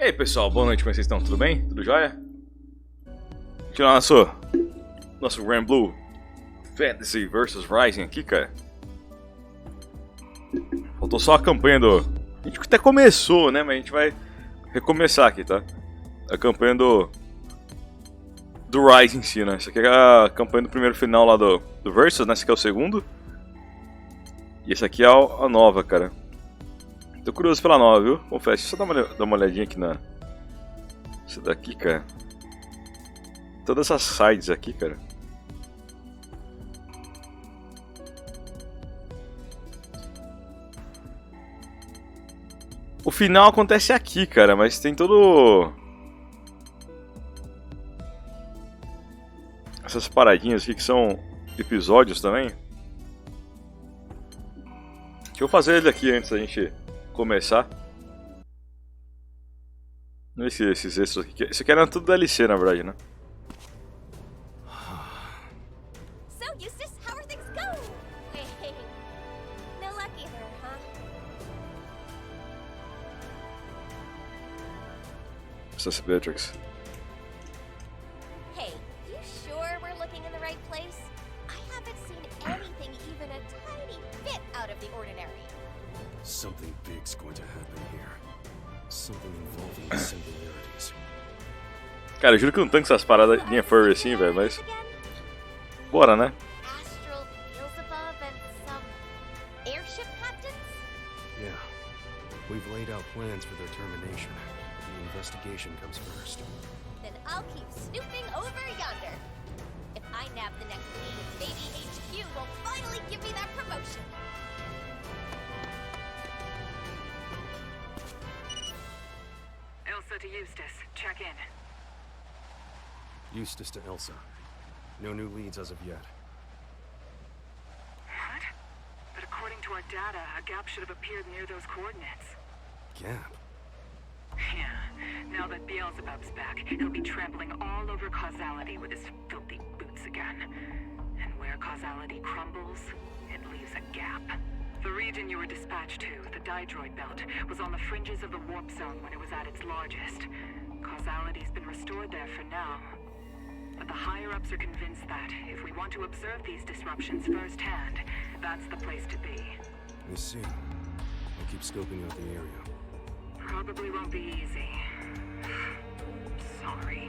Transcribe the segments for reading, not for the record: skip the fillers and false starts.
E aí pessoal, boa noite, como é que vocês estão? Tudo bem? Tudo jóia? Tirar nosso Granblue Fantasy vs Rising aqui, cara. Faltou só a campanha do... A gente até começou, né? Mas a gente vai recomeçar aqui, tá? A campanha do Rising em si, né? Essa aqui é a campanha do primeiro final lá do Versus, né? Esse aqui é o segundo. E esse aqui é a nova, cara. Tô curioso pela nova, viu? Confesso, só dar uma olhadinha aqui na... Isso daqui, cara. Todas essas sides aqui, cara. O final acontece aqui, cara, mas tem todo... Essas paradinhas aqui que são episódios também. Deixa eu fazer ele aqui antes da gente começar. Não sei se esses extras aqui. Isso aqui era tudo DLC, na verdade, né? So, Eustace, how are things going? Hey, no luck either, huh? Acesse Beatrix. Hey, you sure we're looking in the right place? I haven't seen anything even a tiny bit out of the ordinary. Something big's going to happen here. Something involving the singularities. Cara, eu juro que eu não tanco essas paradas de furry assim, velho, mas... Bora, né? Astral Beelzebub and some airship captains? Yeah. We've laid out plans for their termination. The investigation comes first. Then I'll keep snooping over yonder. If I nab the next lead, maybe HQ will finally give me that promotion. Elsa to Eustace. Check in. Eustace to Elsa. No new leads as of yet. What? But according to our data, a gap should have appeared near those coordinates. Gap? Yeah. Now that Beelzebub's back, he'll be trampling all over causality with his filthy boots again. And where causality crumbles, it leaves a gap. The region you were dispatched to, the Didroid Belt, was on the fringes of the warp zone when it was at its largest. Causality's been restored there for now. But the higher-ups are convinced that, if we want to observe these disruptions firsthand, that's the place to be. I see. I'll keep scoping out the area. Probably won't be easy. Sorry.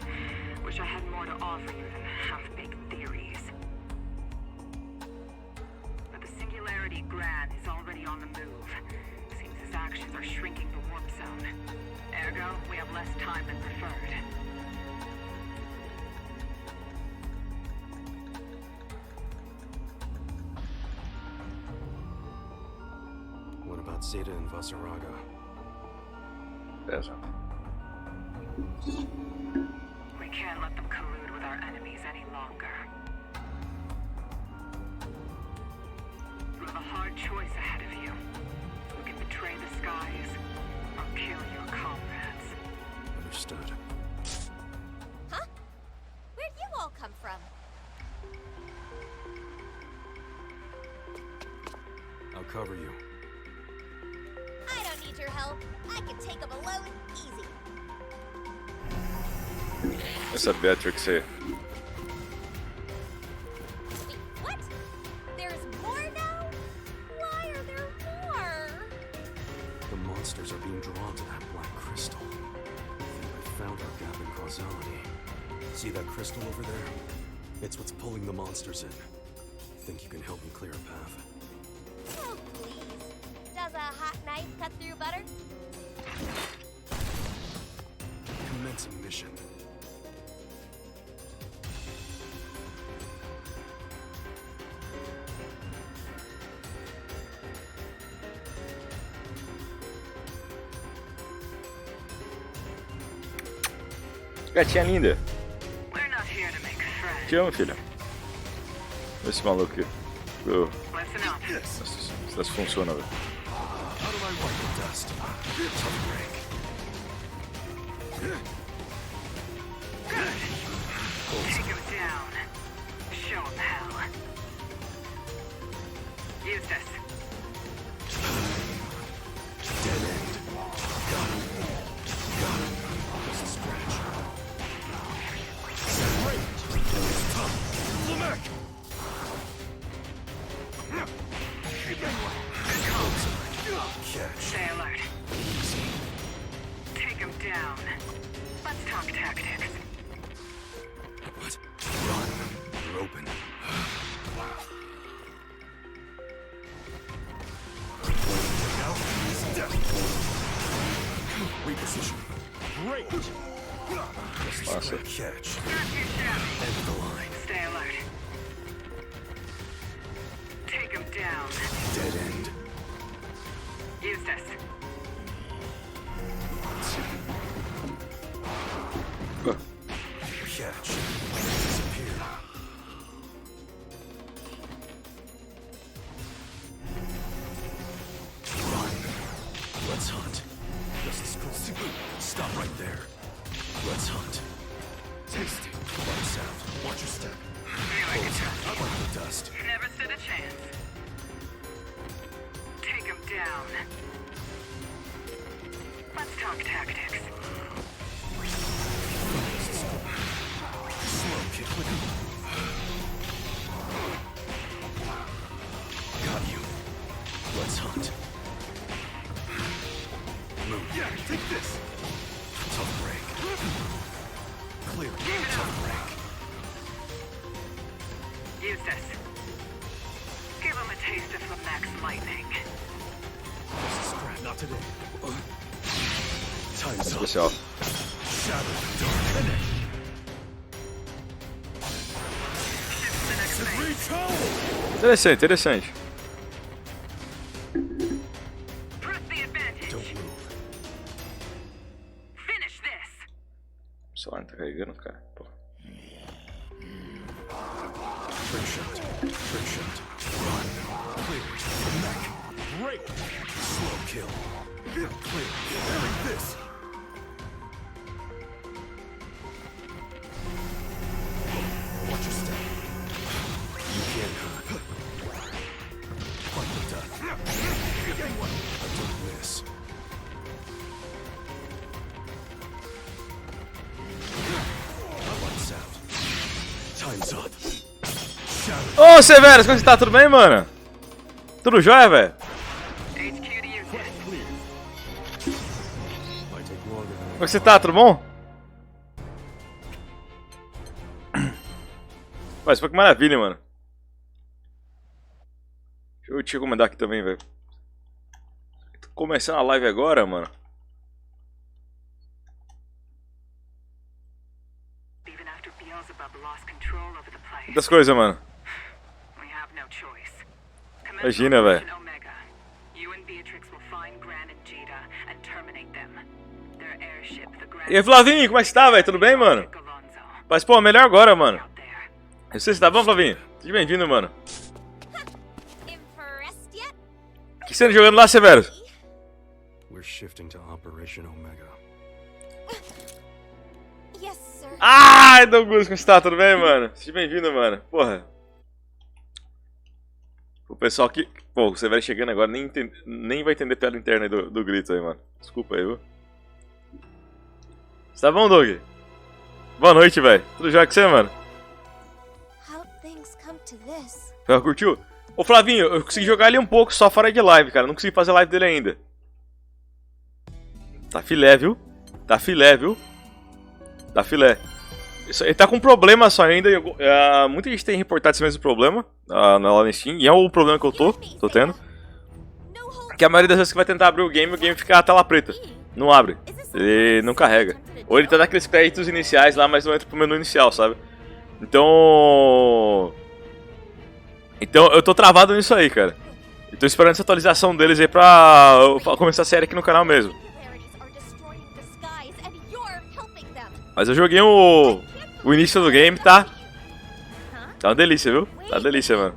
Wish I had more to offer you than half-baked theories. But the Singularity Gran is already on the move. Seems his actions are shrinking the warp zone. Ergo, we have less time than preferred. What about Zeta and Vasaraga? Beleza. We can't let them collude with our enemies any longer. You have a hard choice ahead of you. You can betray the skies, or kill your comrades. Understood. Huh? Where'd you all come from? I'll cover you. I don't need your help. I can take them alone, easy. Essa Beatrix aí. Wait, what? There's more now? Why are there more? The monsters are being drawn to that black crystal. I think I found our gap in causality. See that crystal over there? It's what's pulling the monsters in. Think you can help me clear a path? Oh, please. Does a hot knife cut through butter? Commencing mission. Gatinha linda. We're not here to make friends. Te amo, filha. Olha esse maluco aqui. Oh, Listen up. se funciona, velho. How do I wipe the dust? Tough break. Take him down. Show him hell. Eustace. Dead end. Got him. Reposition. Great. Nossa. Catch. End of the line. Stay alert. Take him down. Dead end. Use this. Catch. Disappear. Run. Let's hunt. This is cool. Stop right there. Let's hunt. Taste it. Lights out. Watch your step. Close out. Like the dust. Never stood a chance. Take him down. Let's talk tactics. Slow kick. Got you. Let's hunt. Move. Yeah, take this. Tough break. Clear. Tough break. Use this. Give him a taste of the max lightning. Scrap. Not today. Time's up. Especial. Shadow. Dark. Finish. Shift to the next phase. Interessante, interessante. Press the advantage. Don't move. Finish this. O celular não tá carregando, cara. Pô. Trick shot. Trick shot. Run. Clear. Neck. Break. Slow kill. Clear. Like this. Watch your step. You can't hurt. Fight the death. I don't miss. Lights out. Time's up. Shadow. Ô, Severus, como você tá? Tudo bem, mano? Tudo jóia, velho? HQ to use this. Might take longer than Como você tá? Tudo bom? Mas foi que maravilha, mano. Deixa eu te recomendar aqui também, velho. Tô começando a live agora, mano. Even after Beelzebub lost control over the place, Muitas coisas, mano. we have no choice. Imagina, velho. Omega. You and Beatrix will find Gran and Jada and terminate them. Their airship, the Gran. E aí, Flavinho, como é que você tá, velho? Tudo bem, mano? Alonso, Mas, pô, melhor agora, mano. out there. Eu sei se tá bom, Flavinho? Seja bem-vindo, mano. Impressed yet? O que você anda jogando lá, Severus? We're shifting to Operation Omega. Yes, sir. Ai, Douglas, como você tá? Tudo bem, mano? Seja bem-vindo, mano. Porra. O pessoal aqui... Pô, o Severus chegando agora nem vai entender piada interna aí do grito aí, mano. Desculpa aí, viu? Você tá bom, Doug? Boa noite, velho. Tudo jóia com você, mano? How things come to this? Curtiu? Ô, Flavinho, eu consegui jogar ele um pouco só fora de live, cara. Não consegui fazer live dele ainda. Tá filé, viu? Tá filé, viu? Tá filé. Ele tá com problema só ainda. Muita gente tem reportado esse mesmo problema lá na Steam. E é o problema que eu tô tendo. No hold. Que a maioria das vezes que vai tentar abrir o game fica a tela preta. Não abre. Ele não carrega. Ou ele tá naqueles créditos iniciais lá, mas não entra pro menu inicial, sabe? Então eu tô travado nisso aí, cara. Eu tô esperando essa atualização deles aí pra começar a série aqui no canal mesmo. Singularities are destroying the skies and you're helping them. Mas eu joguei o início do game, tá? Tá uma delícia, viu? Tá uma delícia, mano.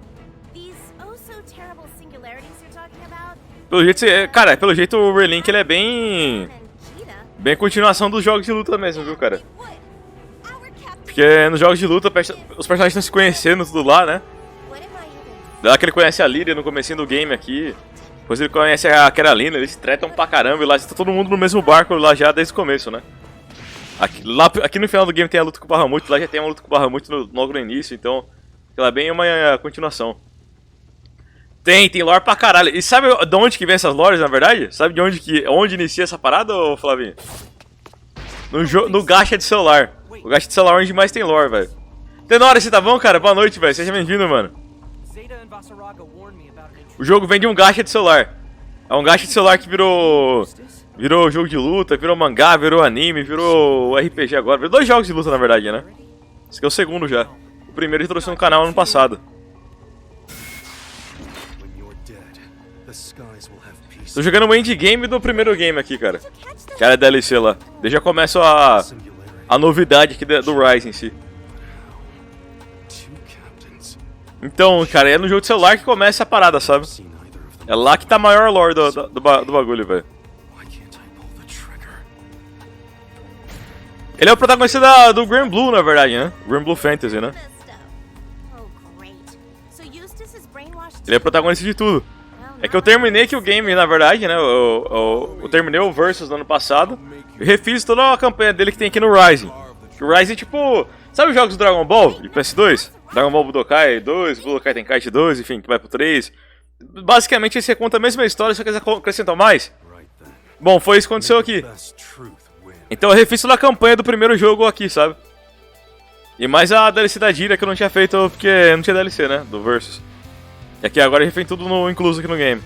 These oh so terrible singularities you're talking about? Pelo jeito, cara, pelo jeito o Relink ele é bem a continuação dos jogos de luta mesmo, viu, cara? Porque nos jogos de luta os personagens estão se conhecendo tudo lá, né? Lá que ele conhece a Lyria no comecinho do game aqui. Depois ele conhece a Carolina, eles se tretam pra caramba e lá está todo mundo no mesmo barco lá já desde o começo, né? Aqui no final do game tem a luta com o Bahamut, lá já tem uma luta com o Bahamut logo no início, então ela é bem uma continuação. Tem lore pra caralho. E sabe de onde que vem essas lores, na verdade? Sabe de onde inicia essa parada, ô Flavinho? No gacha de celular. O gacha de celular onde mais tem lore, velho. Tenora, você tá bom, cara? Boa noite, velho. Seja bem-vindo, mano. O jogo vem de um gacha de celular. É um gacha de celular que virou Virou jogo de luta, virou mangá, virou anime, virou RPG agora. Virou 2 jogos de luta, na verdade, né? Esse aqui é o segundo já. O primeiro ele trouxe no canal ano passado. Tô jogando o endgame do primeiro game aqui, cara. Que era DLC lá. Daí já começa a novidade aqui do Rise em si. Então, cara, é no jogo de celular que começa a parada, sabe? É lá que tá a maior lore do bagulho, velho. Ele é o protagonista do Granblue, na verdade, né? Granblue Fantasy, né? Ele é o protagonista de tudo. É que eu terminei aqui o game, na verdade, né? Eu terminei o Versus no ano passado. E refiz toda a campanha dele que tem aqui no Rising. O Rising é tipo... Sabe os jogos do Dragon Ball de PS2? Dragon Ball Budokai 2, Budokai Tenkaichi 2, enfim, que vai pro 3. Basicamente, você conta a mesma história, só que eles acrescentam mais. Bom, foi isso que aconteceu aqui. Então eu refiz toda a campanha do primeiro jogo aqui, sabe? E mais a DLC da Jira que eu não tinha feito porque não tinha DLC, né? Do Versus. E aqui agora eu refei tudo incluso aqui no game.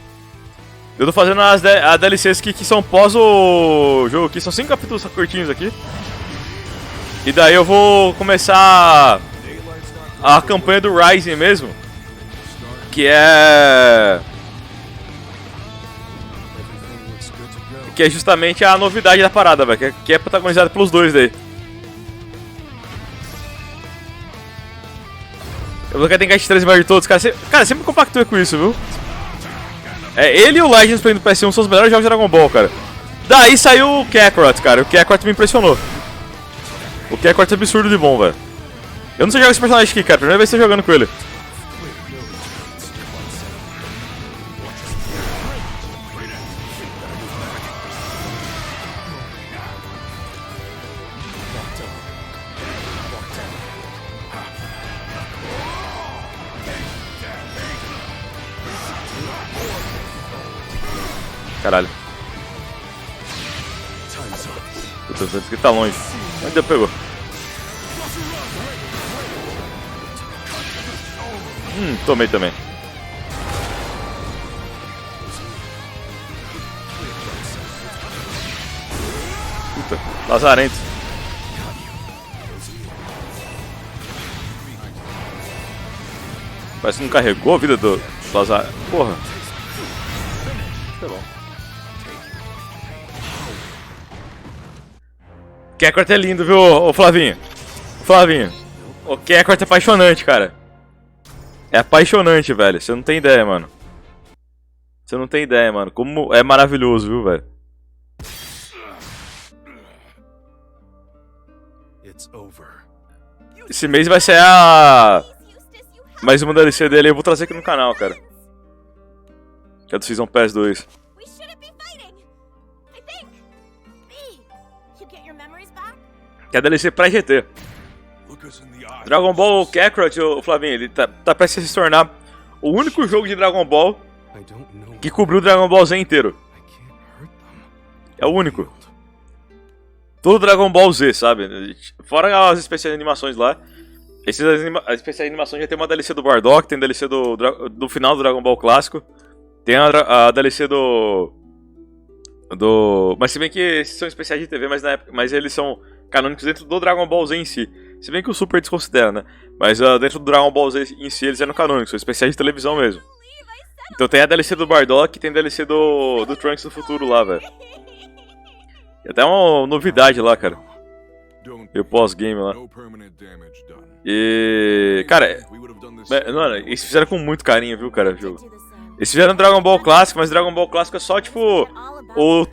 Eu tô fazendo as DLCs que são pós o jogo aqui. São 5 capítulos curtinhos aqui. E daí eu vou começar a campanha do Rising mesmo. Que é justamente a novidade da parada, velho. Que é protagonizada pelos dois daí. Eu vou ter que 3 mais de todos, cara. Sempre compactuei com isso, viu? Ele e o Legends pra ir no PS1 são os melhores jogos de Dragon Ball, cara. Daí saiu o Kakarot, cara. O Kakarot me impressionou. O Kakarot é absurdo de bom, velho. Eu não sei jogar esse personagem aqui, cara. Primeira vez que eu tô jogando com ele. Caralho. Puta, esse aqui tá longe. Onde eu pegou? Tomei também. Puta, lazarento. Parece que não carregou a vida do Lazar. Porra. Tá bom. Kakarot é lindo, viu, ô Flavinho? Flavinho. O Kakarot é apaixonante, cara. É apaixonante, velho. Você não tem ideia, mano. Você não tem ideia, mano. Como é maravilhoso, viu, velho? Esse mês vai ser mais uma DLC dele. Eu vou trazer aqui no canal, cara. Que é do Season Pass 2. Que é a DLC pra GT. Dragon Ball Kakarot, o Flavinho, ele tá prestes a se tornar o único jogo de Dragon Ball que cobriu o Dragon Ball Z inteiro. É o único. Todo Dragon Ball Z, sabe? Fora as especiais animações lá. As especiais animações já tem uma DLC do Bardock, tem DLC do final do Dragon Ball clássico. Tem a DLC mas se bem que esses são especiais de TV, mas eles são canônicos dentro do Dragon Ball Z em si. Se bem que o Super desconsidera, né? Mas dentro do Dragon Ball Z em si eles eram canônicos, são especiais de televisão mesmo. Então tem a DLC do Bardock e tem a DLC do Trunks do futuro lá, velho. E até uma novidade lá, cara. E o pós-game lá. E... Cara, mano, eles fizeram com muito carinho, viu, cara, o jogo. Eles fizeram Dragon Ball Clássico, mas Dragon Ball Clássico é só, tipo, o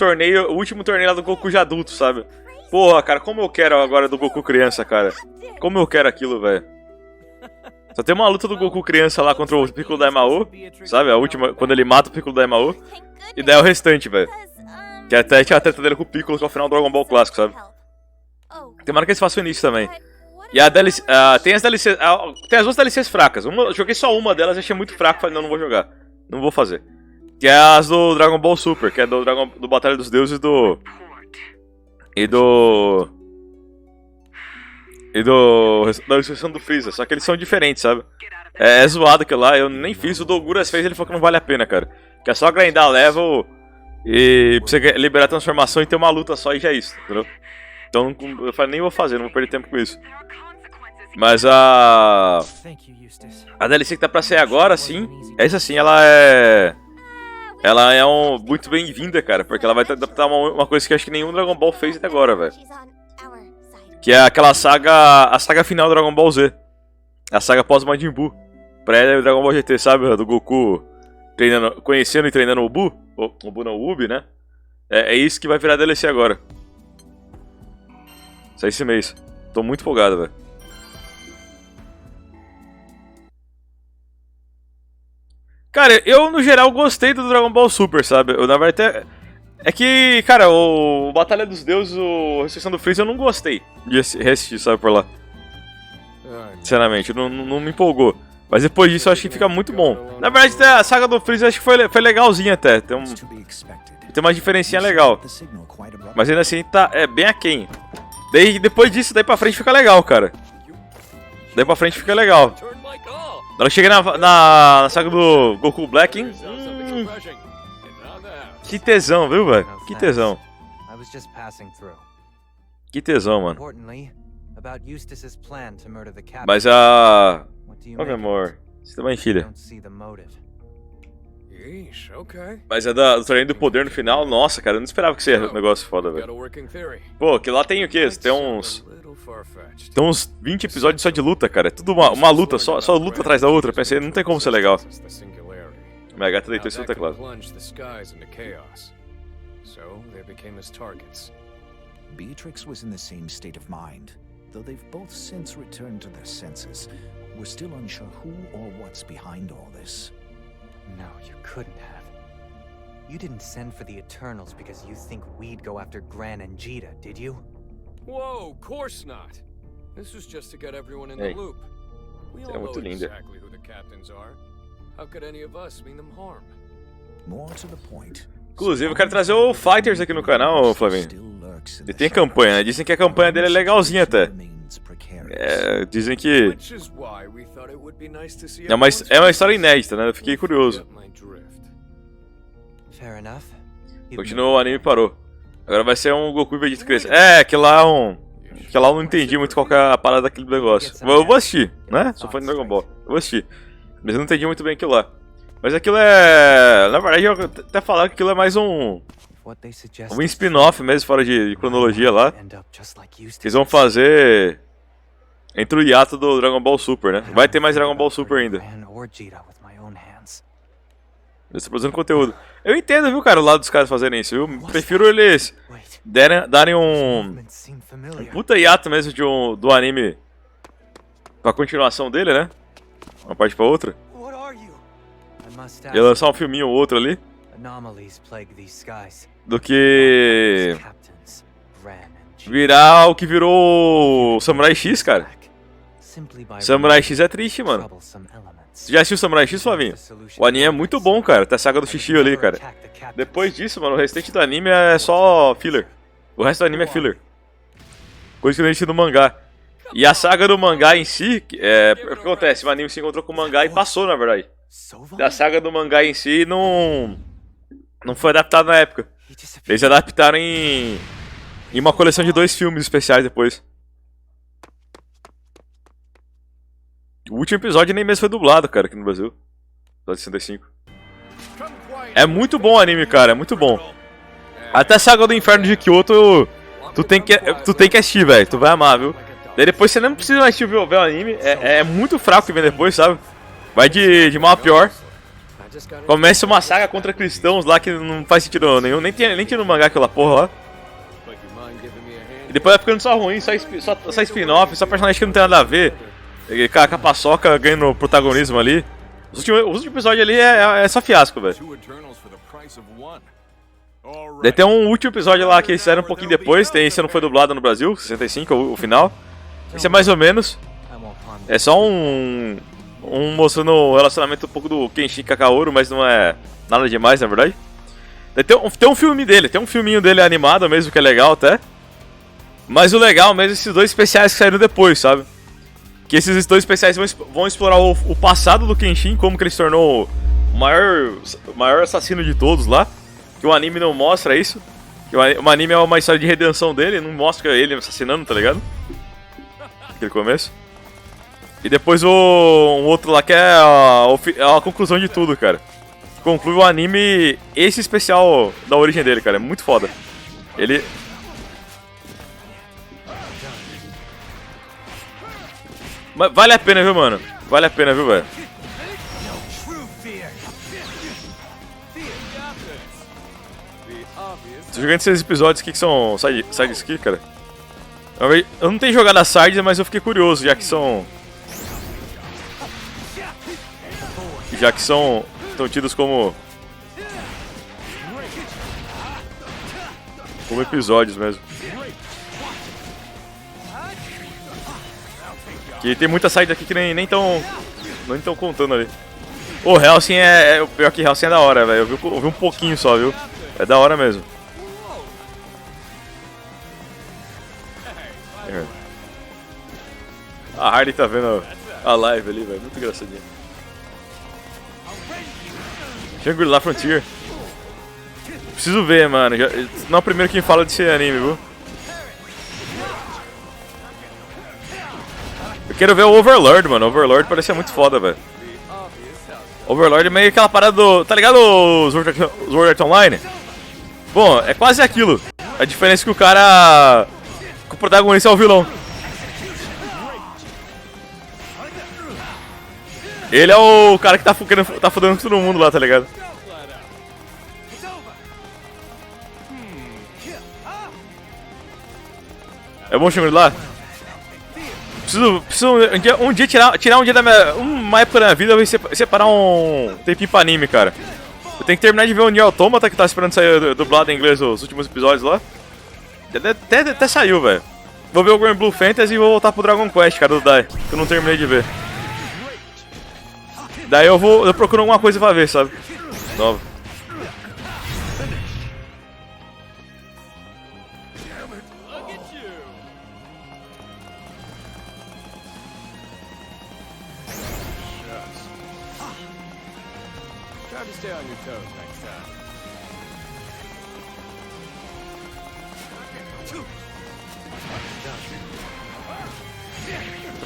último torneio lá do Goku de adulto, sabe? Porra, cara, como eu quero agora do Goku criança, cara. Como eu quero aquilo, velho. Só tem uma luta do Goku criança lá contra o Piccolo Daimao, sabe? A última, quando ele mata o Piccolo Daimao. E daí é o restante, velho. Que até tinha a treta dele com o Piccolo, que é o final do Dragon Ball Clássico, sabe? Tem uma hora que eles façam início também. E a DLC, tem as DLCs, tem as duas DLCs fracas. Eu joguei só uma delas e achei muito fraco, falei, não vou jogar. Não vou fazer. Que é as do Dragon Ball Super, que é do Batalha dos Deuses da ressurreição do Freeza, só que eles são diferentes, sabe? É zoado aquilo lá, eu nem fiz, o Doguras fez, ele falou que não vale a pena, cara. Que é só grindar level E pra você liberar a transformação e ter uma luta só e já é isso, entendeu? Então eu falei, nem vou fazer, não vou perder tempo com isso. Mas a DLC que tá pra sair agora, sim, essa sim, ela é muito bem-vinda, cara, porque ela vai adaptar uma coisa que eu acho que nenhum Dragon Ball fez até agora, velho. Que é aquela saga, a saga final do Dragon Ball Z. A saga pós-Majin Buu. Pré-Dragon Ball GT, sabe? Do Goku treinando, conhecendo e treinando o Buu. O Buu não, o Ubi, né? É isso que vai virar DLC agora. Sai esse mês. Tô muito empolgado, velho. Cara, eu no geral gostei do Dragon Ball Super, sabe? Eu, na verdade, é que, cara, o Batalha dos Deuses, a Ressurreição do Freeza, eu não gostei de reassistir, sabe, por lá. Sinceramente, não me empolgou. Mas depois disso eu acho que fica muito bom. Na verdade, a saga do Freeza eu acho que foi legalzinha até. Tem uma diferencinha legal. Mas ainda assim tá bem aquém. Depois disso, daí pra frente fica legal, cara. Daí pra frente fica legal. Na hora que cheguei na saga do Goku Black, hein? Que tesão, viu, velho? Que tesão. Que tesão, mano. Mas a... Ô, meu amor. Você também, filha. Mas a do torneio do poder no final, nossa, cara, eu não esperava que seria um negócio foda, velho. Pô, que lá tem o quê? Tem uns 20 episódios só de luta, cara. É tudo uma luta, só luta atrás da outra. Pensei, não tem como ser legal. Minha gata deitou esse teclado. Beatrix was in the same state of mind, though they've both since returned to their senses. We're still unsure who or what's behind all this. No, you couldn't have. You didn't send for the Eternals because you think we'd go after Gran and Jita, did you? Whoa, of course not. This was just to get everyone in the loop. We all know exactly who the captains are. How could any of us mean them harm? More to the point. Inclusive, eu quero trazer o Fighters aqui no canal, Flavinho. Ele tem campanha, né? Dizem que a campanha dele é legalzinha até. Dizem que... É uma história inédita, né? Eu fiquei curioso. Continuou, o anime parou. Agora vai ser um Goku e Vegeta crescendo. Que lá eu não entendi muito qual que é a parada daquele negócio. Eu vou assistir, né? Sou fã de Dragon Ball. Eu vou assistir. Mas eu não entendi muito bem aquilo lá. Mas aquilo é... Na verdade, eu até falar que aquilo é mais um spin-off mesmo, fora de cronologia lá. Eles vão fazer entre o hiato do Dragon Ball Super, né? Vai ter mais Dragon Ball Super ainda. Eles estão produzindo conteúdo. Eu entendo, viu, cara, o lado dos caras fazerem isso, viu? Prefiro eles darem um puta hiato mesmo do anime pra continuação dele, né? Uma parte pra outra. E lançar um filminho ou outro ali. Do que virar o que virou o Samurai X, cara. Samurai X é triste, mano. Você já assistiu o Samurai X, Flavinho? O anime é muito bom, cara. Tem a saga do Shishio ali, cara. Depois disso, mano, o restante do anime é só filler. O resto do anime é filler. Coisa que não existe no mangá. E a saga do mangá em si, o que acontece? O anime se encontrou com o mangá e passou, na verdade. A saga do mangá em si não foi adaptada na época. Eles adaptaram em uma coleção de 2 filmes especiais depois. O último episódio nem mesmo foi dublado, cara, aqui no Brasil. Episódio 65. É muito bom o anime, cara, é muito bom. Até a saga do Inferno de Kyoto, tu tem que assistir, velho. Tu vai amar, viu? Daí depois você não precisa mais ver o anime. É muito fraco que vem depois, sabe? Vai de mal a pior. Começa uma saga contra cristãos lá que não faz sentido nenhum. Nem tinha no mangá aquela porra lá. E depois vai ficando só ruim, só spin-off, só personagem que não tem nada a ver. Com a paçoca ganhando protagonismo ali. Os últimos episódios ali é só fiasco, velho. Daí tem um último episódio lá que eles fizeram um pouquinho depois. Esse não foi dublado no Brasil, 65, o final. Esse é mais ou menos. É só mostrando o relacionamento um pouco do Kenshin Kakaoru, mas não é nada demais, na verdade. Daí tem um filme dele, tem um filminho dele animado mesmo, que é legal até. Mas o legal mesmo é esses 2 especiais que saíram depois, sabe? Que esses 2 especiais vão explorar o passado do Kenshin, como que ele se tornou o maior assassino de todos lá. Que o anime não mostra isso. Que o anime é uma história de redenção dele, não mostra ele assassinando, tá ligado? Aquele começo. E depois um outro lá que é a conclusão de tudo, cara. Conclui o anime, esse especial da origem dele, cara. É muito foda. Ele... Mas vale a pena, viu, mano? Vale a pena, viu, velho? Tô jogando esses episódios aqui que são sides aqui, cara. Eu não tenho jogado a sides, mas eu fiquei curioso, já que são estão tidos como episódios mesmo. Que tem muita side aqui que nem tão contando ali. O Hellsing o pior que Hellsing é da hora, velho. Eu vi um pouquinho só, viu? É da hora mesmo. A Harley tá vendo a live ali, velho. Muito engraçadinho. Shangri-La Frontier. Preciso ver, mano. Não é o primeiro que me fala desse anime, viu? Eu quero ver o Overlord, mano. O Overlord parece muito foda, velho. Overlord é meio aquela parada do... Tá ligado o Sword Art Online? Bom, é quase aquilo. A diferença é que o cara... Que o protagonista é o vilão. Ele é o cara que tá fudendo com todo mundo lá, tá ligado? É bom chamar ele lá? Preciso um dia tirar um dia da uma época da minha vida e separar um tempinho pra anime, cara. Eu tenho que terminar de ver o Nier Automata, que tá esperando sair dublado em inglês os últimos episódios lá. Até saiu, velho. Vou ver o Granblue Fantasy e vou voltar pro Dragon Quest, cara, do Dai, que eu não terminei de ver. Daí eu procuro alguma coisa pra ver, sabe? Nova.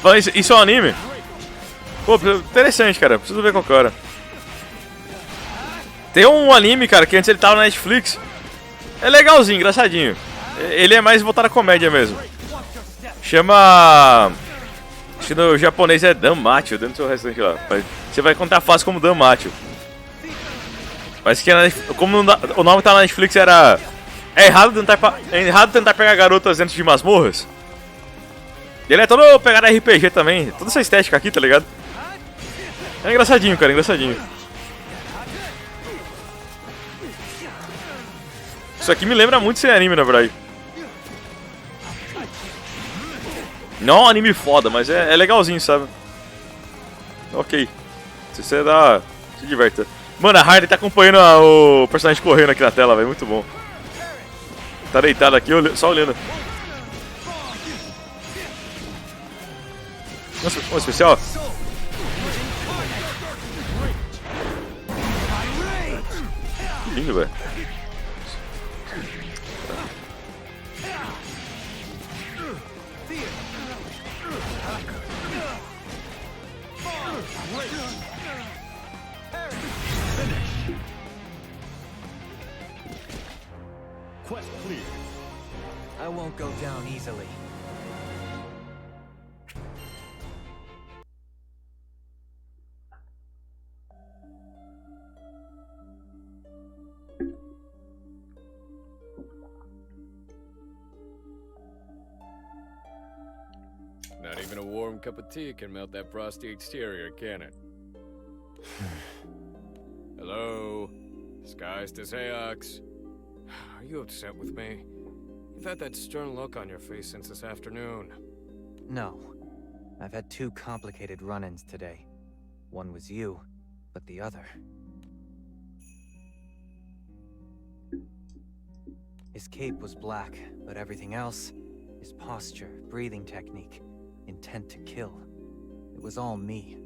Falando isso é um anime? Pô, interessante, cara. Preciso ver qual que era. Tem um anime, cara, que antes ele tava na Netflix. É legalzinho, engraçadinho. Ele é mais voltado à comédia mesmo. Chama... Acho que no japonês é Danmacho, dentro do seu restante lá. Você vai contar fácil como Danmacho. Mas que como o nome tá na Netflix era... É errado tentar pegar garotas dentro de masmorras. Ele é todo pegado RPG também. Toda essa estética aqui, tá ligado? É engraçadinho, cara, engraçadinho. Isso aqui me lembra muito esse anime, na verdade. Não é um anime foda, mas é legalzinho, sabe? Ok. Se você dá... Se diverte. Mano, a Harley tá acompanhando o personagem correndo aqui na tela, velho. Muito bom. Tá deitado aqui, só olhando. Nossa, um especial. Que lindo, velho. Quest clear. I won't go down easily. Not even a warm cup of tea can melt that frosty exterior, can it? Hello? Skies to Seox. Are you upset with me? You've had that stern look on your face since this afternoon. No. I've had two complicated run-ins today. One was you, but the other... His cape was black, but everything else... His posture, breathing technique, intent to kill. It was all me.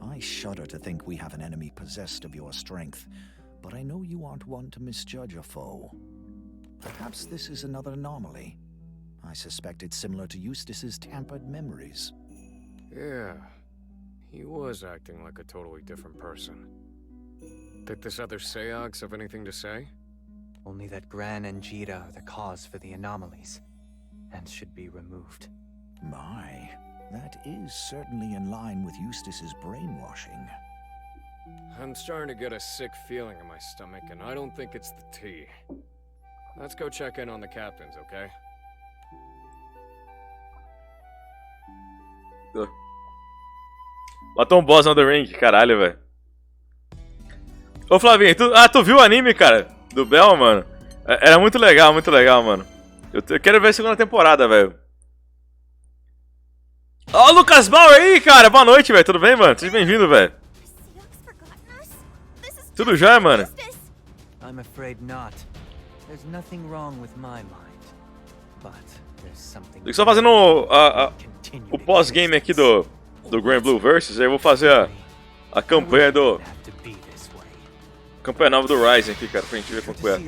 I shudder to think we have an enemy possessed of your strength. but I know you aren't one to misjudge a foe. Perhaps this is another anomaly. I suspect it's similar to Eustace's tampered memories. Yeah, he was acting like a totally different person. Did this other Seox have anything to say? Only that Gran and Jita are the cause for the anomalies, and should be removed. My, that is certainly in line with Eustace's brainwashing. I'm starting to get a sick feeling in my stomach, and I don't think it's the tea. Let's go check in on the captains, okay? Matou um boss no The Ring, caralho, velho. Ô Flavinho, tu viu o anime, cara? Do Bell, mano? Era muito legal, mano. Eu quero ver a segunda temporada, velho. Ó, o Lucas Bauer aí, cara. Boa noite, velho. Tudo bem, mano? Seja bem-vindo, velho. Tudo jóia, mano? I'm afraid not. There's nothing wrong with my mind. But there's something. Eu só fazendo o pós-game aqui do Granblue Versus, aí eu vou fazer a campanha do... Campanha nova do Rising aqui, cara, pra gente ver como é.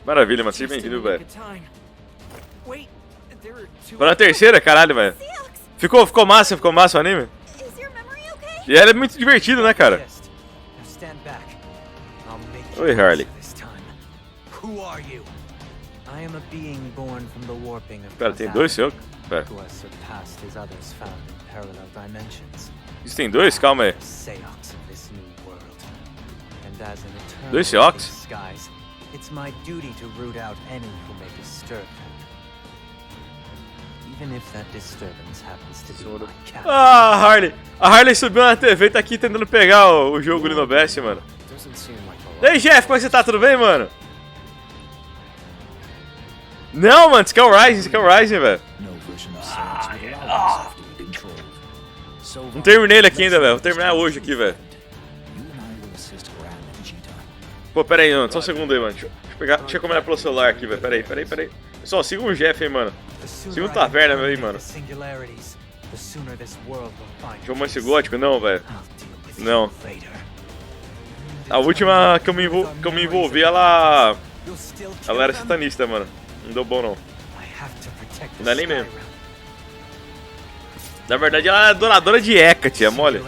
Maravilha, mano, seja bem-vindo, velho. Foi na terceira, caralho, velho. Ficou massa o anime? E ele é muito divertido, né, cara? Oi, Harley. Pera, tem dois, senhor? Pera. Isso tem dois? Calma aí. Dois Seox? It's my duty to root out any who may disturb them. Even if that disturbance happens to be my cat. Ah, Harley! A Harley subiu na TV e tá aqui tentando pegar o jogo ali no Best, mano. E aí, Jeff, como é que você tá? Tudo bem, mano? Não, mano, isso aqui é o Rising, velho. Não terminei ele aqui ainda, velho. Vou terminar hoje aqui, velho. Pô, pera aí, mano. Só um segundo aí, mano. Deixa eu combinar pelo celular aqui, velho. Pera aí. Pessoal, siga o Jeff aí, mano. Siga o Taverna aí, mano. Romance gótico? Não, velho. Não. A última que eu me envolvi, ela era satanista, mano. Não deu bom, não. Não é nem mesmo. Na verdade, ela é adoradora de Hecate, é mole.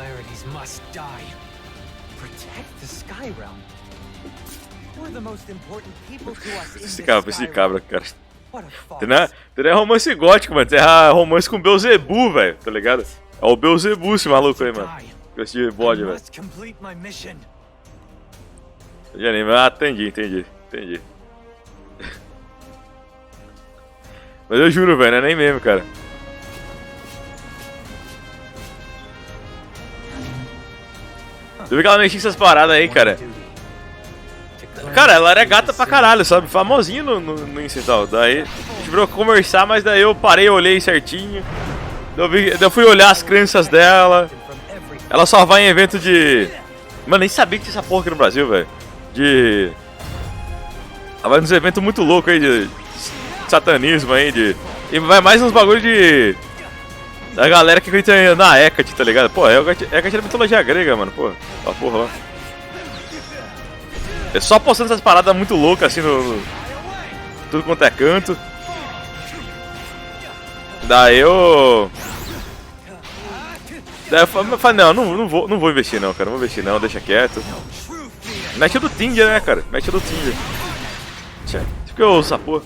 Esse cabra, cara. Não é romance gótico, mano. É romance com Beelzebub, velho. Tá ligado? É o Beelzebub esse maluco aí, mano. Esse de bode, velho. De anime. Ah, entendi. Mas eu juro, velho, não é nem mesmo, cara. Tu viu que ela mexia essas paradas aí, cara? Cara, ela era gata pra caralho, sabe? Famosinha no Insta e tal. Daí a gente virou conversar, mas daí eu parei, olhei certinho. Eu fui olhar as crenças dela. Ela só vai em evento de... Mano, nem sabia que tinha essa porra aqui no Brasil, velho. Ela vai nos eventos muito loucos aí de satanismo aí, E vai mais nos bagulho da galera que acredita na Hecate, tá ligado? Pô, Hecate é mitologia grega, mano. Pô, a porra lá. É só postando essas paradas muito loucas assim tudo quanto é canto. Daí eu falei, não vou investir não, cara. Não vou investir não, deixa quieto. Mete do Tinder, né, cara? Mete do Tinder. Acho que eu ouço essa porra.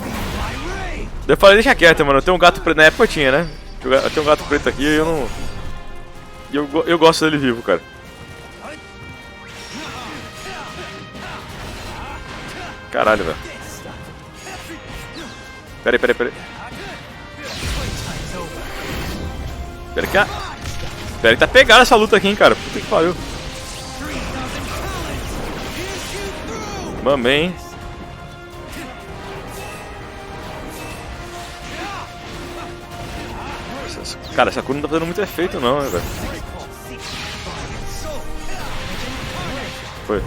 Daí eu falei, deixa quieto, mano. Eu tenho um gato preto. Na época eu tinha, né? Eu tenho um gato preto aqui e eu não... Eu gosto dele vivo, cara. Caralho, velho. Pera aí. Pera aí, tá pegada essa luta aqui, hein, cara. Puta que pariu. Mamei, hein. Cara, essa cura não tá fazendo muito efeito não, né, velho. Foi.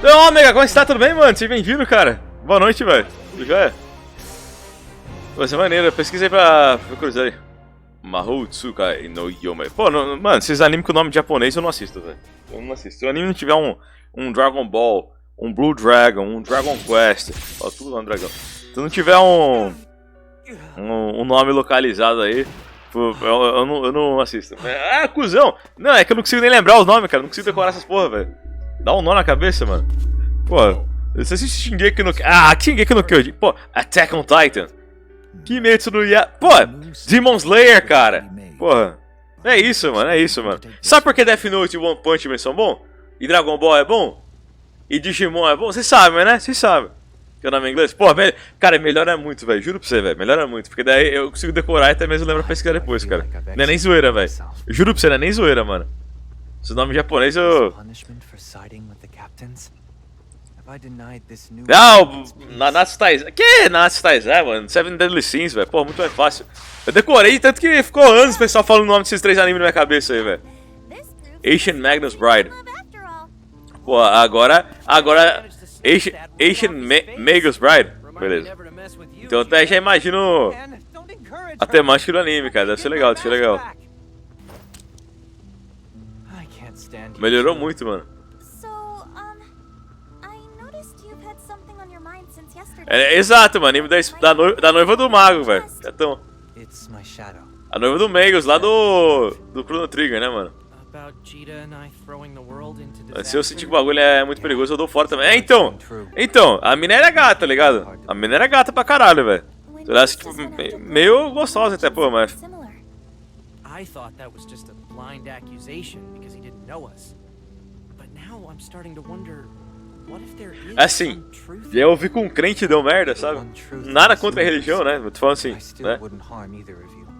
Ô, Omega, como é que você tá? Tudo bem, mano? Seja bem-vindo, cara. Boa noite, velho. Tudo jóia? Vai ser maneiro. Pesquisa aí pra cruzar aí. Mahou Tsukai no Yome. Pô, mano, esses animes com o nome japonês eu não assisto, velho. Eu não assisto. Se o anime não tiver um Dragon Ball, um Blue Dragon, um Dragon Quest, ó, tudo lá no dragão. Se não tiver um nome localizado aí, pô, eu não assisto. Ah, cuzão! Não, é que eu não consigo nem lembrar os nomes, cara. Não consigo decorar essas porra, velho. Dá um nó na cabeça, mano. Pô, você assiste Shingeki no... Ah, Shingeki no Kyojin. Pô, Attack on Titan. Kimetsu no Pô, Demon Slayer, cara. Porra. É isso, mano. É isso, mano. Sabe por que Death Note e One Punch Man são bons? E Dragon Ball é bom? E Digimon é bom? Vocês sabem, né? Vocês sabem. Que o nome é inglês? Pô, cara, melhora muito, velho. Juro pra você, velho. Melhora muito. Porque daí eu consigo decorar e até mesmo lembro pra pesquisar depois, cara. Não é nem zoeira, velho. Juro pra você, não é nem zoeira, mano. Esse nome japonês eu... Não, Nanatsu Taizai. Que Nanatsu Taizai, mano? Seven Deadly Sins, velho. Pô, muito mais fácil. Eu decorei, tanto que ficou anos o pessoal falando o nome desses 3 animes na minha cabeça aí, velho. Ancient Magnus Bride. Pô, agora Ancient Magus Bride. Beleza. Então até já imagino a temática do anime, cara. Deve ser legal, deve ser legal. Melhorou muito, mano. É, exato, mano. Anime da noiva do mago, velho. Então, a noiva do Magus, lá do Chrono Trigger, né, mano? Se eu sentir que o bagulho é muito perigoso, eu dou fora também. Então, a mina era gata, tá ligado? A mina era gata pra caralho, velho. Ela é tipo, meio gostosa até, pô, mas... I thought that was just a blind accusation because he didn't know us. But now I'm starting to wonder what if there is assim, e eu vi com um crente deu merda, sabe? Nada contra a religião, né? Eu tô falando assim, né?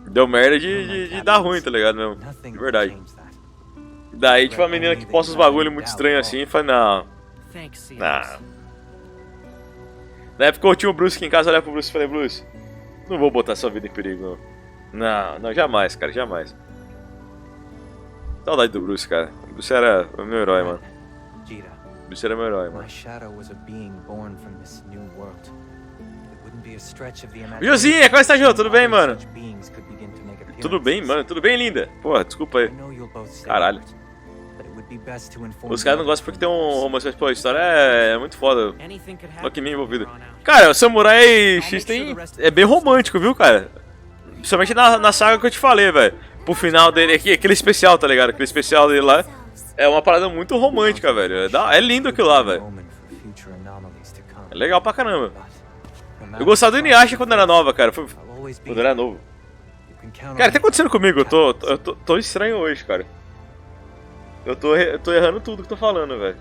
Deu merda de dar ruim, tá ligado mesmo? De verdade. Daí, tipo, a menina que posta os bagulho muito estranho assim, fala, não. Na época eu tinha o Bruce aqui em casa, eu olhava pro Bruce e falei, Bruce, não vou botar sua vida em perigo, não. Não, jamais, cara, jamais. Saudade do Bruce, cara. O Bruce era o meu herói, mano. O Bruce era meu herói, mano. Josinha, como está, Jô? Tudo bem, mano? Tudo bem, mano? Tudo bem, linda? Porra, desculpa aí. Caralho. Os caras não gostam porque tem um romance, mas pô, a história é muito foda. Olha que nem envolvido. Cara, o Samurai X é bem romântico, viu, cara? Principalmente na saga que eu te falei, velho. Pro final dele aqui, aquele especial, tá ligado? Aquele especial dele lá é uma parada muito romântica, velho. É lindo aquilo lá, velho. É legal pra caramba. Eu gostava do Inuyasha quando era nova, cara. Quando era novo. Cara, o que tá acontecendo comigo? Eu tô estranho hoje, cara. Eu tô errando tudo que tô falando, velho.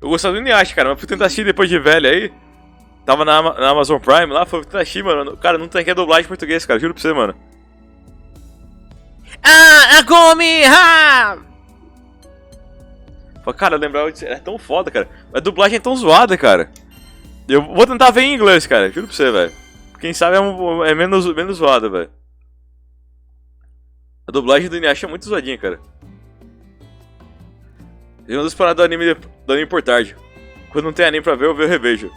Eu gostava do Inuyasha, cara, mas fui tentar assistir depois de velho aí. Tava na Amazon Prime lá, fui tentar assistir, mano. Cara, não tem aqui a dublagem em português, cara, juro pra você, mano. Agome, ha! Cara, eu lembrava disso, é tão foda, cara. A dublagem é tão zoada, cara. Eu vou tentar ver em inglês, cara, juro pra você, velho. Quem sabe é menos zoada, velho. A dublagem do Inuyasha é muito zoadinha, cara. Eu não disparado do anime por tarde. Quando não tem anime pra ver, eu revejo.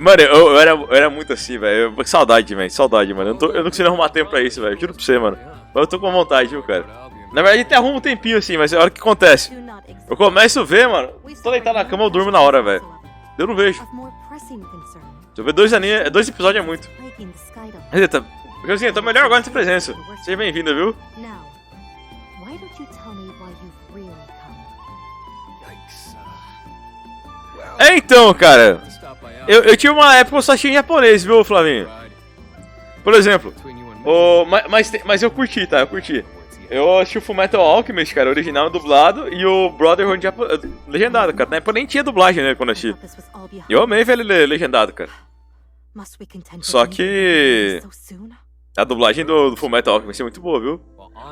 Mano, eu era muito assim, velho. Saudade, velho. Saudade, mano. Eu não consigo arrumar tempo pra isso, velho. Juro pra você, mano. Mas eu tô com vontade, viu, cara. Na verdade, até arrumo um tempinho assim, mas é a hora que acontece. Eu começo a ver, mano. Tô deitado na cama, eu durmo na hora, velho. Eu não vejo. Se eu ver 2 episódios é muito. Eita, Josinha, tô melhor agora nessa presença. Seja bem-vinda, viu? Então, cara, eu tinha uma época que eu só tinha em japonês, viu, Flavinho? Por exemplo, mas eu curti, tá? Eu curti. Eu assisti o Fullmetal Alchemist, cara, original dublado, e o Brotherhood legendado, cara. Na época nem tinha dublagem, né, quando eu assisti. Eu amei ver ele legendado, cara. Só que a dublagem do Fullmetal Alchemist é muito boa, viu?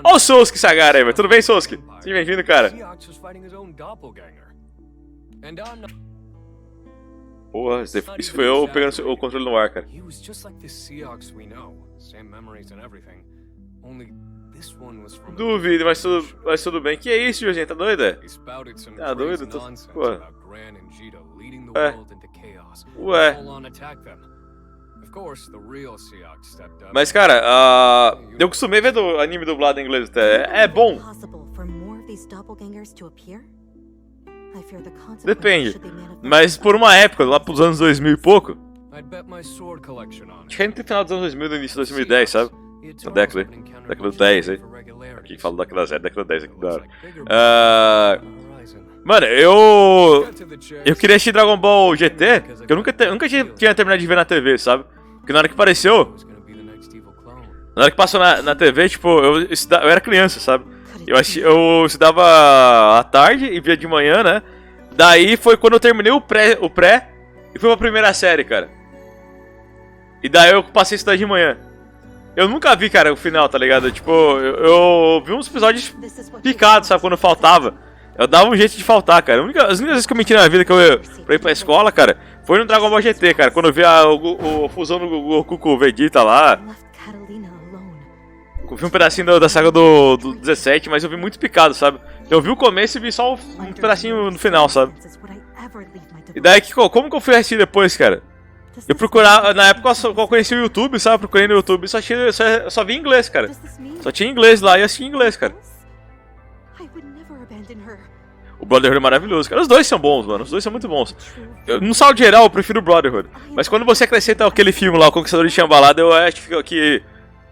Ó o Souski Sagara aí, velho. Tudo bem, Souski? Seja bem-vindo, cara. Porra, isso foi eu pegando o controle no ar, cara. Only this one was from Duvido, mas tudo bem. Que é isso, Josinha? Tá doida? He spouted some Tá doido? crazy nonsense Pô. about Gran and Gita leading the É. world into chaos. Ué. Full on attack them. Of course, the real Seok stepped up. Mas, cara, eu costumei ver do anime dublado em inglês até. É bom. Depende. Mas por uma época, lá pros anos 2000 e pouco, I'd bet my sword collection on acho que no final dos anos 2000 e início de 2010, sabe? Na década aí. Década 10 aí. Aqui fala década 0, década 10 aqui da hora. Mano, eu queria assistir Dragon Ball GT, que eu nunca tinha terminado de ver na TV, sabe? Porque na hora que apareceu, na hora que passou na TV, tipo, eu era criança, sabe? Eu estudava à tarde e via de manhã, né? Daí foi quando eu terminei o pré e fui pra primeira série, cara. E daí eu passei a estudar de manhã. Eu nunca vi, cara, o final, tá ligado? Tipo, eu vi uns episódios picados, sabe? Quando faltava. Eu dava um jeito de faltar, cara. As únicas vezes que eu menti na vida que eu ia pra ir pra escola, cara, foi no Dragon Ball GT, cara. Quando eu vi a fusão do Goku com o Vegeta lá. Eu vi um pedacinho da saga do 17, mas eu vi muito picado, sabe? Eu vi o começo e vi só um pedacinho no final, sabe? E daí, como que eu fui assistir depois, cara? Eu procurava, na época eu conheci o YouTube, sabe? Procurei no YouTube e só vi em inglês, cara. Só tinha inglês lá e eu assisti em inglês, cara. O Brotherhood é maravilhoso, cara. Os dois são bons, mano. Os dois são muito bons. No saldo geral, eu prefiro o Brotherhood. Mas quando você acrescenta aquele filme lá, O Conquistador de Chambalada, eu acho que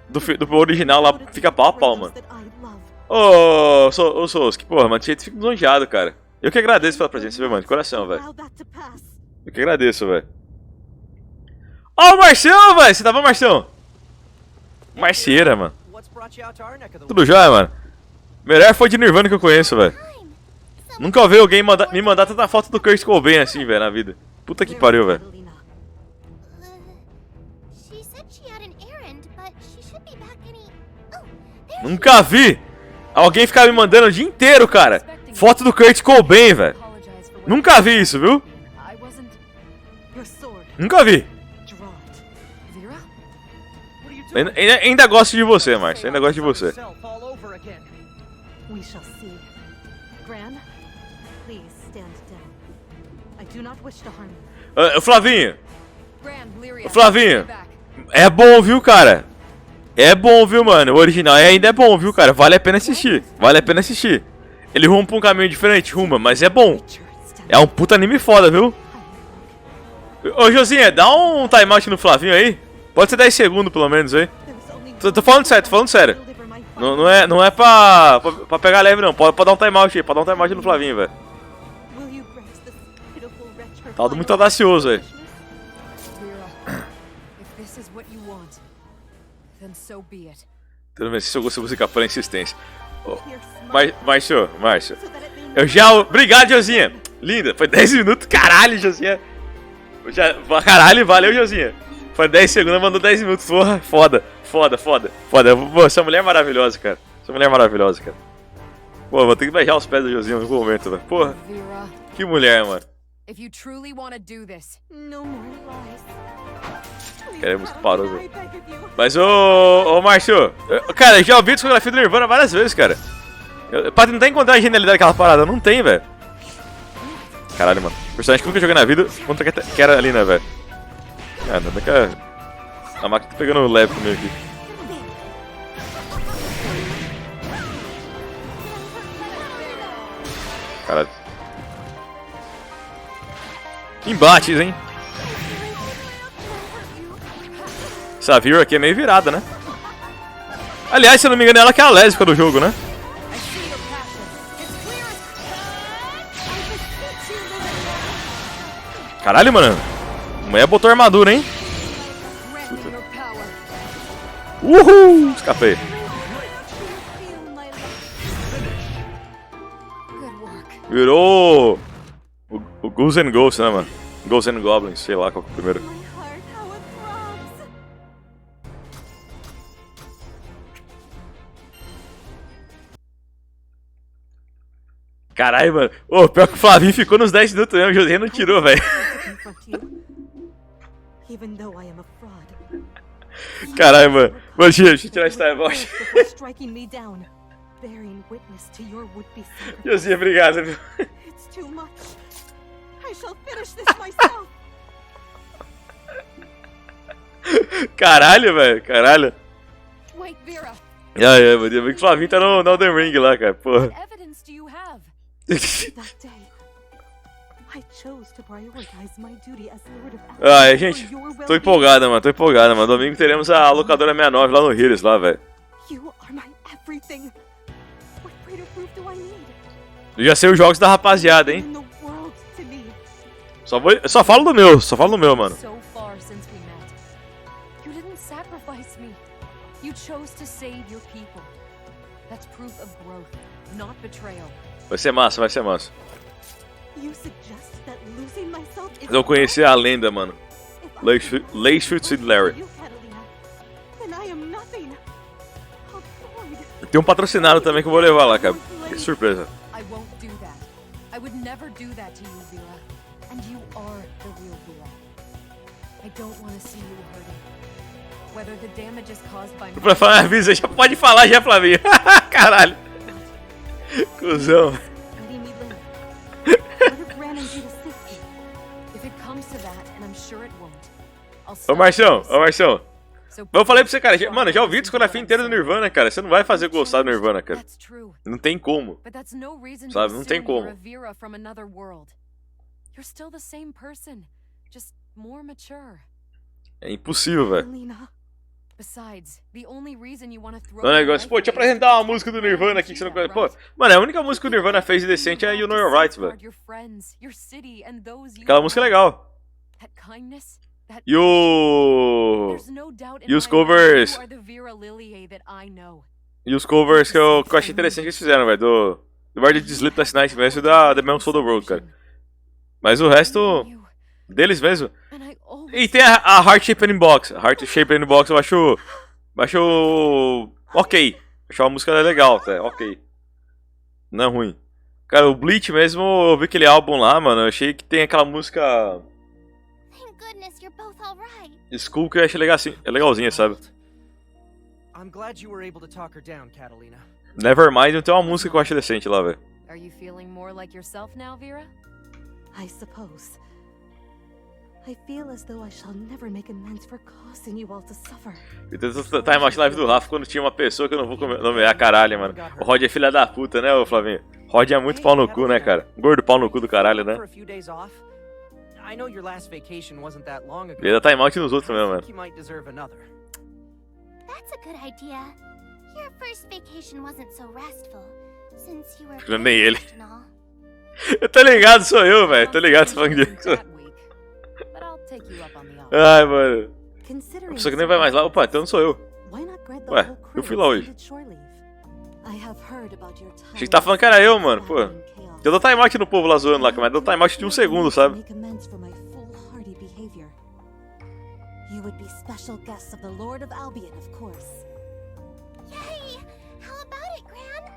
do original lá fica pau a pau, mano. Ô, Souls, que porra, mano. Você fica lisonjeado, cara. Eu que agradeço pela presença, viu, mano? De coração, velho. Eu que agradeço, velho. Ó, o Marcião, velho. Você tava, Marcião? Marceira, mano. Tudo jóia, mano. Melhor foi de Nirvana que eu conheço, velho. Nunca ouvi alguém me mandar tanta foto do Kurt Cobain assim, velho, na vida. Puta que pariu, velho. Nunca vi alguém ficar me mandando o dia inteiro, cara, foto do Kurt Cobain, velho. Nunca vi isso, viu? Nunca vi. Ainda gosto de você, Márcio. Ainda gosto de você. Ô, Flavinho. Ô, Flavinho. É bom, viu, cara? É bom, viu, mano? O original ainda é bom, viu, cara? Vale a pena assistir. Vale a pena assistir. Ele ruma pra um caminho diferente, ruma, mas é bom. É um puta anime foda, viu? Ô, Josinha, dá um timeout no Flavinho aí. Pode ser 10 segundos, pelo menos, aí. Tô falando sério, tô falando sério. Não é pra pegar leve, não. Pode dar um timeout aí. Pode dar um timeout no Flavinho, velho. Tá muito audacioso aí. Tudo bem, se eu gosto de música por insistência. Oh, Márcio. Eu já... Obrigado, Josinha. Linda. Foi 10 minutos. Caralho, Josinha. Caralho, valeu, Josinha. Foi 10 segundos, mandou 10 minutos. Porra, foda. Pô, essa mulher é maravilhosa, cara. Pô, vou ter que beijar os pés da Josinha no momento, velho. Porra. Que mulher, mano. Cara, a música parou, velho. Mas, ô Márcio, cara, eu já ouvi discografia do Nirvana várias vezes, cara. Pra tentar encontrar a genialidade daquela parada, não tem, velho. Caralho, mano. Personagem que eu nunca joguei na vida, contra que era ali, né, velho. Ah, não, que a máquina tá pegando leve comigo aqui. Caralho. Embates, hein? Essa Vera aqui é meio virada, né? Aliás, se eu não me engano, ela que é a lésbica do jogo, né? Caralho, mano. A mulher botou armadura, hein? Uhul! Escapei. Virou o Ghouls and Ghosts, né, mano? Ghosts and Goblins, sei lá qual que é o primeiro. Caralho, mano. Ô, pior que o Flavinho ficou nos 10 minutos mesmo, o José não tirou, velho. Caralho, mano. Mano, deixa eu tirar esse timeout. Before striking me down, bearing witness to your would-be sacrifice. Josinha, obrigado, viu? It's too much. I shall finish this myself. Caralho, velho. Caralho. Wait, Vera. Ai, meu Deus. Que Flavinho tá no Elden Ring lá, cara. Porra. What evidence do you have? That day, I chose to prioritize my duty as Lord of Ai, Acesse gente. for your Tô well-being. empolgada, mano. Tô empolgada, mano. Domingo teremos a locadora 69 lá no Heroes, lá, velho. You are my everything. What greater proof do I need? Eu já sei os jogos da rapaziada, hein. In the world to me. Só falo do meu, mano. So far since we met, you didn't sacrifice me. You chose to save your people. That's proof of growth, not betrayal. Vai ser massa, vai ser massa. You suggest that losing myself is Eu conheci a lenda, mano. HELLEXORCIST Larry. you, Catalina, then I am nothing. A void. Tem um patrocinado também que eu vou levar lá, cara. Que surpresa. I won't do that. I would never do that to you, Vera. And you are the real Vera. I don't want to see you hurting. Whether the damage is caused by Pra falar, avisa, já pode falar já, Flavinho. Caralho. Cusão. letting me live. What if ran into the safety? If it comes to that, and I'm sure it won't, I'll Ô, stop Marcião, this. ô, Marcião. So Eu falei pra você, cara, mano, já ouvi discografia inteira do Nirvana, cara. Você não vai fazer gostar do Nirvana, cara. That's true. Não tem como. But that's no reason Sabe, to não tem assume you're como. a Vera from another world. You're still the same person, just more mature. É impossível, velho. Catalina, Besides, the only reason you want to throw O negócio, pô, deixa eu apresentar uma música do Nirvana aqui que você não conhece. Pô, mano, a única música que o Nirvana fez de decente é You Know Your Rights, velho. Aquela música é legal. E o... E os covers... E os covers que eu achei interessante que eles fizeram, velho. Do Bar de Sleep Last Night mesmo e da The Man Soul the Road, cara. Mas o resto... Deles mesmo. E tem a Heart Shaped Box. A Heart Shaped Box eu acho... ok. Acho uma música legal, tá? Ok. Não é ruim. Cara, o Bleach mesmo, eu vi aquele álbum lá, mano. Eu achei que tem aquela música... Thank goodness you're both all right. Skull que eu achei legal, assim, é legalzinha, sabe? I'm glad you were able to talk her down, Catalina. Nevermind tem uma música que eu acho decente lá, velho. Are you feeling more like yourself now, Vera? I suppose. I feel as though I shall never make amends for causing you all to suffer. E tem essa time live do Rafa quando tinha uma pessoa que eu não vou nomear, caralho, mano. O Rod é filha da puta, né, ô Flavinho? Rod é muito pau no cu, né, cara? Gordo pau no cu do caralho, né? I know your last vacation wasn't that long ago. Ele dá timeout nos outros mesmo, mano. You might deserve another. That's a good idea. Your first vacation wasn't so restful, since you were Eu nem ele. and all. Eu tô ligado, sou eu, velho. Tô ligado, falando disso. But I'll take you up on the offer. Ai, mano. A Considering pessoa que nem vai mais lá. Opa, então não sou eu. why not grant the Ué, whole eu crew fui lá hoje. extended shore leave? I have heard about your Achei que tá falando que era eu, mano. Pô. Eu dou timeout no povo lá zoando lá, mas dou timeout de 1 segundo, sabe? Make amends for my foolhardy behavior. You would be special guests of the Lord of Albion, of course. Yay! How about it, Gran?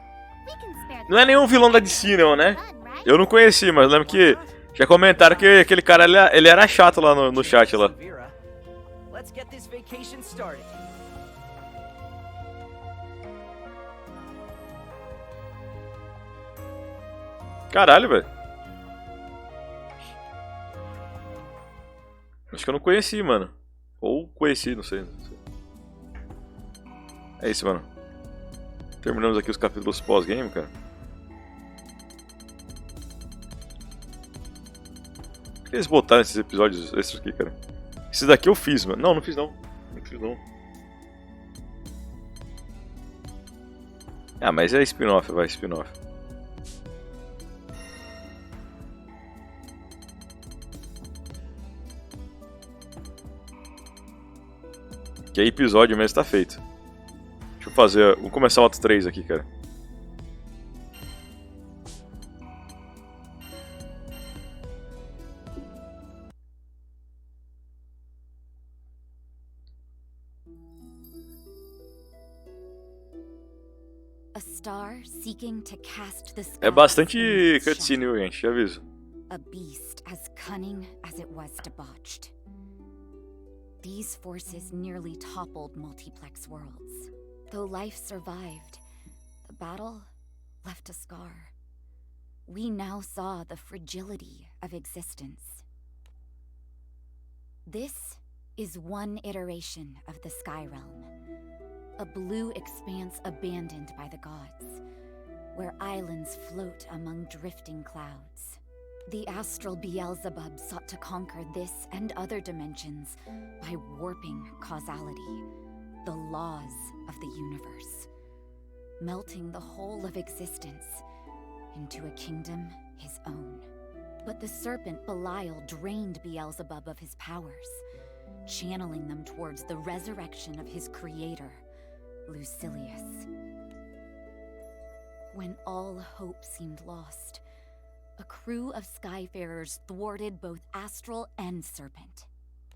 We can spare Não é nenhum vilão da DC, não, né? fun, right? Eu não conheci, mas lembro que já comentaram que aquele cara, ele era chato lá no chat lá. Vera, let's get this vacation started. Caralho, velho. Acho que eu não conheci, mano. Ou conheci, não sei. É isso, mano. Terminamos aqui os capítulos pós-game, cara. Por que eles botaram esses episódios extras aqui, cara? Esse daqui eu fiz, mano. Não, não fiz não. Não fiz não. Ah, mas é spin-off, vai, spin-off. Que aí episódio mesmo tá feito. Deixa eu fazer. Vou começar o ato 3 aqui, cara. A star seeking to cast the É bastante cutscene, viu, gente? Já aviso. A beast as cunning as it was debauched. These forces nearly toppled multiplex worlds. Though life survived, the battle left a scar. We now saw the fragility of existence. This is one iteration of the Sky Realm, a blue expanse abandoned by the gods, where islands float among drifting clouds. The astral Beelzebub sought to conquer this and other dimensions by warping causality, the laws of the universe, melting the whole of existence into a kingdom his own. But the serpent Belial drained Beelzebub of his powers, channeling them towards the resurrection of his creator, Lucilius. When all hope seemed lost, a crew of Skyfarers thwarted both Astral and Serpent.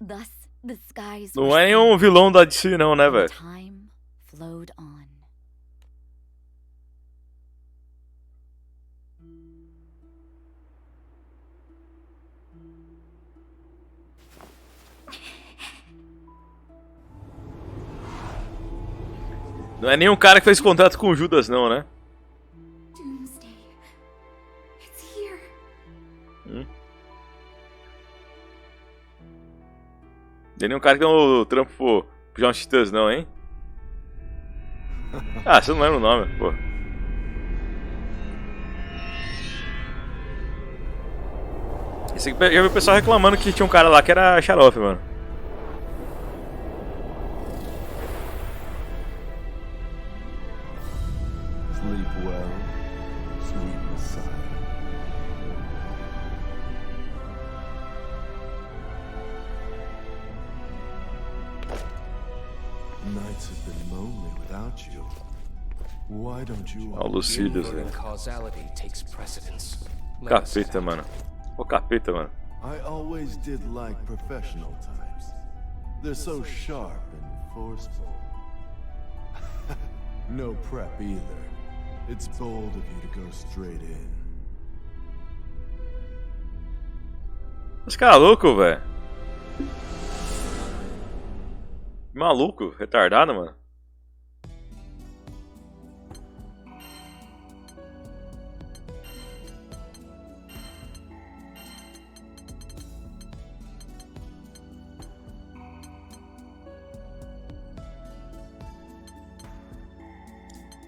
Thus, the skies Não é nenhum vilão da DC não, né, velho? Time flowed on. Não é nenhum cara que fez contrato com o Judas não, né? Doomsday. It's here. Não é nenhum cara que deu o trampo pro John Titãs não, hein? Ah, você não lembra o nome, pô. Esse aqui, já vi o pessoal reclamando que tinha um cara lá que era xarope, mano. Sleep well, sweet Messiah. Nights have been lonely without you. Why don't you Ó, o Lucilius, velho. Causality takes precedence. Capeta, mano. Ô, capeta, mano. I always did like professional types. They're so sharp and forceful. No prep either. It's bold of you to go straight in. Esse cara é louco, velho. Maluco, retardado, mano.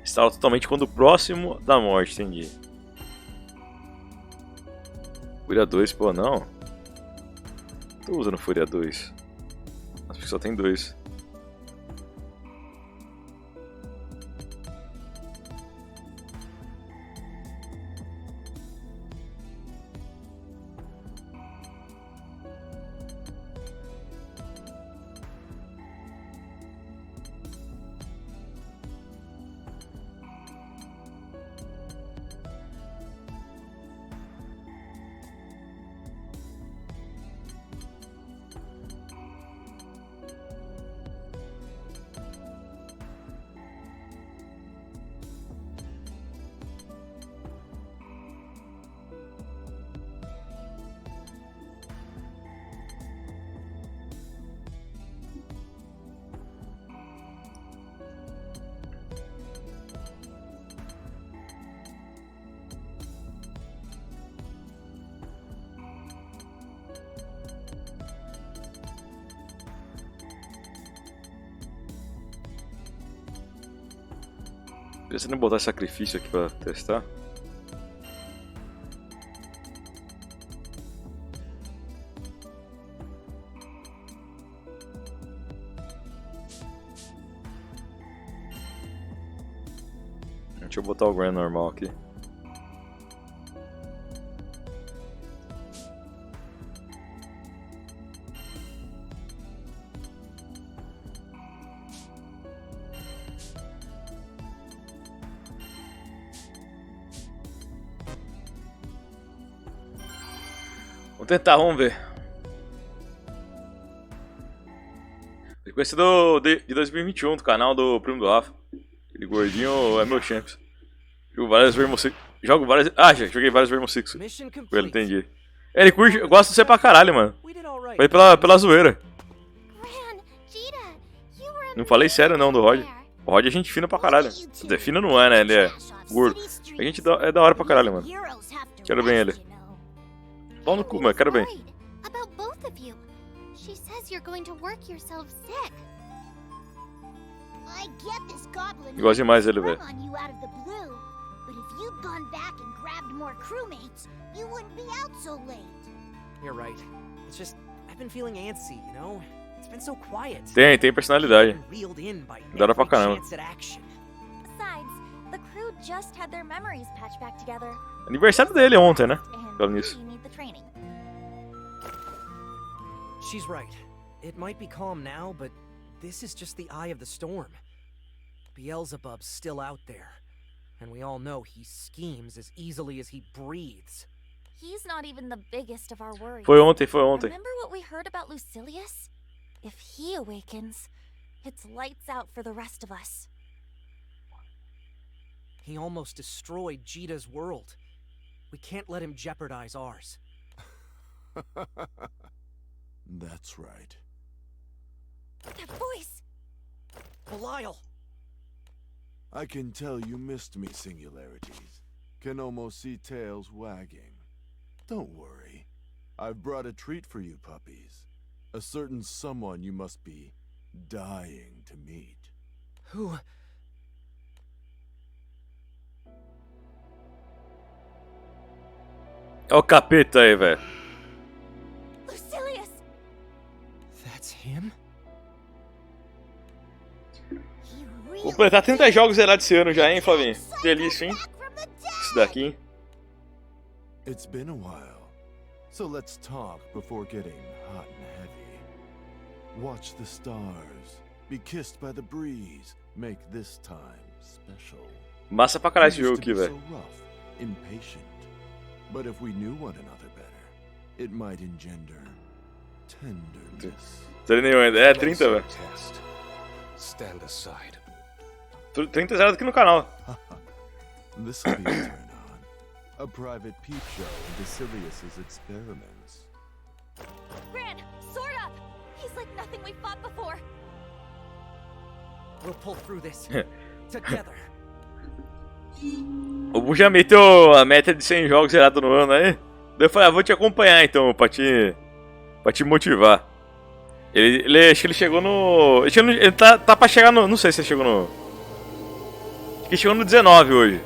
Estava totalmente quando próximo da morte, entendi. Fúria 2, pô, não. Tô usando Fúria 2. Acho que só tem 2. Pensando em botar sacrifício aqui pra testar. Deixa eu botar o Grand normal aqui. Vamos tentar, vamos ver. Esse de 2021, do canal do primo do Rafa. Aquele gordinho é meu champion. Jogo várias Rainbow Six. Jogo várias. Ah, já joguei várias Rainbow Six. Com ele, entendi. Ele curte, eu gosto de você pra caralho, mano. Foi pela zoeira. Gran, Não falei sério não do Rod. O Rod é gente fina pra caralho. Quer dizer, fina não é, né? Ele é gordo. A gente é da hora pra caralho, mano. Quero bem ele. Pau no cu, mano. Quero bem. About both of you. She says you're going to work yourself sick. I get this goblin. Gosto demais dele, velho. on you out of the blue, but if you'd gone back and grabbed more crewmates, you wouldn't be out so late. You're right. It's just I've been feeling antsy, you know? It's been so quiet. Tem personalidade. Da hora pra caramba. Besides, the crew just had their memories patched back together. Aniversário dele ontem, né? And Falando nisso. you need the training. She's right. It might be calm now, but this is just the eye of the storm. Beelzebub's still out there, and we all know he schemes as easily as he breathes. He's not even the biggest of our worries. Foi ontem. Remember what we heard about Lucilius? If he awakens, it's lights out for the rest of us. He almost destroyed Jita's world. We can't let him jeopardize ours. That's right. That voice! Belial! I can tell you missed me, Singularities. Can almost see tails wagging. Don't worry. I've brought a treat for you puppies. A certain someone you must be dying to meet. Who? Olha o capeta aí, velho. Lucilius! That's him? Completar 30 jogos zerados esse ano já, hein, Flavinho? Delícia, hein? Isso daqui, hein? It's been a while, so let's talk before getting hot and heavy. Watch the stars, be kissed by the breeze, make this time special. Massa pra caralho esse jogo aqui, velho. So rough, impatient. But if we knew one another better, it might engender tenderness. É 30, velho. Stand aside. 30 zerados aqui no canal. This will be a turn on. A private peep show into Silius's experiments. Gran, sword up! He's like nothing we've fought before. We'll pull through this together. O Bu já meteu a meta de 100 jogos zerados no ano aí. Eu falei, vou te acompanhar então, pra te motivar. Ele acho que ele chegou no... Ele tá pra chegar no... Não sei se ele chegou no... Acho que ele chegou no 19 hoje.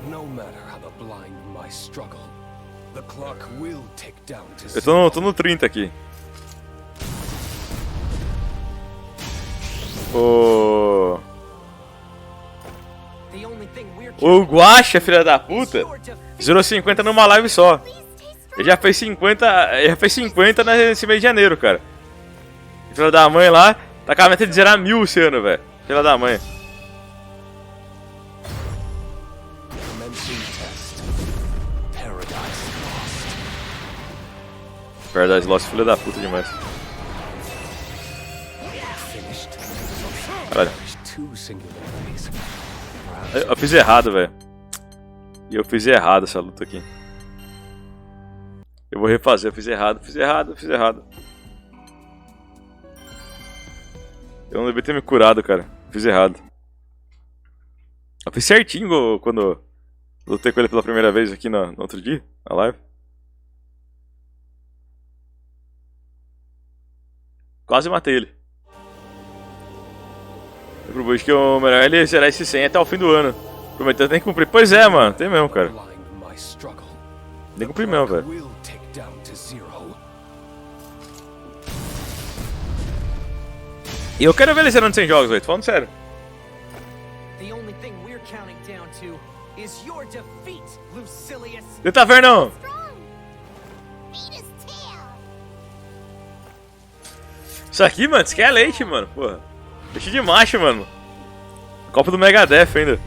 Eu tô no 30 aqui. O Guaxa, filha da puta, zerou 50 numa live só. Ele já fez 50 nesse mês de janeiro, cara. Filha da mãe lá, tá com a meta de zerar 1000 esse ano, velho. Filha da mãe. Paradise Lost, filha da puta demais. Caralho. Eu fiz errado, velho. E eu fiz errado essa luta aqui. Eu vou refazer, eu fiz errado. Eu não devia ter me curado, cara. Fiz errado. Eu fiz certinho quando lutei com ele pela primeira vez aqui no outro dia, na live. Quase matei ele. Eu propus que o melhor é ele zerar esse 100 até o fim do ano. Prometeu tem que cumprir. Pois é, mano. Tem mesmo, cara. Tem que cumprir mesmo, velho. E eu quero ver ele zerando 100 jogos, velho. Tô falando sério. Ele tá vendo, não? Isso aqui, mano, isso aqui é leite, mano. Porra. Leite de macho, mano. Copa do Megadeth ainda.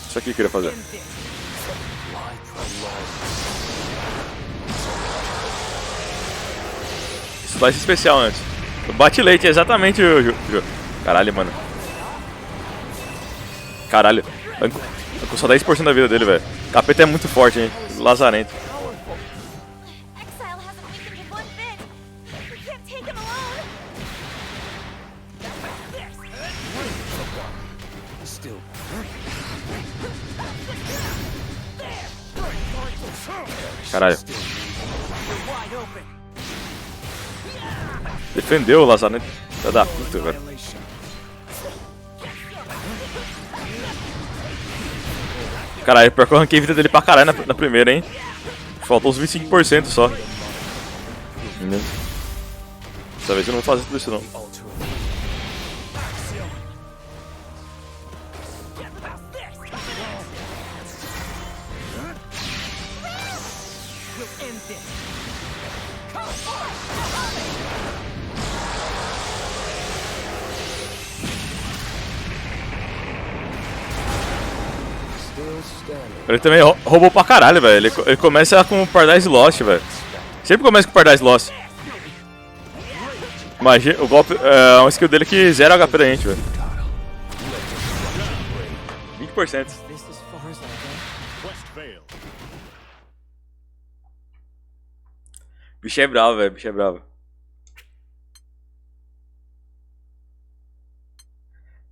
Isso aqui que eu queria fazer. Isso faz especial antes. O bate-leite é exatamente o jogo. Caralho, mano. Caralho. Com só 10% da vida dele, velho. Capeta é muito forte, hein? Lazarento. Exile hasn't weakened him one bit. We can't take him alone. Still. Caralho. Defendeu o Lazarento. Tá da puta, velho. Caralho, pior que eu arranquei a vida dele pra caralho na primeira, hein? Faltou uns 25% só. Dessa vez eu não vou fazer tudo isso, não. Ele também roubou pra caralho, velho. Ele começa com o Paradise Lost, velho. Sempre começa com o Paradise Lost. Imagina, o golpe é uma skill dele que zera o HP da gente, velho. 20%. Bicho é bravo, velho. Bicho é bravo.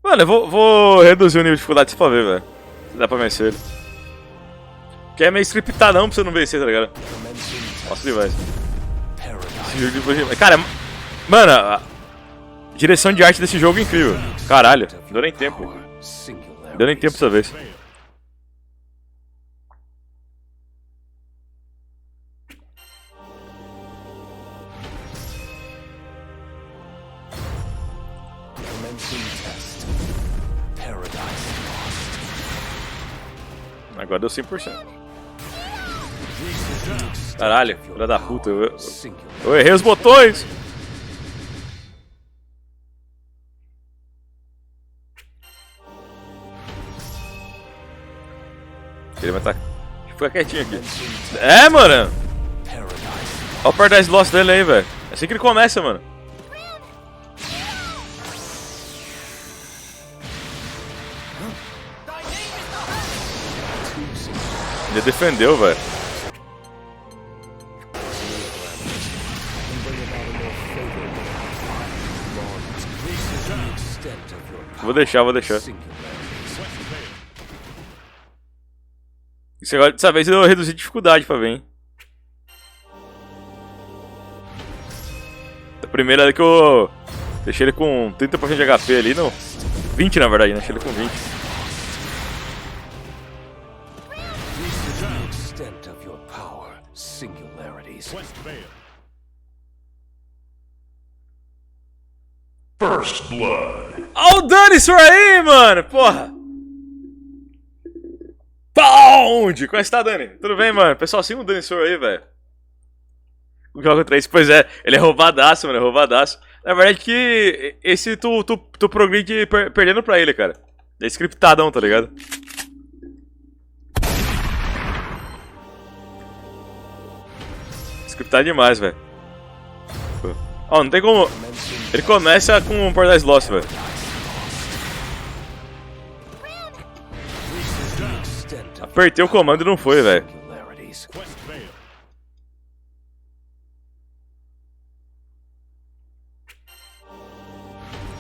Mano, eu vou reduzir o nível de dificuldade só pra ver, velho. Se dá pra vencer ele. Que é meio scriptadão pra você não vencer, tá ligado? Nossa, ele vai. Cara, mano, a direção de arte desse jogo é incrível. Caralho, não deu nem tempo. Não deu nem tempo dessa vez. Agora deu 100%. Caralho, filha da puta, eu errei os botões! Ele vai estar... Fica quietinho aqui. É, mano! Olha o Paradise Lost dele aí, velho. É assim que ele começa, mano. Ele defendeu, velho. Vou deixar. Isso agora, dessa vez eu reduzi a dificuldade pra ver, hein. A primeira ali que eu deixei ele com 30% de HP ali, não. 20 na verdade, né? Deixei ele com 20. First Blood. Ó o dane-se aí, mano! Porra! Pound! Como é que tá, Dani? Tudo bem, mano? Pessoal, siga o dane-se aí, velho. O jogo 3, pois é, ele é roubadaço, mano, é roubadaço. Na verdade que esse tu progride perdendo pra ele, cara. É scriptadão, tá ligado? Scriptado demais, velho. Ó, não tem como... Ele começa com um Paradise Lost, velho. Apertei o comando e não foi, velho.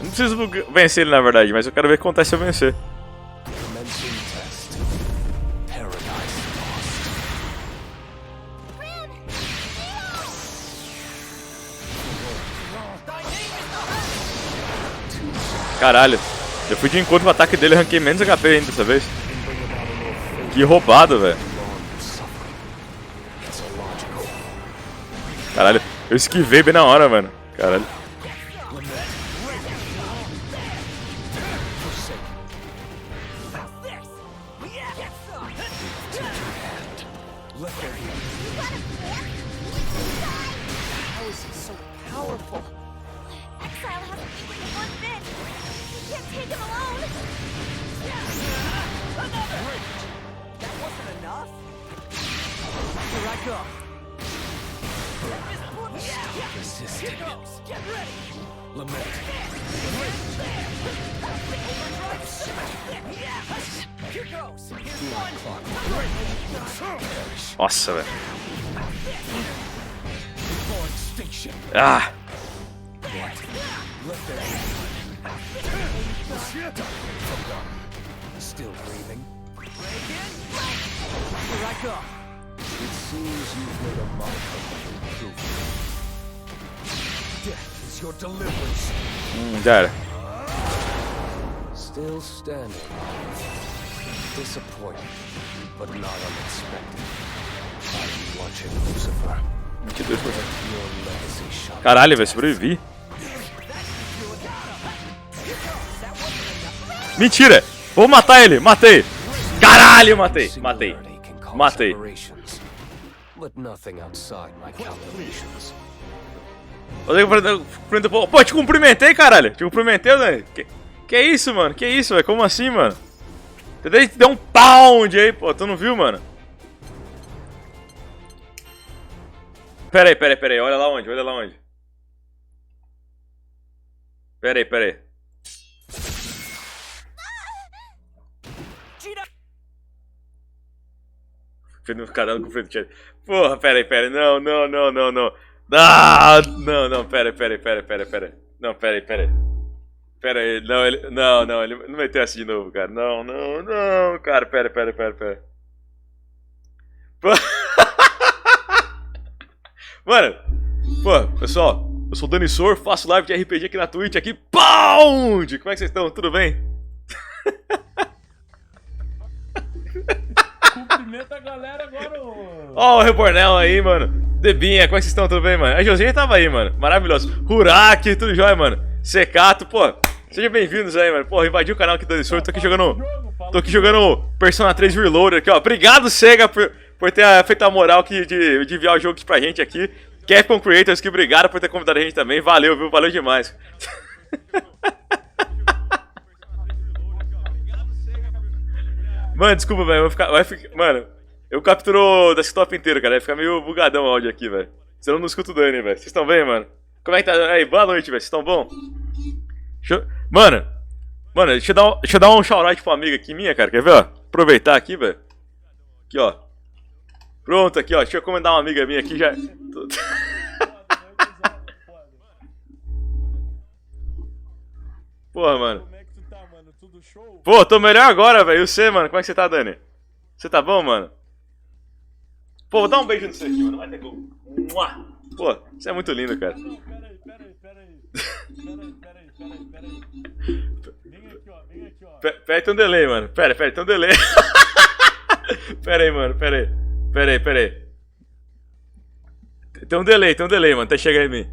Não preciso vencer ele, na verdade, mas eu quero ver o que acontece se eu vencer. Caralho, eu fui de encontro com o ataque dele e arranquei menos HP ainda dessa vez. Que roubado, velho. Caralho, eu esquivei bem na hora, mano. Caralho. resisting. Lament. Nossa, velho. Ah! Still breathing. Here I go. It seems you've made a mark of proof. Death is your deliverance. Já era. Still standing. Disappointing, but not unexpected. I'm watching Lucifer. 22%. Your legacy shot. Caralho, velho, sobrevivi. Mentira! Vou matar ele, matei! Caralho, matei, matei. Matei. But nothing outside my calculations. Pô, te cumprimentei, caralho. Te cumprimentei, velho. Que isso, mano? Que isso, velho? Como assim, mano? Tentei te dar um pound aí, pô. Tu não viu, mano? Pera aí. Olha lá onde, Pera aí. Cada um com frente chat. Porra, pera aí. Não. Ah, não, pera. Não, pera aí. Pera aí, não, ele não meteu assim de novo, cara. Não, cara, pera. Pô. Mano, pô, pessoal, eu sou o Danissor, faço live de RPG aqui na Twitch, aqui, pound! Como é que vocês estão? Tudo bem? Cumprimenta a galera agora, Ó, o Rebornel aí, mano. Debinha, como é que vocês estão? Tudo bem, mano? A Josinha tava aí, mano. Maravilhoso. Hurak, tudo jóia, mano. Secato, pô. Sejam bem-vindos aí, mano. Pô, invadi o canal aqui do Danissor. Tô aqui jogando Persona 3 Reloaded aqui, ó. Obrigado, Sega, por ter feito a moral aqui de enviar o jogo aqui pra gente aqui. Capcom Creators, que obrigado por ter convidado a gente também. Valeu, viu? Valeu demais. Mano, desculpa, velho. Mano, eu capturo o desktop inteiro, cara. Vai ficar meio bugadão o áudio aqui, velho. Senão eu não escuto o Dani, velho. Vocês estão bem, mano? Como é que tá? Aí, boa noite, velho. Vocês estão bom? Mano, deixa eu dar um shout-out pra uma amiga aqui minha, cara. Quer ver, ó? Aproveitar aqui, velho. Aqui, ó. Pronto, aqui, ó. Deixa eu recomendar uma amiga minha aqui já. Porra, mano. Como é que tu tá, mano? Tudo show? Pô, tô melhor agora, velho. E você, mano? Como é que você tá, Dani? Você tá bom, mano? Pô, vou dar um beijo no seu aqui, mano. Vai ter como. Pô, você é muito lindo, cara. Não, pera aí. Vem aqui, ó. Pera aí, tem um delay, mano. Pera aí, tem um delay. Pera aí, mano. Pera aí. Tem um delay, mano. Até chegar em mim.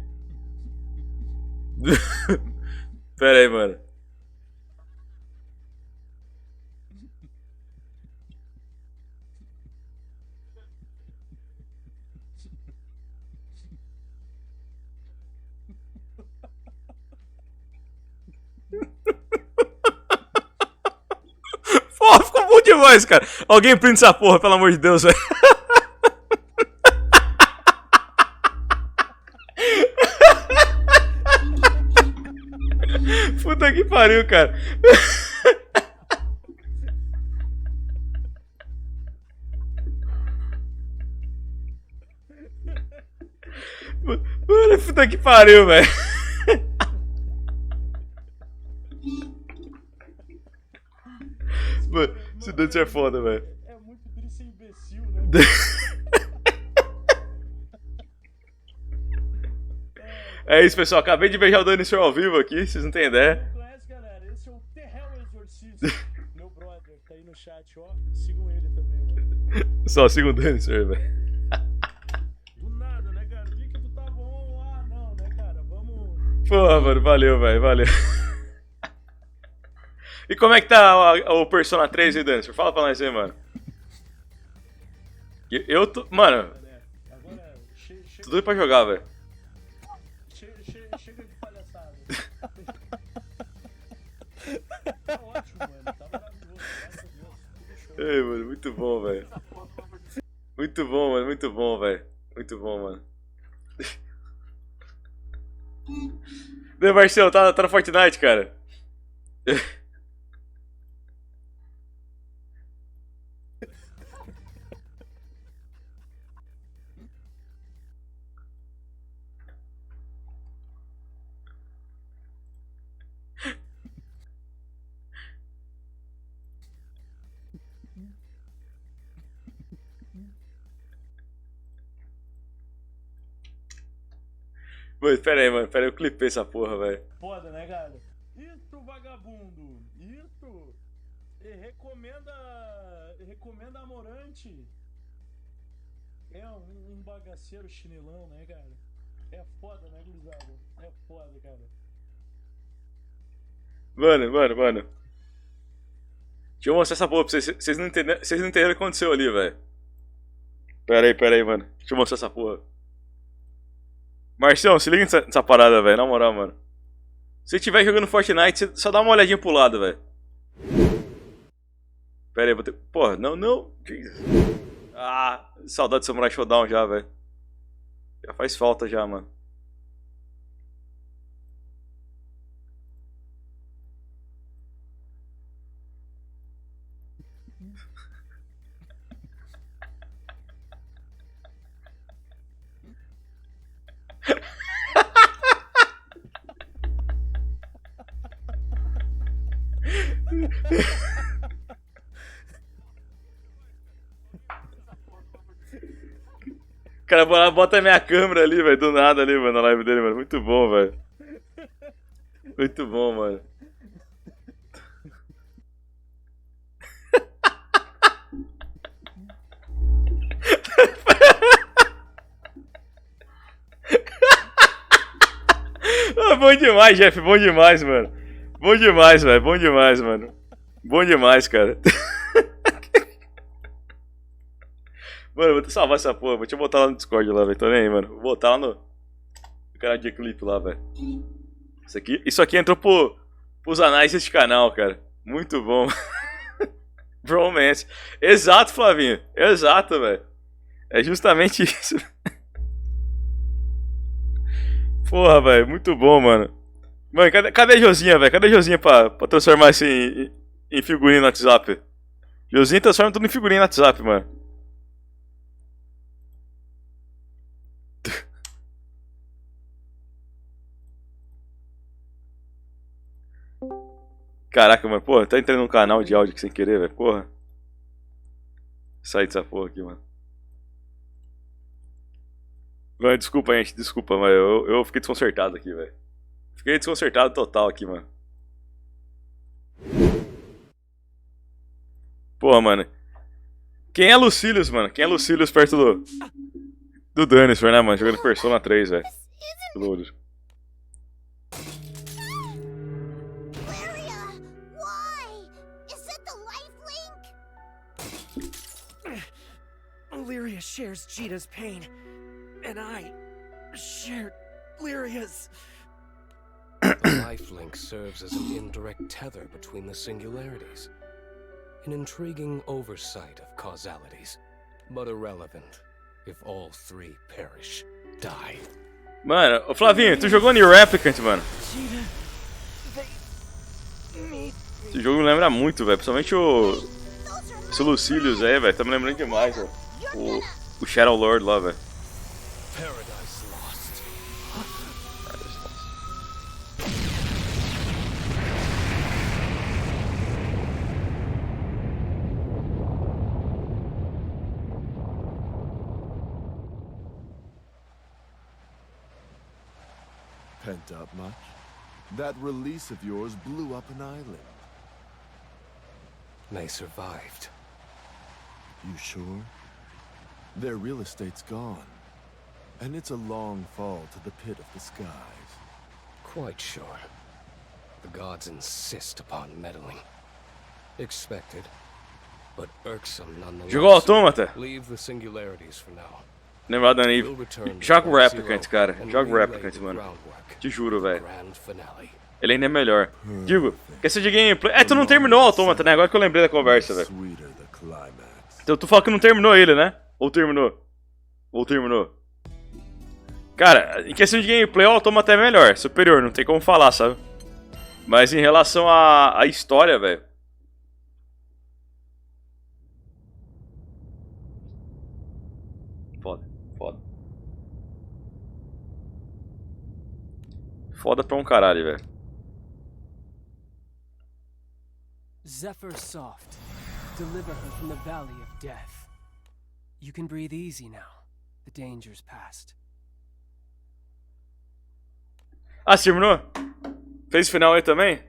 Pera aí, mano. Pô, ficou bom demais, cara. Alguém print essa porra, pelo amor de Deus, velho. Puta que pariu, cara. Mano, puta que pariu, velho. Mano, esse Dante é foda, velho. É muito duro ser imbecil, né? É isso, pessoal. Acabei de beijar o Danissor ao vivo aqui, vocês não têm ideia. Não conhece, galera? Esse é o TheHellExorcist. Meu brother, tá aí no chat, ó. Sigam ele também, mano. Só siga o Danissor, velho. Do nada, né, cara? Vi que tu tá bom. Ah, não, né, cara? Vamos. Porra, mano, valeu, velho, valeu. E como é que tá o Persona 3 aí, Danissor? Fala pra nós aí, mano. Eu tô... Mano, Agora, tô doido pra jogar, velho. Chega de palhaçada. Tá ótimo, mano. Tá maravilhoso. Graças a Deus. Tudo show. Ei, mano, muito bom, velho. Muito bom, mano, muito bom, velho. Muito bom, mano. Não, Marcelo, tá no Fortnite, cara. Mano, pera aí, mano. Pera aí, eu clipei essa porra, velho. Foda, né, cara? Isso, vagabundo! Isso! E recomenda Amorante. É um bagaceiro chinelão, né, cara? É foda, né, gurizada? É foda, cara. Mano. Deixa eu mostrar essa porra pra vocês. Vocês não entenderam o que aconteceu ali, velho. Pera aí, mano. Deixa eu mostrar essa porra. Marcião, se liga nessa parada, velho. Na moral, mano. Se você estiver jogando Fortnite, você só dá uma olhadinha pro lado, velho. Pera aí, vou ter... Porra, não. Jesus. Ah, saudade do Samurai Showdown já, velho. Já faz falta já, mano. Cara, bota a minha câmera ali, velho, do nada ali, mano, na live dele, mano. Muito bom, velho. Muito bom, mano. Ah, bom demais, Jeff, bom demais, mano. Bom demais, velho, bom demais, mano. Bom demais, cara. Mano, vou te salvar essa porra, vou te botar lá no Discord lá, velho. Tô nem aí, mano. Vou botar lá no canal de clipe lá, velho. Isso aqui entrou pros anais deste canal, cara. Muito bom. Bromance. Exato, Flavinho. Exato, velho. É justamente isso. Porra, velho. Muito bom, mano. Mano, cadê a Josinha, velho? Cadê a Josinha pra transformar isso em figurinha no WhatsApp? Josinha transforma tudo em figurinha no WhatsApp, mano. Caraca, mano, porra, tá entrando num canal de áudio aqui sem querer, velho, porra. Sai dessa porra aqui, mano. Mano, desculpa, gente, desculpa, mas eu fiquei desconcertado aqui, velho. Fiquei desconcertado total aqui, mano. Porra, mano. Quem é Lucilius, mano? Quem é Lucilius perto do Danister, né, mano? Jogando Persona 3, velho. Louros. Lyria shares Jita's pain, and I share Lyria's. The lifelink serves as an indirect tether between the singularities. An intriguing oversight of causalities, but irrelevant if all three perish, die. Mano, ô Flavinho, tu jogou Nier Replicant, mano? Esse jogo me lembra muito, velho. Principalmente esse Lucilius aí, velho. Tá me lembrando demais, velho. O Shadow Lord lá, velho. Paradise lost. Pent up much? That release of yours blew up an island. They survived. You sure? Their real estate's gone. And it's a long fall to the pit of the skies. Quite sure. The gods insist upon meddling. Expected, but irksome nonetheless. Jogou Autômata? Leave the singularities for now. Lembrado da Neve. Joga o Replicant, cara. Joga o Replicant, mano. Te juro, velho. Ele ainda é melhor. Digo, questão de gameplay. É, tu não terminou o Autômata, né? Agora que eu lembrei da conversa, velho. Então tu fala que não terminou ele, né? Ou terminou? Ou terminou? Cara, em questão de gameplay, o Autômata é melhor, superior, não tem como falar, sabe? Mas em relação à história, velho. Foda, foda. Foda pra um caralho, velho. Zephyr Soft, deliver her from the Valley of Death. You can breathe easy now. The danger's past. Ah, você terminou? Fez o final aí também?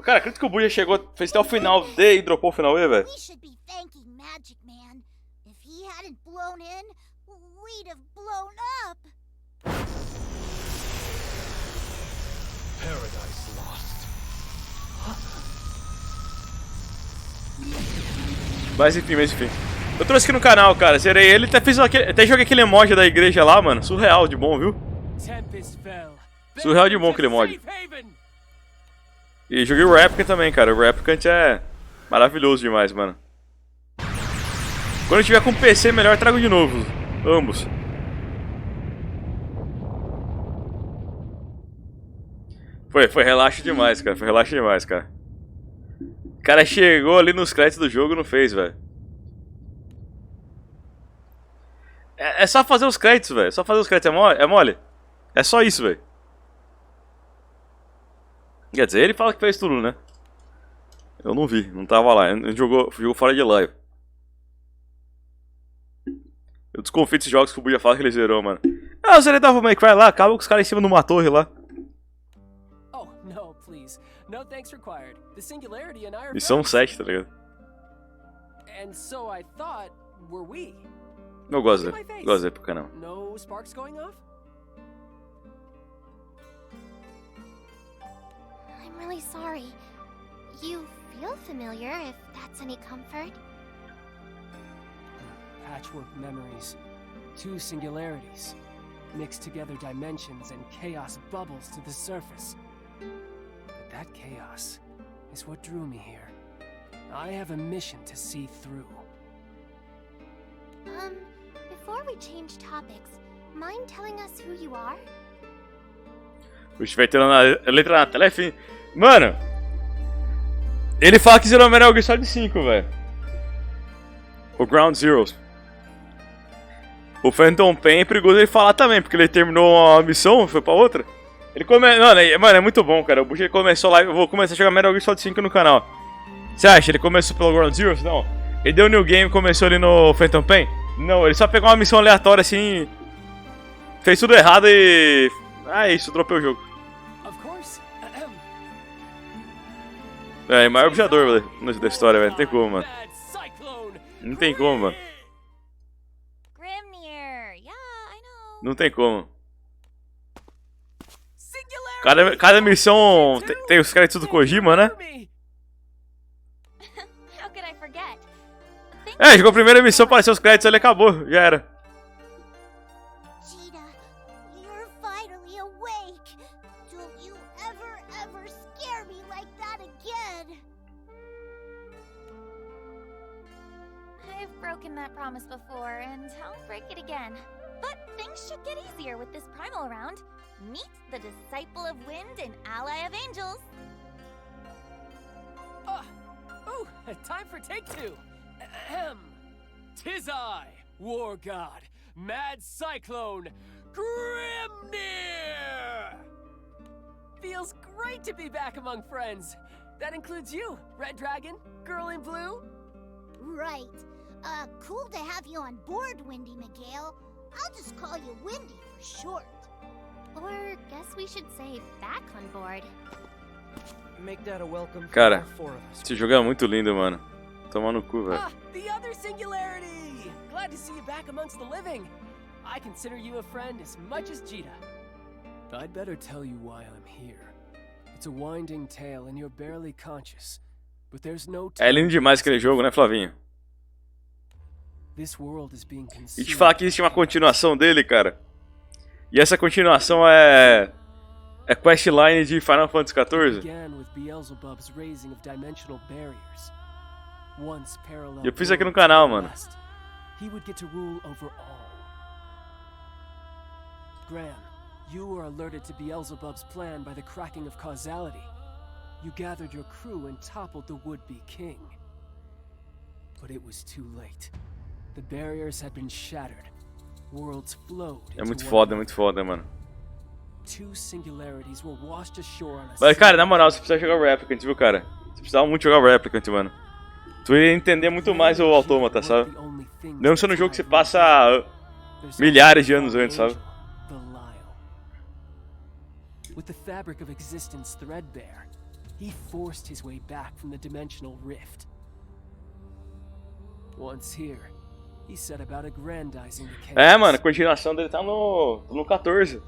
Cara, acredito que o Bu já chegou, fez até o final D e dropou o final E, velho. We should be thanking Magic Man. If he hadn't blown in, we'd have blown up. Paradise lost. Mas enfim. Eu trouxe aqui no canal, cara, zerei ele, até joguei aquele emoji da igreja lá, mano. Surreal de bom, viu? Surreal de bom aquele emoji. E joguei o Replicant também, cara. O Replicant é maravilhoso demais, mano. Quando eu tiver com PC melhor, trago de novo. Ambos. Foi relaxo demais, cara. Foi relaxo demais, cara. O cara chegou ali nos créditos do jogo e não fez, velho. É só fazer os créditos, velho. Só fazer os créditos. É mole? É só isso, velho. Quer dizer, ele fala que fez tudo, né? Eu não vi, não tava lá. Ele jogou fora de live. Eu desconfio desses jogos que o Buia fala que ele zerou, mano. Ah, eu zerei Devil May Cry lá, acaba com os caras em cima de uma torre lá. Oh, no, please. No thanks required. The singularity and I are Missão 7, tá ligado? And so I thought, were we? Eu gosto dele pro canal. No sparks going off? I'm really sorry. You feel familiar, if that's any comfort. Patchwork memories. Two singularities. Mixed together dimensions and chaos bubbles to the surface. But that chaos is what drew me here. I have a mission to see through. Before we change topics, mind telling us who you are? O vai ter a letra na tela, enfim. Mano, ele fala que zerou o Metal Gear Solid 5, velho. O Ground Zeroes. O Phantom Pain é perigoso ele falar também, porque ele terminou uma missão, foi pra outra. Ele mano, é muito bom, cara. O Bush começou lá, eu vou começar a jogar Metal Gear Solid 5 no canal. Você acha? Ele começou pelo Ground Zeroes? Não. Ele deu New Game e começou ali no Phantom Pain? Não, ele só pegou uma missão aleatória assim. Fez tudo errado e. Ah, é isso, dropei o jogo. É maior objeador, velho, da história, velho. Não tem como, mano. Não tem como, mano. Não tem como. Cada missão tem os créditos do Kojima, né? É, jogou a primeira missão, apareceu os créditos, ele acabou, já era. You're finally awake. Don't you ever scare me like that again. I've broken that promise before, and I'll break it again. But things should get easier with this primal around. Meet the Disciple of Wind and Ally of Angels. Oh, time for take two. Ahem. 'Tis I, War God, Mad Cyclone, Grimnir! Feels great to be back among friends. That includes you, Red Dragon, Girl in Blue. Right. Cool to have you on board, Windy Miguel. I'll just call you Windy for short. Or guess we should say back on board. Make that a welcome for Cara, all four of us. esse jogo é muito lindo, mano. Toma no cu, velho. The other singularity! Glad to see you back amongst the living. I consider you a friend as much as Jita. I'd better tell you why I'm here. It's a winding tale and you're barely conscious. But there's no É lindo demais aquele jogo, né, Flavinho? This world is being consumed. E te falar que existe uma continuação dele, cara. E essa continuação é questline de Final Fantasy XIV. E eu fiz aqui no canal, mano. Gran, you were alerted to Beelzebub's plan by the cracking of causality. You gathered your crew and toppled the would-be king. But it was too late. The barriers had been shattered. Worlds flowed. É muito foda, mano. Two singularities were washed ashore on a Mas, cara, na moral, você precisa jogar o Replicant, viu, cara? Você precisava muito jogar o Replicant, mano. Tu ia entender muito mais o Autômata, sabe? Mesmo sendo um jogo que se passa milhares de anos antes, sabe? With the fabric of existence threadbare, he forced his way back from the dimensional rift. Once here, he set about aggrandizing the chaos. É, mano, a continuação dele tá no 14.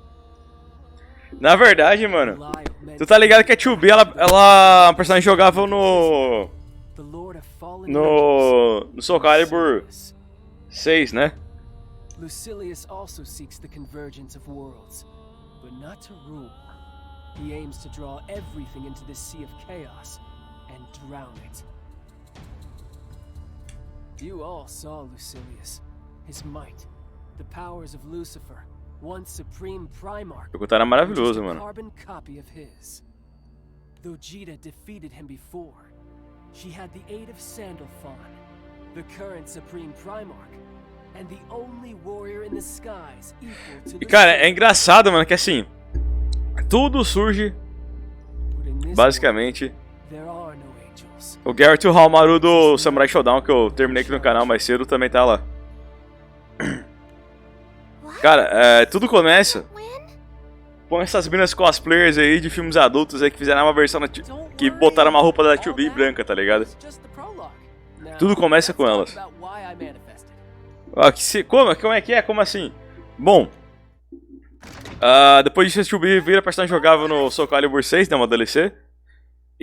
Na verdade, mano, tu tá ligado que a 2B, ela é uma personagem jogável no Soul Calibur 6, né? Lucilius also seeks the convergence of worlds, but not to rule. He aims to draw everything into the sea of chaos and drown it. You all saw Lucilius, his might, the powers of Lucifer, once supreme Primarch. O jogo era maravilhoso, mano. Carbon copy of his. Though Jita defeated him before, she had the aid of Sandalphon, the current supreme Primarch, and the only warrior in the skies equal to. E cara, é engraçado, mano, que assim, tudo surge basicamente. O Garrett e o Hamaru do Samurai Shodown, que eu terminei aqui no canal mais cedo, também tá lá. Cara, tudo começa com essas minas cosplayers aí de filmes adultos aí que fizeram uma versão que botaram uma roupa da 2B branca, tá ligado? Tudo começa com elas. Como é que é? Como assim? Bom, depois disso a 2B vira personagem jogável no Soul Calibur 6, né, uma DLC.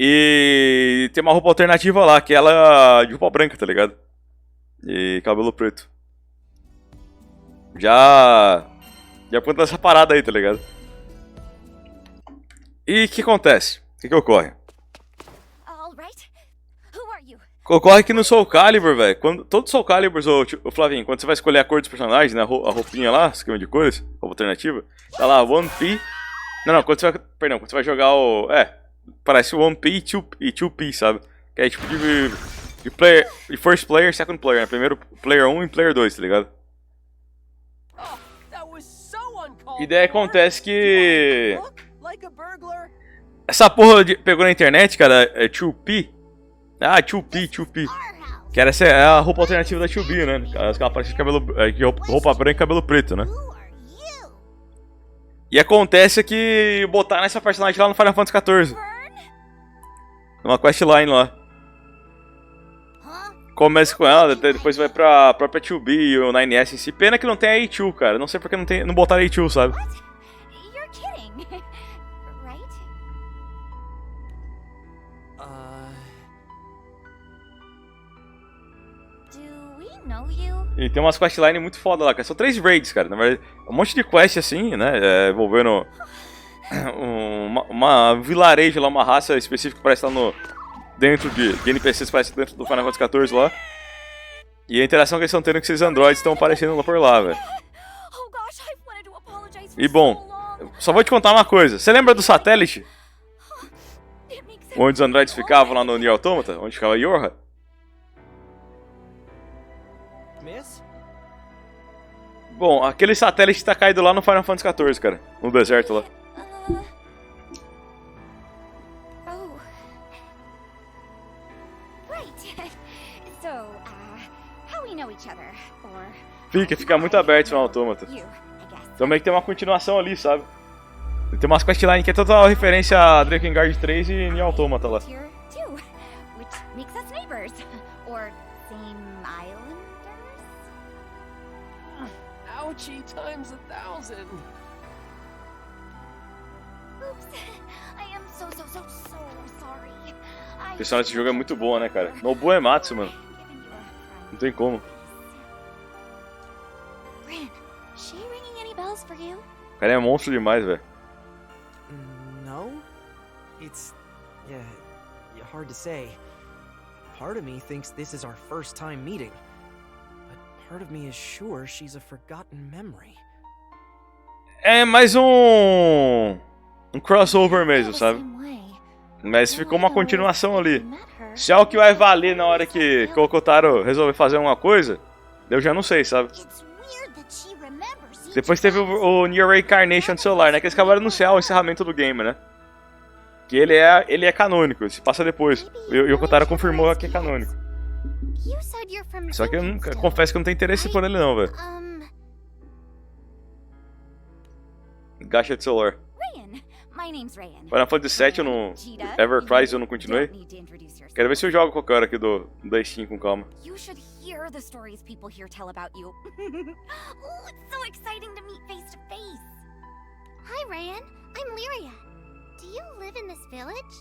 E tem uma roupa alternativa lá, que ela é de roupa branca, tá ligado? E cabelo preto. Já conta essa parada aí, tá ligado? E o que acontece? O que ocorre? Ocorre que no Soul Calibur, velho, todo Soul Calibur, o Flavinho, quando você vai escolher a cor dos personagens, né, a roupinha lá, esquema de cores, roupa alternativa, tá lá 1P. Não, quando você vai jogar o... parece o 1P e 2P, sabe? Que é tipo de first player, second player, né? Primeiro player 1 e player 2, tá ligado? E daí acontece que... essa porra pegou na internet, cara, é 2P. 2P. Que era a roupa alternativa da 2B, né? Ela parece de roupa branca e cabelo preto, né? E acontece que botaram essa personagem lá no Final Fantasy XIV. Uma questline lá. Começa com ela, depois vai pra própria 2B e o 9S em si. Pena que não tem a A2, cara. Não sei porque não botaram a A2, sabe? E tem umas questlines muito foda lá, cara. São 3 raids, cara. Na verdade, um monte de quest assim, né? Envolvendo uma vilarejo lá, uma raça específica que parece estar dentro de NPCs, parece dentro do Final Fantasy XIV lá. E a interação que eles estão tendo com esses androides estão aparecendo lá por lá, velho. E bom, só vou te contar uma coisa. Você lembra do satélite? Onde os androides ficavam lá no Nier Automata? Onde ficava Yorha? Bom, aquele satélite tá caído lá no Final Fantasy XIV, cara. No deserto lá. Fica muito aberto no Automata. Também que tem uma continuação ali, sabe? Tem umas questlines que é total referência a Drakengard 3 e Nier Automata lá. Ouchie times 1000. O personagem desse jogo é muito bom, né, cara? Nobu Ematsu, mano. Não tem como. O cara é monstro demais, velho. No? It's hard to say. Part of me thinks this is our first time meeting. But part of me is sure she's a forgotten memory. É mais um crossover mesmo, sabe? Mas ficou uma continuação ali. Se é o que vai valer na hora que o Kotaro resolver fazer alguma coisa, eu já não sei, sabe? Depois teve o Near Reincarnation do celular, né? Que eles acabaram de anunciar o encerramento do game, né? Que ele é canônico, se passa depois. E o Kotaro confirmou que é canônico. Só que eu confesso que eu não tenho interesse por ele não, velho. Gacha de celular. Final Fantasy VII eu não... Evercrise eu não continuei. Quero ver se eu jogo qualquer hora aqui da Steam com calma. You should hear the stories people here tell about you. Oh, it's so exciting to meet face to face. Hi, Ryan. I'm Lyria. Do you live in this village?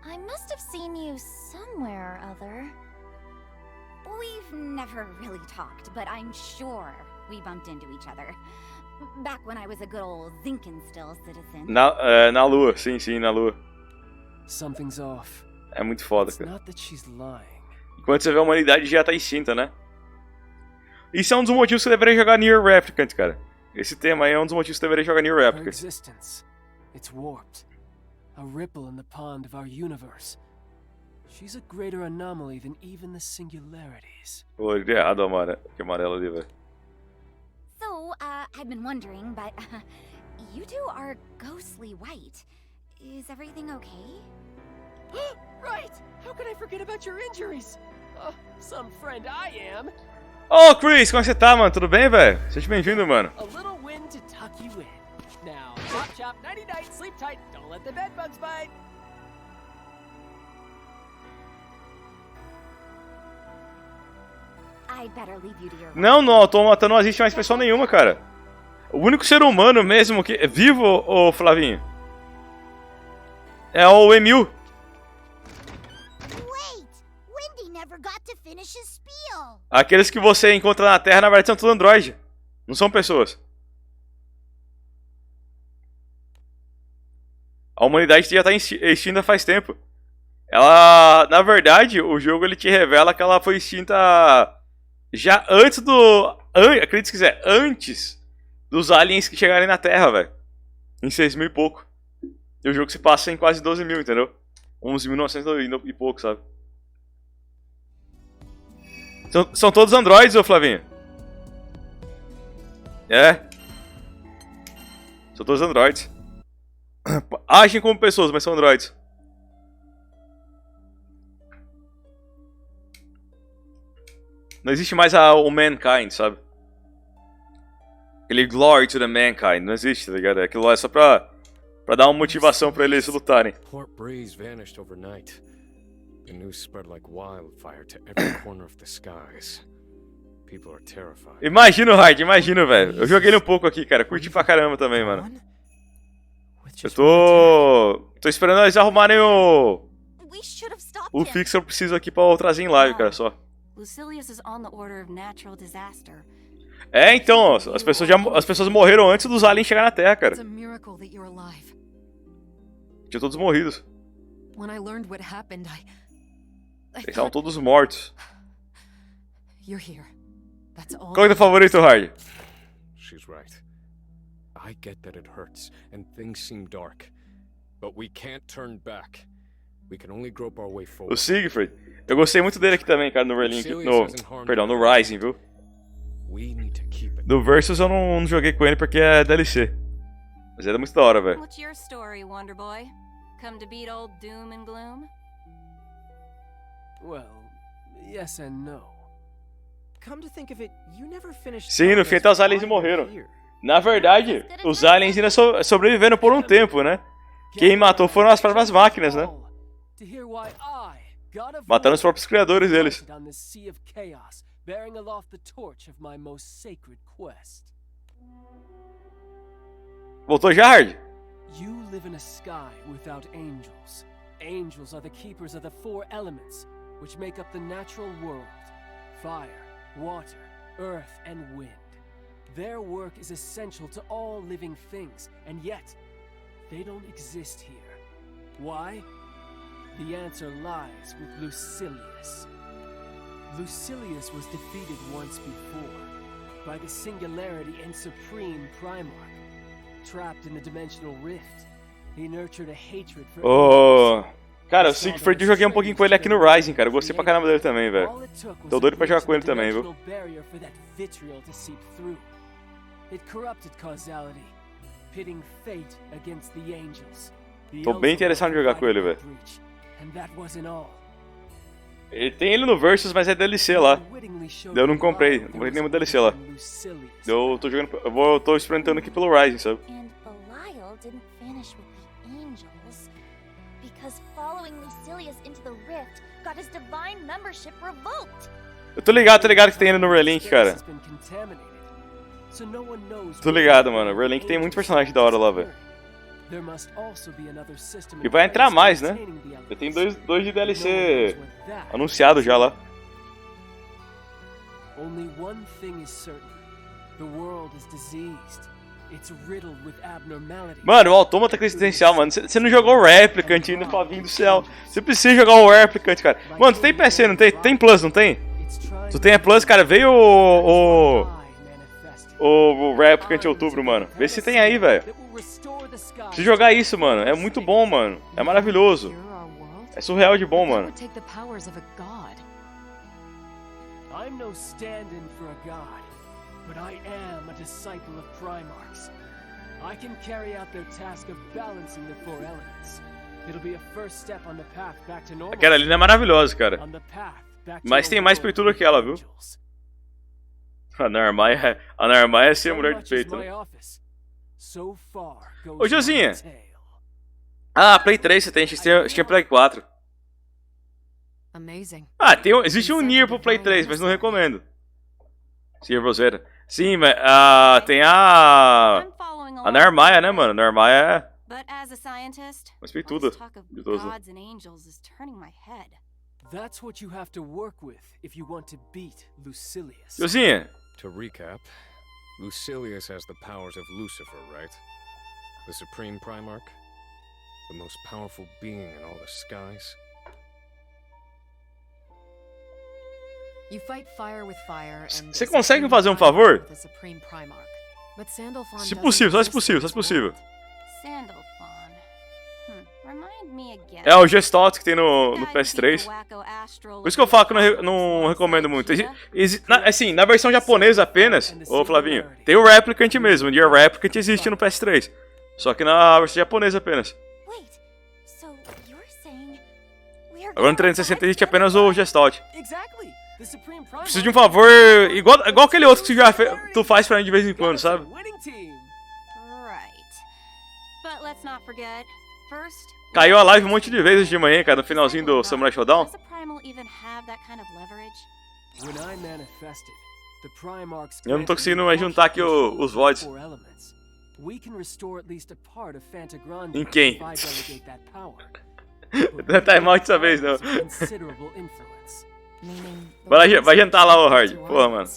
I must have seen you somewhere or other. We've never really talked, but I'm sure we bumped into each other. Back when I was a good old Zinkenstill citizen. Na lua, sim, na lua. Something's off. É muito foda, It's cara. not that she's lying. Enquanto você vê a humanidade já tá extinta, né? Isso é um dos motivos que você deveria jogar Nier Replicant, cara. Esse tema aí é um dos motivos que você deveria jogar Nier Her Replicant. existence. It's warped. A ripple in the pond of our universe. She's a greater anomaly than even the singularities. Pô, eu li errado que amarelo ali, velho. So, I've been wondering, but you two are ghostly white. Is everything okay? Right! How could I forget about your injuries? Oh, some friend I am. Ô, Chris, como é que você tá, mano? Tudo bem, velho? Seja bem-vindo, mano. A little wind to tuck you in. Now, chop chop, nighty night, sleep tight, don't let the bed bugs bite. I'd better leave you to your... Não, no Autômata não existe mais pessoa nenhuma, cara. O único ser humano mesmo que é vivo, ô Flavinho, é o Emil. Aqueles que você encontra na Terra, na verdade, são tudo android. Não são pessoas. A humanidade já tá extinta faz tempo. Ela, na verdade, o jogo ele te revela que ela foi extinta já antes acredite se quiser, antes dos aliens que chegarem na Terra, velho. Em 6.000 e pouco. E o jogo se passa em quase 12.000, entendeu? 11.900 e pouco, sabe? São todos androides, ô Flavinho. É. São todos androides. Agem como pessoas, mas são androides. Não existe mais o mankind, sabe? Aquele glory to the mankind. Não existe, tá ligado? Aquilo lá é só pra dar uma motivação pra eles lutarem. Port Breeze vanished overnight. The news spread like wildfire to every corner of the skies. People are terrified. Imagina o Hard, imagina, velho. Eu joguei ele um pouco aqui, cara. Curti pra caramba também, mano. Eu tô esperando eles arrumarem o fix que eu preciso aqui pra eu trazer em live, cara, só. É, então, as pessoas morreram antes dos aliens chegar na Terra, cara. Tinham todos morridos. Eles estavam todos mortos. Qual é o teu favorito, Hard? She's right. I get that it hurts and things seem dark, but we can't turn back. We can only grope our way forward. O Siegfried, eu gostei muito dele aqui também, cara, no Rising, viu? Do Versus eu não joguei com ele porque é DLC. Mas ele é muito da hora, velho. What's your story, Wonder Boy? Come to beat old doom and gloom? Well, yes and no. Come to think of it, you never finished. Sim, no fim até os aliens morreram. Na verdade, os aliens ainda sobreviveram por um tempo, né? Quem matou foram as próprias máquinas, né? Mataram os próprios criadores deles. Voltou já, Hard? You live in a sky without angels. Angels are the keepers of the four elements, which make up the natural world: fire, water, earth, and wind. Their work is essential to all living things, and yet, they don't exist here. Why? The answer lies with Lucilius. Lucilius was defeated once before, by the Singularity and Supreme Primarch. Trapped in the dimensional rift, he nurtured a hatred for Oh, cara, o Siegfried eu joguei um pouquinho com ele aqui no Rising, cara. Eu gostei pra caramba dele também, velho. Tô doido pra jogar com ele também, viu? Tô bem interessado em jogar com ele, velho. Ele tem ele no Versus, mas é DLC lá. Eu não comprei nenhum DLC lá. Eu tô jogando, tô experimentando aqui pelo Rising, sabe? Didn't vanish with the angels because following Lucilius into the rift got his divine membership revoked. Eu tô ligado que tem ele no Relink, cara. Tô ligado, mano. O Relink tem muito personagem da hora lá, velho. E vai entrar mais, né? Já tem dois de DLC anunciados já lá. Only one thing is certain. The world is diseased. Mano, o Autômata Existencial, mano. Você não jogou o Replicant ainda, Flavinho do céu. Você precisa jogar o Replicant, cara. Mano, tu tem PC, não tem? Tem Plus, não tem? Tu tem a Plus, cara. Veio o Replicant em outubro, mano. Vê se tem aí, velho. Precisa jogar isso, mano. É muito bom, mano. É maravilhoso. É surreal de bom, mano. I'm no stand-in for a god. But I am a disciple of Primarchs. I can carry out their task of balancing the four elements. It'll be a first step on the path back to normal. Aquela ali é maravilhosa, cara. Mas tem mais peitura que ela, viu? A Narmaia é ser mulher de peito, né? Ô, Josinha. Ah, Play 3 você tem. Tinha Play 4. Ah, existe um Nier pro Play 3, mas não recomendo. Sim, Roseira. Sim, mas tem a Narmaia, né, mano? Narmaia é... Mas tem tudo. Josinha. To recap, Lucilius has the powers of Lucifer, right? The Supreme Primarch? The most powerful being in all the skies? Você consegue me fazer um favor? Se possível, só se possível, só se possível. É o Gestalt que tem no PS3. Por isso que eu falo que eu não recomendo muito. Assim, na versão japonesa apenas, ô Flavinho, tem o Replicant mesmo. O Nier Replicant existe no PS3. Só que na versão japonesa apenas. Agora no 360 existe apenas o Gestalt. Preciso de um favor igual aquele outro que tu faz pra mim de vez em quando, sabe? Caiu a live um monte de vezes de manhã, cara, no finalzinho do Samurai Showdown. Eu não tô conseguindo mais juntar aqui os VODs. Em quem? Não é timeout dessa vez, não. Vai jantar lá, o Hard. Porra, mano.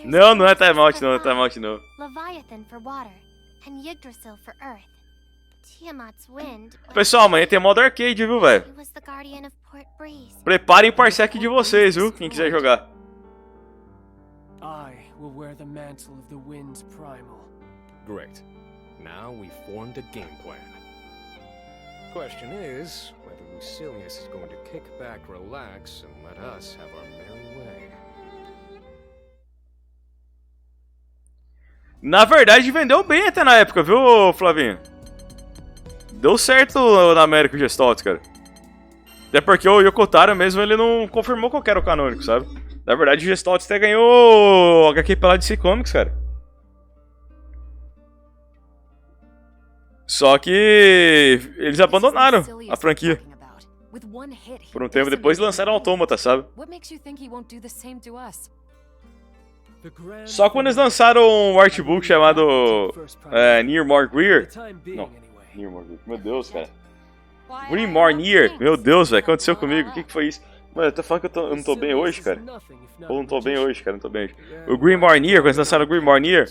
Não é timeout, não. É timeout, não. Pessoal, amanhã tem modo arcade, viu, velho? Preparem o parsec de vocês, viu? Quem quiser jogar. I will wear the mantle of the wind's primal. Great. Now we formed a game plan. Question is whether Lucilius is going to kick back, relax, and let us have our merry way. Na verdade, vendeu bem até na época, viu, Flavinho? Deu certo na América o Gestalt, cara. Até porque o Yokotaro mesmo, ele não confirmou qual era o canônico, sabe? Na verdade, o Gestalt até ganhou HQ pela DC Comics, cara. Só que eles abandonaram a franquia por um tempo depois lançaram Autômata, sabe? Só quando eles lançaram um artbook chamado Nier Greer. Não, Nier Greer. Meu Deus, cara. Grimoire Nier. Meu Deus, velho. O que aconteceu comigo? O que foi isso? Mano, eu tô falando que eu não tô bem hoje, cara. Ou não tô bem hoje, cara. Não tô bem hoje. O Grimoire Nier, quando eles lançaram o Grimoire Nier,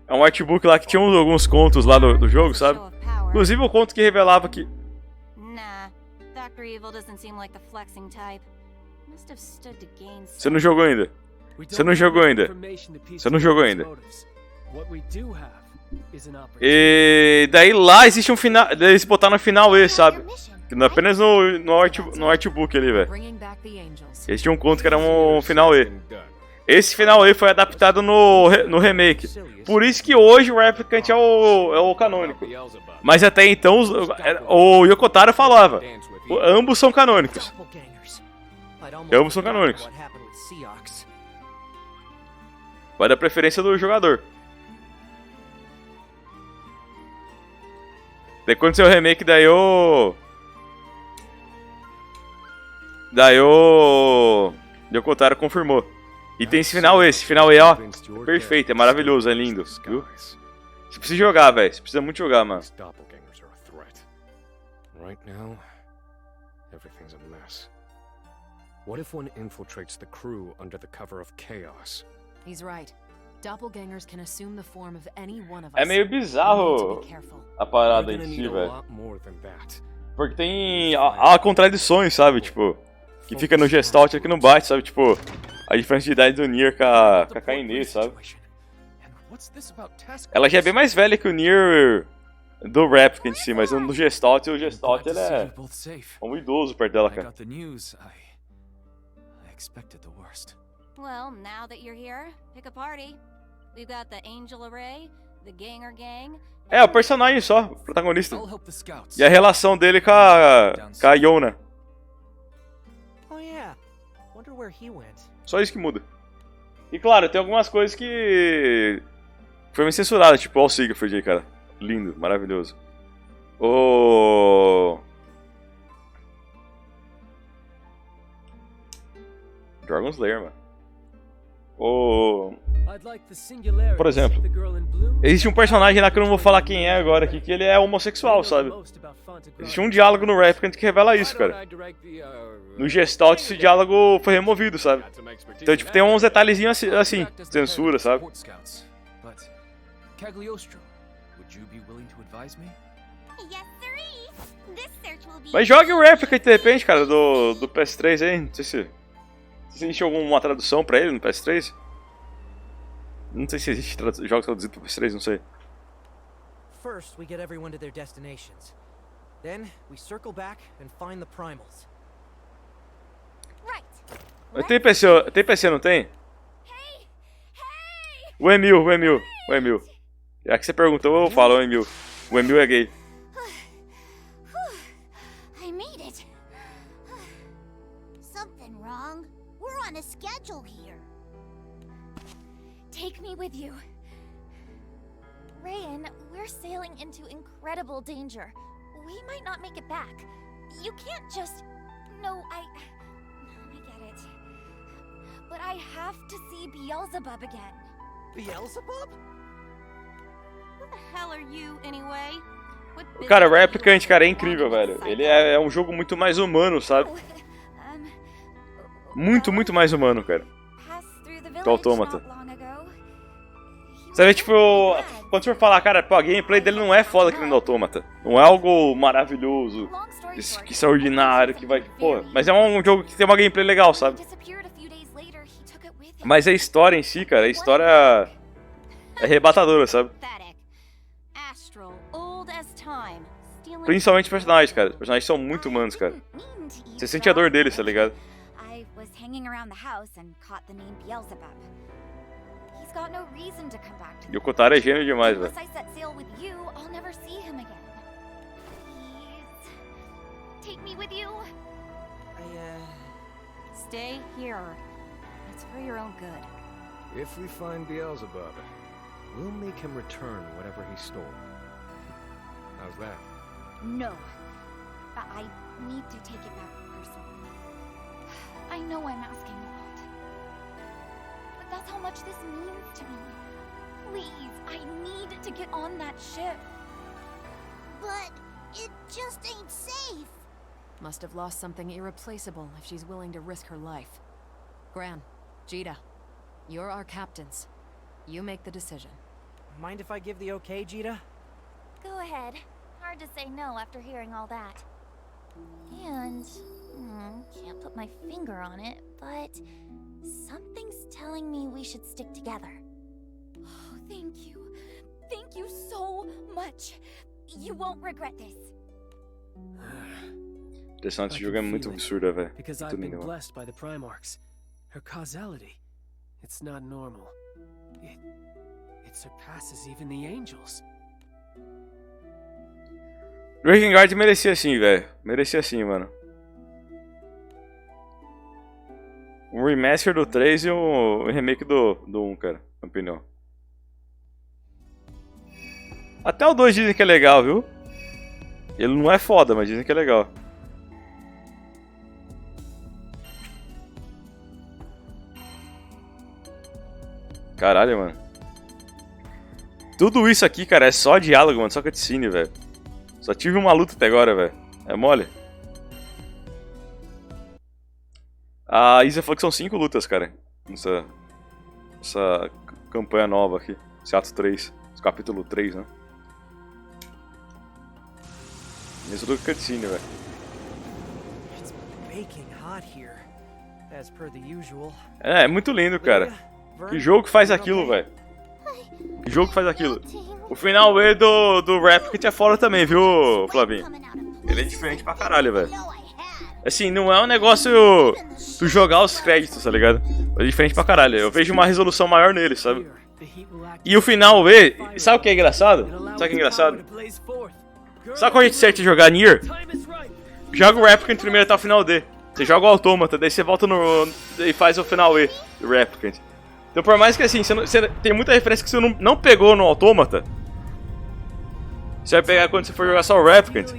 é um artbook lá que tinha alguns contos lá do jogo, sabe? Inclusive o conto que revelava que... Você não jogou ainda? Você não jogou ainda. Você não jogou ainda. E daí lá existe um final. Eles botaram no final E, sabe? Que não é apenas no artbook ali, velho. Eles tinham um conto que era um final E. Esse final E foi adaptado no remake. Por isso que hoje o Replicant é o canônico. Mas até então o Yokotaro falava. Ambos são canônicos. Ambos são canônicos. Vai dar preferência do jogador. Daí quando saiu o remake, daí o Yokotaro confirmou. E tem esse final E, ó, perfeito, é maravilhoso, é lindo, viu? Você precisa jogar, velho, você precisa muito jogar, mano. Right now, everything's a mess. What if one infiltrates the crew under the cover of chaos? He's right. Doppelgangers can assume the form of any one of us. É meio bizarro a parada em si, velho. Porque tem há contradições, sabe, tipo, que fica no Gestalt aqui não bate, sabe, tipo, a diferença de idade do Nier com a Kaine, sabe? Ela já é bem mais velha que o Nier do Replicant em si, mas no Gestalt, o Gestalt ele é um idoso perto dela, cara. Well, now that you're here, pick a party. We've got the Angel Array, the Ganger Gang. É, o personagem só, o protagonista. E a relação dele com a Yona. Oh yeah. Wonder where he went. Só isso que muda. E claro, tem algumas coisas que foi censuradas, tipo o Siegfried aí, cara. Lindo, maravilhoso. O Dragon Slayer, mano. Por exemplo, existe um personagem lá que eu não vou falar quem é agora aqui, que ele é homossexual, sabe? Existe um diálogo no Replicant que revela isso, cara. No Gestalt esse diálogo foi removido, sabe? Então, tipo, tem uns detalhezinhos assim, censura, sabe? Mas jogue o Replicant de repente, cara, do PS3 aí, não sei se existe alguma tradução pra ele no PS3? Não sei se existe jogos traduzidos pro PS3, não sei. First, we get everyone to their destinations. Then, we circle back and find the primals. Tem PC, não tem? O Emil. Já que você perguntou, eu falo o Emil. O Emil é gay. I made it. Something wrong. We're on a schedule here. Take me with you. Rayan, we're sailing into incredible danger. We might not make it back. You can't just... No, I get it. But I have to see Beelzebub again. Beelzebub? Who the hell are you, anyway? Cara, o Replicant, cara, é incrível, velho. Ele é um jogo muito mais humano, sabe? Muito mais humano, cara. Que o Autômata. Você vê, tipo, quando você for falar, cara, pô, a gameplay dele não é foda que nem do Autômata. Não é algo maravilhoso, extraordinário, que vai... Pô, mas é um jogo que tem uma gameplay legal, sabe? Mas a história em si, cara, a história é arrebatadora, sabe? Principalmente os personagens, cara. Os personagens são muito humanos, cara. Você sente a dor deles, tá ligado? E o Kotaro é gênio demais, velho. Stay here. It's for your own good. If we find Beelzebub, we'll make him return whatever he stole. How's that? No. I need to take it back personally. I know I'm asking a lot. But that's how much this means to me. Please, I need to get on that ship. But it just ain't safe. Must have lost something irreplaceable if she's willing to risk her life. Gran, Jita, you're our captains. You make the decision. Mind if I give the okay, Jita? Go ahead. Hard to say no after hearing all that. And, can't put my finger on it, but Something's telling me we should stick together. Oh, thank you. Thank you so much. You won't regret this. A direção desse jogo é muito absurda, velho. Because I've been blessed by the Primarchs. Her causality, it's not normal. It surpasses even the angels. Breaking Guard merecia sim, velho. Merecia sim, mano. Um remaster do 3 e um remake do 1, cara. Na minha opinião. Até o 2 dizem que é legal, viu? Ele não é foda, mas dizem que é legal. Caralho, mano. Tudo isso aqui, cara, é só diálogo, mano. Só cutscene, velho. Só tive uma luta até agora, velho. É mole? A Isa falou que são 5 lutas, cara. Essa campanha nova aqui. Esse ato 3. Esse capítulo 3, né? Isso do cutscene, velho. It's baking hot here, as per the usual. É muito lindo, cara. Que jogo que faz aquilo, velho? Que jogo que faz aquilo? O final E do Replicant é fora também, viu, Flavinho? Ele é diferente pra caralho, velho. Assim, não é um negócio tu jogar os créditos, tá ligado? É diferente pra caralho. Eu vejo uma resolução maior nele, sabe? E o final E, sabe o que é engraçado? Sabe o que é engraçado? Sabe quando a gente certo jogar Nier? Joga o Replicant primeiro até o final D. Você joga o Autômata, daí você volta e faz o final E do Replicant. Então por mais que assim, você tem muita referência que você não pegou no Autômata, você vai pegar quando você for jogar só o Replicant.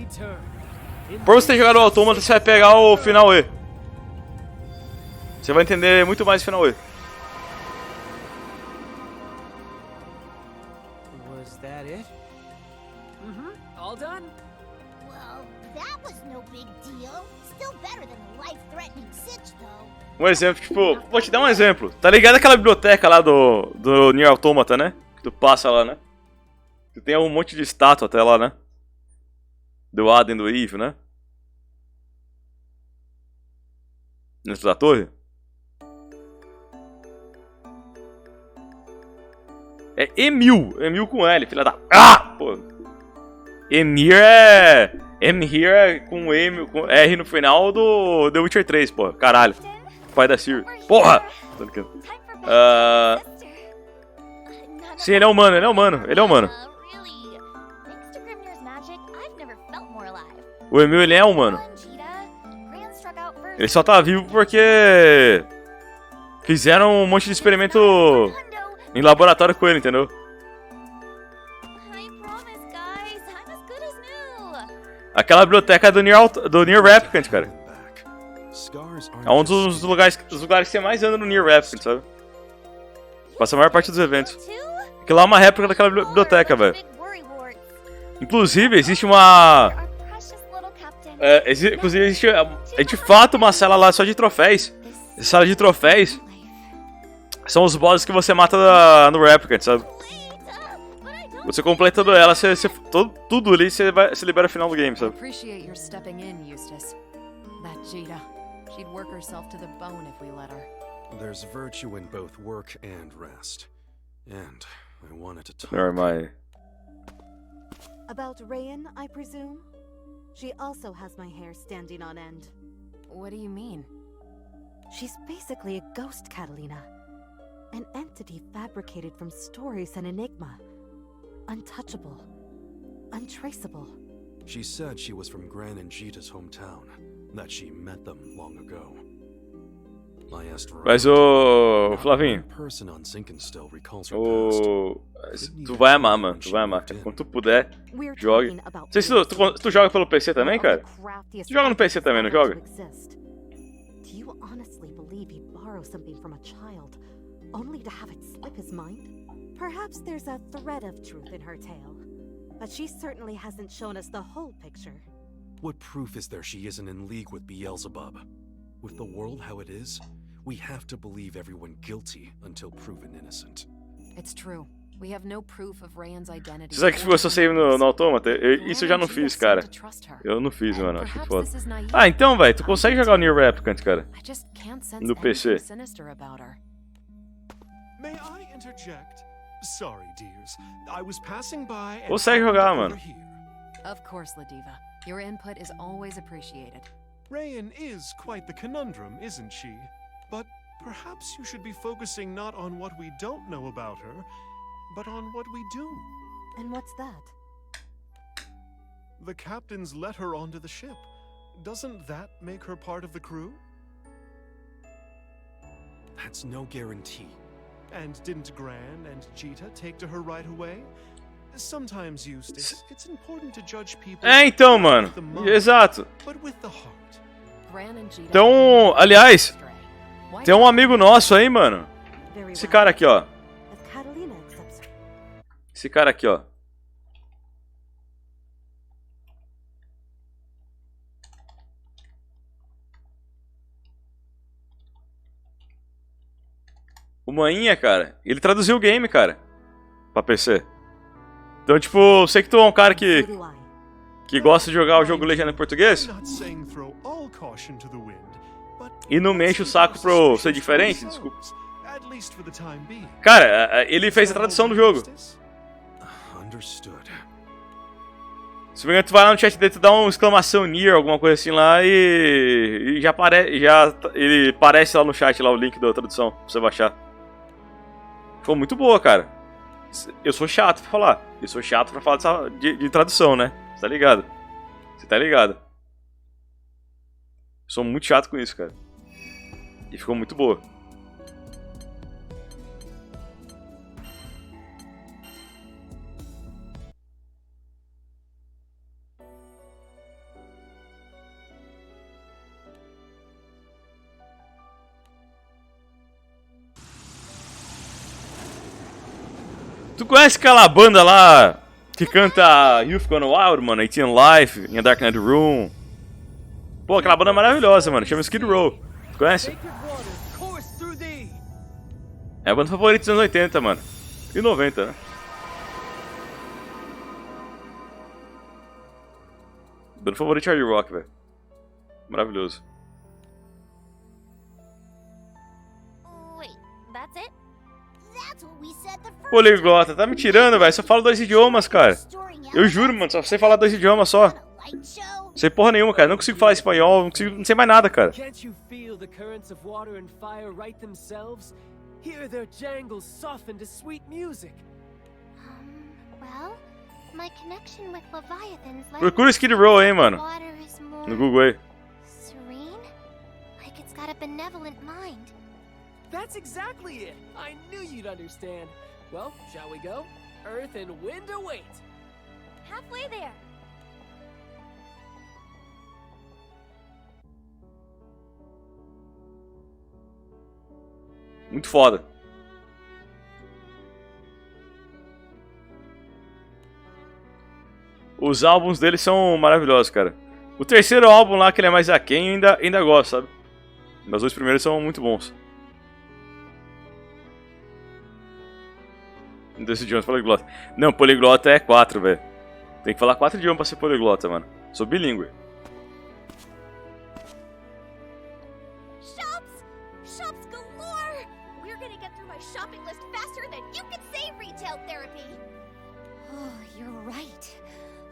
Por você ter jogado o Autômata, você vai pegar o final E. Você vai entender muito mais o final E. Was that it? All done? Well, that was no big deal. Still better than a life-threatening sitch, though. Um exemplo, tipo, vou te dar um exemplo. Tá ligado aquela biblioteca lá do Nier Automata, né? Que tu passa lá, né? Tu tem um monte de estátua até lá, né? Do Aden, do Eve, né? Dentro da torre. É Emil com L, filha da... Ah! Pô. Emir é... Emir é com M, com R no final do The Witcher 3, pô. Caralho. Pai da Ciri. Porra! Sim, ele é humano, ele é humano, ele é humano. O Emil, ele é humano. Ele só tá vivo porque... fizeram um monte de experimento em laboratório com ele, entendeu? Aquela biblioteca do Nier Replicant, cara. É um dos lugares que você mais anda no Nier Replicant, sabe? Passa a maior parte dos eventos. Aquilo lá é uma réplica daquela biblioteca, velho. Inclusive, existe uma... inclusive, existe de fato uma sala lá só de troféus. Essa sala de troféus são os bosses que você mata no Replicant, sabe? Você completando ela, tudo ali, você libera o final do game, sabe? Appreciate your stepping in, Eustace. That Jada, she'd work herself to the bone if we let her. There's virtue in both work and rest. And I wanted to talk. Where am I? About Rayan, I presume? She also has my hair standing on end. What do you mean? She's basically a ghost, Catalina. An entity fabricated from stories and enigma. Untouchable. Untraceable. She said she was from Gran and Jita's hometown. That she met them long ago. I asked Mas o Flavinho, tu vai amar, mano, tu vai amar. Quando tu puder, jogue. Não sei se tu joga pelo PC também, cara? Tu joga no PC também, não joga? Do you honestly believe he borrowed something from a child, only to have it slip his mind? Perhaps there's a thread of truth in her tale, but she certainly hasn't shown us the whole picture. What proof is there she isn't in league with Beelzebub? With the world how it is, we have to believe everyone guilty until proven innocent. It's true. We have no proof of Ryan's identity. Você sabe que ficou só save no autômata? Isso eu já não fiz, cara. Eu não fiz, mano. Acho foda. Ah, então, velho, tu consegue jogar o Nier Replicant, cara? No PC. May I interject? Sorry, dears. I was passing by and Consegue jogar, mano. Of course, Ladiva. Your input is always appreciated. Rayan is quite the conundrum, isn't she? But perhaps you should be focusing not on what we don't know about her, but on what we do. And what's that? The captains let her onto the ship. Doesn't that make her part of the crew? That's no guarantee. And didn't Gran and Jita take to her right away? Sometimes, Eustace, it's important to judge people. É, então, mano. Exato. But with the heart. Então, aliás, tem um amigo nosso aí, mano. Esse cara aqui, ó. Esse cara aqui, ó. O Maninha, cara, ele traduziu o game, cara, pra PC. Então, tipo, eu sei que tu é um cara que gosta de jogar o jogo legenda em português. E não me enche o saco pra ser diferente, desculpa. Cara, ele fez a tradução do jogo. Se não me engano, tu vai lá no chat dele, tu dá uma exclamação Nier, alguma coisa assim lá e já ele aparece lá no chat lá o link da tradução pra você baixar. Ficou muito boa, cara. Eu sou chato pra falar. Eu sou chato pra falar de tradução, né? Você tá ligado? Você tá ligado? Eu sou muito chato com isso, cara. E ficou muito boa. Tu conhece aquela banda lá que canta Youth Gone Wild, mano? 18 Life, In a Dark Night Room. Pô, aquela banda é maravilhosa, mano. Chama Skid Row. Tu conhece? É a banda favorita dos anos 80, mano. E 90, né? Banda favorita de hard rock, velho. Maravilhoso. Poliglota, tá me tirando, velho. Só falo 2 idiomas, cara. Eu juro, mano, só sei falar 2 idiomas só. Não sei porra nenhuma, cara. Não consigo falar espanhol, não sei mais nada, cara. Procura Skid Row aí, mano. No Google aí. That's exactly it. I knew you'd understand. Well, shall we go? Earth and wind await. Halfway there. Muito foda. Os álbuns dele são maravilhosos, cara. O terceiro álbum lá, que ele é mais aquém, eu ainda gosto, sabe? Mas os 2 primeiros são muito bons. Desse idiomas poliglota. Não, poliglota é 4, velho. Tem que falar 4 idiomas pra ser poliglota, mano. Sou bilíngue. Shops galore! We're gonna get through my shopping list faster than you can say retail therapy. Oh, you're right.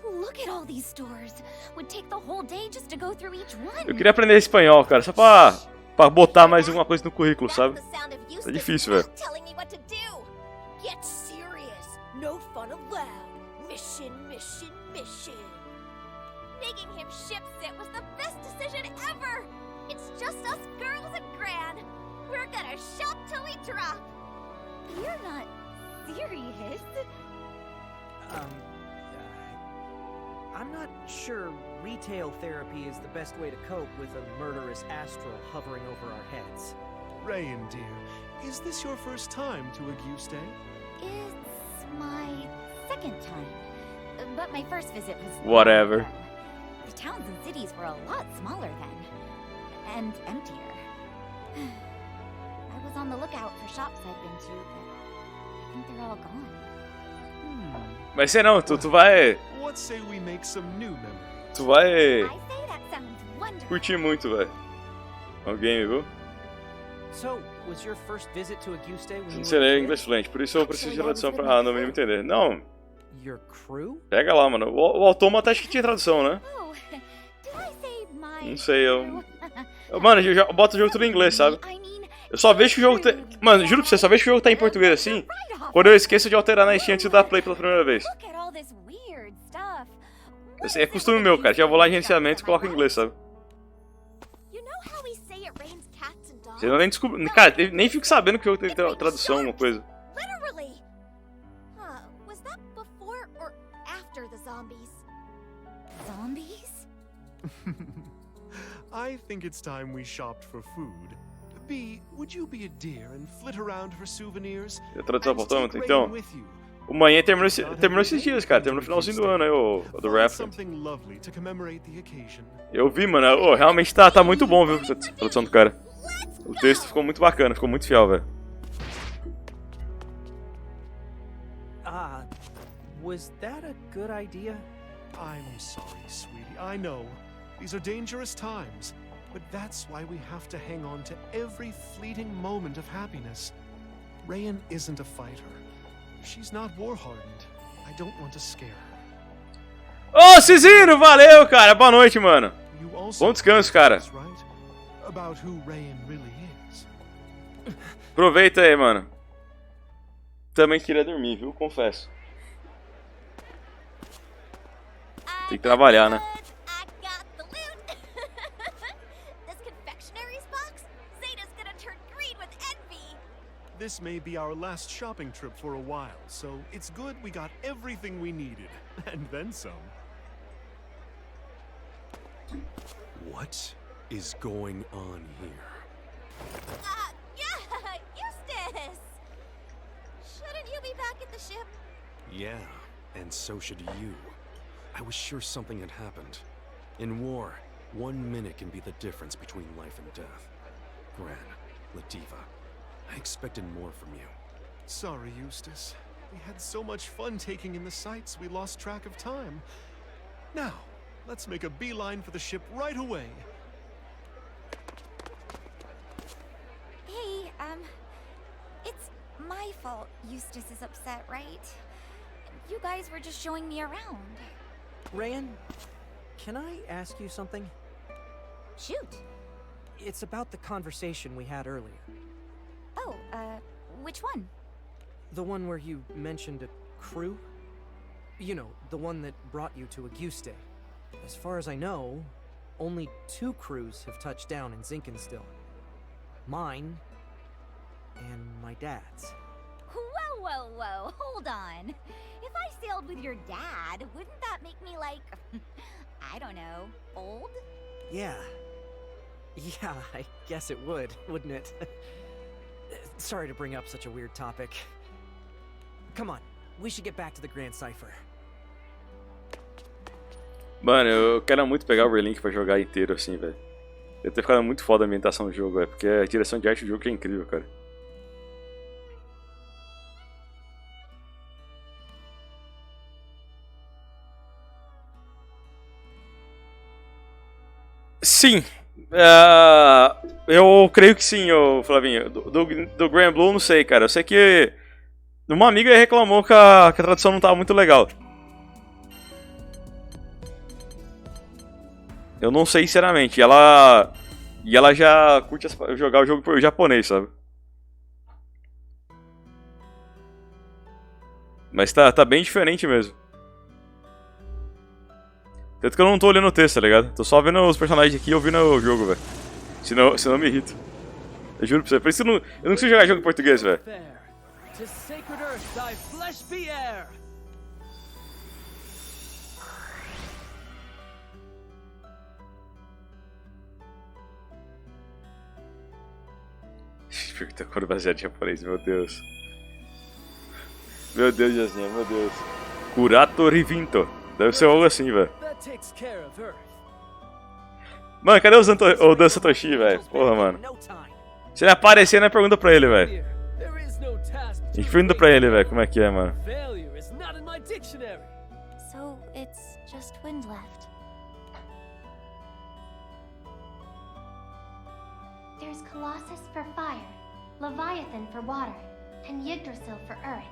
Look at all these stores. Would take the whole day just to go through each one. Eu queria aprender espanhol, cara, só pra botar mais alguma coisa no currículo, sabe? Tá difícil, velho. Get serious. No fun allowed. Mission, mission, mission. Making him ship sit was the best decision ever. It's just us girls and Gran. We're gonna shop till we drop. You're not serious. I'm not sure retail therapy is the best way to cope with a murderous astral hovering over our heads. Rayan, dear, is this your first time to Auguste? It's my second time, but my first visit was... Whatever. The towns and cities were a lot smaller then, and emptier. I was on the lookout for shops I'd been to, but I think they're all gone. Mas sei não, tu vai... What say we make some new memories? Tu vai I say that sounds wonderful. curtir muito, velho. É um game, viu? So, was your first visit to Auguste when you Você were a é kid? inglês fluente, por isso eu preciso de tradução pra no mínimo entender. Não, Your crew? pega lá, mano. O autômata acho que tinha tradução, né? Oh, did I say my Não sei, crew? Mano, eu boto o jogo tudo em inglês, sabe? Eu só vejo que o jogo tá... Mano, juro pra você, só vejo que o jogo tá em português assim, quando eu esqueço de alterar na Steam antes de dar play pela primeira vez. Look at all this weird stuff. Assim, é costume meu, cara. Já vou lá em gerenciamento e coloco em inglês, sabe? You know how we say it rains cats and dogs? Você não nem descobre... Cara, nem fico sabendo que o jogo tem tradução, uma coisa. Literally. Was that before or after the zombies? Zombies? I think it's time we shopped for food. B, would you be a dear and flit around for souvenirs? A tradução And autômata, take então. Rain with you? O manhã terminou esses dias, cara. Terminou no finalzinho do ano aí, o do Find Rap. something lovely to commemorate the occasion. Eu vi, mano. Oh, realmente tá muito bom, viu, a tradução do cara. O texto ficou muito bacana, ficou muito fiel, velho. Was that a good idea? I'm sorry, sweetie. I know. These are dangerous times. But that's why we have to hang on to every fleeting moment of happiness. Rayan isn't a fighter. She's not war-hardened. I don't want to scare her. Ô, Cizino, valeu, cara. Boa noite, mano. You also Bom descanso, cara. know, right? About who Rayan really is. Aproveita aí, mano. Também queria dormir, viu? Confesso. Tem que trabalhar, né? I got the loot. This confectionary's box? Zeta's gonna turn green with envy. This may be our last shopping trip for a while, so it's good we got everything we needed, and then some. What is going on here? Yeah, Eustace! Shouldn't you be back at the ship? Yeah, and so should you. I was sure something had happened. In war, 1 minute can be the difference between life and death. Gran, Latifa, I expected more from you. Sorry, Eustace. We had so much fun taking in the sights, we lost track of time. Now, let's make a beeline for the ship right away. Hey, it's my fault Eustace is upset, right? You guys were just showing me around. Rayan, can I ask you something? Shoot. It's about the conversation we had earlier. Oh, which one? The one where you mentioned a crew? You know, the one that brought you to Auguste. As far as I know, only 2 crews have touched down in Zinkenstill. Mine and my dad's. Whoa, whoa, whoa, hold on. If I sailed with your dad, wouldn't that make me like, I don't know, old? Yeah. Yeah, I guess it would, wouldn't it? Sorry to bring up such a weird topic. Come on, we should get back to the Grand Cipher. Mano, eu quero muito pegar o Relink pra jogar inteiro assim, velho. Deve ter ficado muito foda a ambientação do jogo, velho. Porque a direção de arte do jogo que é incrível, cara. Sim. Eu creio que sim, ô Flavinho. Do Granblue, não sei, cara. Eu sei que uma amiga reclamou que a tradução não tava muito legal. Eu não sei, sinceramente. E ela já curte jogar o jogo por japonês, sabe? Mas tá bem diferente mesmo. Tanto que eu não tô olhando o texto, tá ligado? Tô só vendo os personagens aqui e ouvindo o jogo, velho. Senão eu me irrito. Eu juro pra você. Por isso eu não consigo jogar jogo em português, velho. To sacred earth thy flesh be heir. Pergunta cor baseado em japonês, meu Deus. Meu Deus, Jasminha, meu Deus. Kurato Rivinto. Deve ser algo assim, velho. Mano, cadê o Dan Satoshi, velho? Porra, mano. Se ele aparecer, né, pergunta pra ele, velho. A gente pergunta pra ele, velho, como é que é, mano. not in my dictionary. So it's just wind left. There's Colossus for fire, Leviathan for water, and Yggdrasil for earth.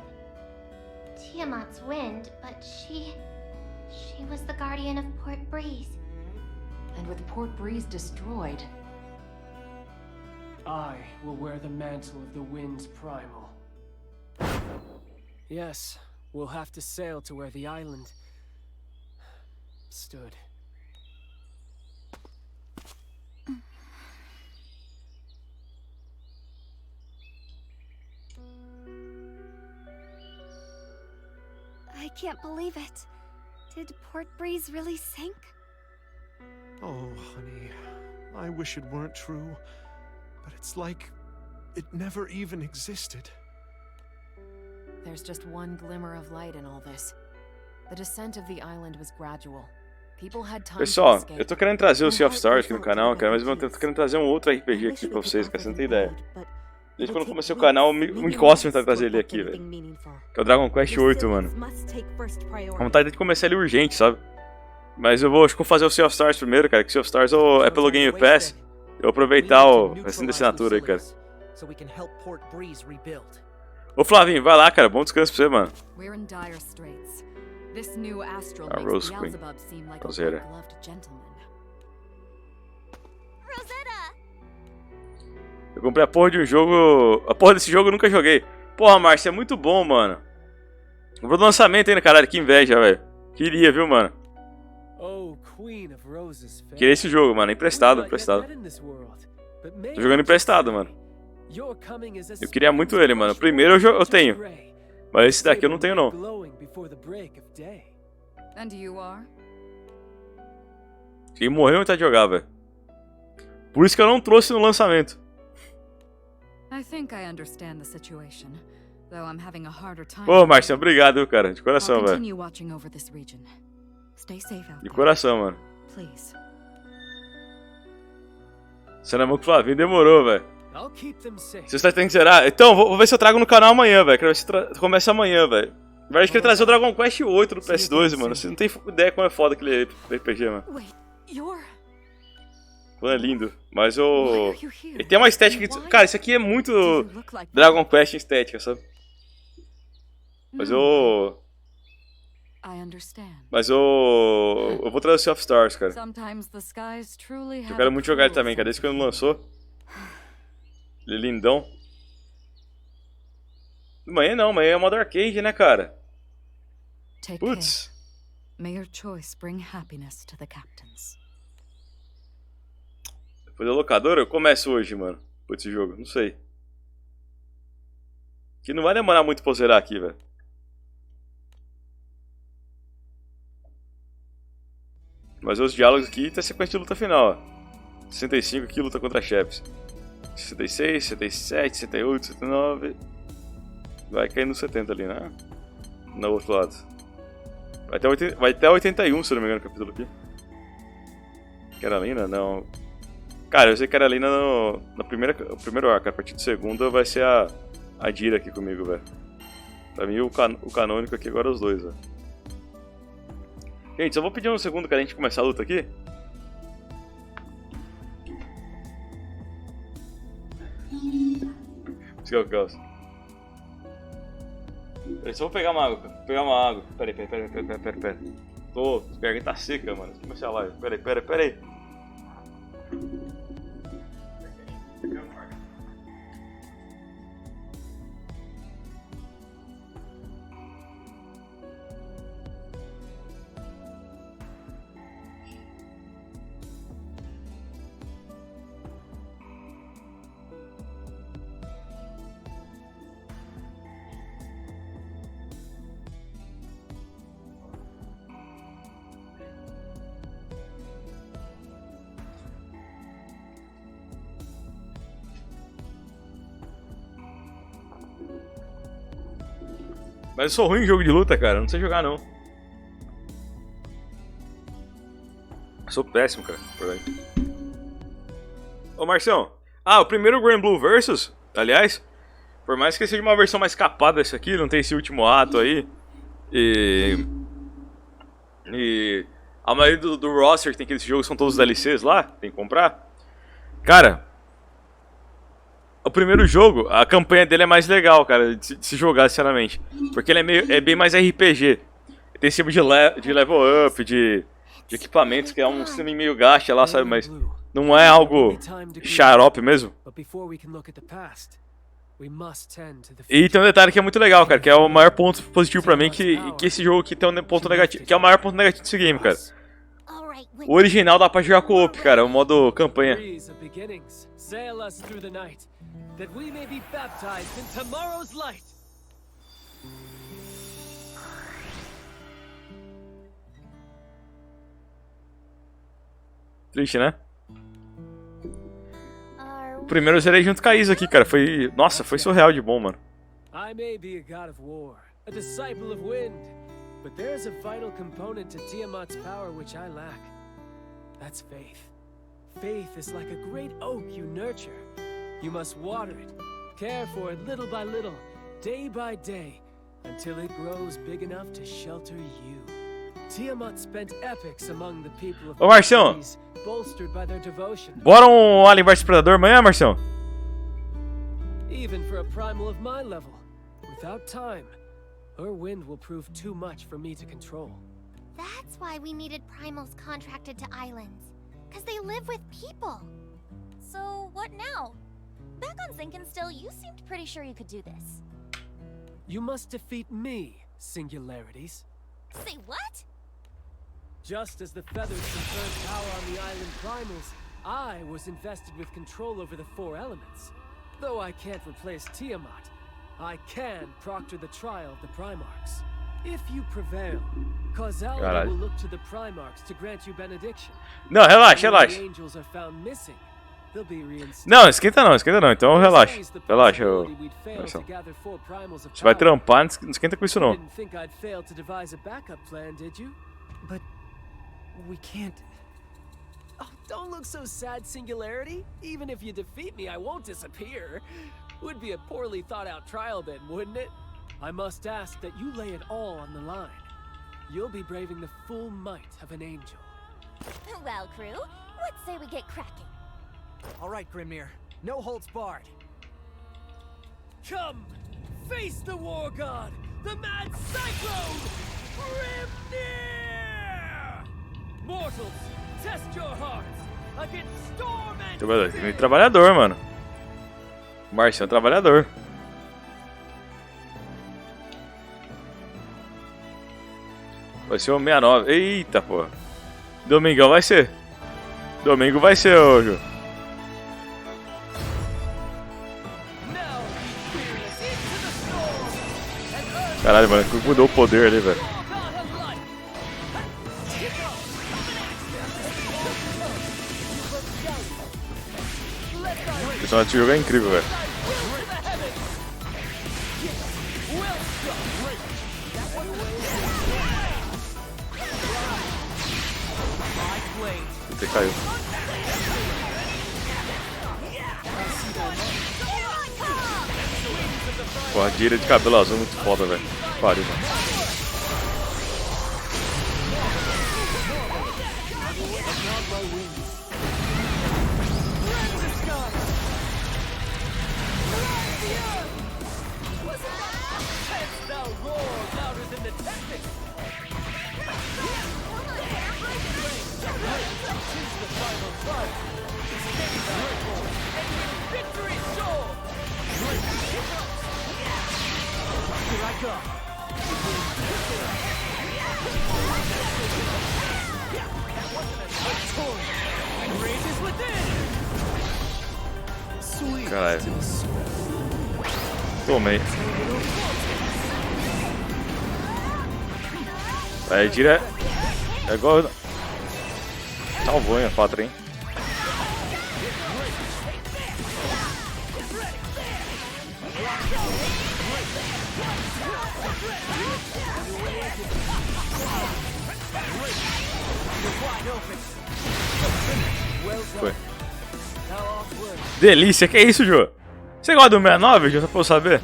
Tiamat's wind, but she was the guardian of Port Breeze. And with Port Breeze destroyed, I will wear the mantle of the Wind's Primal. Yes, we'll have to sail to where the island stood. I can't believe it. Did Port Breeze really sink? Oh, honey, I wish it weren't true, but it's like it never even existed. there's just one glimmer of light in all this. The descent of the island was gradual. People had time to Pessoal, escape. eu tô querendo trazer o Sea of Stars aqui no canal, cara, mas ao mesmo tempo tô querendo trazer um outro RPG aqui pra vocês, cara, você não tem ideia. Desde quando eu comecei o canal, me encosto em tentar trazer ele aqui, velho. Que é o Dragon Quest 8, mano. A vontade de começar ele urgente, sabe? Mas eu acho que vou fazer o Sea of Stars primeiro, cara, que o Sea of Stars é pelo Game Pass. Eu vou aproveitar o resto da assinatura aí, cara. Ô Flavinho, vai lá, cara, bom descanso pra você, mano. A Rose Queen. Roseira. Eu comprei a porra de um jogo... A porra desse jogo eu nunca joguei. Porra, Márcia, é muito bom, mano. Comprou do lançamento ainda, caralho. Que inveja, velho. Queria, viu, mano. Queria esse jogo, mano. Emprestado, emprestado. Tô jogando emprestado, mano. Eu queria muito ele, mano. O primeiro eu tenho. Mas esse daqui eu não tenho, não. Quem morreu não tá de jogar, velho. Por isso que eu não trouxe no lançamento. Pô, Marcia, obrigado, viu, cara. De coração, velho. De coração, mano. Você não é muito Flavinho, demorou, velho. Você está tendo que zerar? Então, vou ver se eu trago no canal amanhã, velho. Quero ver se começa amanhã, velho. Na verdade, eu queria trazer o Dragon Quest 8 no PS2, mano. Você não tem ideia como é foda aquele RPG, mano. Pô, é lindo. Mas eu... Ele tem uma estética... Cara, isso aqui é muito Dragon Quest em estética, sabe? Mas eu... Eu vou trazer o Sea of Stars, cara. Eu quero muito jogar ele também, cara. Desde que ele lançou. Ele é lindão. Amanhã não, amanhã é modo arcade, né, cara? Putz. Depois da locadora, eu começo hoje, mano. Por esse jogo, não sei. Que não vai demorar muito pra eu zerar aqui, velho. Mas os diálogos aqui tem a sequência de luta final, ó. 65 aqui, luta contra chefes. 66, 67, 68, 69. Vai cair no 70 ali, né? No outro lado. Vai até 81, se eu não me engano, o capítulo aqui. Carolina? Não. Cara, eu sei que Carolina no primeiro arco. A partir do segundo vai ser a Dira aqui comigo, velho. Pra mim, o canônico aqui agora é os dois, velho. Gente, só vou pedir um segundo, cara, a gente começar a luta aqui. Let's go, girls. Peraí, só vou pegar uma água, cara. Vou pegar uma água. Peraí. Tô, a garganta tá seca, mano. Deixa eu começar a live. Peraí. Mas eu sou ruim em jogo de luta, cara. Não sei jogar, não. Eu sou péssimo, cara. Ô, Marcião. O primeiro Granblue Versus, aliás, por mais que seja uma versão mais capada desse aqui, não tem esse último ato aí. E a maioria do roster que tem aqueles jogos são todos DLCs lá, tem que comprar. Cara, o primeiro jogo, a campanha dele é mais legal, cara, de se jogar, sinceramente. Porque ele é bem mais RPG. Tem sistema de level up, de equipamentos, que é um sistema meio gacha lá, sabe? Mas não é algo xarope mesmo. E tem um detalhe que é muito legal, cara, que é o maior ponto positivo pra mim, que esse jogo aqui tem um ponto negativo, que é o maior ponto negativo desse game, cara. O original dá pra jogar co-op, cara, o modo campanha. Triste, né? O primeiro eu zerei junto com a Isa aqui, cara. Foi. Nossa, foi surreal de bom, mano. I may be a god of war, a disciple of wind, but there's a vital component to Tiamat's power which I lack. That's faith. Faith is like a great oak you nurture. You must water it, care for it little by little, day by day, until it grows big enough to shelter you. Tiamat spent epochs among the people of the trees, bolstered by their devotion. Bora Alien vs Predador amanhã, Marcião? Even for a primal of my level, without time, her wind will prove too much for me to control. That's why we needed primals contracted to islands, because they live with people. So what now? Back on Zinkin still, you seemed pretty sure you could do this. You must defeat me, singularities. Say what? Just as the feathers conferred power on the island primals, I was invested with control over the 4 elements. Though I can't replace Tiamat, I can proctor the trial of the Primarchs. If you prevail, causality will look to the Primarchs to grant you benediction. Não, relaxa, relaxa. Angels are found missing. They'll be reinstated. Não, esquenta não, então relaxa. Relaxa, Marcião. Você vai trampar, não esquenta com isso não. Didn't think I'd fail to devise a backup plan, did you? But we can't. Oh, don't look so sad, Singularity. Even if you defeat me, I won't disappear. Would be a poorly thought out trial then, wouldn't it? I must ask that you lay it all on the line. You'll be braving the full might of an angel. Well, crew, let's say we get cracking. All right, Grimnir. No holds barred. Come! Face the war god! The mad cyclone! Grimnir! Mortals, test your hearts against storm and Trabalhador, mano. Marcião é trabalhador. Vai ser o 69. Eita, pô. Domingão vai ser. Domingo vai ser, ô Ju. Caralho, mano, mudou o poder ali, velho. Esse jogo é incrível, velho. Você caiu. Pô, a gira de cabelo azul é muito foda, velho. Pariu, mano. Caralho. Tomei. Aí tira. É igual. Salvou, hein, a pátria, hein? Foi. Delícia, que é isso, Jô? Você gosta do 69, Jô? Só pra eu saber.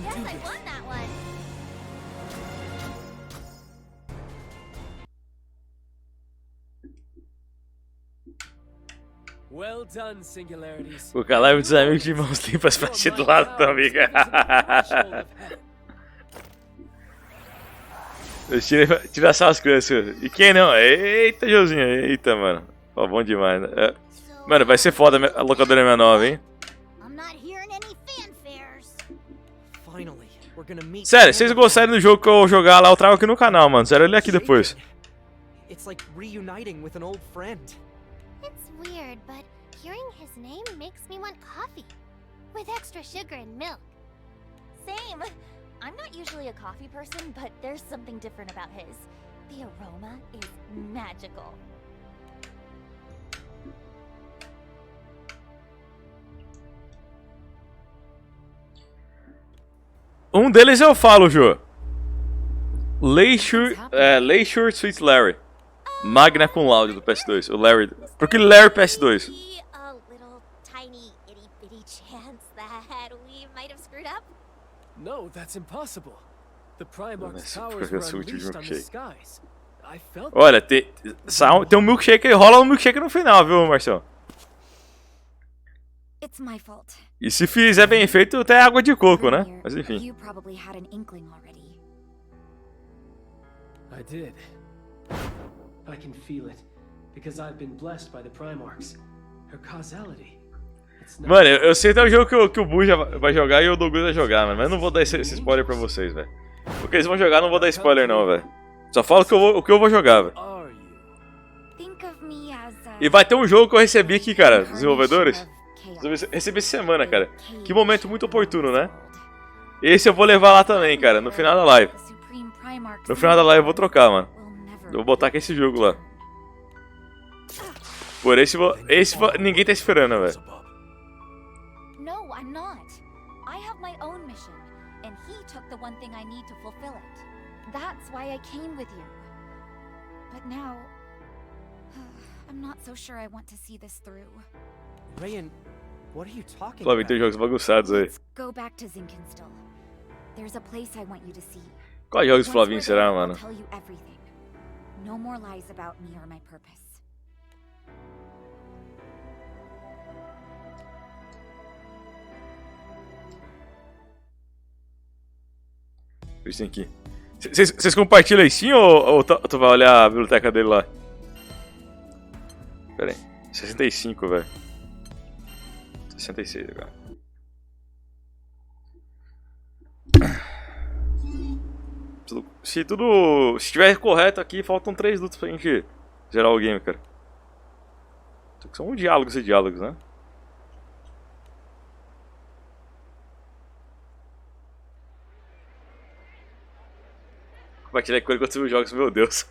Well done, singularities. O cadáver dos amigos de mãos limpas pra ti do lado da amiga. Tira só as crianças. E quem não? Eita, Josinha. Eita, mano. Ó, bom demais, né? É. Mano, vai ser foda a locadora minha nova, hein? Sério, se vocês gostarem do jogo que eu jogar lá, eu trago aqui no canal, mano. Sério, olha aqui depois. It's like reuniting with an old friend. It's weird, but hearing his name makes me want coffee. With extra sugar and milk. Same. I'm not usually a coffee person, but there's something different about his. The aroma is magical. Um deles eu falo, Jô. Leisure Sweet Larry. Magna Cum Laude do PS2. O Larry. Por que Larry PS2? A little tiny itty bitty chance that we might have screwed up? No, that's impossible. The Primarch's powers were unleashed on the skies. I felt. Olha, tem um milkshake, rola um milkshake no final, viu, Marcelo? It's my fault. E se fizer bem feito, até água de coco, né? Mas enfim. You probably had an inkling already. I did. I can feel it because I've been blessed by the Primarchs. Her causality. Mano, eu sei até o jogo que o Bu vai jogar e o Douglas vai jogar, mano. Mas eu não vou dar esse spoiler pra vocês, velho. O que eles vão jogar, eu não vou dar spoiler não, velho. Só falo o que eu vou jogar, velho. E vai ter um jogo que eu recebi aqui, cara, desenvolvedores. Recebi essa semana, cara. Que momento muito oportuno, né? Esse eu vou levar lá também, cara, no final da live. No final da live eu vou trocar, mano. Eu vou botar aqui esse jogo lá. Por esse ninguém tá esperando, velho. No, I'm not. I have my own mission, and he took the one thing I need to fulfill it. That's why I came with you. But now, I'm not so sure I want to see this through. Rayan, what are you talking Flavinho, tem jogos bagunçados aí. Let's go back to Zinkenstall. There's a place I want you to see. Quais jogos Flavinho será, mano? I'll tell you everything. No more lies about me or my purpose. Isso aqui. Vocês compartilham aí sim ou tu vai olhar a biblioteca dele lá? Pera aí. 65, velho. 66 agora. Se estiver correto aqui, faltam 3 lutas pra gente gerar o game, cara. São diálogos e diálogos, né? Compartilhar com ele quando você viu os jogos, meu Deus.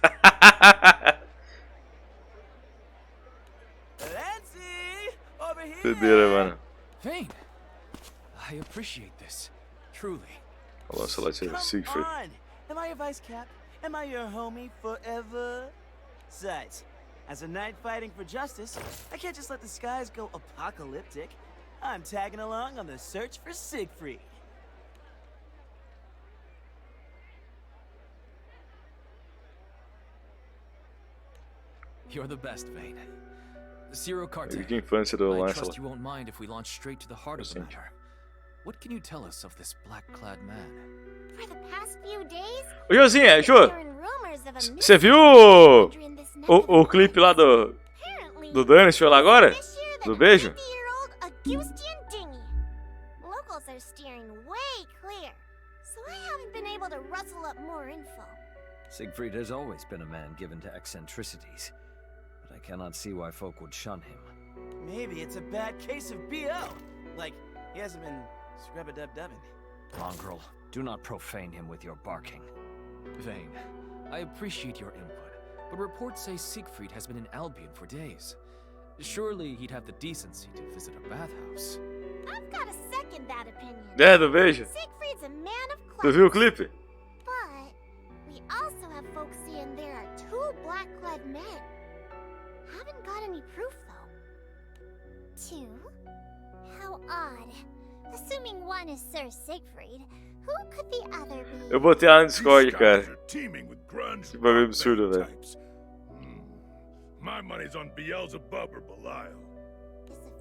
Doideira, mano. Vayne, I appreciate this, truly. Olha lá, sei lá, esse Siegfried. Am I your vice cap? Am I your homie forever? Besides, as a knight fighting for justice, I can't just let the skies go apocalyptic. I'm tagging along on the search for Siegfried. You're the best, Vayne. Zero Carte. De infância do I Lancelot. trust you won't mind if we launch straight to the heart of the matter. What can you tell us of this black-clad man? For the past few days, Ô, Josinha, Jô, você viu o clipe lá do Dani, foi lá agora? Do beijo? Augustian dinghy. Locals are steering way clear, so I haven't been able to rustle up more info. Siegfried has always been a man given to eccentricities, but I cannot see why folk would shun him. Maybe it's a bad case of BO. Like, he hasn't been scrub-a-dub-dubbing. Mongrel, do not profane him with your barking. Vayne, I appreciate your input, but reports say Siegfried has been in Albion for days. Surely he'd have the decency to visit a bathhouse. I've got to second that opinion. É, do beijo. Siegfried's a man of class. Tu viu o clipe? But we also have folks saying there are 2 black-clad men. Haven't got any proof though. 2? How odd. Assuming one is Sir Siegfried, who could the other be? Eu botei lá no Discord, cara. Teeming with grunge. Que bagulho absurdo, velho. My money's on Beelzebub or Belial.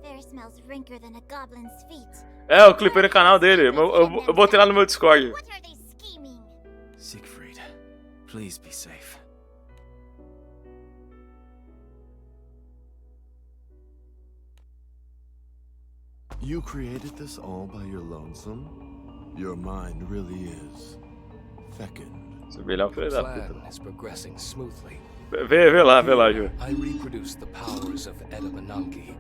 affair smells ranker than a goblin's feet. É, eu clipei no canal dele. Eu botei lá no meu Discord. What are they scheming? Siegfried, please be safe. You created this all by your lonesome? Your mind really is fecund. Esse velhão filho da Plan puta. is progressing smoothly. Vê lá, Ju. I reproduced the powers of Edamananki.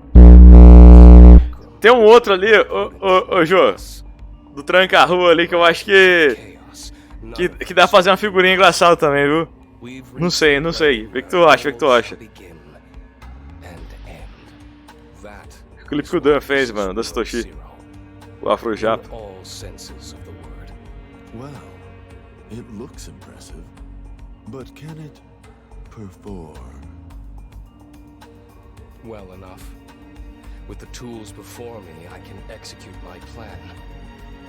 Tem um outro ali, ô Jô, do tranca-rua ali, que eu acho que dá pra fazer uma figurinha engraçada também, viu? Não sei. Vê o que tu acha, O clipe que o Dan fez, mano, da Satoshi. O Afro Japa. Well, it looks impressive, but can it perform? Well enough. With the tools before me, I can execute my plan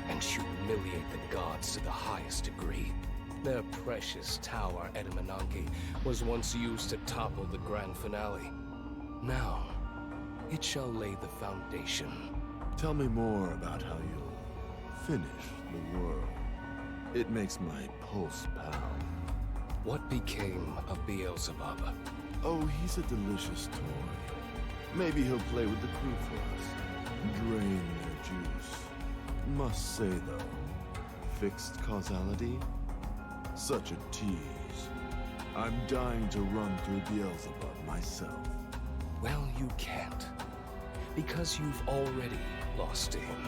and humiliate the gods to the highest degree. Their precious tower, Edamananki, was once used to topple the grand finale. Now, it shall lay the foundation. Tell me more about how you'll finish the world. It makes my pulse pound. What became of Beelzebub? Oh, he's a delicious toy. Maybe he'll play with the crew for us. Drain their juice. Must say though, fixed causality? Such a tease. I'm dying to run through Beelzebub myself. Well, you can't. Because you've already lost to him.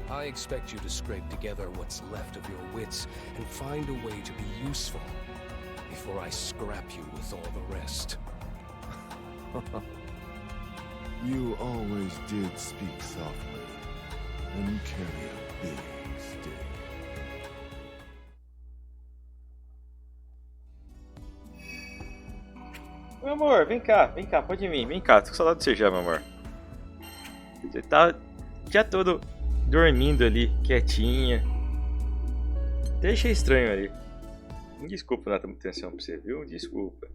I expect you to scrape together what's left of your wits and find a way to be useful before I scrap you with all the rest. You always did speak softly and carry a big stick. Meu amor, vem cá, pode vir, vem cá, tô com saudade de você já, meu amor. Você tá o dia todo dormindo ali, quietinha. Deixa estranho ali. Me desculpa não dar muita atenção pra você, viu? Desculpa.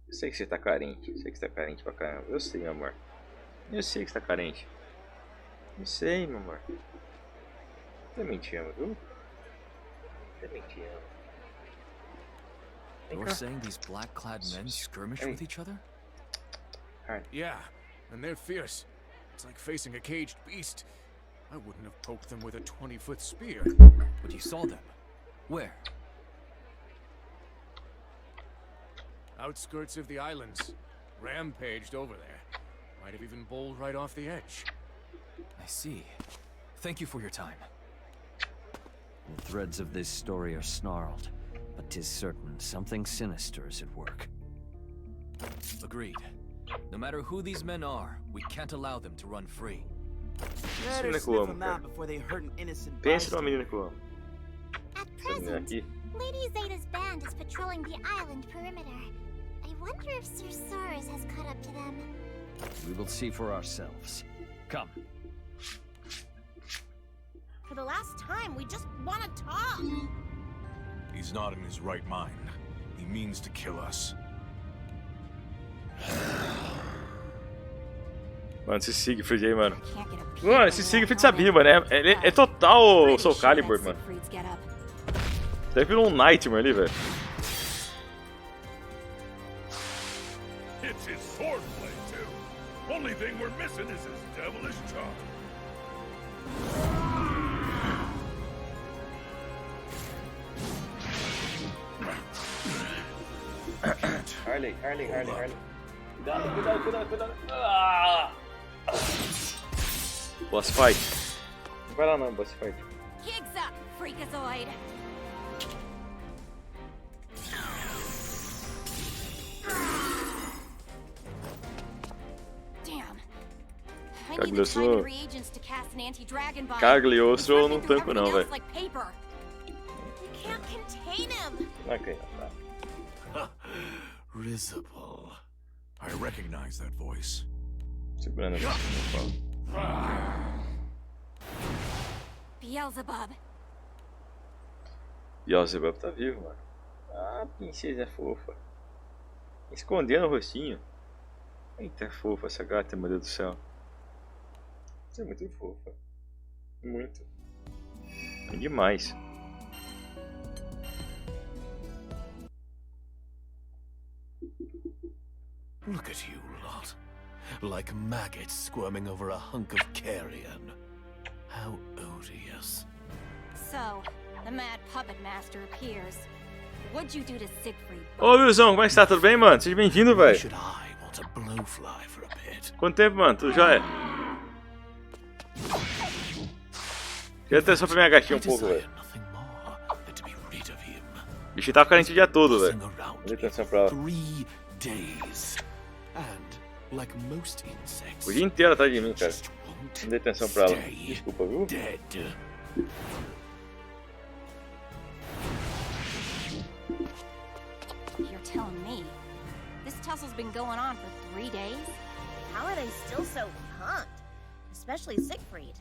Eu sei que você tá carente, pra caramba. Eu sei, meu amor. Eu sei que você tá carente. Eu sei, meu amor. Eu também te amo, viu? Eu também te amo. You're saying these black-clad men skirmish with each other? Yeah, and they're fierce. It's like facing a caged beast. I wouldn't have poked them with a 20-foot spear. But you saw them. Where? Outskirts of the islands. Rampaged over there. Might have even bowled right off the edge. I see. Thank you for your time. The threads of this story are snarled, but 'tis certain something sinister is at work. Agreed. No matter who these men are, we can't allow them to run free. Better sniff them out before they hurt an innocent Pensa numa bystander. menina que eu amo. At Essa menina present, aqui. Lady Zeta's band is patrolling the island perimeter. I wonder if Sir Soros has caught up to them. We will see for ourselves. Come. For the last time, we just want to talk. He's not in his right mind. He means to kill us. Mano, esse Siegfried aí, mano. Mano, esse Siegfried sabia, mano. Ele é total o Soul Calibur, mano. Deve virou um Nightmare ali, velho. It's his swordplay, too. Only thing we're missing is his devilish charm. Harley. Cuidado. Ah! Boss fight. Não vai lá não, boss fight. Gigs up, Freakazoid! Damn. I need the time and reagents to cast an anti-dragon bomb. Cagliostro eu não tanco não, velho. Like paper. You can't contain him. Ok, tá. Risible. I recognize that voice. Segurando aqui. Beelzebub. Beelzebub tá vivo, mano. Ah, princesa é fofa. Escondendo o rostinho. Eita, é fofa essa gata, meu Deus do céu. Isso é muito fofa. Muito. É demais. Look at you lot. Like maggots squirming over a hunk of carrion. How odious. So, the mad puppet master appears. What'd you do to Siegfried? Ô, Wilson, como é que tá? Tudo bem, mano? Seja bem-vindo, velho. Quanto tempo, mano? Tu já é? Queria atenção pra minha gatinha um pouco, velho. O bicho tava carente o dia todo, velho. Dê atenção pra ela. O dia inteiro atrás de mim, cara. Não dê atenção pra ela. Desculpa, viu? You're telling me this tussle's been going on for 3 days? How are they still so pumped? Especially Siegfried.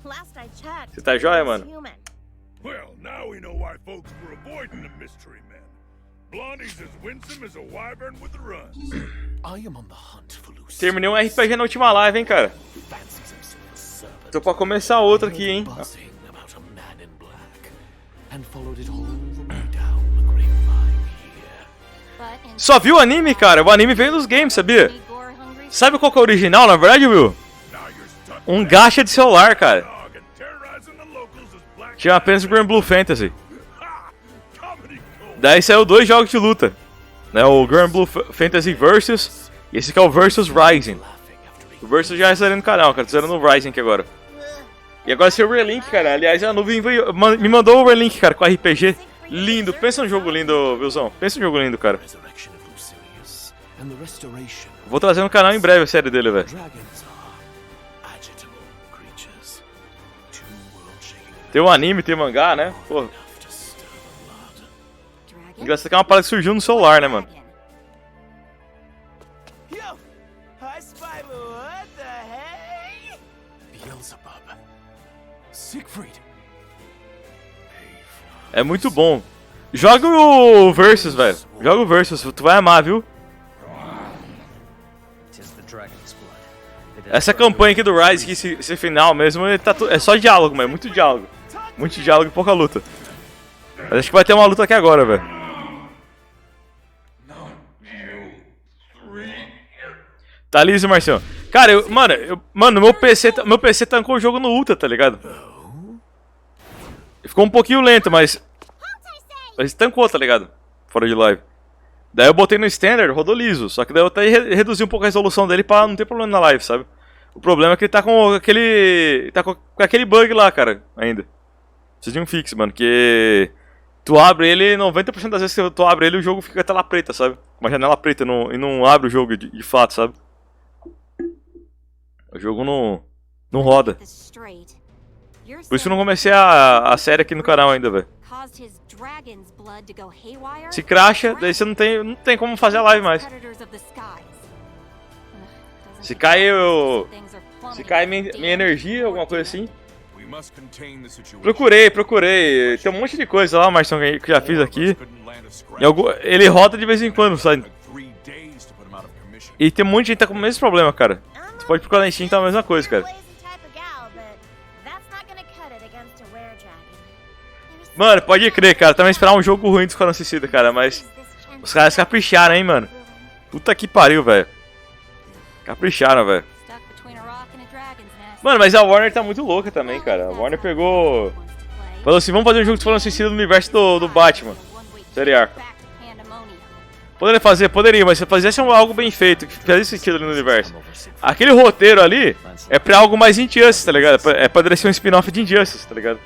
Last I checked, Você tá joia, he was mano? human. Well, now we know why folks were avoiding the mystery men. Blondie's as winsome as a wyvern with the runs. I am on the hunt for Lucy. Terminei um RPG na última live, hein, cara. Tô pra começar outra aqui, hein. Só viu o anime, cara? O anime veio dos games, sabia? Sabe qual que é o original, na verdade, Will? Um gacha de celular, cara. Tinha apenas o Granblue Fantasy. Daí saiu 2 jogos de luta, né? O Granblue Fantasy Versus e esse aqui é o Versus Rising. O Versus já saiu no canal, cara. Tô saindo no Rising aqui agora. E agora esse é o Relink, cara. Aliás, a nuvem me mandou o Relink, cara, com RPG. Lindo. Pensa num jogo lindo, Wilson. Pensa num jogo lindo, cara. Vou trazer no canal em breve a série dele, velho. Tem um anime, tem mangá, né? Pô. Engraçado que é uma parada que surgiu no celular, né, mano? É muito bom. Joga o Versus, velho. Joga o Versus, tu vai amar, viu? Essa campanha aqui do Rise, esse final mesmo, é só diálogo, mano. Muito diálogo. Muito diálogo e pouca luta. Mas acho que vai ter uma luta aqui agora, velho. Tá liso, Marcião. Cara, mano, meu PC tancou o jogo no Ultra, tá ligado? Ficou um pouquinho lento, mas tancou, tá ligado? Fora de live. Daí eu botei no Standard, rodou liso. Só que daí eu até reduzi um pouco a resolução dele pra não ter problema na live, sabe? O problema é que ele tá com aquele... Tá com aquele bug lá, cara, ainda. Precisa de um fix, mano, que... Tu abre ele, 90% das vezes que tu abre ele, o jogo fica com a tela preta, sabe? Uma janela preta e não abre o jogo de fato, sabe? O jogo não roda. Por isso que eu não comecei a série aqui no canal ainda, velho. Se crasha, daí você não tem como fazer a live mais. Se cai minha energia, alguma coisa assim. Procurei. Tem um monte de coisa lá, Marção, que já fiz aqui. Ele roda de vez em quando, sabe? E tem um monte de gente que tá com o mesmo problema, cara. Você pode procurar na Steam, tá a mesma coisa, cara. Mano, pode crer, cara. Também esperar um jogo ruim do Esquadrão Suicida, cara. Mas os caras capricharam, hein, mano. Puta que pariu, velho. Capricharam, velho. Mano, mas a Warner tá muito louca também, cara. A Warner pegou... Falou assim, vamos fazer um jogo de Esquadrão Suicida no universo do Batman. Série Arkham. Poderia, mas se fizesse algo bem feito, que fizesse sentido ali no universo. Aquele roteiro ali é pra algo mais Injustice, tá ligado? É pra ser um spin-off de Injustice, tá ligado?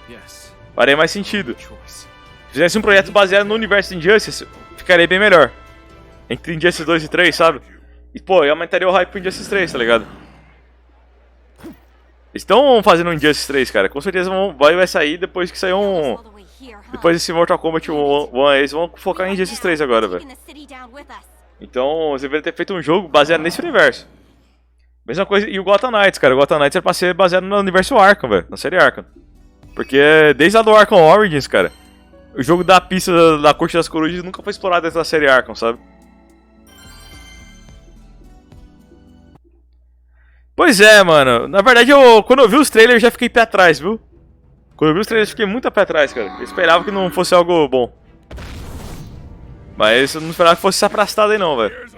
Faria mais sentido. Se fizesse um projeto baseado no universo de Injustice, ficaria bem melhor. Entre Injustice 2 e 3, sabe? E pô, eu aumentaria o hype pro Injustice 3, tá ligado? Eles estão fazendo um Injustice 3, cara. Com certeza vai sair depois que sair um... Depois desse Mortal Kombat 1, eles vão focar em Injustice 3 agora, velho. Então, você deveria ter feito um jogo baseado nesse universo. Mesma coisa, e o Gotham Knights, cara. O Gotham Knights era pra ser baseado no universo Arkham, velho. Na série Arkham. Porque desde lá do Arkham Origins, cara, o jogo da pista da Corte das Corujas nunca foi explorado dentro da série Arkham, sabe? Pois é, mano. Na verdade, quando eu vi os trailers, eu já fiquei pé atrás, viu? Quando eu vi os trailers, eu fiquei muito a pé atrás, cara. Eu esperava que não fosse algo bom. Mas eu não esperava que fosse essa prastada aí, não, velho.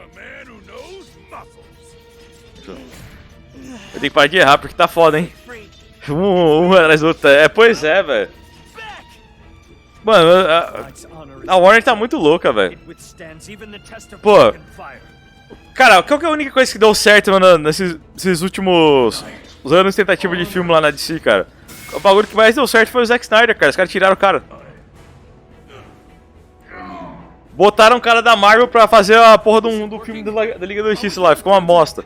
Eu tenho que parar de errar, porque tá foda, hein? Um atrás do outro. Pois é, velho. Mano, a Warner tá muito louca, velho. Pô. Cara, qual que é a única coisa que deu certo, mano, nesses últimos anos de tentativa de filme lá na DC, cara? O bagulho que mais deu certo foi o Zack Snyder, cara. Os caras tiraram o cara. Botaram o cara da Marvel pra fazer a porra do filme da Liga da Justiça lá. Ficou uma bosta.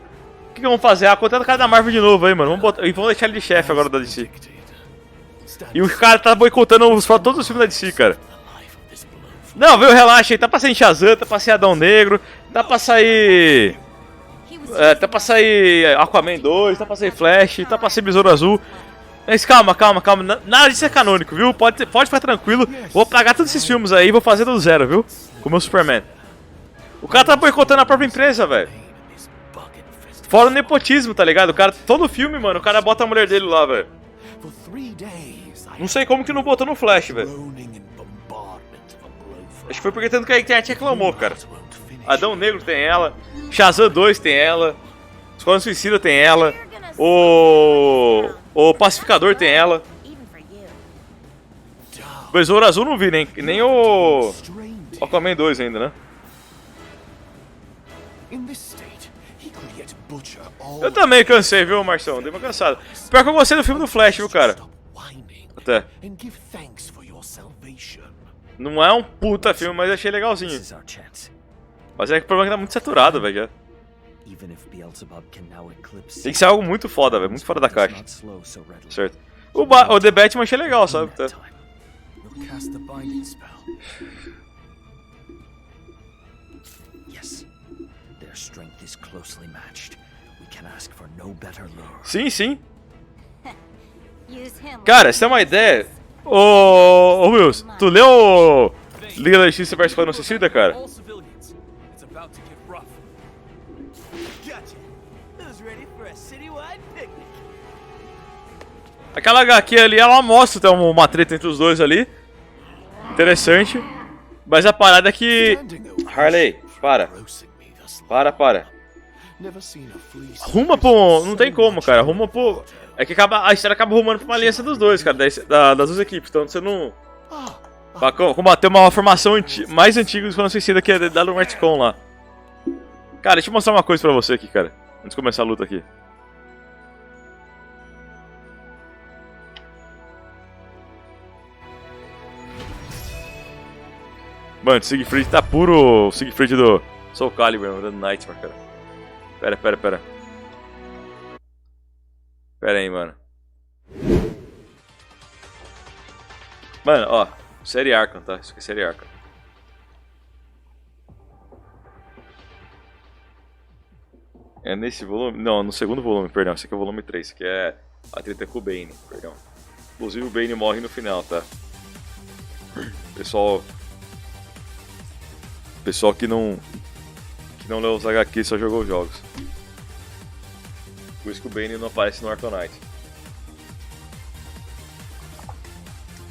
O que vamos fazer? Contrata o cara da Marvel de novo aí, mano. Vamos deixar ele de chefe agora da DC. E o cara tá boicotando todos os filmes da DC, cara. Não, viu? Relaxa aí. Tá pra sair Shazam, tá pra sair Adão Negro, tá pra sair... tá pra sair Aquaman 2, tá pra sair Flash, tá pra sair Besouro Azul. Mas calma. Nada disso é canônico, viu? Pode ficar tranquilo. Vou pagar todos esses filmes aí e vou fazer do zero, viu? Com o meu Superman. O cara tá boicotando a própria empresa, velho. Fora o nepotismo, tá ligado? O cara, todo filme, mano, o cara bota a mulher dele lá, velho. Não sei como que não botou no Flash, velho. Acho que foi porque tanto que a internet reclamou, cara. Adão Negro tem ela. Shazam 2 tem ela. Esquadrão Suicida tem ela. O Pacificador tem ela. O Besouro Azul não vi, nem o Aquaman 2 ainda, né? Eu também cansei, viu, Marção? Dei uma cansada. Pior que eu gostei do filme do Flash, viu, cara? Até. Não é um puta filme, mas achei legalzinho. Mas é que o problema é que tá muito saturado, velho. Tem que ser algo muito foda, velho. Muito fora da caixa. Certo. O The Batman achei legal, sabe? Sim. Cara, você tem uma ideia? Ô Wills, tu leu Liga da Justiça vs Esquadrão Suicida, cara? Aquela HQ ali, ela mostra até uma treta entre os dois ali. Interessante. Mas a parada é que... Harley, para. Ruma pro... Não tem como, cara. Ruma pro... É que a história acaba rumando pra uma aliança dos dois, cara. Das duas equipes. Então você não... Pra combater uma formação mais antiga do Esquadrão Suicida, que é da no retcon lá. Cara, deixa eu mostrar uma coisa pra você aqui, cara. Antes de começar a luta aqui. Mano, o Siegfried tá puro... O Siegfried do Soul Calibur, do Nightmare, cara. Pera. Pera aí, mano. Mano, ó. Série Arkham, tá? Isso aqui é série Arkham. É nesse volume? Não, no segundo volume, perdão. Esse aqui é o volume 3. Esse aqui é a treta com o Bane, perdão. Inclusive o Bane morre no final, tá? Pessoal que não leu os HQ, só jogou os jogos. Por isso que o Bane não aparece no Arkham Knight.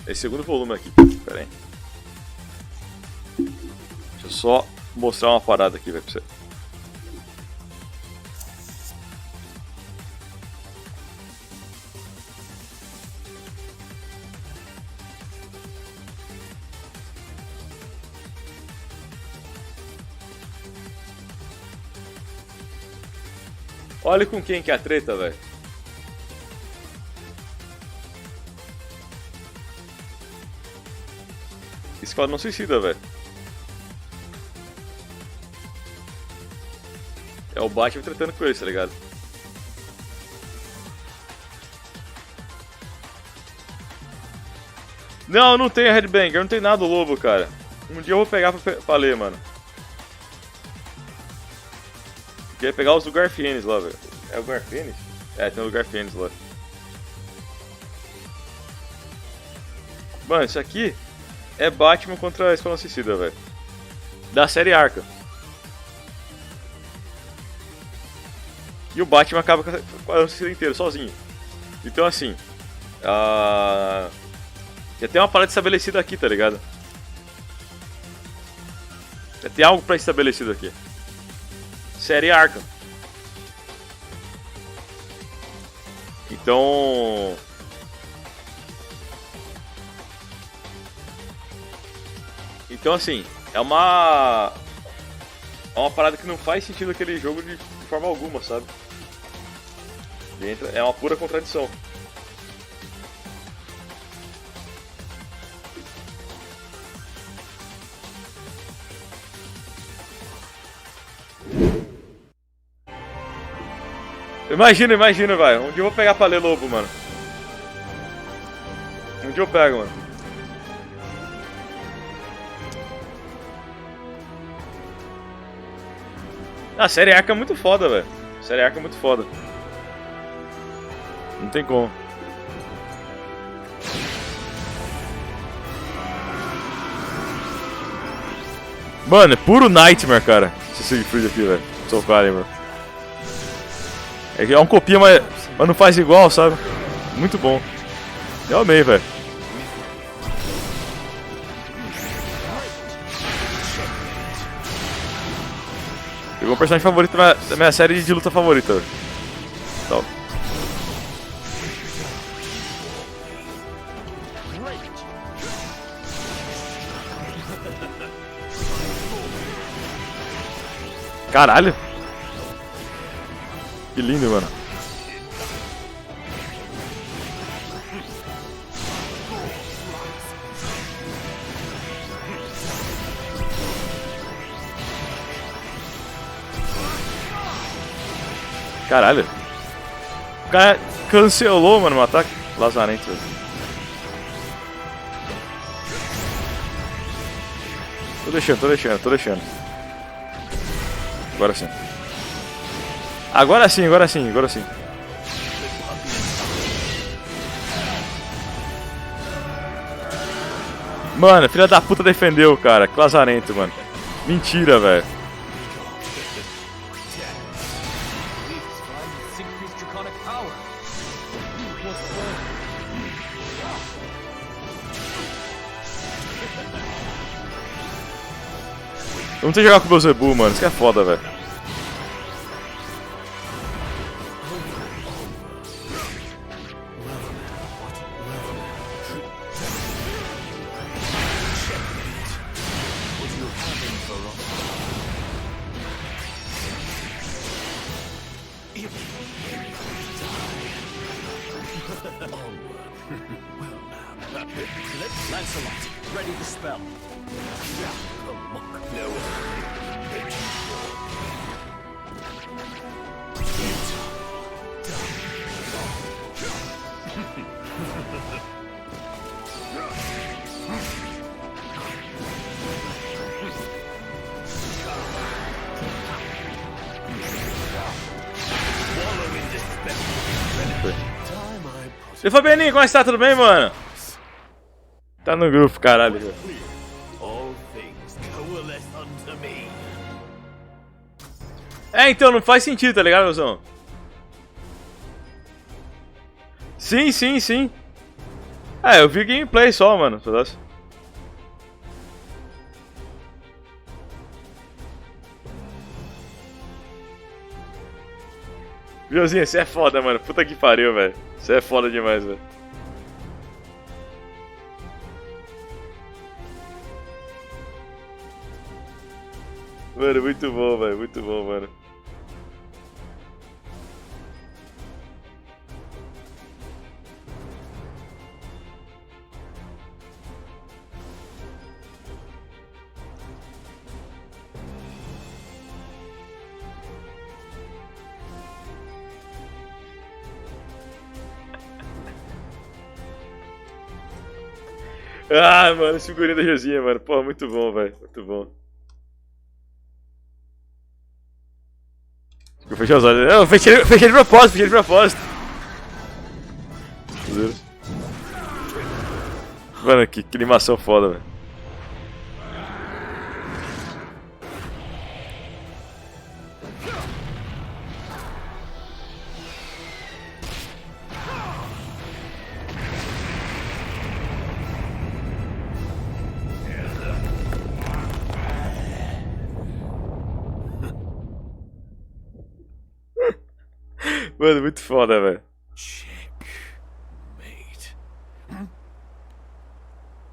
Esse segundo volume aqui. Pera aí. Deixa eu só mostrar uma parada aqui, velho, pra você. Olha com quem que é a treta, velho. Esquadrão Suicida, velho. É o Batman tratando com eles, tá ligado? Não tem a Headbanger, não tem nada do Lobo, cara. Um dia eu vou pegar pra ler, mano. Queria pegar os do Garfienes lá, velho. É o Garfienes? É, tem o do Garfienes lá. Mano, isso aqui é Batman contra a Esquadrão Suicida, velho. Da série Arkham. E o Batman acaba com a Justiceira inteira, sozinho. Então assim... já tem uma parada estabelecida aqui, tá ligado? Já tem algo pré-estabelecido aqui. Série Arkham. Então... assim, é uma parada que não faz sentido aquele jogo de forma alguma, sabe? É uma pura contradição. Imagina, vai. Um dia eu vou pegar pra ler Lobo, mano. Um dia eu pego, mano. A série Arkham é muito foda, velho. A série Arkham é muito foda. Não tem como. Mano, é puro Nightmare, cara. Esse Siegfried aqui, velho. Soul Calibur. É um copia, mas não faz igual, sabe? Muito bom. Eu amei, velho. Pegou o personagem favorito da minha série de luta favorita. Então. Caralho! Que lindo, mano. Caralho. O cara cancelou, mano, o ataque. Lazarento, velho. Tô deixando. Agora sim. Mano, filha da puta defendeu, cara. Que lazarento, mano. Mentira, velho. Vamos ter que jogar com o Beelzebub, mano. Isso que é foda, velho. E Fabianinho, como é que tá? Tudo bem, mano? Tá no grupo, caralho. É, então, não faz sentido, tá ligado, meuzão? Sim. É, eu vi gameplay só, mano. Viozinho, você é foda, mano. Puta que pariu, velho. Você é foda demais, velho. Mano, muito bom, velho. Muito bom, mano. Ah, mano, esse figurinho da Josinha, mano. Porra, muito bom, velho. Muito bom. Eu fechei os olhos. Não, eu fechei de propósito. Mano, que animação foda, velho. Mano, muito foda, velho.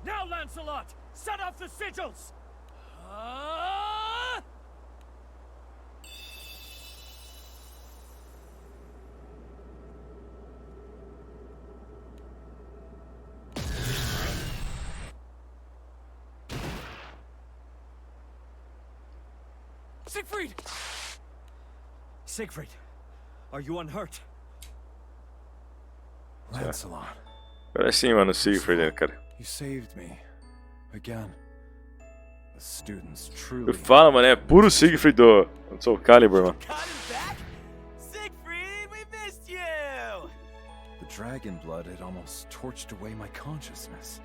Now, Lancelot, set off the sigils. Siegfried! Siegfried, are you unhurt? Lancelot, Parece sim, mano, o Siegfried, cara. you saved me. Again. The students Eu truly... falo, mano, é puro Siegfried do Soul Calibur, mano. Siegfried, we missed you! The dragon blood had almost torched away my consciousness.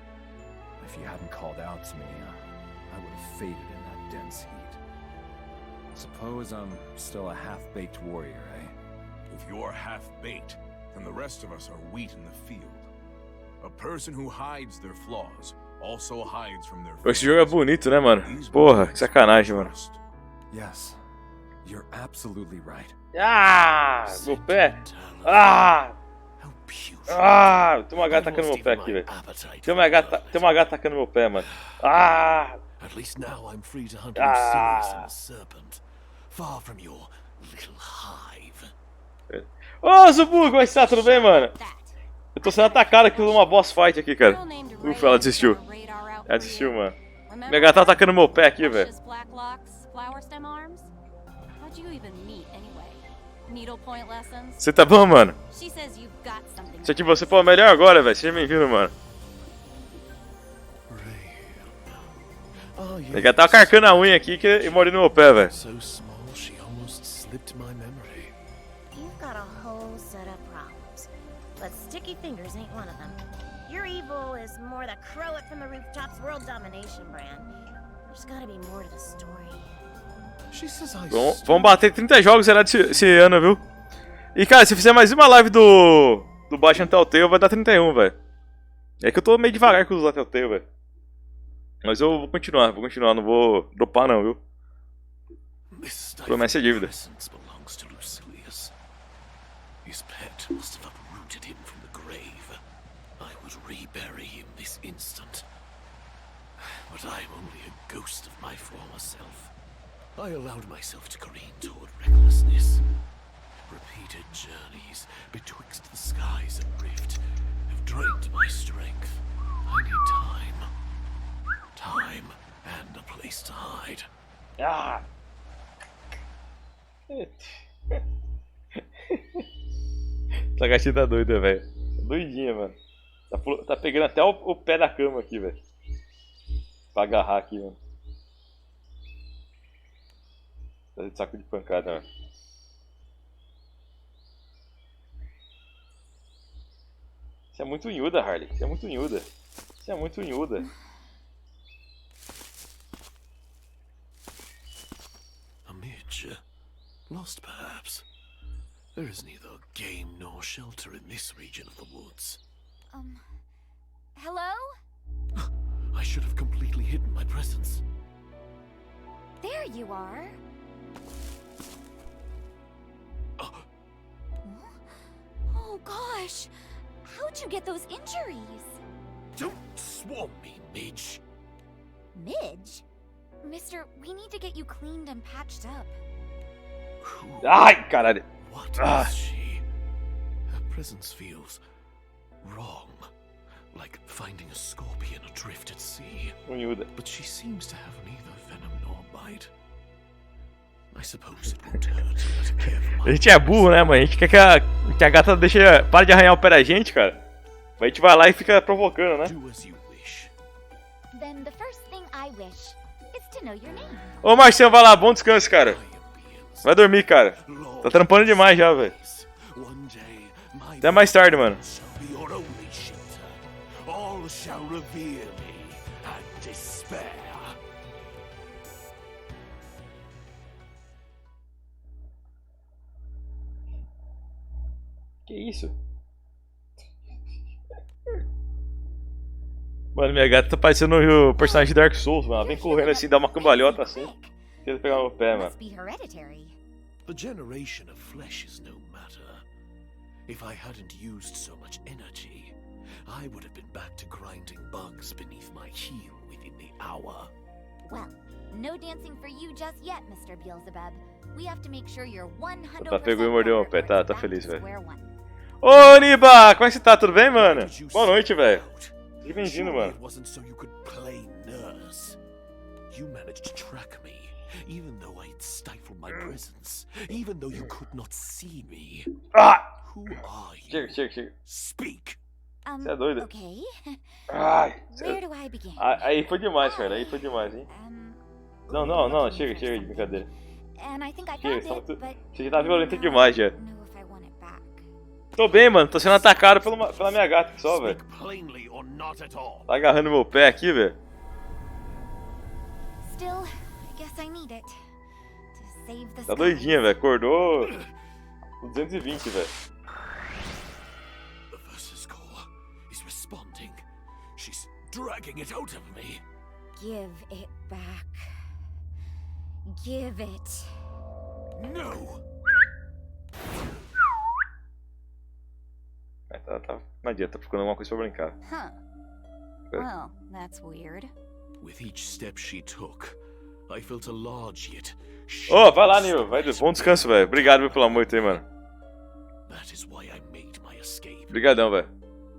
If you hadn't called out to me, I would have faded in that dense heat. Suppose I'm still a half-baked warrior, eh? If you're half-baked, then the rest of us are wheat in the field. A person who hides their flaws also hides from their Pô, esse jogo é bonito, né, mano? Porra, que sacanagem, mano. Yes, you're absolutely right. Ah, meu pé. Ah! Ah, tem uma gata atacando meu pé aqui, velho. Tem uma gata atacando meu pé, mano. Ah! At least now I'm free to hunt Lucilius and the serpent, far from your little hive. Ô, Zubu, como é que tá? Tudo bem, mano? Eu tô sendo atacado aqui por uma boss fight aqui, cara. Ufa, ela desistiu. Ela desistiu, mano. Minha gata tá atacando meu pé aqui, velho. Você tá bom, mano? Isso aqui você foi melhor agora, velho. Seja bem-vindo, mano. Minha gata tá carcando a unha aqui e morde no meu pé, velho. You've got a whole set of problems, but sticky fingers ain't one of them. Your evil is more the crow it from the rooftops world domination brand. There's gotta be more to the story. Vamos bater 30 jogos zerados esse ano, viu? E, cara, se fizer mais uma live do Baixo Telltale, vai dar 31, velho. É que eu tô meio devagar com os Telltale, velho. Mas eu vou continuar, não vou dropar não, viu? Promessa é dívida. His pet must have uprooted him from the grave. I would rebury him this instant. But I'm only a ghost of my former self. I allowed myself to careen toward recklessness. Repeated journeys betwixt the skies and rift have drained my strength. I need time. Time and a place to hide. Ah! Essa gatinha tá doida, velho. Doidinha, mano. Tá pegando até o pé da cama aqui, velho. Pra agarrar aqui, mano. Tá de saco de pancada, mano. Você é muito unhuda, Harley. Você é muito unhuda. Você é muito unhuda. A midge. Lost, perhaps. There is neither game nor shelter in this region of the woods. Hello? I should have completely hidden my presence. There you are. Oh gosh! How'd you get those injuries? Don't swarm me, Midge. Midge? Mister, we need to get you cleaned and patched up. Ai, caralho. What is she? Her presence feels wrong. Like finding a scorpion adrift at sea. But she seems to have neither venom nor bite. I suppose it won't hurt to let her care for my... A gente é burro, né, mano? A gente quer que a gata para de arranhar o pé da gente, cara. A gente vai lá e fica provocando, né? Then the first thing I wish is to know your name. Ô, Marcelo, vai lá, bom descanso, cara. Vai dormir, cara. Tá trampando demais já, velho. Até mais tarde, mano. All shall revere me and despair. Que isso? Mano, minha gata tá parecendo o personagem de Dark Souls, mano. Ela vem correndo assim, dá uma cambalhota assim. Tenta pegar meu pé, mano. The generation of flesh is no matter. If I hadn't used so much energy, I would have been back to grinding bugs beneath my heel within the hour. Well, no dancing for you just yet, Mr. Beelzebub. We have to make sure you're 100% Tá, pegou e mordeu o pé. Tá back feliz, to velho. square one. Ô, Niba! Como é que você tá? Tudo bem, mano? Boa noite, velho. Seja bem-vindo, mano. It wasn't so you could play nurse. You managed to track me, even though I'd stifled my presence, even though you could not see me. Ah! Who are you? Chega. Speak. Você é doido? Okay. Ai, Where do I begin? aí foi demais, cara. Aí foi demais, hein? Não. Chega de brincadeira. And I think I Chega, found it, but você já tá violento demais, já. know if I want it back. Tô bem, mano. Tô sendo atacado pela minha gata aqui só, velho. Plainly or not at all. Tá agarrando meu pé aqui, velho. Still, I guess I need it to save the Tá doidinha, velho. Acordou 220, velho. The Versus core is responding. She's dragging it out of me. Give it back. Give it. No. Tá. Não adianta, tá procurando alguma coisa pra brincar. Huh. Well, that's weird. With each step she took, I felt a large yet. Ô, vai lá, Nil. Bom descanso, velho. Obrigado, viu, pela moita aí, mano. That is why I made my escape. Obrigadão, velho.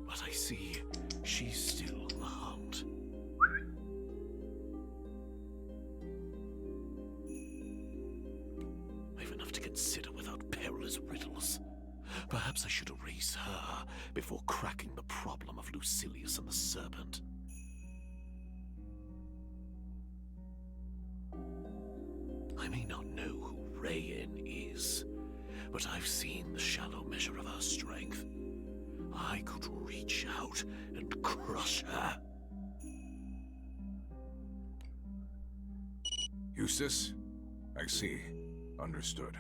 But I see she's still on the hunt. I've enough to consider without perilous riddles. Perhaps I should erase her before cracking the problem of Lucilius and the Serpent. I may not know who Rayen is, but I've seen the shallow measure of her strength. I could reach out and crush her. Eustace? I see. Understood.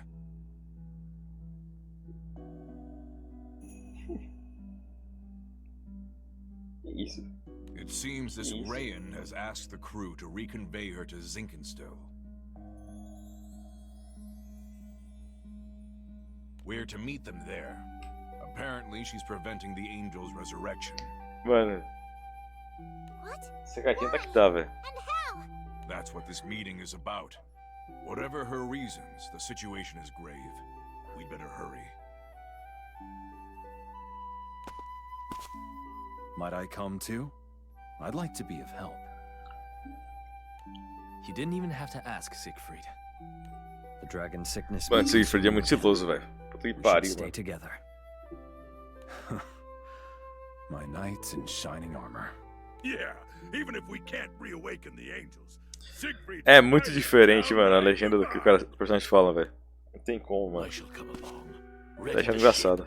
Easy. It seems this Easy. Rayen has asked the crew to reconvey her to Zinkenstill. We're to meet them there. Apparently, she's preventing the Angel's resurrection. Mano. Essa gatinha tá que tá, velho. That's what this meeting is about. Whatever her reasons, the situation is grave. We'd better hurry. Might I come too? I'd like to be of help. He didn't even have to ask Siegfried. The dragon sickness. Mano, Siegfried é muito estiloso, velho. Puta que pariu, Stay mano. together. My knights in shining armor. Yeah, even if we can't reawaken the angels, Siegfried. É muito diferente, mano, a legenda do que o personagem fala, velho. Não tem como, mano. Tá achando engraçado.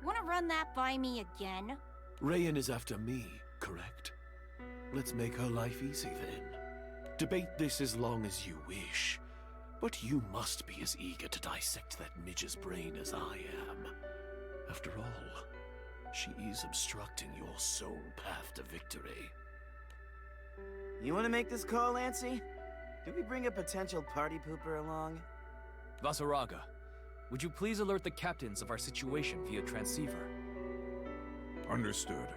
Wanna run that by me again? Rayen is after me, correct? Let's make her life easy then. Debate this as long as you wish. But you must be as eager to dissect that midge's brain as I am. After all, she is obstructing your sole path to victory. You want to make this call, Lancy? Did we bring a potential party pooper along? Vasaraga, would you please alert the captains of our situation via transceiver? Understood.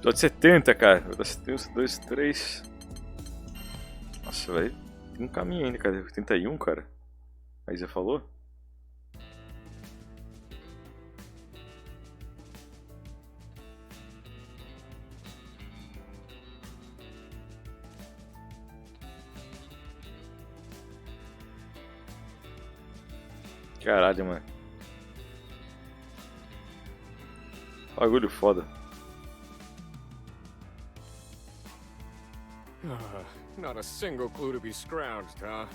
Tô de 70, cara. Eu tenho 2, 3. Nossa, velho. Tem um caminho ainda, cara. 81, cara. Aí você falou? Caralho, mano. Bagulho foda. Not a single clue to be scrounged, huh?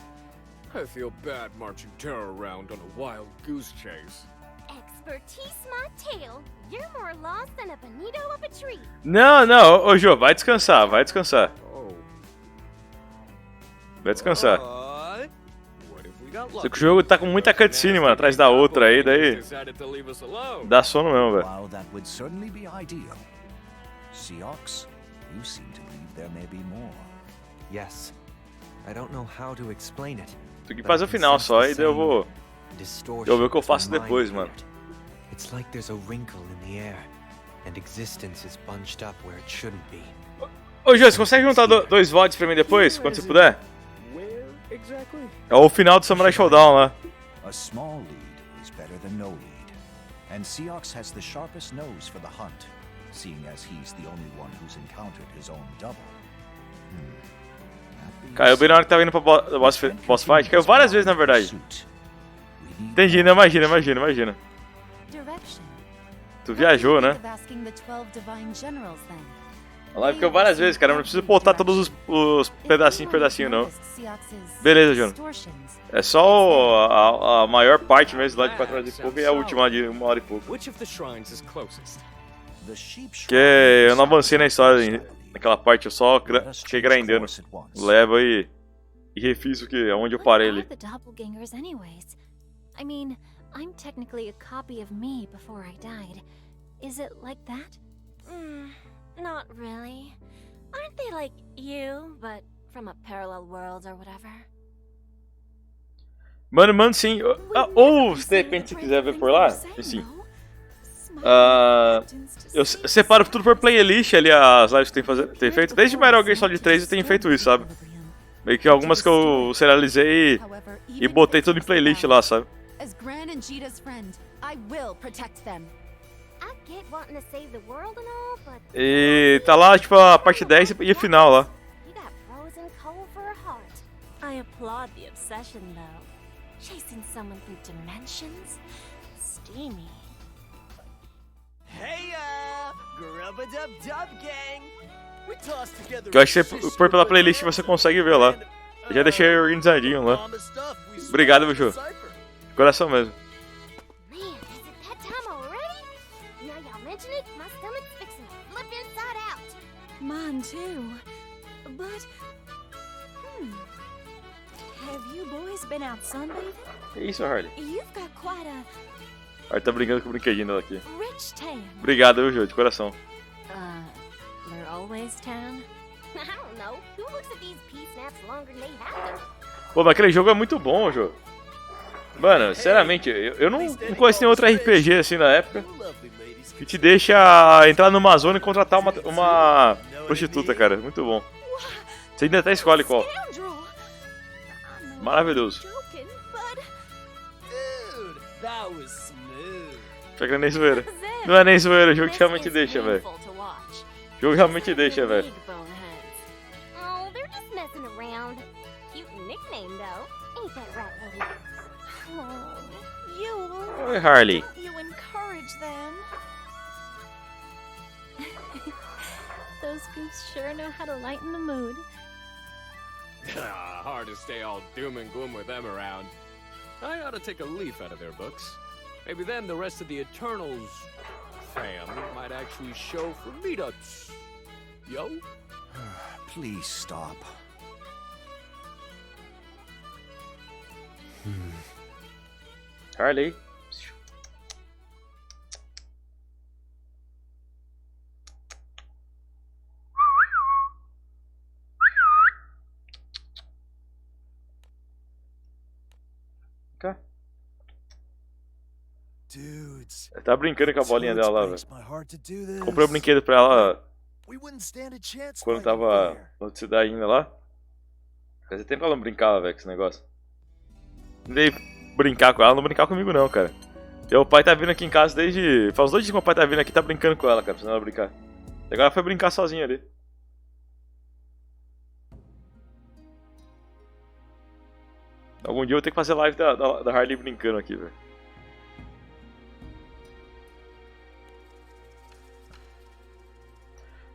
I feel bad marching terror around on a wild goose chase. Expertise my tail. You're more lost than a bonito up a tree. Não, não. Ô, Jô, vai descansar, vai descansar. Oh. Vai descansar. What if we got Só que o jogo tá com muita cutscene, mano, atrás da outra aí, daí dá sono mesmo, velho. While that would certainly be ideal, Seox, you seem to believe there may be more. Yes. I don't know how to explain it. Tem que fazer o final só, e daí eu vou ver o que eu faço depois, mano. It's like there's a wrinkle in the air, and existence is bunched up where it shouldn't be. Ô, Jô, você consegue juntar dois VODs pra mim depois, quando você puder? É o final do Samurai Showdown lá. A small lead is better than no lead, and Seox has the sharpest nose for the hunt, seeing as he's the only one who's encountered his own double. Caiu bem na hora que tava indo pra boss fight. Caiu várias vezes, na verdade. Entendi, né? Imagina. Tu viajou, né? A live caiu várias vezes, cara. Eu não preciso botar todos os pedacinhos, não. Beleza, Jono. É só a maior parte mesmo lá de 4 horas e pouco e a última de 1 hora e pouco. Porque eu não avancei na história naquela parte, eu só fiquei grindando. Leva e refiz onde eu parei ali. I mean, I'm technically a copy of me before I died. Is it like that? Not really. Aren't they like you, but from a parallel world or whatever? Mano, sim. Ou se de repente você quiser ver por lá, sim. Eu separo tudo por playlist ali, as lives que tem feito. Desde Metal Gear Solid 3 eu tenho feito isso, sabe? Meio que algumas que eu serializei e botei tudo em playlist lá, sabe? As Gran and Jita's friend, I will protect them. I get wanting to save the world and all, but E tá lá, tipo, a parte 10 e a final lá. you got frozen cold for a heart. I applaud the obsession though. Chasing someone through dimensions? Steamy. Hey, grub-a-dub-dub gang. We tossed together. Que eu acho que você por pela playlist você consegue ver lá. Eu já deixei organizadinho lá. Obrigado, meu show. De coração mesmo. Man, is it that time already? Now y'all mention it, my stomach's fixing to flip inside out. Mine too. But, have you boys been out sunbathing? Que isso, Harley? You've got quite a Harley tá brincando com o brinquedinho dela aqui. rich tan. Obrigado, meu show, de coração. They're always tan? I don't know. Who looks at these pea snaps longer than they have to? Pô, mas aquele jogo é muito bom, Jô. Mano, sinceramente, eu não conheci nenhum outro RPG assim na época que te deixa entrar numa zona e contratar uma prostituta, cara. Muito bom. Você ainda até escolhe qual. Maravilhoso. That was smooth. Pega nem zoeira. Não é nem zoeira, o jogo realmente deixa, velho. O jogo realmente deixa, velho. Oh, they're just messing around. Cute nickname though. Ain't that right, Eddie? You. Oi, Harley. You encourage them. Those goofs sure know how to lighten the mood. Hard to stay all doom and gloom with them around. I ought to take a leaf out of their books. Maybe then the rest of the Eternals fam might actually show for meetups. Yo? Please stop. Harley. Cá. Dudes, Ela tá brincando com a bolinha dela lá, velho. breaks my heart to do this. Comprei um brinquedo pra ela We wouldn't stand a chance quando fighting tava fair. na cidade ainda lá. Fazia tempo que ela não brincava, velho, com esse negócio. Não dei brincar com ela, não brincar comigo não, cara. Meu pai tá vindo aqui em casa desde... Faz uns 2 dias que meu pai tá vindo aqui e tá brincando com ela, cara, precisando ela brincar. E agora ela foi brincar sozinha ali. Algum dia eu vou ter que fazer live da Harley brincando aqui, velho.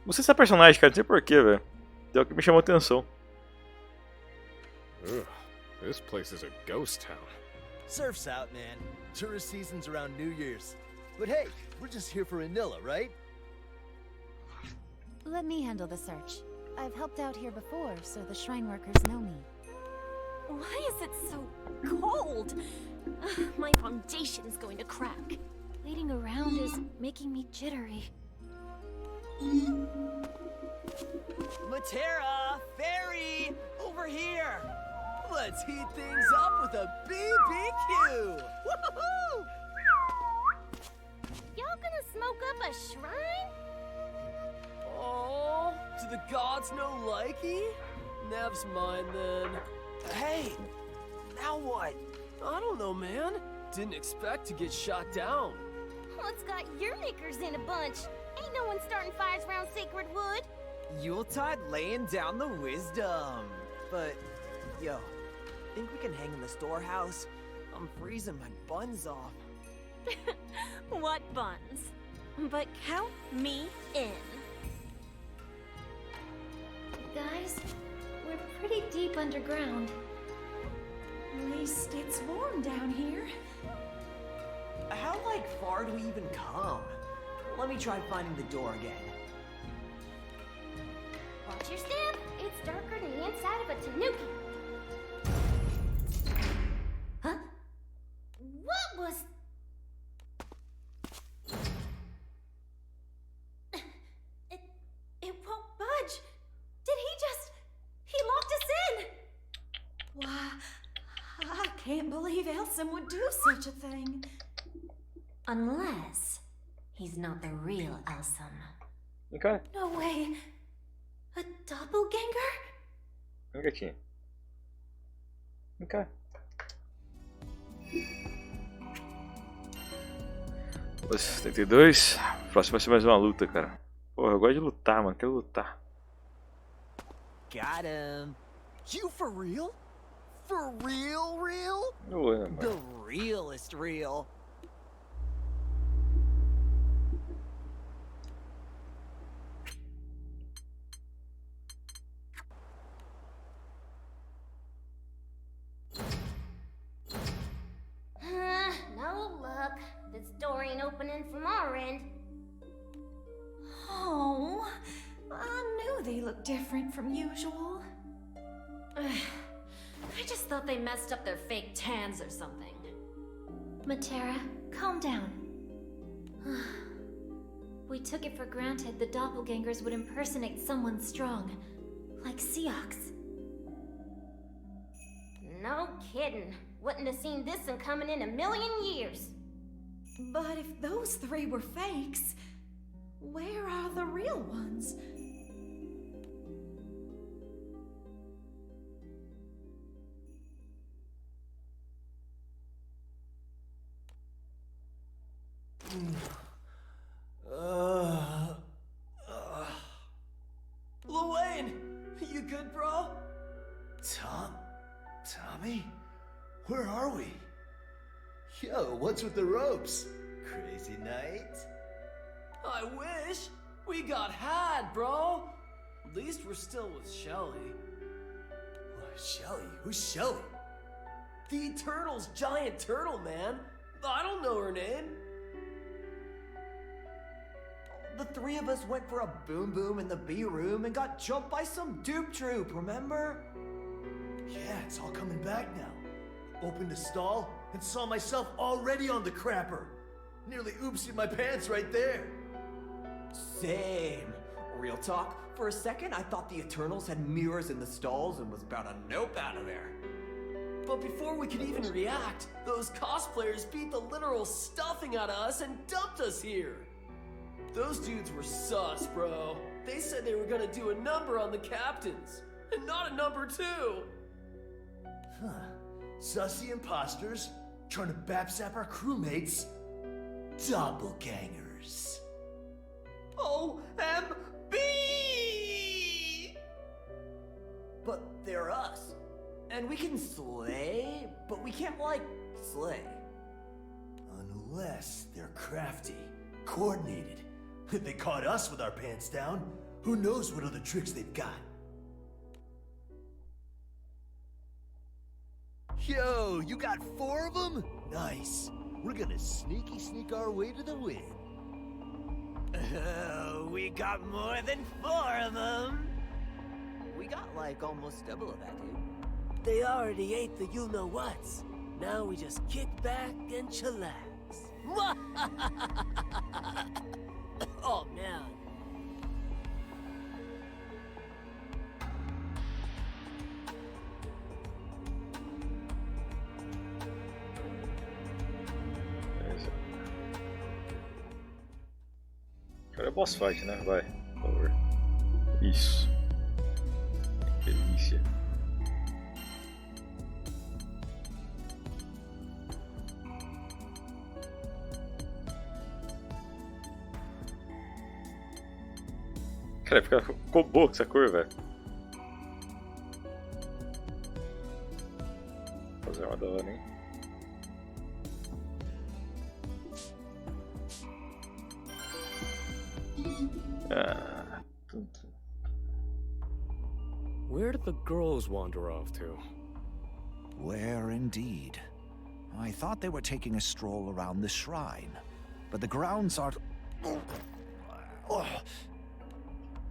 Gostei dessa personagem, cara, não sei porquê, velho. É o que me chamou a atenção. Ugh, this place is a ghost town. Surf's out, man. Tourist season's around New Year's. But hey, we're just here for Anilla, right? Let me handle the search. I've helped out here before, so the shrine workers know me. Why is it so cold? My foundation's going to crack. Waiting around is making me jittery. Matera! Fairy! Over here! Let's heat things up with a BBQ! Woohoo! Y'all gonna smoke up a shrine? Oh, do the gods no likey? Nev's mine then. Hey, now what? I don't know, man. Didn't expect to get shot down. What's got your makers in a bunch? Ain't no one starting fires around sacred wood. Yuletide laying down the wisdom. But, yo, think we can hang in the storehouse? I'm freezing my buns off. What buns? But count me in. Guys, we're pretty deep underground. At least it's warm down here. How, far do we even come? Let me try finding the door again. Watch your step. It's darker than the inside of a tanuki. Huh? What was... It won't budge. Did he just... He locked us in. Why, I can't believe Elson would do such a thing. Unless he's not the real Elson. Okay. No way. A doppelganger? Gatinho. Ok. Os 72. Próximo vai ser mais uma luta, cara. Porra, eu gosto de lutar, mano. Quero lutar. Got him. You for real? For real, real? Ué, the realest real. No luck. This door ain't opening from our end. Oh, I knew they looked different from usual. I just thought they messed up their fake tans or something. Matera, calm down. We took it for granted the doppelgangers would impersonate someone strong, like Seox. No kidding. Wouldn't have seen this one coming in a million years. But if those three were fakes, where are the real ones? Luane, you good, bro? Tommy? Where are we? Yo, what's with the ropes? Crazy night? I wish. We got had, bro. At least we're still with Shelly. Shelly? Who's Shelly? The Eternal's giant turtle, man. I don't know her name. The three of us went for a boom boom in the B room and got jumped by some dupe troop, remember? Yeah, it's all coming back now. Opened a stall and saw myself already on the crapper. Nearly oopsied my pants right there. Same. Real talk, for a second I thought the Eternals had mirrors in the stalls and was about to nope out of there. But before we could even react, those cosplayers beat the literal stuffing out of us and dumped us here. Those dudes were sus, bro. They said they were gonna do a number on the captains, and not a number two. Huh. Sussy imposters, trying to bapsap our crewmates. Doppelgangers. OMB! But they're us. And we can slay, but we can't, slay. Unless they're crafty, coordinated. If they caught us with our pants down, who knows what other tricks they've got. Yo, you got 4 of them? Nice. We're gonna sneak our way to the win. Oh, we got more than 4 of them. We got almost double of that, dude. They already ate the you-know-whats. Now we just kick back and chillax. Oh, man. Agora é boss fight, né? Vai, por favor. Isso. Que delícia. Cara, ficou boa essa cor, velho. Vou fazer uma da hora, hein? Where did the girls wander off to? Where indeed? I thought they were taking a stroll around the shrine, but the grounds are...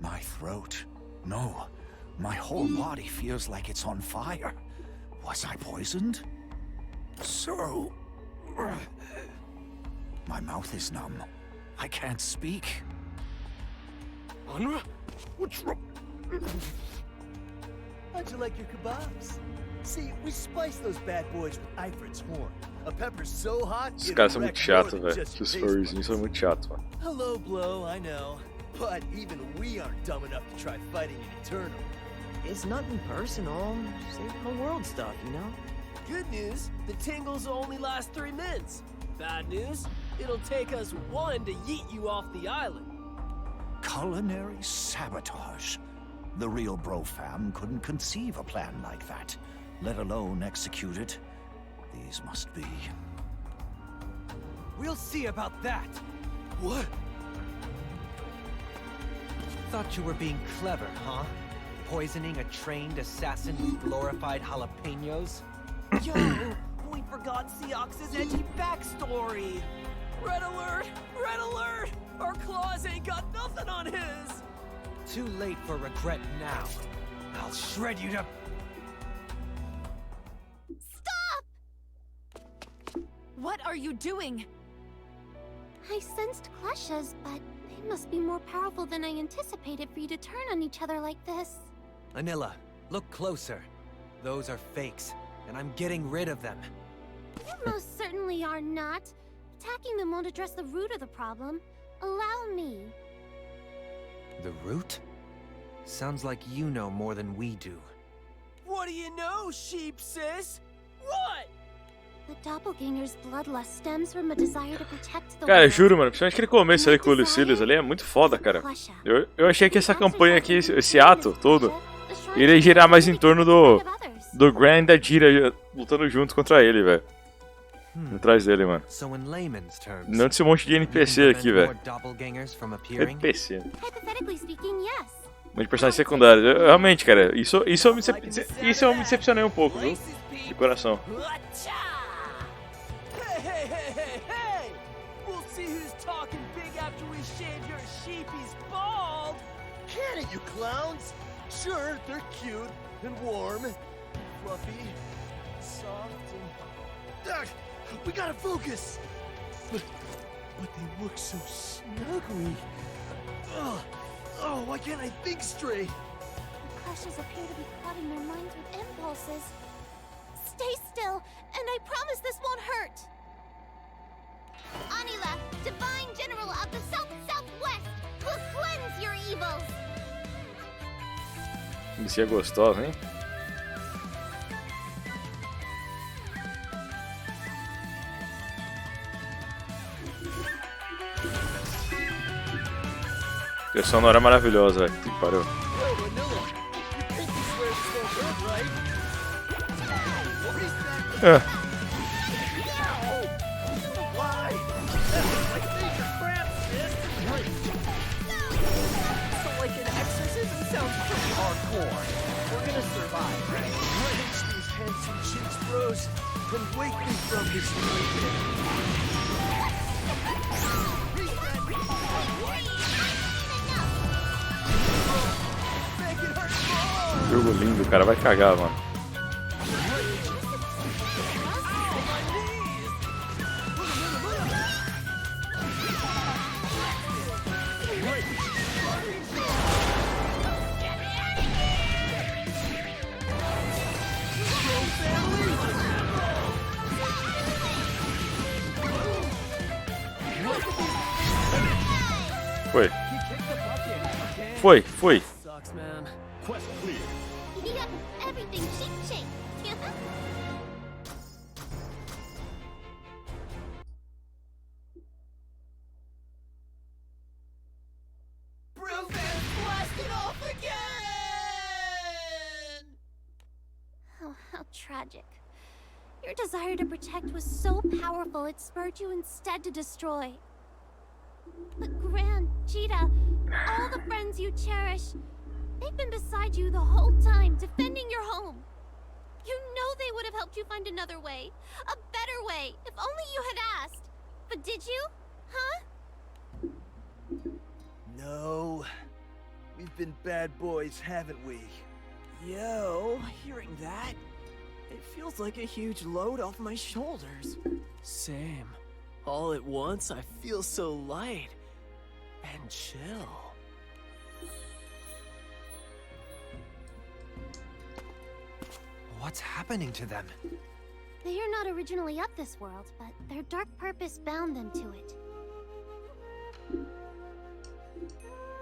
My throat. No, my whole body feels like it's on fire. Was I poisoned? So... My mouth is numb. I can't speak. Anra? What's wrong? How'd you like your kebabs? See, we spiced those bad boys with Ifrit's horn. A pepper so hot. Esses caras são muito chatos, velho. Esses furryzinhos são muito chatos, mano. Hello, Blow, I know. But even we aren't dumb enough to try fighting an Eternal. It's nothing personal. Saving the world stuff, you know? Good news, the tingles will only last 3 minutes. Bad news, it'll take us 1 to yeet you off the island. Culinary sabotage. The real bro fam couldn't conceive a plan like that, let alone execute it. These must be... We'll see about that. What? Thought you were being clever, huh? Poisoning a trained assassin with glorified jalapenos? Yo, we forgot Seox's edgy backstory. Red alert! Red alert! Our claws ain't got nothing on his! Too late for regret now. I'll shred you to... What are you doing? I sensed clashes, but they must be more powerful than I anticipated for you to turn on each other like this. Anila, look closer. Those are fakes, and I'm getting rid of them. You most certainly are not. Attacking them won't address the root of the problem. Allow me. The root? Sounds like you know more than we do. What do you know, sheep sis? What? The doppelganger's bloodlust stems from a desire to protect the Cara, juro, mano, principalmente aquele começo ali com o Lucilius ali é muito foda, cara. Eu achei que essa campanha aqui, esse ato todo, iria girar mais em torno do Gran e da Jira lutando junto contra ele, velho. Atrás dele, mano. Não desse monte de NPC aqui, velho. NPC. Mas de personagem secundário. Realmente, cara, isso eu me decepcionei um pouco, viu? De coração. Hey! We'll see who's talking big after we shave your sheepies bald! Can it, you clowns? Sure, they're cute and warm, fluffy, soft, and... we gotta focus! But they look so snuggly. Oh, why can't I think straight? The clashes appear to be flooding their minds with impulses. Stay still, and I promise this won't hurt! Anila, Divine General of the South-Southwest, will cleanse your evils! Isso é gostoso, hein? A sonora é maravilhosa, velho. Que pariu. So like an exorcism sounds pretty hardcore. We're gonna survive, right? Wrench these handsome chicks, bros, and wake me from this Jogo lindo, cara. Vai cagar, mano. Foi, foi. Sucks, man. Quest clear. Yep, everything shake. Blasted off again! Oh, how tragic. Your desire to protect was so powerful it spurred you instead to destroy. But Gran, Cheetah, all the friends you cherish, they've been beside you the whole time, defending your home. You know they would have helped you find another way, a better way, if only you had asked. But did you? Huh? No. We've been bad boys, haven't we? Yo, hearing that, it feels like a huge load off my shoulders. Same. All at once, I feel so light and chill. What's happening to them? They are not originally of this world, but their dark purpose bound them to it.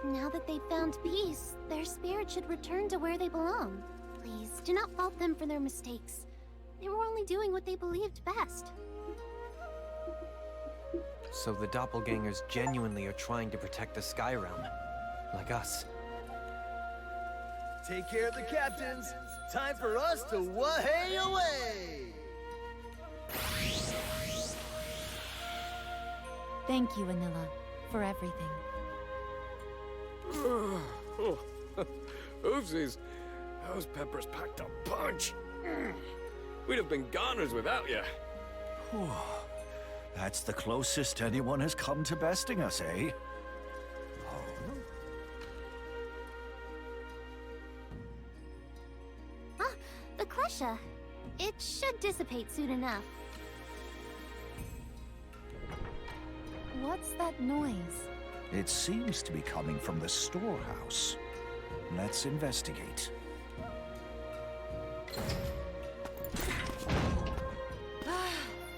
Now that they've found peace, their spirit should return to where they belong. Please, do not fault them for their mistakes. They were only doing what they believed best. So the doppelgangers genuinely are trying to protect the Sky Realm, like us. Take care of the captains. Time for us to way away. Thank you, Anila, for everything. Oopsies. Those peppers packed a punch. We'd have been goners without you. That's the closest anyone has come to besting us, eh? Ah, the klesha. It should dissipate soon enough. What's that noise? It seems to be coming from the storehouse. Let's investigate.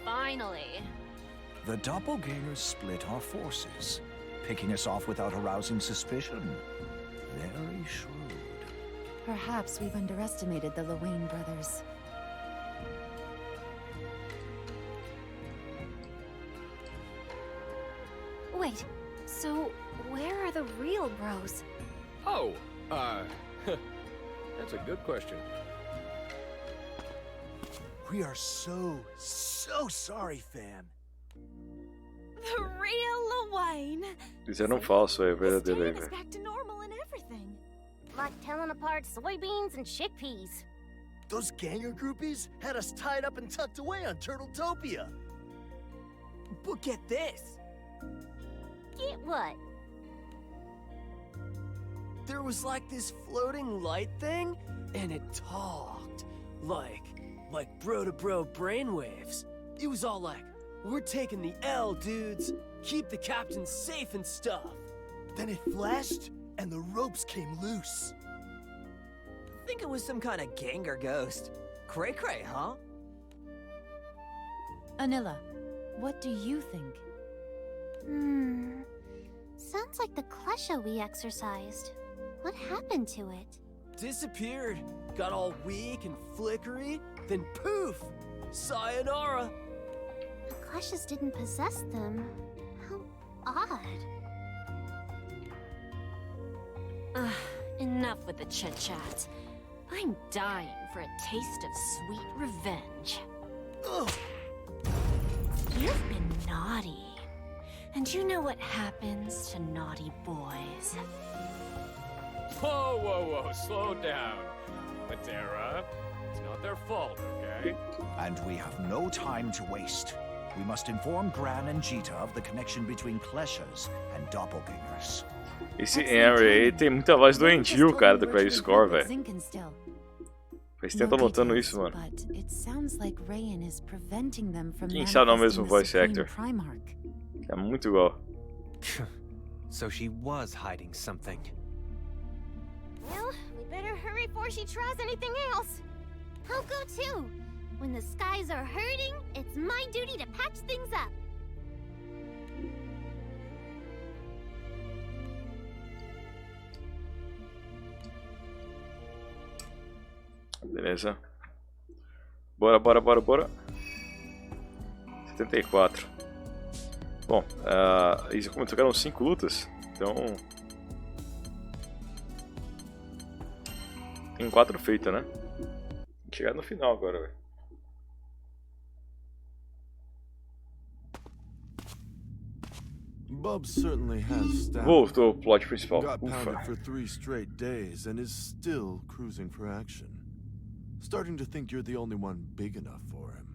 Finally. The doppelgangers split our forces, picking us off without arousing suspicion. Very shrewd. Perhaps we've underestimated the Lewayne brothers. Wait, so where are the real bros? Oh, that's a good question. We are so sorry, fam. The real Lewayne. Fizeram falso, é verdadeiro aí, It's velho. back to normal and everything. Like telling apart soybeans and chickpeas. Those ganger groupies had us tied up and tucked away on Turtletopia. But get this. Get what? There was like this floating light thing, and it talked. Like bro-to-bro brainwaves. It was all like, we're taking the L, dudes. Keep the captain safe and stuff. Then it flashed, and the ropes came loose. Think it was some kind of ganger ghost. Cray-cray, huh? Anila, what do you think? Sounds like the klesha we exorcised. What happened to it? Disappeared. Got all weak and flickery. Then poof! Sayonara! The kleshas didn't possess them. How odd. Enough with the chit-chat. I'm dying for a taste of sweet revenge. Ugh. You've been naughty. And you know what happens to naughty boys. Whoa, slow down. Matera, it's not their fault, okay? And we have no time to waste. We must inform Gran and Jita of the connection between kleshas and doppelgangers. Esse Henry aí tem muita voz doentio, cara, do Credit Score, velho. Faz tempo notando isso, mano. Quem sabe não é o mesmo voice actor? É muito igual. So she was hiding something. Well, we better hurry before she tries anything else. I'll go too. When the skies are hurting, it's my duty to patch things up. Beleza. Bora, bora, bora, bora. 74. Bom, isso como tocaram 5 lutas, então tem 4 feitas, né? Tem que chegar no final agora, velho. Bub certainly has stamina. Voltou o plot principal. Got Ufa. pounded for 3 straight days and is still cruising for action. Starting to think you're the only one big enough for him.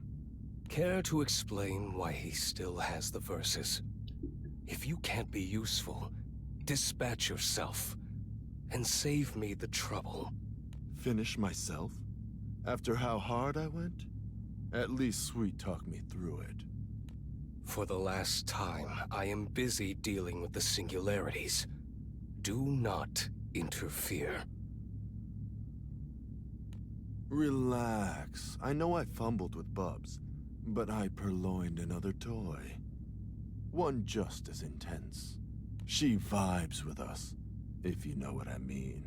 Care to explain why he still has the verses? If you can't be useful, dispatch yourself and save me the trouble. Finish myself? After how hard I went? At least sweet-talk me through it. For the last time, I am busy dealing with the singularities. Do not interfere. Relax. I know I fumbled with Bubs, but I purloined another toy. One just as intense. She vibes with us, if you know what I mean.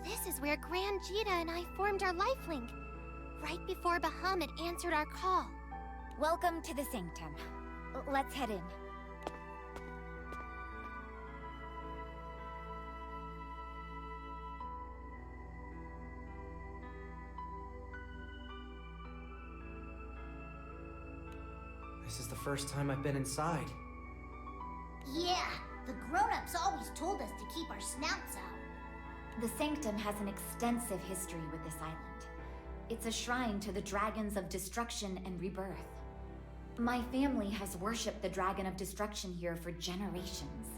This is where Grand Jita and I formed our lifelink, right before Bahamut answered our call. Welcome to the Sanctum. Let's head in. This is the first time I've been inside. Yeah, the grown-ups always told us to keep our snouts out. The Sanctum has an extensive history with this island. It's a shrine to the dragons of destruction and rebirth. My family has worshipped the Dragon of Destruction here for generations.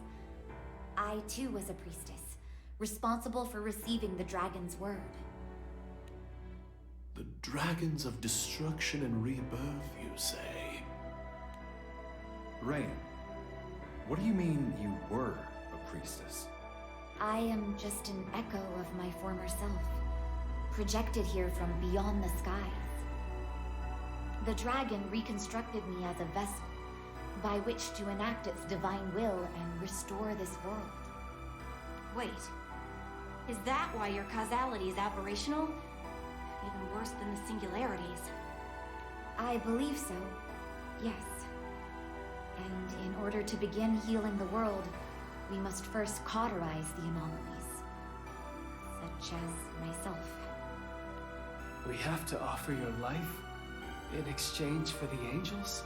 I too was a priestess, responsible for receiving the dragon's word. The Dragons of Destruction and Rebirth, you say? Rain, what do you mean you were a priestess? I am just an echo of my former self, projected here from beyond the skies. The dragon reconstructed me as a vessel, by which to enact its divine will and restore this world. Wait, is that why your causality is aberrational? Even worse than the singularities. I believe so, yes. And in order to begin healing the world, we must first cauterize the anomalies, such as myself. We have to offer your life in exchange for the angels?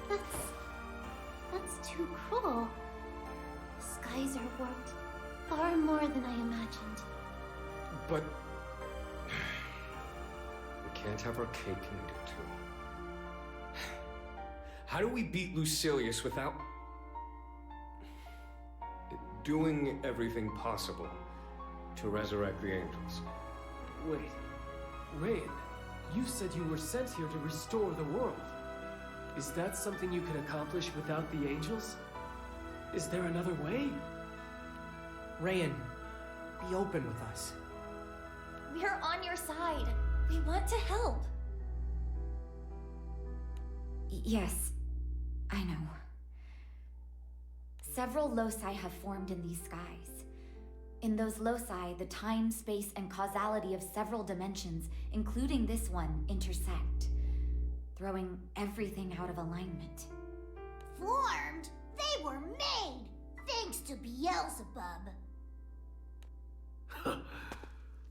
That's too cruel. The skies are warped far more than I imagined. But we can't have our cake and eat it too. How do we beat Lucilius without doing everything possible to resurrect the angels? Wait, Rain, you said you were sent here to restore the world. Is that something you can accomplish without the angels? Is there another way? Rayan, be open with us. We're on your side. We want to help. Yes, I know. Several loci have formed in these skies. In those loci, the time, space, and causality of several dimensions, including this one, intersect, throwing everything out of alignment. Formed? They were made! Thanks to Beelzebub.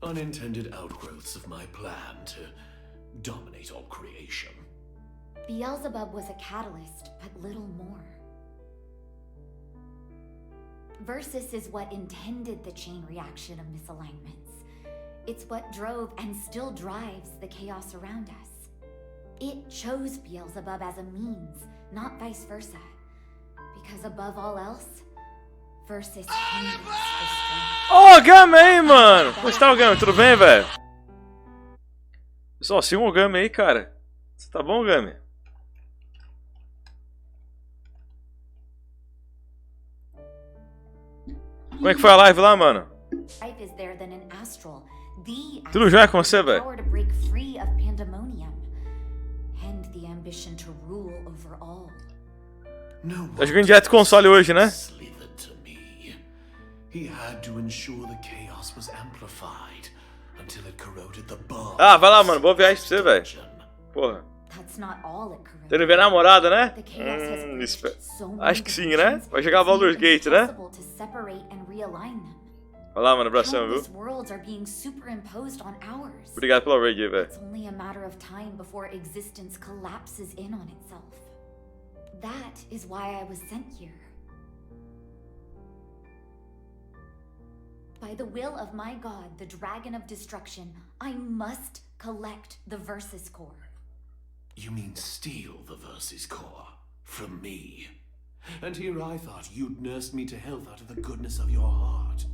Unintended outgrowths of my plan to dominate all creation. Beelzebub was a catalyst, but little more. Versus is what intended the chain reaction of misalignments. It's what drove and still drives the chaos around us. It chose Beelzebub as a means, not vice versa. Because above all else, Versus hinders the strength. Ô, Gami aí, mano! Como está o Gami? Tudo bem, velho? Pessoal, siga o Gami aí, cara. Você tá bom, Gami? Como é que foi a live lá, mano? Life is there than an astral. The Tudo já com você, velho? power to break free of pandemonium and the ambition to rule over all. Tá jogando direto console hoje, né? Slithered to me. He had to ensure the chaos was amplified until it corroded the bomb. Ah, vai lá, mano. Boa viagem pra você, velho. Porra. That's not all it corroded. Você não vê namorada, né? The chaos has breached so many Acho que sim, né? Vai jogar Baldur's Gate, né? impossible to separate and realign them. Vai lá, mano. Abração, viu? Countless worlds are being superimposed on ours. Obrigado pela raid aí, velho. It's only a matter of time before existence collapses in on itself. That is why I was sent here. By the will of my god, the Dragon of Destruction, I must collect the Versus Core. You mean steal the Versus Core from me? And here I thought you'd nursed me to health out of the goodness of your heart.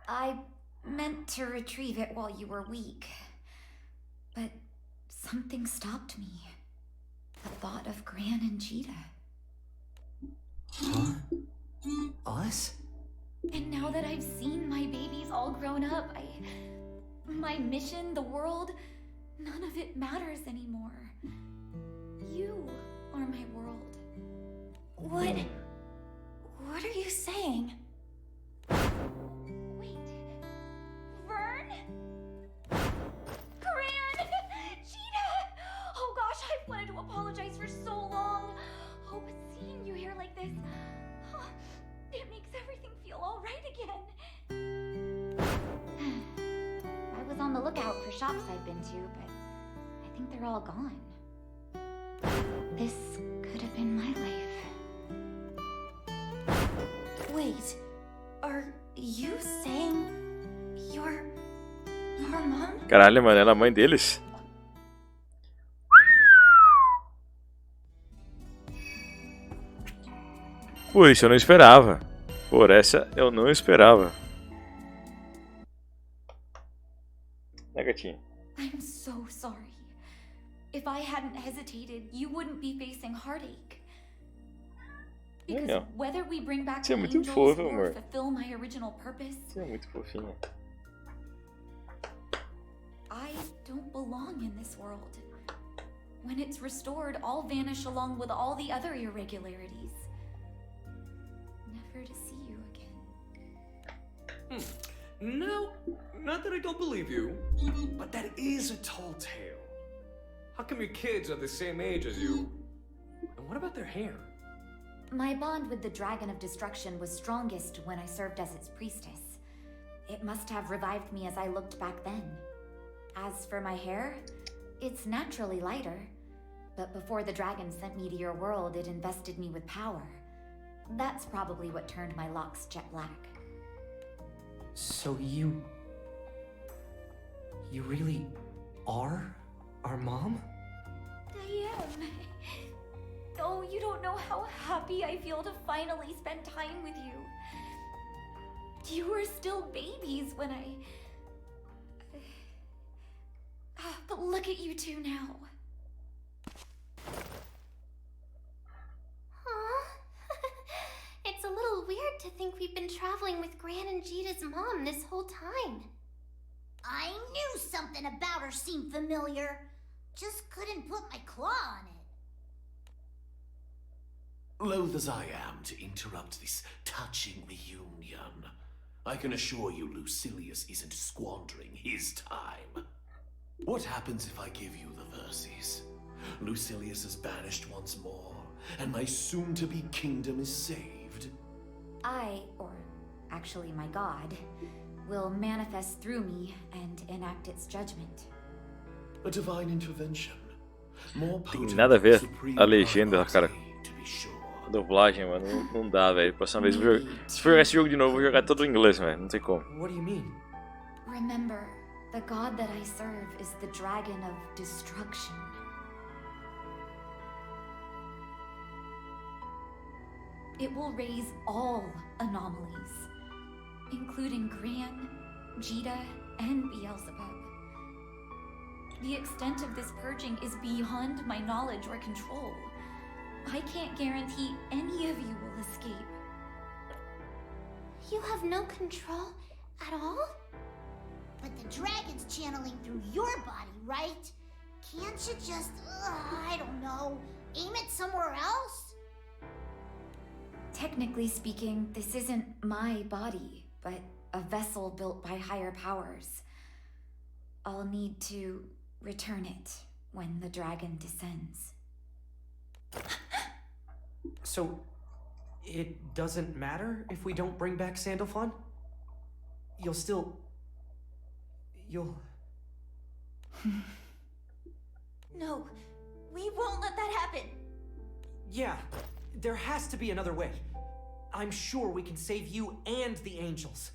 I meant to retrieve it while you were weak. But something stopped me. The thought of Gran and Cheetah. Huh? Us? And now that I've seen my babies all grown up, my mission, the world, none of it matters anymore. You are my world. What are you saying? Wait. Vern? Gran! Cheetah! Oh gosh, I've wanted to apologize for so long. Oh, but seeing you here like this, it makes everything feel all right again. I was on the lookout for shops I've been to, but I think they're all gone. This could have been my life. Wait, are you saying you're our mom? Caralho, mano. Ela é a mãe deles? Por isso eu não esperava. Por essa eu não esperava. Né, gatinha? I'm so sorry. If I hadn't hesitated, you wouldn't be facing heartache. Because Não. whether we bring back Você é the muito angels fofa, or amor. fulfill my original purpose, Você é muito fofinha. I don't belong in this world. When it's restored, I'll vanish along with all the other irregularities. Never to see you again. No, not that I don't believe you, but that is a tall tale. How come your kids are the same age as you? And what about their hair? My bond with the Dragon of Destruction was strongest when I served as its priestess. It must have revived me as I looked back then. As for my hair, it's naturally lighter. But before the dragon sent me to your world, it invested me with power. That's probably what turned my locks jet black. So you really are our mom? I am. Oh, you don't know how happy I feel to finally spend time with you. You were still babies when But look at you two now. It's a little weird to think we've been traveling with Gran and Jita's mom this whole time. I knew something about her seemed familiar. Just couldn't put my claw on it. Loath as I am to interrupt this touching reunion, I can assure you Lucilius isn't squandering his time. What happens if I give you the verses? Lucilius is banished once more, and my soon-to-be kingdom is saved. I, or actually my god, will manifest through me and enact its judgment. A divine intervention. More Tem nada a ver a legenda, cara. A dublagem, mano, não dá, velho. Próxima vez, se for jogar esse jogo de novo, eu vou jogar todo em inglês, velho. Não tem como. What do you mean? Remember, the god that I serve is the Dragon of Destruction. It will raise all anomalies, including Gran, Jita, and Beelzebub. The extent of this purging is beyond my knowledge or control. I can't guarantee any of you will escape. You have no control at all? But the dragon's channeling through your body, right? Can't you just, I don't know, aim it somewhere else? Technically speaking, this isn't my body, but a vessel built by higher powers. I'll need to return it when the dragon descends. So, it doesn't matter if we don't bring back Sandalphon? You'll... No, we won't let that happen. Yeah, there has to be another way. I'm sure we can save you and the angels.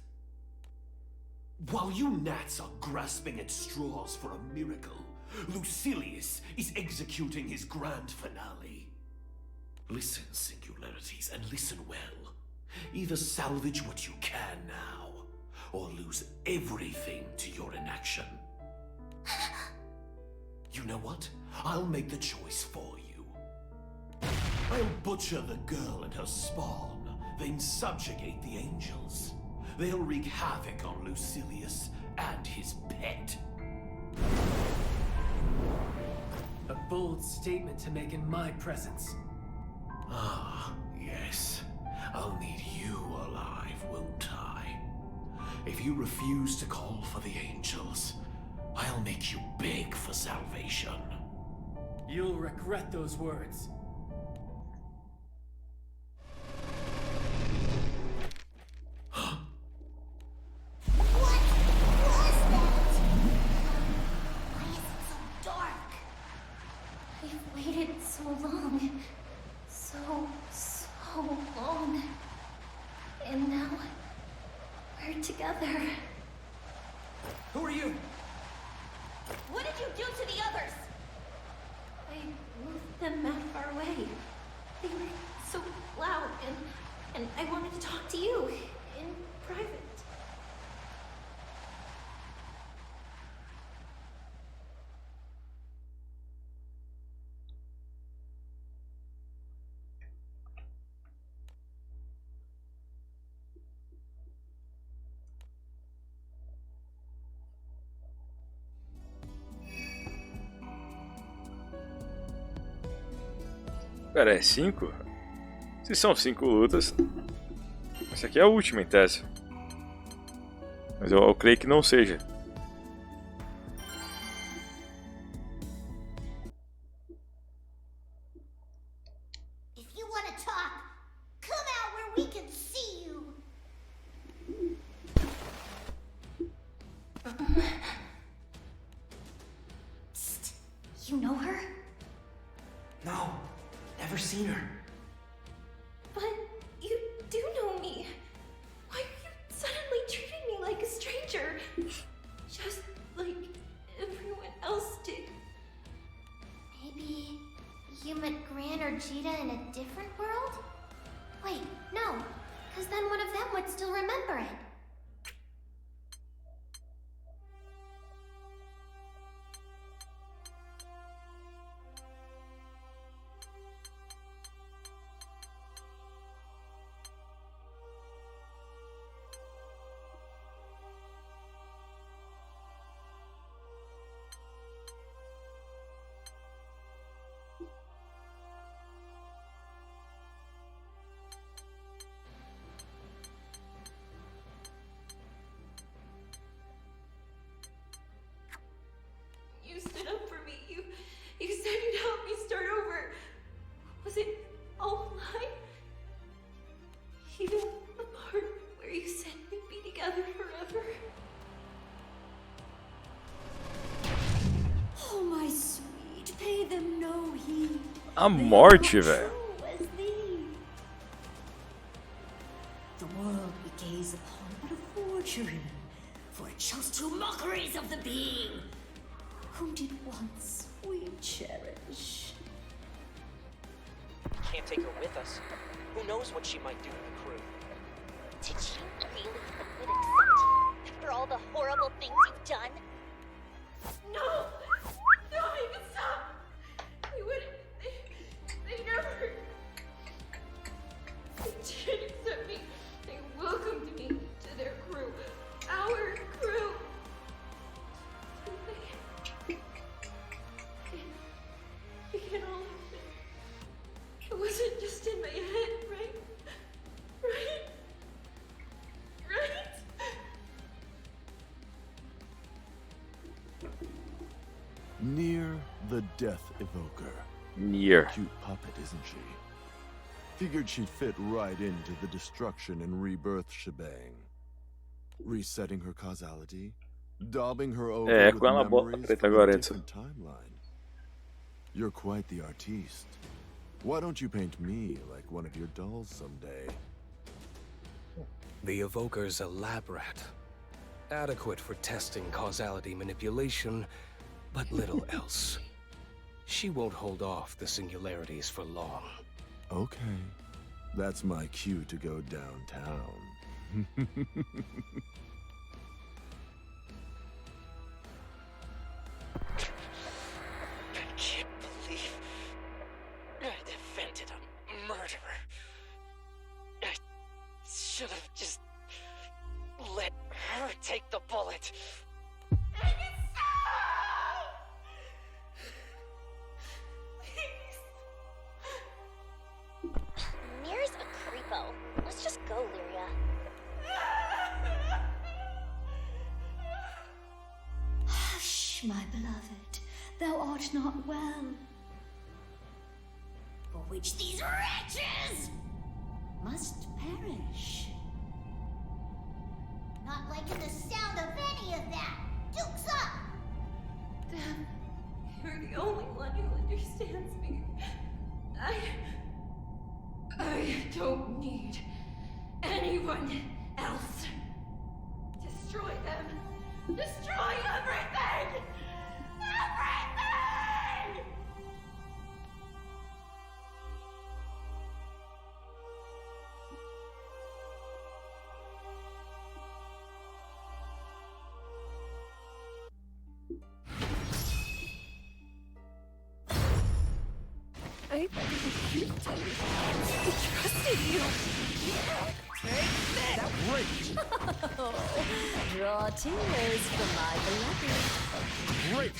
While you gnats are grasping at straws for a miracle, Lucilius is executing his grand finale. Listen, singularities, and listen well. Either salvage what you can now, or lose everything to your inaction. You know what? I'll make the choice for you. I'll butcher the girl and her spawn, then subjugate the angels. They'll wreak havoc on Lucilius and his pet. A bold statement to make in my presence. Ah, yes. I'll need you alive, won't I? If you refuse to call for the angels, I'll make you beg for salvation. You'll regret those words. Together. Who are you? What did you do to the others? I moved them that far away. They were so loud, and I wanted to talk to you in private. Pera, é 5? Se são 5 lutas, essa aqui é a última em tese. Mas eu creio que não seja. If you want to talk, come out where we can see you. Psst. You know her? No. Never seen her. But you do know me. Why are you suddenly treating me like a stranger? Just like everyone else did. Maybe you met Gran or Jita in a different world? Wait, no, because then one of them would still remember it. You stood up for me. You said you'd help me start over. Was it all a lie? Even the part where you said we'd be together forever? Oh, my sweet, pay them no heed. A morte, velho. The world we gaze upon but a forgery, for it shows true mockeries of the being whom did once we cherish. Can't take her with us. Who knows what she might do to the crew? Did you really think we'd accept you after all the horrible things you've done? No! No, even stop! They wouldn't. They never. They didn't accept me. They welcomed me. Death Evoker. Nier. Cute puppet, isn't she? Figured she'd fit right into the destruction and rebirth shebang. Resetting her causality, daubing her over with com ela memories preta from agora, a Edson. different timeline. You're quite the artiste. Why don't you paint me like one of your dolls someday? The Evoker's a lab rat. Adequate for testing causality manipulation, but little else. She won't hold off the singularities for long. Okay. That's my cue to go downtown. I can't believe I defended a murderer. I should have just let her take the bullet. Nier's a creepo. Let's just go, Lyria. Hush, my beloved. Thou art not well. For which these wretches must perish. Not liking the sound of any of that. Duke's up! Damn, you're the only one who understands me. I don't need anyone else. Destroy them. Destroy everything! Everything! I trusted you. Take that rage! Draw tears from my beloved. Great!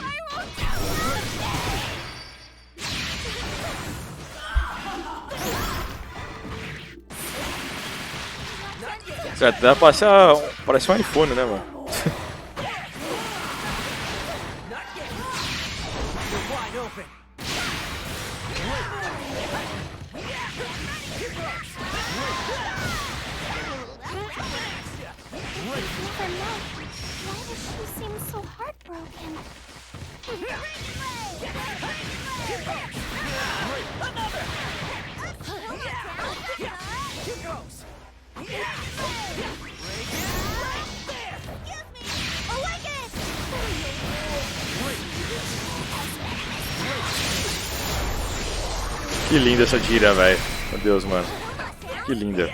Why won't you love me? Certo, dá pra passar. Parece um iPhone, né, mano? Never know. Why does she seem so heartbroken? Que linda essa tira, velho. Meu Deus, mano. Que linda.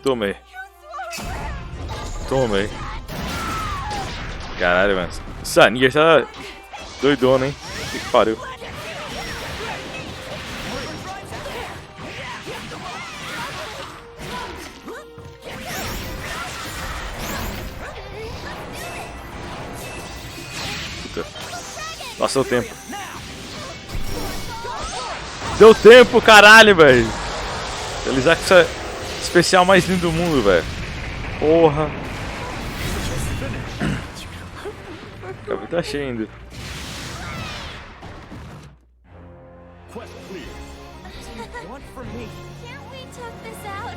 Tomei. Tomei. Caralho, mano. Essa Nier tá doidona, hein? Que pariu. Puta. Nossa, deu tempo. Deu tempo, caralho, velho. Realizar com essa especial mais lindo do mundo, velho. Porra. A vida tá cheia ainda. Quest clear. What do you want from me? Can't we talk this out?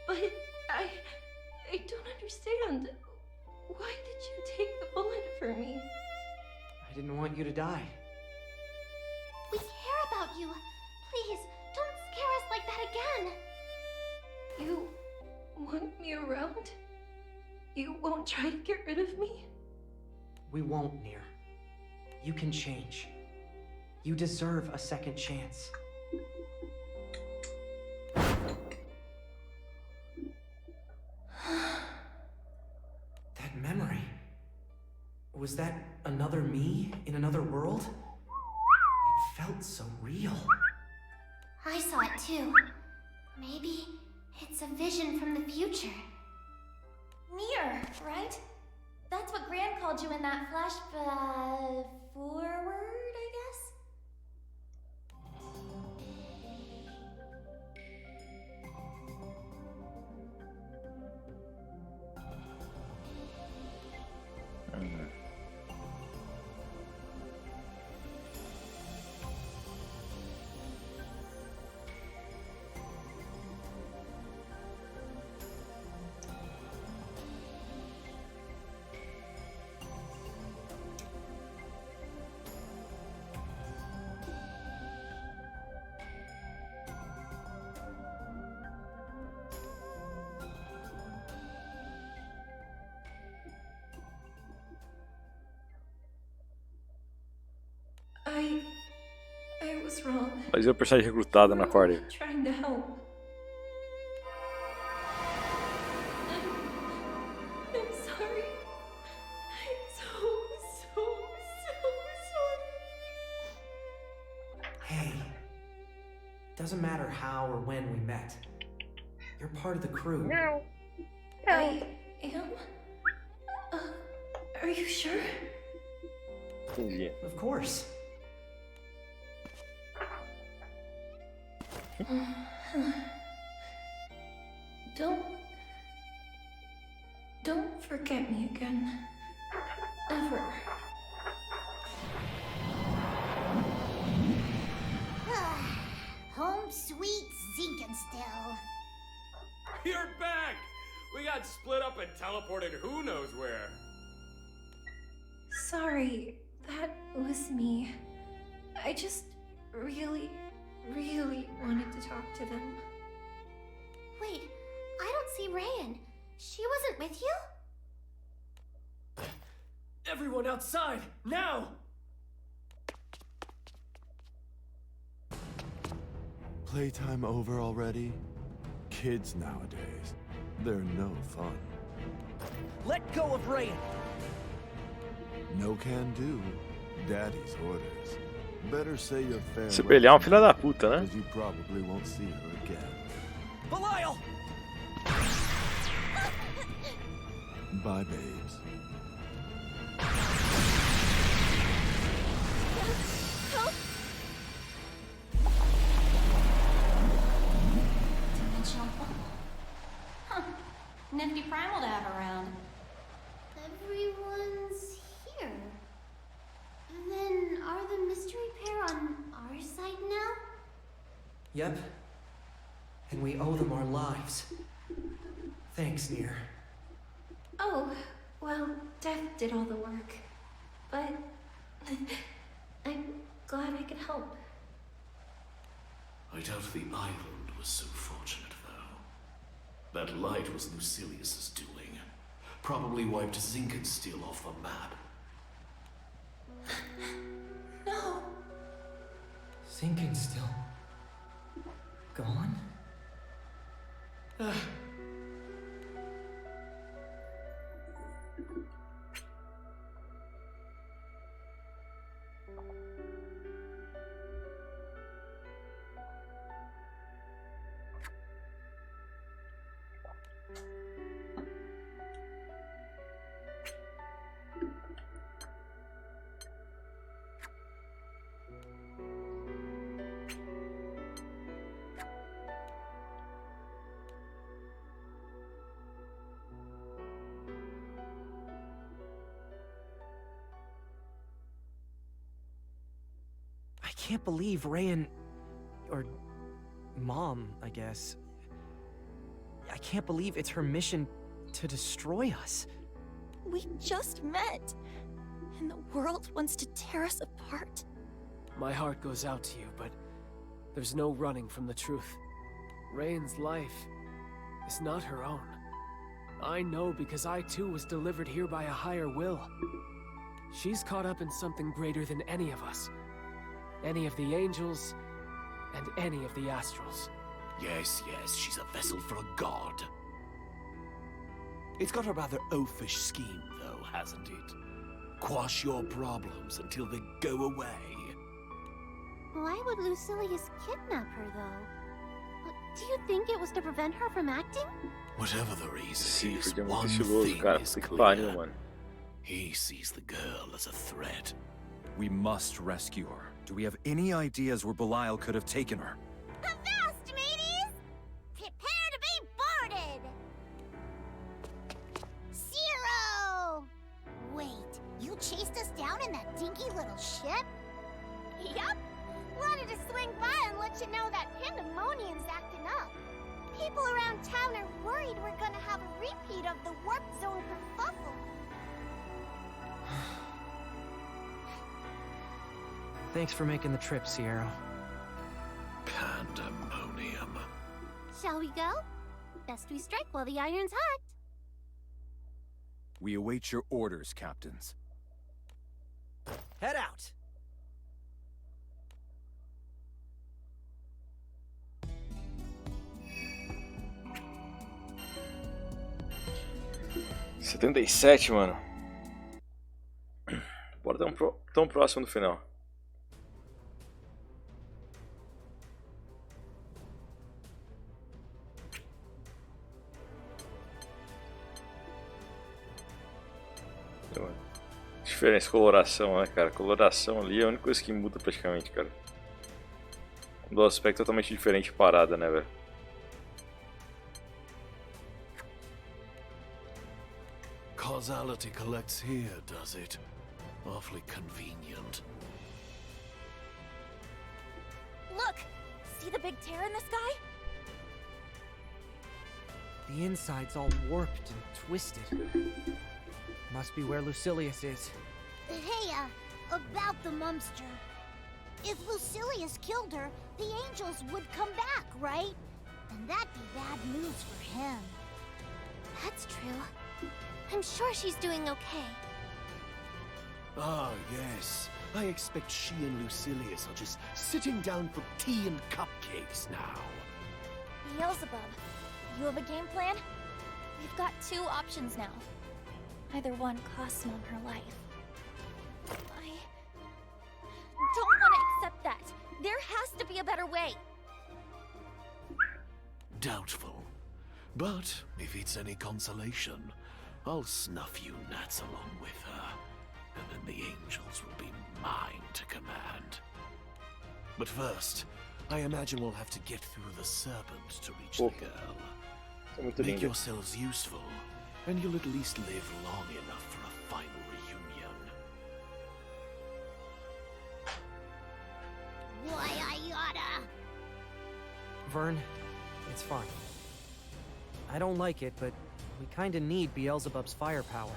But I don't understand. Why did you take the bullet for me? I didn't want you to die. We care about you. Please, don't scare us like that again. You want me around? You won't try to get rid of me? We won't, Nier. You can change. You deserve a second chance. memory. Was that another me in another world? It felt so real. I saw it too. Maybe it's a vision from the future. Near, right? That's what Gran called you in that flash, forward, I guess? I was wrong. Mas é o personagem recrutado na Parte. Trying to help. I'm sorry. I'm so sorry. Hey, doesn't matter how or when we met. You're part of the crew. No. I am? Are you sure? Entendi. Of course. Don't forget me again. Ever. Home sweet Zinkenstill. You're back! We got split up and teleported who knows where. Sorry, that was me. I just really wanted to talk to them. Wait, I don't see Rayan. She wasn't with you? Everyone outside, now! Playtime over already? Kids nowadays, they're no fun. Let go of Rayan! No can do. Daddy's orders. Better say your farewell. Se ele é um filho da puta, né? Because you probably won't see her again. Belial! Bye, babes. Help! Dimensional bubble. Huh. Nifty primal to have around. Everyone's here. Then are the mystery pair on our side now? Yep. And we owe them our lives. Thanks, Nier. Oh, well, Death did all the work. But I'm glad I could help. I doubt the island was so fortunate, though. That light was Lucilius's doing. Probably wiped Zinkenstill off the map. No. Zinkenstill. Gone? I can't believe Rayan... or... Mom, I guess. I can't believe it's her mission to destroy us. We just met, and the world wants to tear us apart. My heart goes out to you, but there's no running from the truth. Rayan's life is not her own. I know because I too was delivered here by a higher will. She's caught up in something greater than any of us. Any of the angels, and any of the astrals. Yes, she's a vessel for a god. It's got a rather oafish scheme, though, hasn't it? Quash your problems until they go away. Why would Lucilius kidnap her, though? Do you think it was to prevent her from acting? Whatever the reason Sim, is, porque é muito one estiloso, thing cara. is Puta que pariu, clear. mano. He sees the girl as a threat. We must rescue her. Do we have any ideas where Belial could have taken her? Avast, mateys! Prepare to be boarded! Zero! Wait, you chased us down in that dinky little ship? Yup. Wanted to swing by and let you know that Pandemonium's acting up. People around town are worried we're gonna have a repeat of the warp zone kerfuffle. Thanks for making the trip, Sierra. Pandemonium. Shall we go? Best we strike while the iron's hot. We await your orders, captains. Head out! "77, mano. Bora tão próximo do final. Diferença, coloração, né, cara? Coloração ali é a única coisa que muda praticamente, cara. Do aspecto totalmente diferente parada, né, velho? Causality collects here, does it? Awfully convenient. Look! See the big tear in the sky? The inside's all warped and twisted. Must be where Lucilius is. Hey, about the Mumster. If Lucilius killed her, the angels would come back, right? And that'd be bad news for him. That's true. I'm sure she's doing okay. Ah, yes. I expect she and Lucilius are just sitting down for tea and cupcakes now. Beelzebub, you have a game plan? We've got two options now. Either one costs Mom her life. I don't want to accept that. There has to be a better way. Doubtful. But if it's any consolation, I'll snuff you gnats along with her, and then the angels will be mine to command. But first, I imagine we'll have to get through the serpent to reach the girl. Make yourselves useful, and you'll at least live long enough for a final reunion. Why, I oughta... Vern, it's fine. I don't like it, but we kinda need Beelzebub's firepower.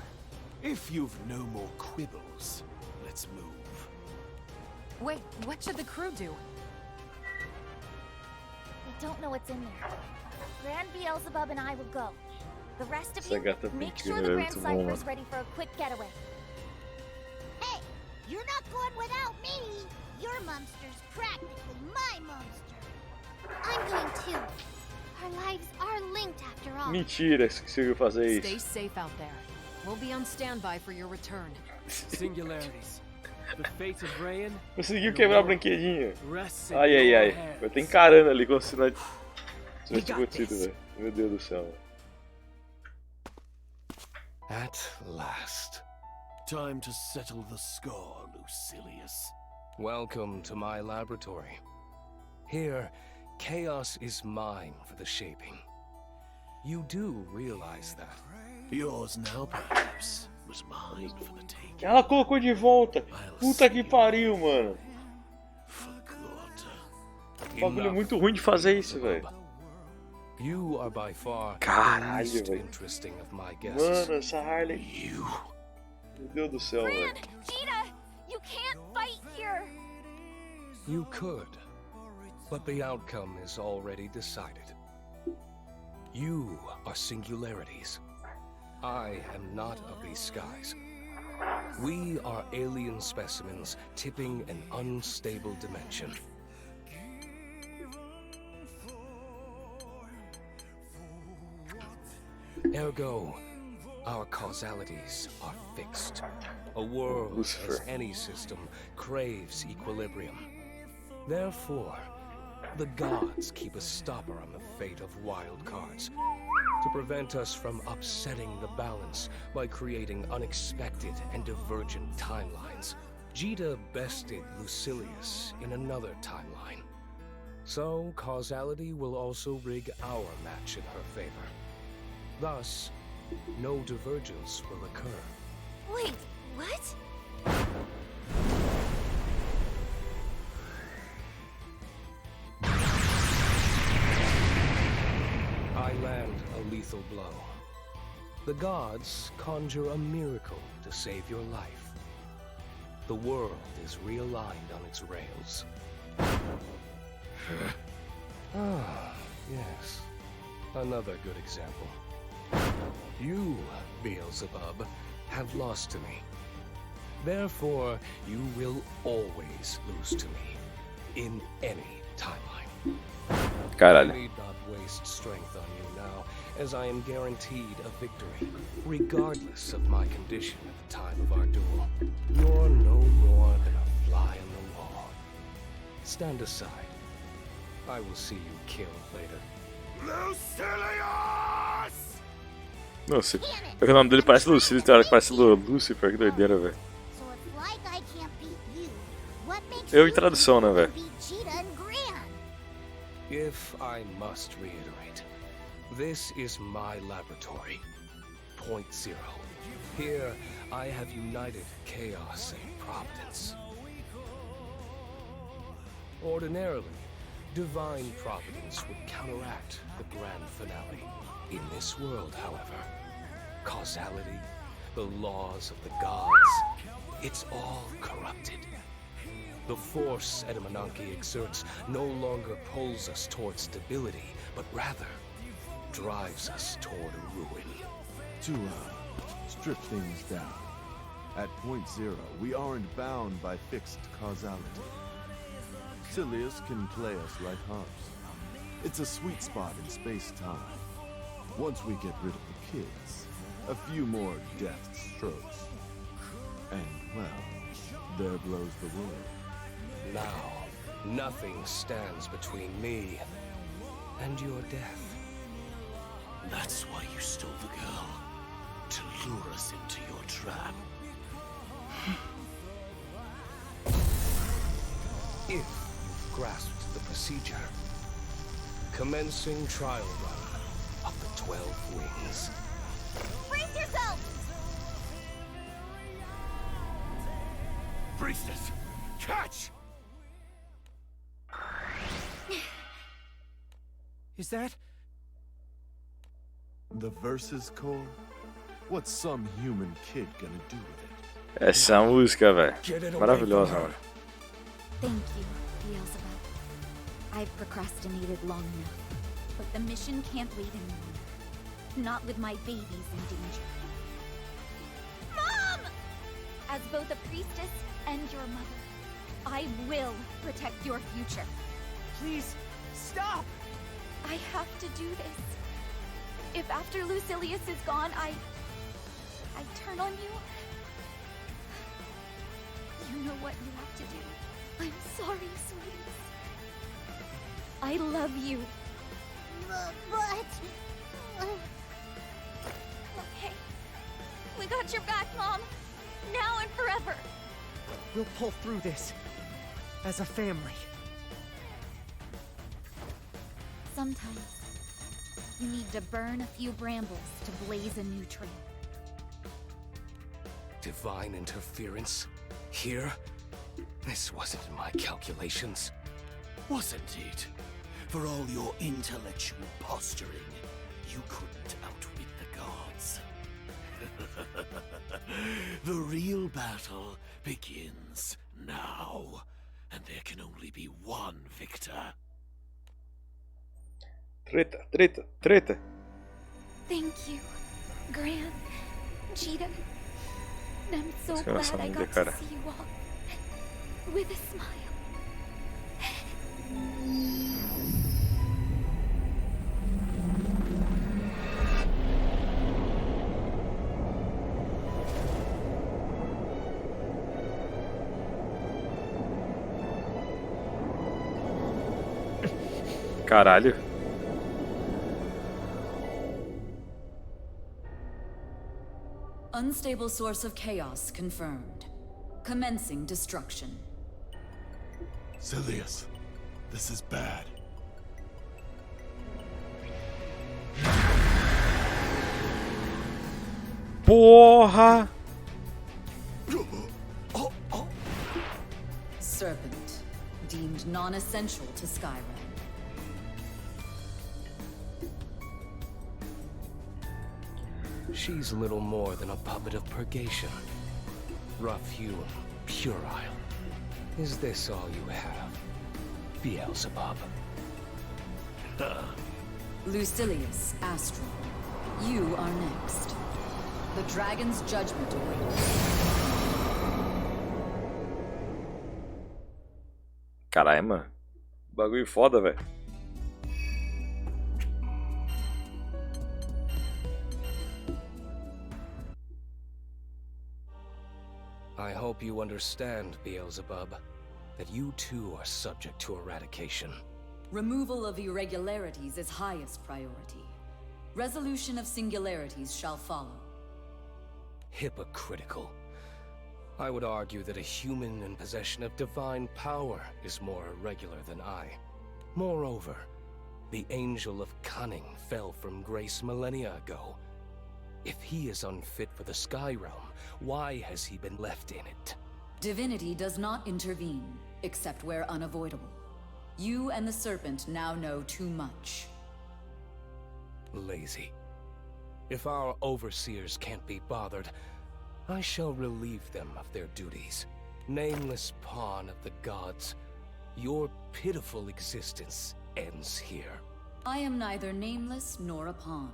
If you've no more quibbles, let's move. Wait, what should the crew do? I don't know what's in there. Grand Beelzebub and I will go. The rest of Essa you, gata make pink sure é the Grand muito bom, Cypher's mano. ready for a quick getaway. Hey, you're not going without me! Your Mumster's practically my Mumster. I'm going too. Our lives are linked after all. Mentira que você conseguiu fazer Stay isso. safe out there. We'll be on standby for your return. Singularities. The fate of Rayan. Conseguiu quebrar a brinquedinha. Rests in Ai, ai, your ai. hands. Eu tô encarando ali como se não tivesse acontecido, velho. Meu Deus do céu. At last. Time to settle the score, Lucilius. Welcome to my laboratory. Here, chaos is mine for the shaping. You do realize that? Yours now, perhaps, was mine for the taking. Ela colocou de volta. Puta que pariu, mano. Bagulho muito ruim de fazer isso, velho. You are by far Caralho, the least velho. interesting of my guests. Mano, essa Harley. Meu Deus do céu, velho. Gina, you can't fight here. You could, but the outcome is already decided. You are singularities. I am not of these skies. We are alien specimens tipping an unstable dimension. Ergo, our causalities are fixed. A world, Lucifer. as any system, craves equilibrium. Therefore, the gods keep a stopper on the fate of wild cards to prevent us from upsetting the balance by creating unexpected and divergent timelines. Jita bested Lucilius in another timeline. So, causality will also rig our match in her favor. Thus, no divergence will occur. Wait, what? I land a lethal blow. The gods conjure a miracle to save your life. The world is realigned on its rails. Ah, yes. Another good example. You, Beelzebub, have lost to me. Therefore, you will always lose to me. In any timeline. Caralho. I need not waste strength on you now, as I am guaranteed a victory, regardless of my condition at the time of our duel. You're no more than a fly on the wall. Stand aside. I will see you killed later. Lucilius! Nossa, é que o nome dele parece Lucilius, tem hora que parece Lucifer, que doideira, velho. So if like I can't beat you, what makes Eu you em tradução, né, velho? beat Cheetah and Gran? If I must reiterate, this is my laboratory. Point Zero. Here, I have united chaos and providence. Ordinarily, divine providence would counteract the grand finale. In this world, however, causality, the laws of the gods, it's all corrupted. The force Edamananki exerts no longer pulls us toward stability, but rather drives us toward ruin. To strip things down. At Point Zero, we aren't bound by fixed causality. Silius can play us like harps. It's a sweet spot in space-time. Once we get rid of the kids, a few more deft strokes, and, well, there blows the world. Now, nothing stands between me and your death. That's why you stole the girl. To lure us into your trap. If you've grasped the procedure, commencing trial run of the 12 wings. Brace yourself! Priestess, catch! Is that? The Versus Core? What's some human kid gonna do with it? Essa música, velho. Maravilhosa, mano. Thank you, Beelzebub. I've procrastinated long enough, but the mission can't wait anymore. Not with my babies in danger. Mom! As both a priestess and your mother, I will protect your future. Please, stop! I have to do this. If after Lucilius is gone, I turn on you, you know what you have to do. I'm sorry, sweetie. I love you. But... Okay. We got your back, Mom. Now and forever. We'll pull through this. As a family. Sometimes, you need to burn a few brambles to blaze a new trail. Divine interference? Here? This wasn't in my calculations. Wasn't it? For all your intellectual posturing, you couldn't outwit the gods. The real battle begins now, and there can only be one victor. Treta, treta, treta. Thank you, Gran, Jita. I'm so Essa glad nossa I amiga, got cara. to see you all with a smile. Caralho. Unstable source of chaos confirmed. Commencing destruction. Silius, this is bad. Porra! Serpent, deemed non-essential to Skyrim. She's little more than a puppet of purgation. Rough-hewn, puerile. Is this all you have, Beelzebub? Lucilius Astral, you are next. The dragon's judgment awaits. Caralho, mano. Bagulho foda, velho. I hope you understand, Beelzebub, that you too are subject to eradication. Removal of irregularities is highest priority. Resolution of singularities shall follow. Hypocritical. I would argue that a human in possession of divine power is more irregular than I. Moreover, the Angel of Cunning fell from grace millennia ago. If he is unfit for the Sky Realm, why has he been left in it? Divinity does not intervene, except where unavoidable. You and the Serpent now know too much. Lazy. If our overseers can't be bothered, I shall relieve them of their duties. Nameless pawn of the gods, your pitiful existence ends here. I am neither nameless nor a pawn.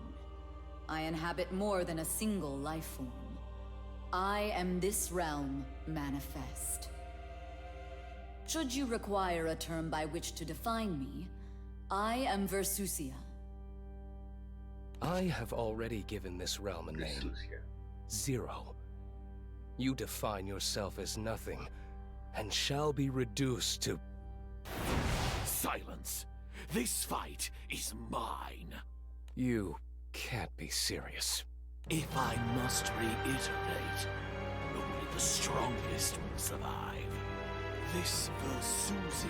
I inhabit more than a single life form. I am this realm manifest. Should you require a term by which to define me, I am Versusia. I have already given this realm a name. Zero. You define yourself as nothing, and shall be reduced to... Silence! This fight is mine! You can't be serious. If I must reiterate, only the strongest will survive. This Versusia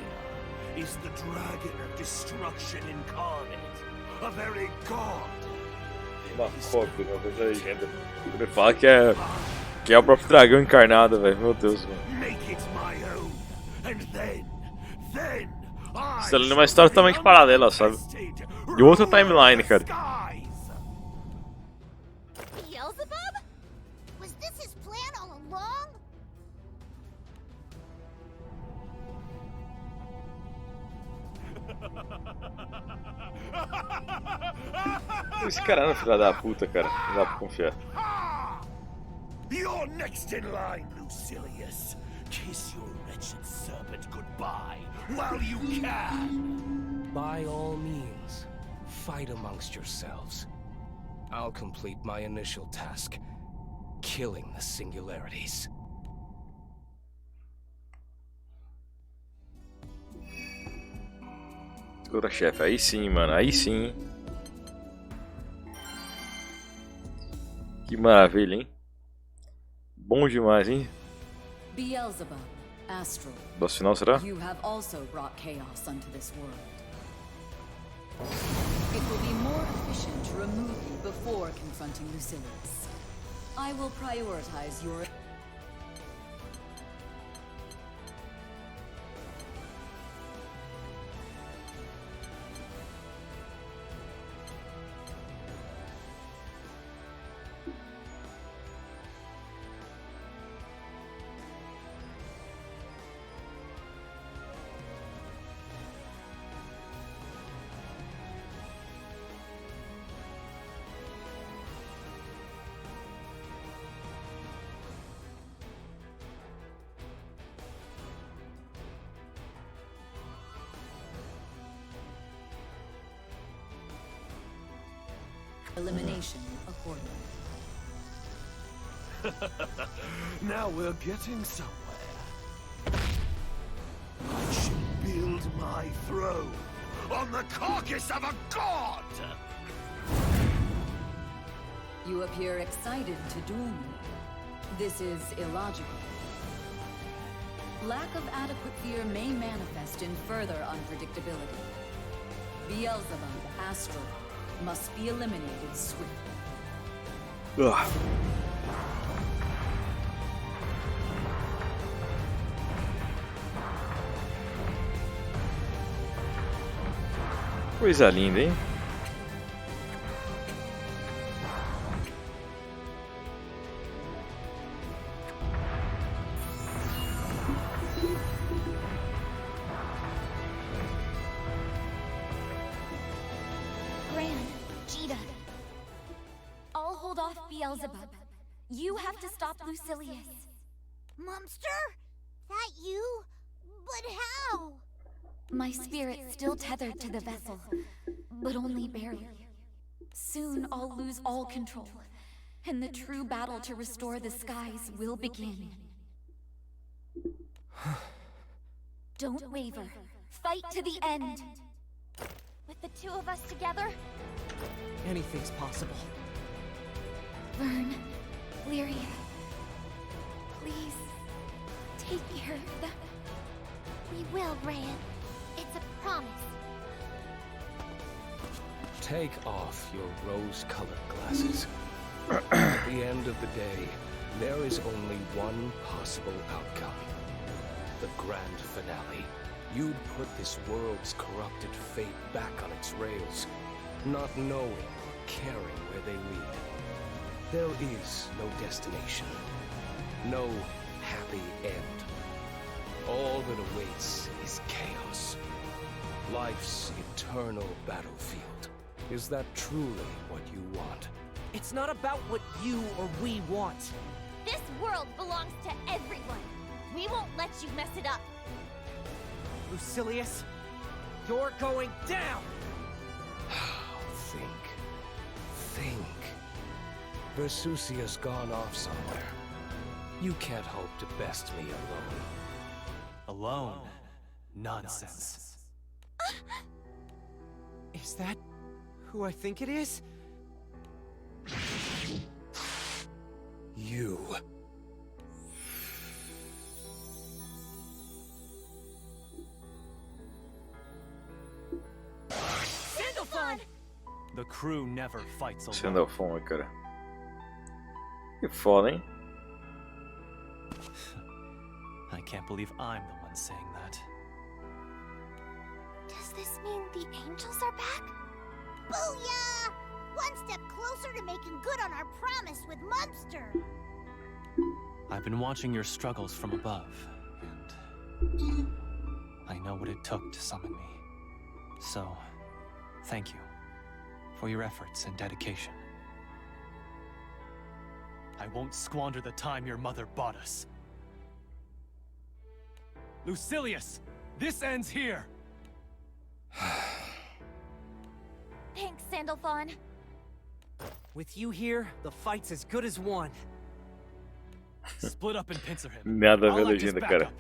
is the dragon of destruction incarnate, a very god. Uma cópia, uma coisa aí, gente. Ele fala que é o próprio dragão encarnado, velho. Meu Deus, mano. Isso ali é uma história totalmente paralela, sabe? De outra timeline, cara. Beelzebub? Was this his plan all along? Esse cara é um filho da puta, cara. Não dá pra confiar. You're next in line, Lucilius. Kiss your wretched serpent goodbye while you can. By all means, fight amongst yourselves. I'll complete my initial task, killing the singularities. Escuta, chefe. Aí sim, mano. Aí sim. Que maravilha, hein? Bom demais, hein? Beelzebub, Astral. Boss final, será? You have also brought chaos unto this world. It will be more efficient to remove you before confronting Lucilius. I will prioritize your... elimination accordingly. Now we're getting somewhere. I shall build my throne on the carcass of a god! You appear excited to duel me. This is illogical. Lack of adequate fear may manifest in further unpredictability. Beelzebub, Astral, must be eliminated swiftly. Ugh. Coisa linda, hein? Beelzebub, you have to stop Lucilius. Mumster? That you? But how? My spirit's still tethered to the vessel, but only barely. Soon I'll lose all control, and the true battle to restore the skies will begin. Don't waver. Fight to the end. With the two of us together, anything's possible. Vern, Lyria, please take care of them. We will, Rand. It's a promise. Take off your rose-colored glasses. At the end of the day, there is only one possible outcome. The grand finale. You'd put this world's corrupted fate back on its rails, not knowing or caring where they lead. There is no destination, no happy end. All that awaits is chaos. Life's eternal battlefield. Is that truly what you want? It's not about what you or we want. This world belongs to everyone. We won't let you mess it up. Lucilius, you're going down! Think. Versusia's gone off somewhere. You can't hope to best me alone. Alone? Nonsense. Is that who I think it is? You. Sandalphon! The crew never fights alone. Sandalphon, cara. Que foda, hein? I can't believe I'm the one saying that. Does this mean the angels are back? Booyah! One step closer to making good on our promise with Munster. I've been watching your struggles from above, and I know what it took to summon me. So, thank you for your efforts and dedication. I won't squander the time your mother bought us. Lucilius, this ends here! Thanks, Sandalphon. With you here, the fight's as good as won. Split up and pincer him. Nada a ver a legenda, cara.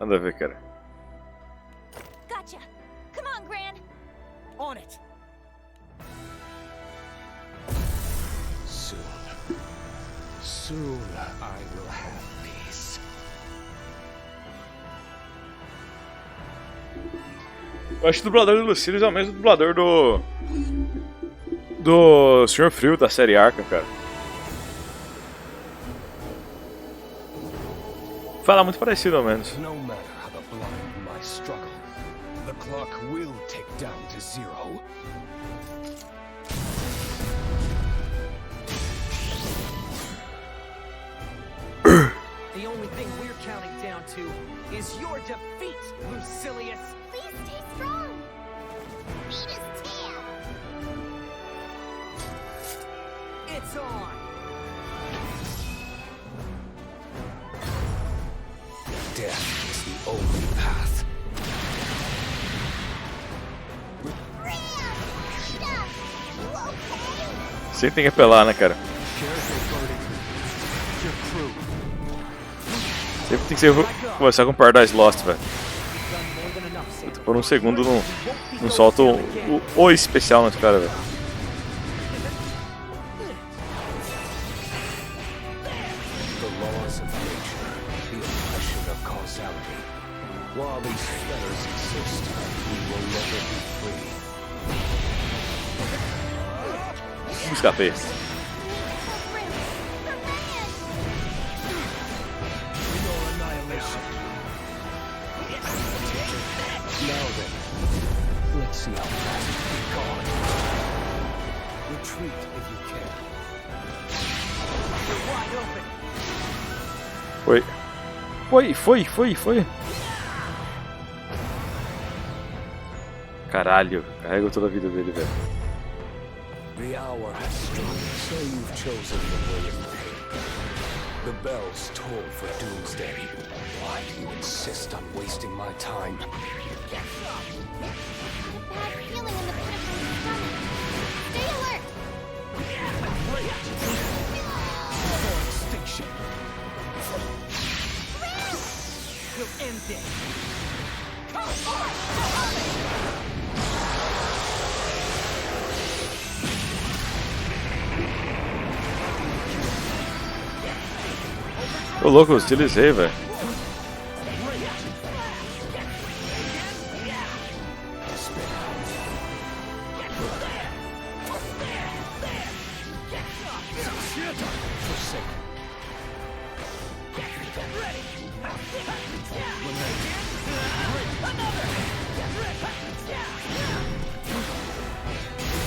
Nada a ver, cara. Gotcha. Come on, Gran. On it. Soon I will have peace. Eu acho que o dublador do Lucilius é o mesmo dublador do Sr. Frio da série Arca, cara. Fala muito parecido, ao menos. No matter how the blind my struggle, the clock will tick down to zero. The only thing we're counting down to is your defeat, Lucilius. Please stay strong. Beat his tail. It's on. Death is the only path. Sempre tem que apelar, né, cara? Sempre tem que ser começar com Paradise Lost, velho. Por um segundo não solta o especial nos caras, velho. The laws of nature, the oppression of causality. While these fetters exist, we will never be free. Escapei. Now then, let's see how fast you can go. Retreat if you can. You're wide open. Foi. Caralho, carrega toda a vida dele, velho. The hour has struck, so you've chosen the way of pain. The bells toll for doomsday. Why do you insist on wasting my time? Bad feeling in the pit of my stomach. Stay alert! For extinction. We'll end this. Ô louco, eu utilizei, velho.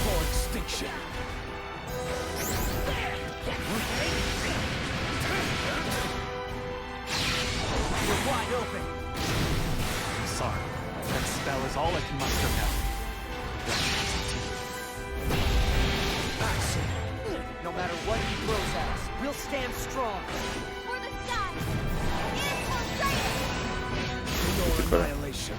For extinction. You're wide open. I'm sorry. That spell is all I can muster now. Acesse. No matter what he throws at us, we'll stand strong. For the sky! Infiltrate! Your annihilation.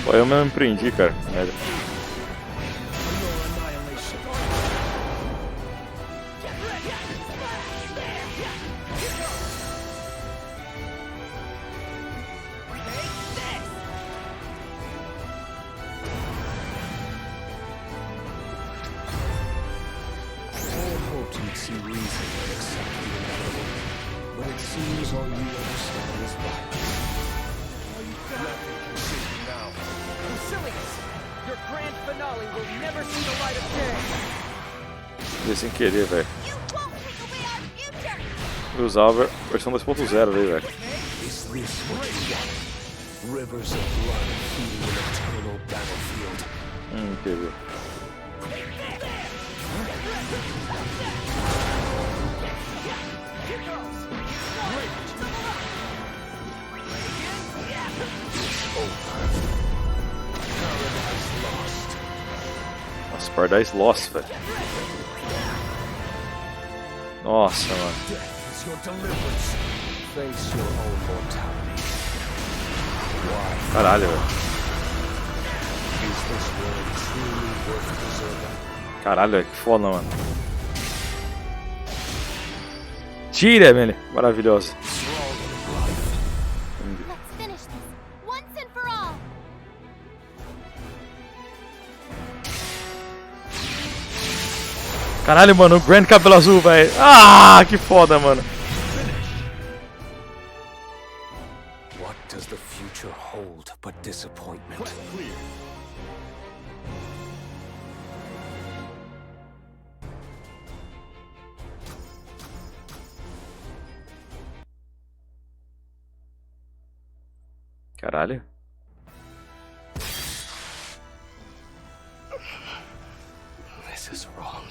Pô, eu mesmo me prendi, cara. Merda. See reason and accept the inevitable, but it seems all you understand is violence. Nothing can save you now. Lucilius, your grand finale will never see the light of day. Fiz sem querer, velho. Eu usava a versão 2.0 daí, velho. Is this what you want? Rivers of blood feeding an eternal battlefield. Querer. Nossa, Paradise Lost, velho. Nossa, mano. Death is your deliverance. Face your own mortality. Why? Caralho, velho. Is this world truly worth preserving? Caralho, velho, que foda, mano. Tira, velho. Maravilhosa. Let's finish this once and for all. Caralho, mano, o Grand Cabelo Azul, velho. Ah, que foda, mano. What does the future hold but disappointment? Caralho. This is wrong.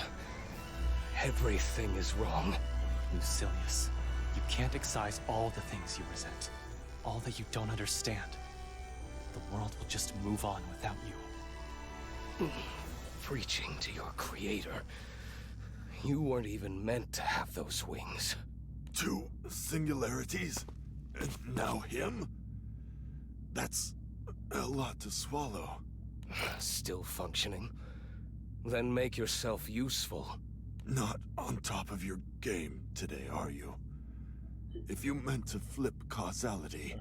Everything is wrong. Lucilius, you can't excise all the things you resent, all that you don't understand. The world will just move on without you. Preaching to your creator. You weren't even meant to have those wings. 2 singularities? And now him? That's a lot to swallow. Still functioning? Then make yourself useful. Not on top of your game today, are you? If you meant to flip causality,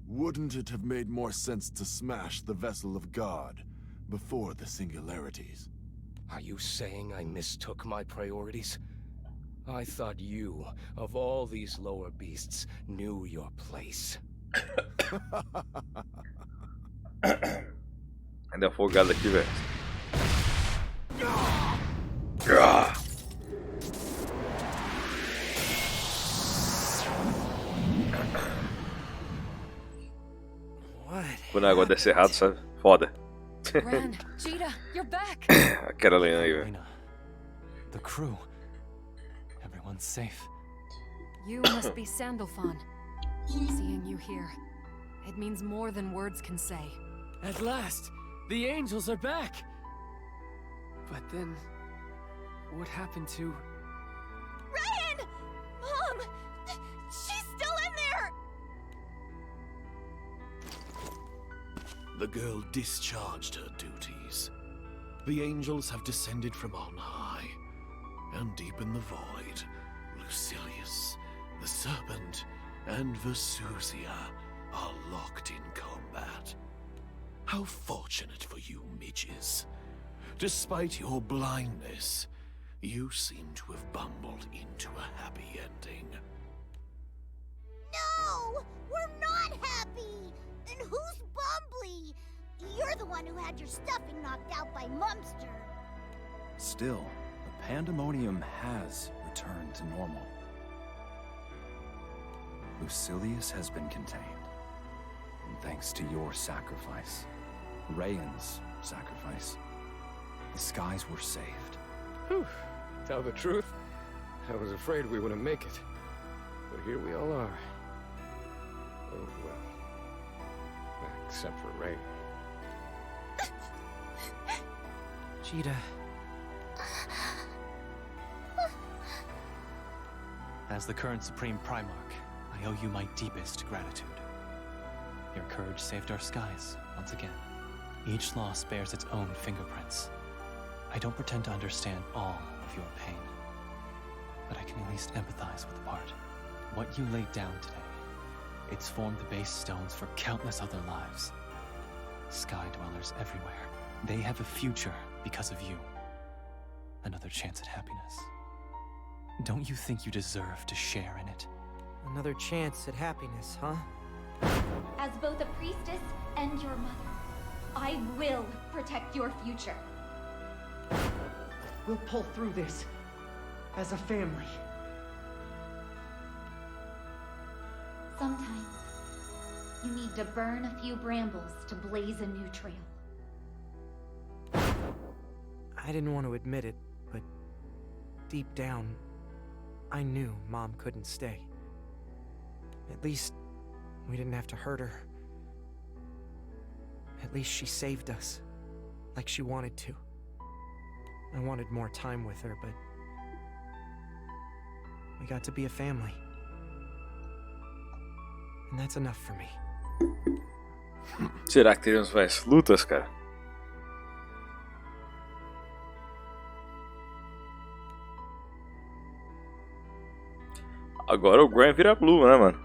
wouldn't it have made more sense to smash the vessel of God before the singularities? Are you saying I mistook my priorities? I thought you, of all these lower beasts, knew your place. Ainda afogado aqui, velho. Quando a água desce errado, sabe? Foda. Ren, Cheetah, you're back. Aquela lenha aí, velho. The crew. Everyone's safe. You must be Sandalphon. Seeing you here, it means more than words can say. At last, the angels are back. But then, what happened to... Ryan! Mom! She's still in there! The girl discharged her duties. The angels have descended from on high, and deep in the void, Lucilius, the serpent, and Vesusia are locked in combat. How fortunate for you, midges. Despite your blindness, you seem to have bumbled into a happy ending. No! We're not happy! And who's Bumbly? You're the one who had your stuffing knocked out by Mumster. Still, the pandemonium has returned to normal. Lucilius has been contained. And thanks to your sacrifice, Rayan's sacrifice, the skies were saved. Whew. Tell the truth, I was afraid we wouldn't make it. But here we all are. Oh, well. Except for Ray. Cheetah. As the current Supreme Primarch, I owe you my deepest gratitude. Your courage saved our skies, once again. Each loss bears its own fingerprints. I don't pretend to understand all of your pain, but I can at least empathize with Parte. What you laid down today, it's formed the base stones for countless other lives. Sky dwellers everywhere. They have a future because of you. Another chance at happiness. Don't you think you deserve to share in it? Another chance at happiness, huh? As both a priestess and your mother, I will protect your future. We'll pull through this as a family. Sometimes, you need to burn a few brambles to blaze a new trail. I didn't want to admit it, but deep down, I knew Mom couldn't stay. At least, we didn't have to hurt her. At least she saved us, like she wanted to. I wanted more time with her, but we got to be a family. And that's enough for me. Será que teremos mais lutas, cara? Agora o Gran vira Blue, né, mano?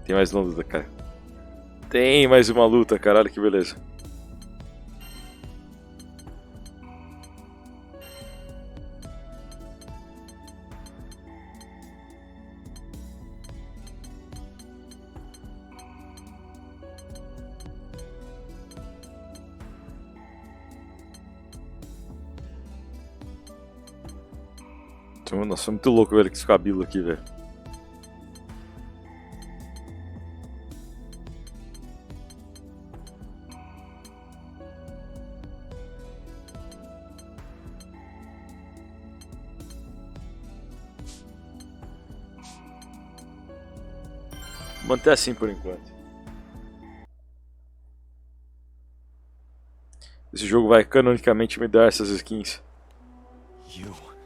Tem mais uma luta, cara. Tem mais uma luta, caralho, que beleza. Nossa, muito louco, velho, com esse cabelo aqui, velho. Vou manter assim por enquanto. Esse jogo vai canonicamente me dar essas skins.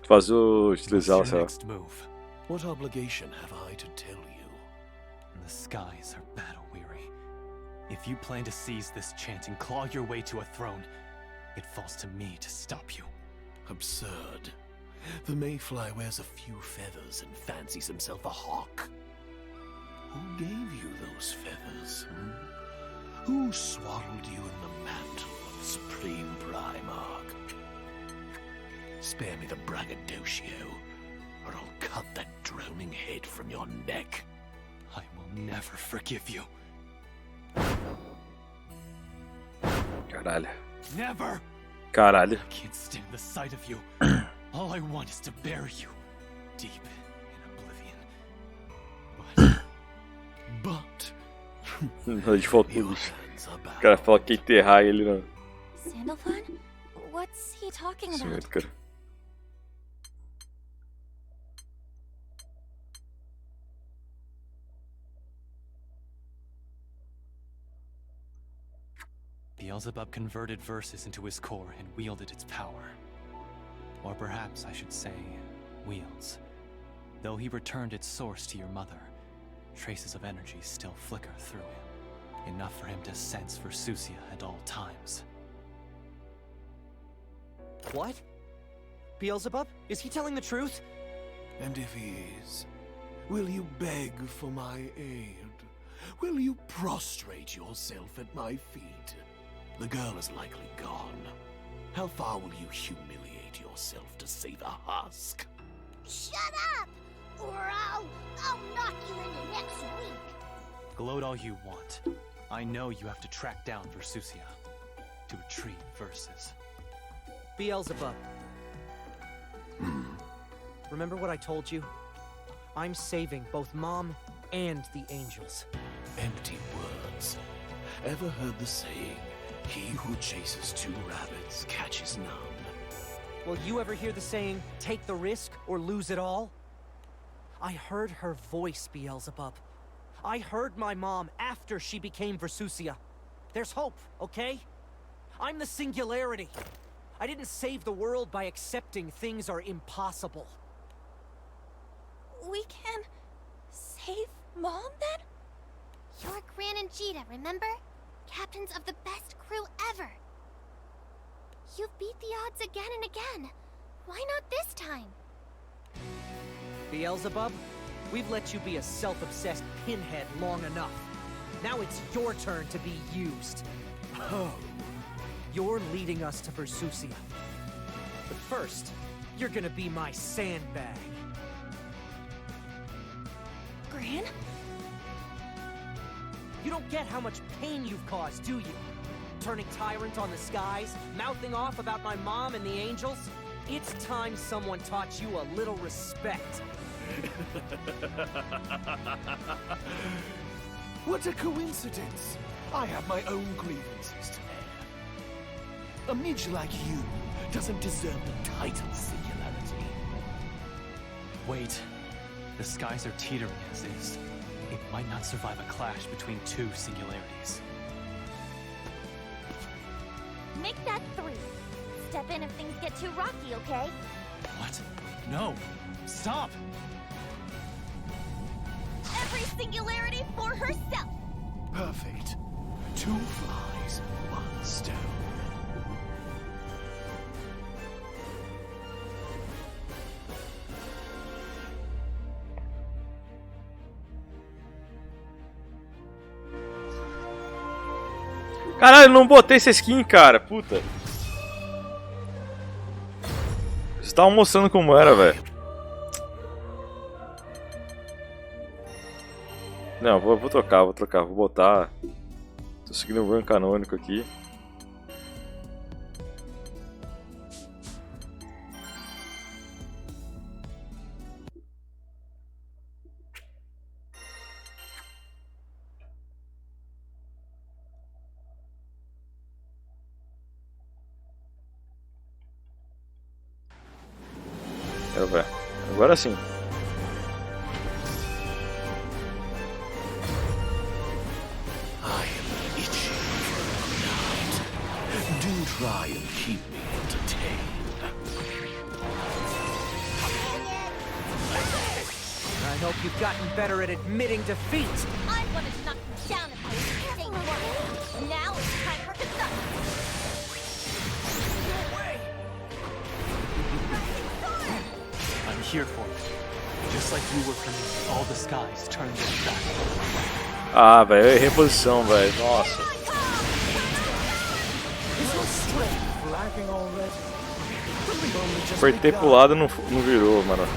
Fazer utilizar, sei lá. What obligation have I to tell you? The skies are battle weary. If you plan to seize this chance and claw your way to a throne, it falls to me to stop you. Absurd. The mayfly wears a few feathers and fancies himself a hawk. Who gave you those feathers? Who swaddled you in the mantle of Supreme Primarch? Spare me the braggadocio, or I'll cut that droning head from your neck. I will never forgive you. Caralho. Never! Caralho. I can't stand the sight of you. All I want is to bury you deep in oblivion. But... De volta pro bicho. O cara fala que enterrar ele não. Sandalphon? What's he talking Isso about? mesmo, cara. Beelzebub converted verses into his core and wielded its power. Or perhaps I should say, wields. Though he returned its source to your mother, traces of energy still flicker through him. Enough for him to sense Versusia at all times. What? Beelzebub? Is he telling the truth? And if he is, will you beg for my aid? Will you prostrate yourself at my feet? The girl is likely gone. How far will you humiliate yourself to save a husk? Shut up! Or I'll knock you into next week. Gloat all you want. I know you have to track down Versusia to retrieve verses. Beelzebub. Remember what I told you? I'm saving both Mom and the angels. Empty words. Ever heard the saying, he who chases two rabbits catches none? Will you ever hear the saying, take the risk or lose it all? I heard her voice, Beelzebub. I heard my mom after she became Versusia. There's hope, okay? I'm the Singularity. I didn't save the world by accepting things are impossible. We can save Mom, then? You're Gran and Jita, remember? Captains of the best crew ever. You've beat the odds again and again. Why not this time? Beelzebub, we've let you be a self-obsessed pinhead long enough. Now it's your turn to be used. Oh. You're leading us to Versusia. But first, you're gonna be my sandbag. Gran? You don't get how much pain you've caused, do you? Turning tyrant on the skies, mouthing off about my mom and the angels? It's time someone taught you a little respect. What a coincidence! I have my own grievances to bear. A midge like you doesn't deserve the title Singularity. Wait. The skies are teetering as is. It might not survive a clash between two singularities. Make that 3. Step in if things get too rocky, okay? What? No! Stop! Every singularity for herself! Perfect. 2 flies, 1 stone. Caralho, não botei essa skin, cara. Puta. Vocês estavam mostrando como era, velho. Não, vou trocar, vou botar. Tô seguindo o run canônico aqui. Quero ver. Agora sim. Do try and keep me entertained. I hope you've gotten better at admitting defeat. I wanted to knock you down if I was saying more. Now it's time for catharsis. here for you. Just like you were for me, all the skies turned their back. Ah, velho, eu errei a posição, velho. Nossa. Apertei pro lado e não virou, mano.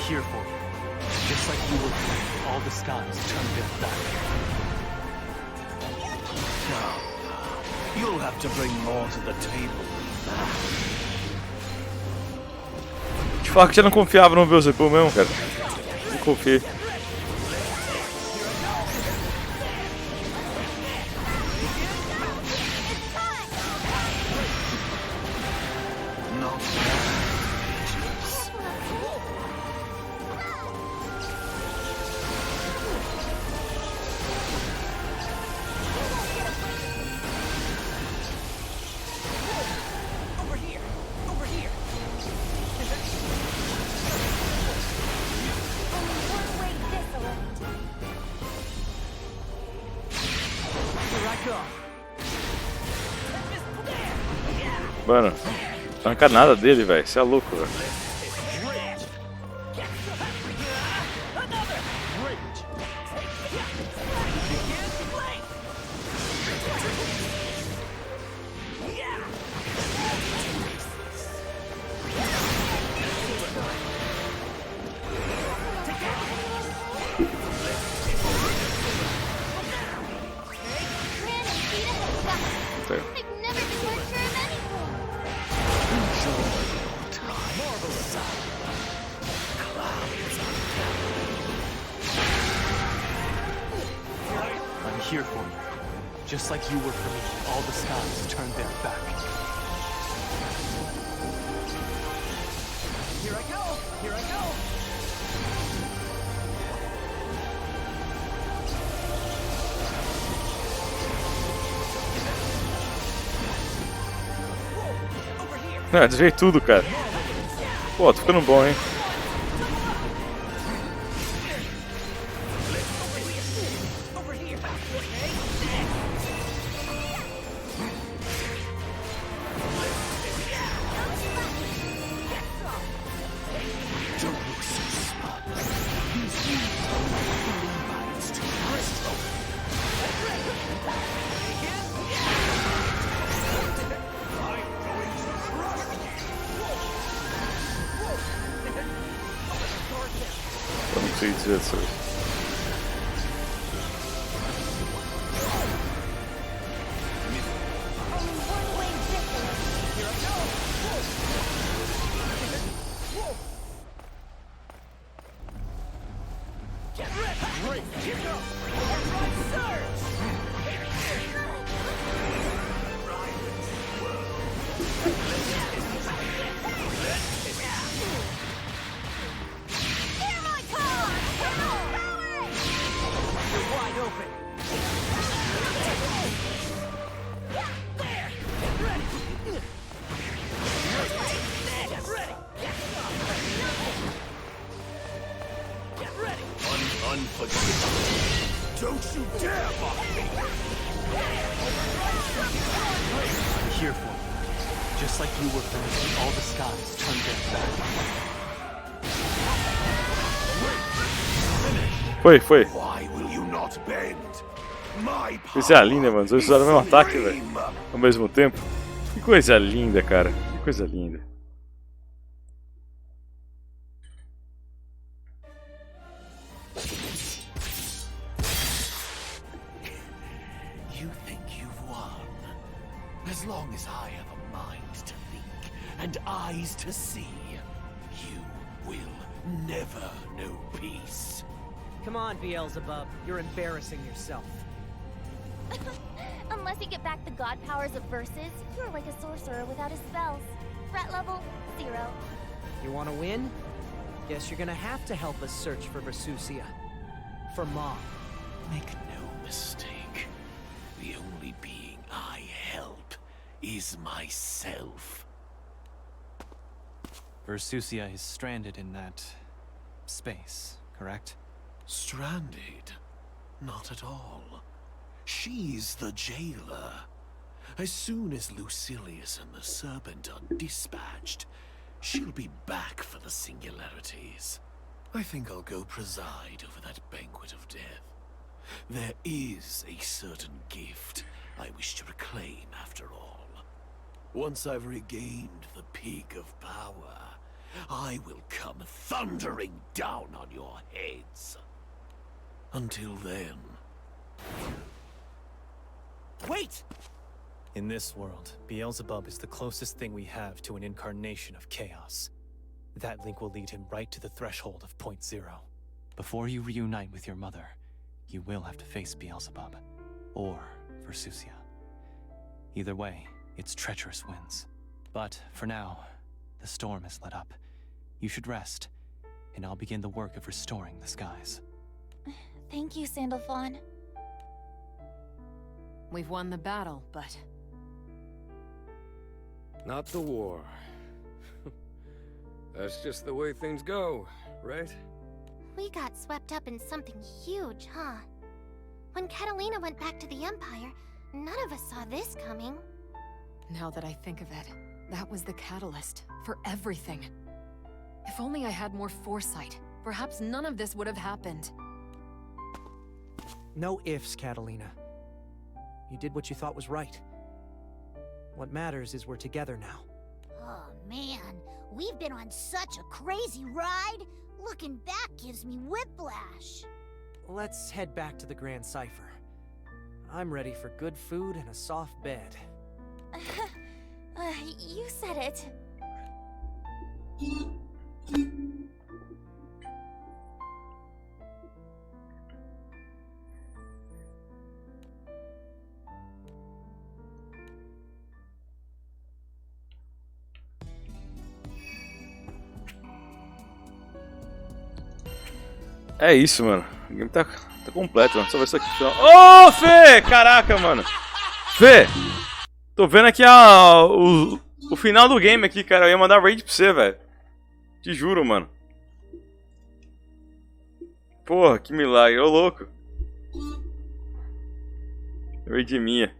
Here for you. Just like you were for me, all the skies turned their back. You'll have to bring more to the table. Te falar que já não confiava no Beelzebub mesmo, cara. Não confiei. Mano, não arranca nada dele, velho. Você é louco, velho. Here for you. Just like you were for me, all the skies turned their back. Here I go! Here I go! Ah, desviei tudo, cara. Pô, tô ficando bom, hein? Eu não sei dizer dessa vez. Don't you dare mock me! I'm here for you. Just like you were for me, all the skies turned their back. Foi. Why will you not bend? My Coisa linda, mano. Os dois usaram o mesmo ataque, velho. Ao mesmo tempo. Que coisa linda, cara. Que coisa linda. You think you've won? As long as I have a mind to think and eyes to see, you will never know peace. Come on, Beelzebub. You're embarrassing yourself. Unless you get back the god powers of verses, you're like a sorcerer without his spells. Threat level, 0. You want to win? Guess you're gonna have to help us search for Versusia. For Mom. Make no mistake. The only being I help is myself. Versusia is stranded in that space, correct? Stranded? Not at all. She's the jailer. As soon as Lucilius and the Serpent are dispatched, she'll be back for the singularities. I think I'll go preside over that banquet of death. There is a certain gift I wish to reclaim after all. Once I've regained the peak of power, I will come thundering down on your heads. Until then... Wait! In this world, Beelzebub is the closest thing we have to an incarnation of chaos. That link will lead him right to the threshold of Point Zero. Before you reunite with your mother, you will have to face Beelzebub, or Versusia. Either way, its treacherous winds. But for now, the storm is let up. You should rest, and I'll begin the work of restoring the skies. Thank you, Sandalphon. We've won the battle, but... Not the war. That's just the way things go, right? We got swept up in something huge, huh? When Catalina went back to the Empire, none of us saw this coming. Now that I think of it, that was the catalyst for everything. If only I had more foresight, perhaps none of this would have happened. No ifs, Catalina. You did what you thought was right. What matters is we're together now. Oh man, we've been on such a crazy ride. Looking back gives me whiplash. Let's head back to the Grand Cipher. I'm ready for good food and a soft bed. You said it. É isso, mano. O game tá completo, mano. Só ver isso aqui. Ô, Fê! Caraca, mano. Fê! Tô vendo aqui o final do game aqui, cara. Eu ia mandar raid pra você, velho. Te juro, mano. Porra, que milagre. Ô, louco. Raid minha.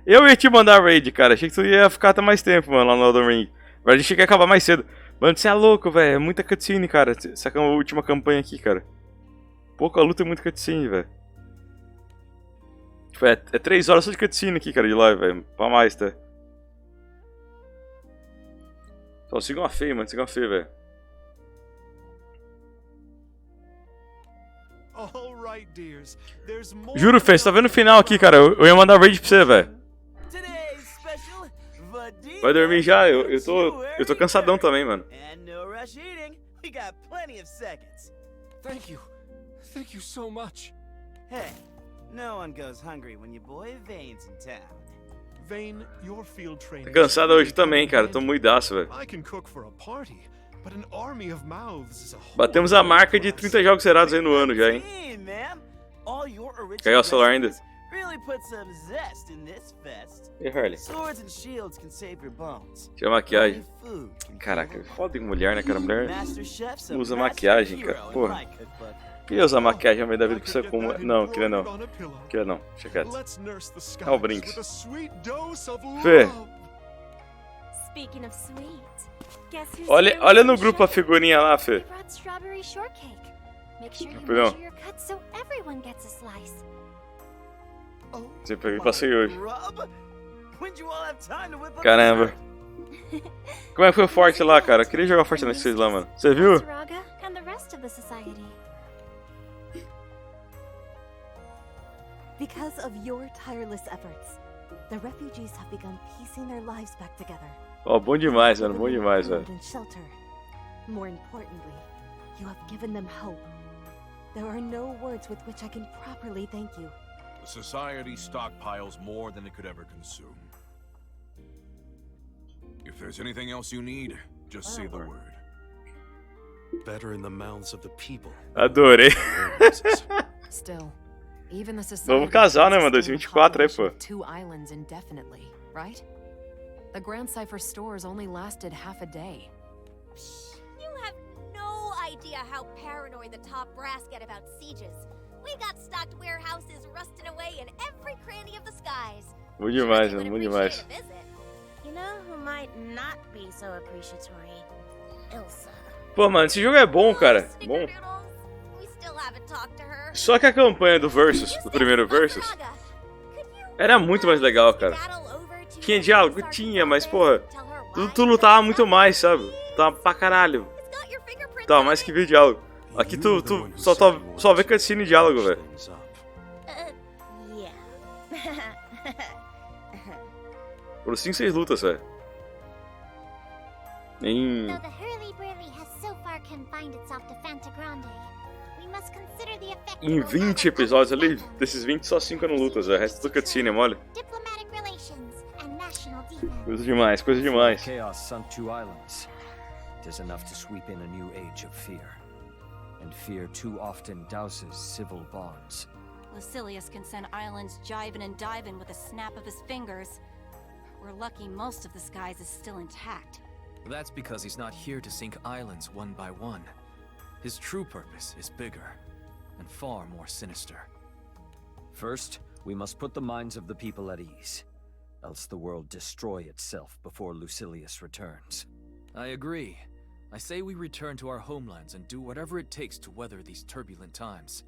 Eu ia te mandar raid, cara. Achei que tu ia ficar até mais tempo, mano, lá no Elden Ring. Mas achei que ia acabar mais cedo. Mano, você é louco, velho. É muita cutscene, cara. Essa é a última campanha aqui, cara. Pouca luta e muita cutscene, velho. Tipo, é 3 horas só de cutscene aqui, cara, de live, velho. Pra mais, tá? Só sigam a Fê, mano. Sigam a Fê, velho. Juro, Fê. Você tá vendo o final aqui, cara. Eu ia mandar raid pra você, velho. Vai dormir já? Eu tô cansadão também, mano. Thank you so much. Hey, no one goes hungry when your boy Vane's in town. Vane, your field training. Tô cansado hoje também, cara. Tô muidaço, velho. I can cook for a party, but an army of mouths is a whole. Batemos a marca de 30 jogos zerados aí no ano já, hein? Caiu o celular ainda. Really put some zest in this fest. E Harley? Swords and shields can save your bones. Tira a maquiagem. Caraca, foda de mulher, né, cara? Mulher não usa maquiagem, cara. Porra. Queria usar maquiagem no meio da vida pra você como. Não, queria não. Queria não. Deixa quieto. Olha o brinks. Fê. Olha no grupo a figurinha lá, Fê. Não. Sempre eu passei hoje. Caramba. Como é que foi o Forte lá, cara? Eu queria jogar Forte na vocês lá, mano. Você viu? Because of your tireless efforts, the refugees have begun piecing their lives back together. Ó, bom demais, mano. Bom demais, velho. More importantly, you have given them hope. There are no words with which I can properly thank you. The society stockpiles more than it could ever consume. If there's anything else you need, just say the word. Better in the mouths of the people. Adorei. Still, Even the Vamos casar, né, mano? 2024 aí, pô. Two islands indefinitely, right? The Grand Cipher stores only lasted half a day. You have no idea how paranoid the top brass get about sieges. We got stocked warehouses rusting away in every cranny of the skies. Muito demais, mano, muito demais. You know who might not be so appreciatory? Elsa. Pô, mano, esse jogo é bom, cara. Bom. Só que a campanha do Versus, do primeiro Versus, era muito mais legal, cara. Tinha diálogo? Tinha, mas, porra, tu lutava muito mais, sabe? Lutava pra caralho. Tá, mais que ver diálogo. Aqui tu só vê cutscene e diálogo, velho. Por 5, 6 lutas, velho. Em 20 episódios ali, desses 20 só 5 eram lutas, velho. O resto do cutscene é mole. Coisa demais, coisa demais. Chaos sunk 2 islands. It is enough to sweep in a new age of fear. And fear too often douses civil bonds. Lucilius can send islands jiving and diving with a snap of his fingers. We're lucky most of the skies is still intact. That's because he's not here to sink islands one by one. His true purpose is bigger and far more sinister. First, we must put the minds of the people at ease, else the world destroy itself before Lucilius returns. I agree. I say we return to our homelands and do whatever it takes to weather these turbulent times.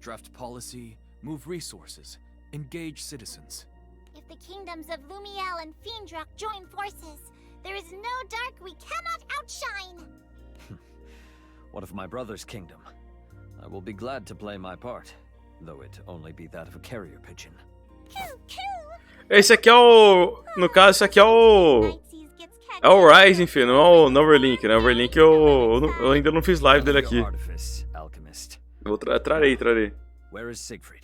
Draft policy, move resources, engage citizens. If the kingdoms of Lumiel and Fiendrock join forces, there is no dark we cannot outshine! What of my brother's kingdom? I will be glad to play my part, though it only be that of a carrier pigeon. Esse aqui é o... No caso, esse aqui é o... É o Rising, filho, não é o Neverlink, né? O Neverlink eu ainda não fiz live dele aqui. Vou trarei. Where is Siegfried?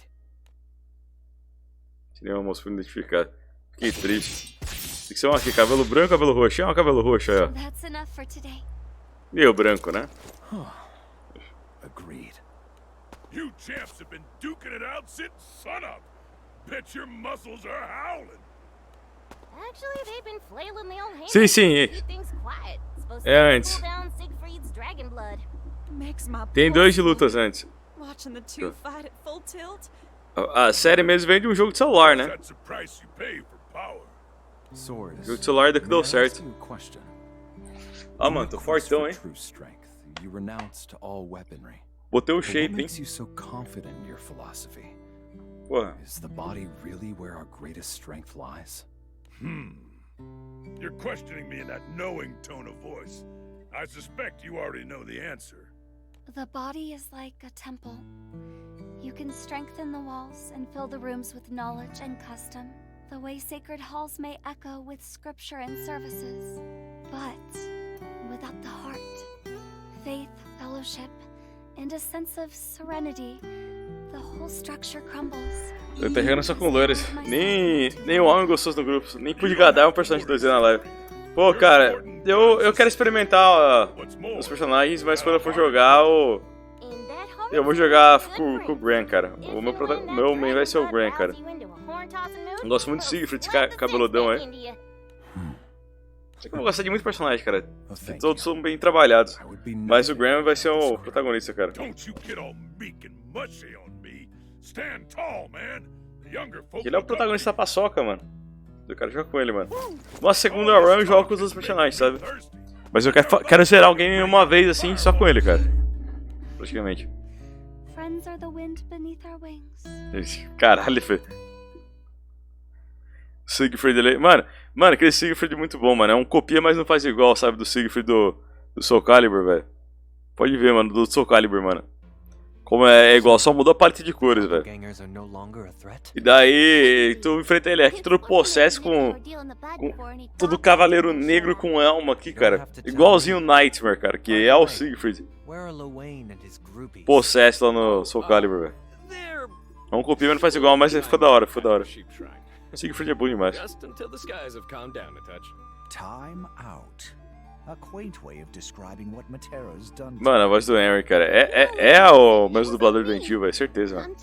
Seria uma moça pra identificar. Fiquei triste. Tem que ser um aqui, cabelo branco, cabelo roxo. É um cabelo roxo aí, ó. Meio branco, né? Agreed. You champs have been duking it out since sunup. Bet your muscles are howling. Actually, they've been flailing the old hands. Sim. É antes. Tem 2 de lutas antes. A série mesmo vem de um jogo de celular, né? Jogo de celular daqui deu certo. Ah, mano, tô fortão, hein? Botei o shape, hein? Porra. You're questioning me in that knowing tone of voice. I suspect you already know the answer. The body is like a temple. You can strengthen the walls and fill the rooms with knowledge and custom, the way sacred halls may echo with scripture and services. But without the heart, faith, fellowship, and a sense of serenity, the whole structure crumbles. Eu tô jogando só com loiras. Nem o homem gostoso do grupo. Nem pude gadar um personagem de 2D na live. Pô, cara, eu quero experimentar os personagens, mas quando eu for jogar, eu vou jogar com o Gran, cara. O meu main vai ser o Gran, cara. Eu gosto muito de Siegfried, esse cabeludão aí. Sei que eu vou gostar de muitos personagens, cara. Todos são bem trabalhados. Mas o Gran vai ser o protagonista, cara. Ele é o protagonista da paçoca, mano. Eu quero jogar com ele, mano. Uma segunda run eu jogo com os outros personagens, sabe? Mas eu quero zerar alguém uma vez assim, só com ele, cara. Praticamente. Caralho, filho. Siegfried ele... Mano, aquele Siegfried é muito bom, mano. É um copia, mas não faz igual, sabe? Do Siegfried do Soul Calibur, velho. Pode ver, mano, do Soul Calibur, mano. Como é igual, só mudou a paleta de cores, velho. E daí, tu enfrenta ele aqui, todo possesso com todo cavaleiro negro com elmo aqui, cara. Igualzinho o Nightmare, cara, que é o Siegfried. Possesso lá no Soul Calibur, velho. É um copia, mas não faz igual, mas ficou da hora, Siegfried é bom demais. Time out. A quaint way of describing what Matera's done. Mano, a voz do Henry, cara, é o mesmo dublador do antigo, velho, certeza, mano.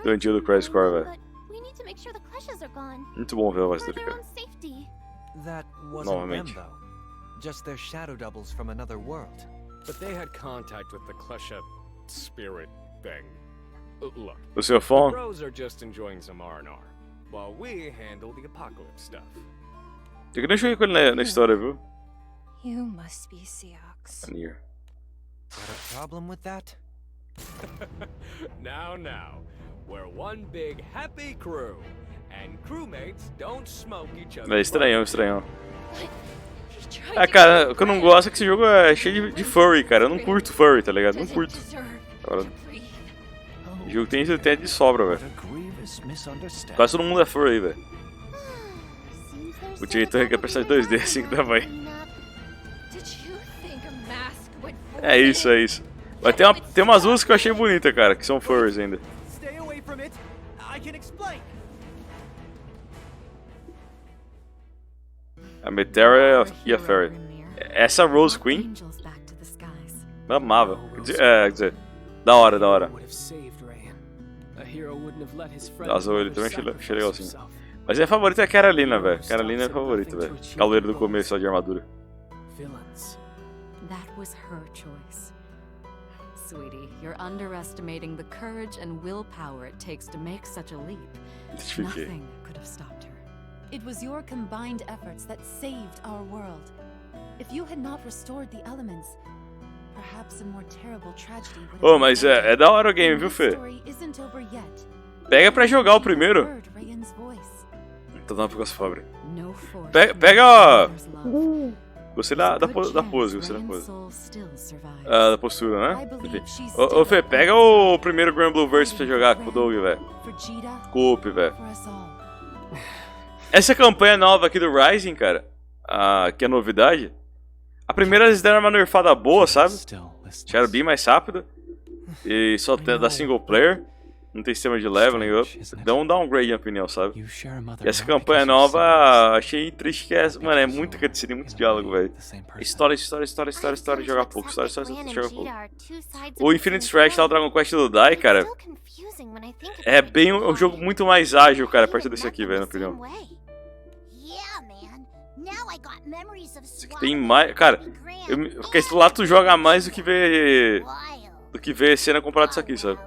do antigo do Crash Core, velho. We need to make sure the clashes are gone. Muito bom ver a voz For dele, their cara. own safety. That wasn't them, Novamente. though. Just their shadow doubles from another world. But they had contact with the Klesha spirit thing. Look, O seu the fone? bros are just enjoying some R&R, while we handle the apocalypse stuff. Eu que nem joguei com ele na história, viu? You must be Seox. Anir. Got a problem with that? Now, we're one big happy crew, and crewmates don't smoke each other. É estranhão, estranhão. Ah, cara, o que eu não gosto é que esse jogo é cheio de furry, cara. Eu não curto furry, tá ligado? Não curto. Agora, o jogo tem até de sobra, velho. Quase todo mundo é furry aí, velho. O diretor quer prestar de 2D assim que tava aí. É isso, é isso. Mas tem umas duas que eu achei bonitas, cara, que são furries ainda. Stay away from it. I can explain. A Metera e a Fairy. Essa Rose Queen, eu amava. Quer dizer, da hora, da hora. Azul ele também achei legalzinho. Mas minha favorita é a Carolina, velho. Carolina é a favorita, velho. Cavaleiro do começo, só de armadura. That was her choice. Sweetie, you're underestimating the courage and willpower it takes to make such a leap. Nothing could have stopped her. It was your combined efforts that saved our world. If you had not restored the elements, perhaps a more terrible tragedy would have Ô, mas é da hora o game, viu, Fê? Pega pra jogar o primeiro. Tô dando pra pobre. Pega, ó. Gostei da pose, gostei da pose. Da postura, né? Enfim. Ô, Fê, pega o primeiro Granblue Verse pra você jogar com o Doug, velho. Coop, velho. Essa campanha nova aqui do Rising, cara, que é novidade. A primeira eles deram uma nerfada boa, sabe? Deixaram bem mais rápido. E só da single player. Não tem sistema de leveling up. Dá um downgrade na opinião, sabe? E essa campanha nova, achei triste que é... Mano, é muito cutscene, muito diálogo, velho. História, jogar pouco. História, jogar pouco. O Infinite Strash lá, o Dragon Quest do Dai, cara, é bem um jogo muito mais ágil, cara, a partir desse aqui, velho, na opinião. Esse aqui tem mais... Cara, porque esse lá tu joga mais do que ver cena comparado com isso aqui, sabe?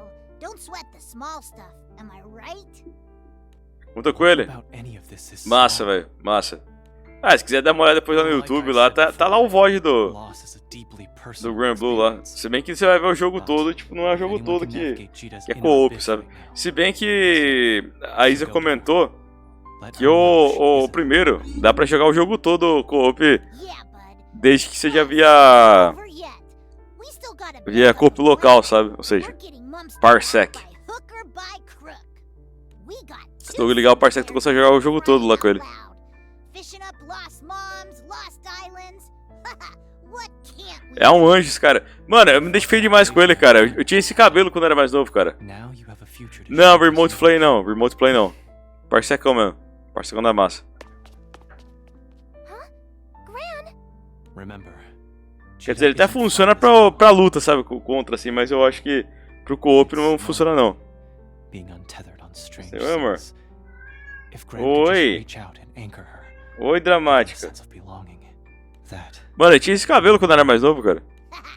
Conta com ele? Massa, velho, massa. Se quiser dar uma olhada depois lá no YouTube, lá tá lá o VOD do Granblue lá. Se bem que você vai ver o jogo todo, tipo, não é o jogo todo que é co-op, sabe? Se bem que a Isa comentou que o primeiro dá pra jogar o jogo todo co-op desde que você já via co-op local, sabe? Ou seja, Parsec. Se tu ligar o Parsec, tu consegue jogar o jogo todo lá com ele. É um anjo esse cara. Mano, eu me identifiquei demais com ele, cara. Eu tinha esse cabelo quando era mais novo, cara. Não, Remote Play não. Remote Play não. Parsecão mesmo. Parsecão da massa. Quer dizer, ele até funciona pra luta, sabe? Contra, assim. Mas eu acho que pro co-op não funciona, não. Seu amor. Oi. Oi, dramática. Mano, eu tinha esse cabelo quando eu era mais novo, cara.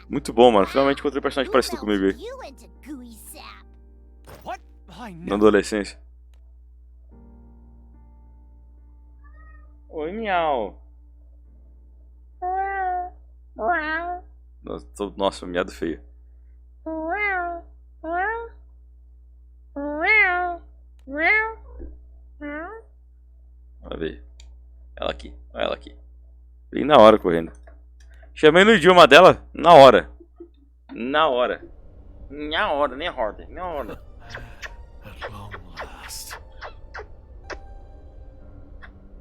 Muito bom, mano. Finalmente encontrei um personagem parecido comigo aí. Na adolescência. Oi, miau. Nossa, miado feio. Olha ver. Ela aqui. Olha ela aqui. Bem na hora correndo. Chamei no idioma dela na hora. Na hora. Na hora, nem ordem. Na hora.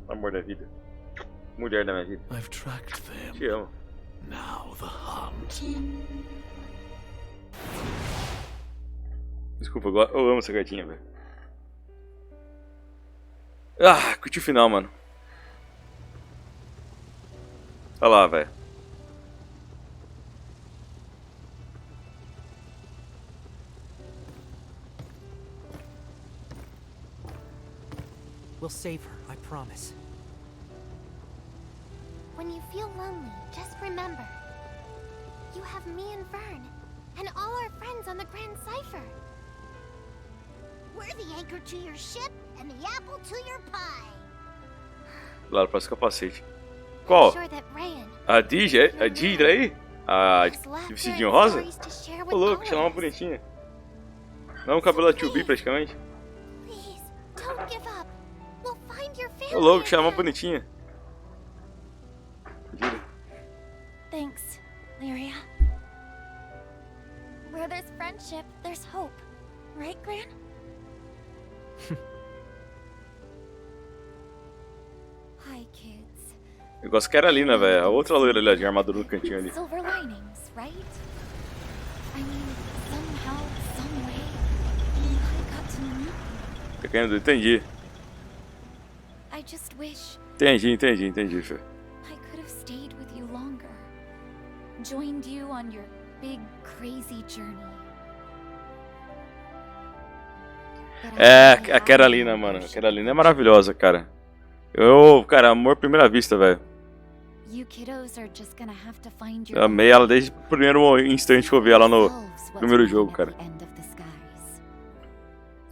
Amor da vida. Mulher da minha vida. Te amo. Desculpa, eu amo essa gatinha, velho. Curti o final, mano. Olha lá, velho. We'll save her, I promise. When you feel lonely, just remember. You have me and Vern, and all our friends on the Grand Cipher. We're the anchor to your ship and the apple to your pie. Claro, parece capacete. Qual? Sure that Rayan, A Didra aí? A de vestidinho rosa? Ô louco, achei ela uma bonitinha. Não, o cabelo da 2B praticamente. please, don't give up. We'll find your family. Ô louco, achei ela uma bonitinha. Didra. Thanks, Lyria. Where there's friendship, there's hope. Right, Gran? Hi, kids. Eu gosto que era a Lina, velho. A outra loira ali, de armadura no cantinho ali. Silver linings, right? I mean, somehow, some way, I got to meet you. Tá querendo? Entendi. I just wish Entendi, Fê. I could have stayed with you longer. Joined you on your big, crazy journey. É, a Carolina, mano. A Carolina é maravilhosa, cara. Cara, amor à primeira vista, velho. You kiddos are just gonna have to find Eu your amei ela desde o primeiro instante que eu vi ela no primeiro jogo, cara.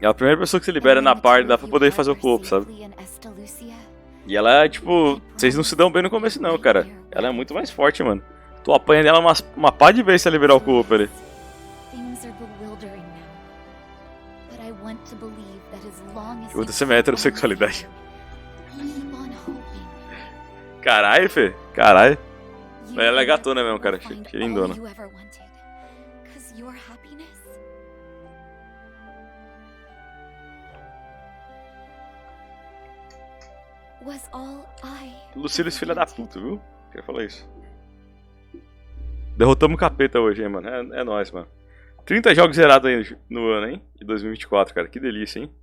É a primeira pessoa que se libera na parte, dá pra poder fazer o co-op, sabe? E ela, tipo, vocês não se dão bem no começo não, cara. Ela é muito mais forte, mano. Tu apanha dela uma pá de vez se ela liberar o co-op ali. Things are bewildering now. But I want to believe that as long as Foda-se minha heterossexualidade. keep on hoping, Caralho, Fê. Caralho. Ela é gatona mesmo, cara. all Lindona. you ever wanted. 'Cause your happiness was all I Lucílios, filha da puta, viu? Queria falar isso. Derrotamos o capeta hoje, hein, mano. É nóis, mano. 30 jogos zerados aí no ano, hein? De 2024, cara. Que delícia, hein?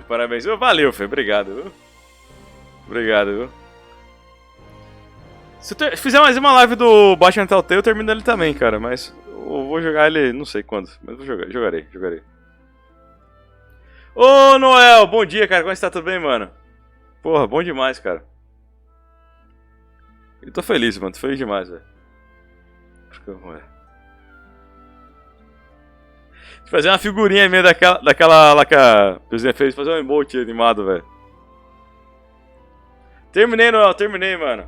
Parabéns. Valeu, Fê. Obrigado, viu? Obrigado, viu? Se eu fizer mais uma live do Batman Telltale, eu termino ele também, cara. Mas eu vou jogar ele, não sei quando. Mas vou jogar, jogarei. Ô, Noel! Bom dia, cara. Como é que tá? Tudo bem, mano? Porra, bom demais, cara. Eu tô feliz, mano. Tô feliz demais, velho. Fazer uma figurinha minha daquela lá que a Pezinha fez. Fazer um emote animado, velho. Terminei, Noel. Terminei, mano.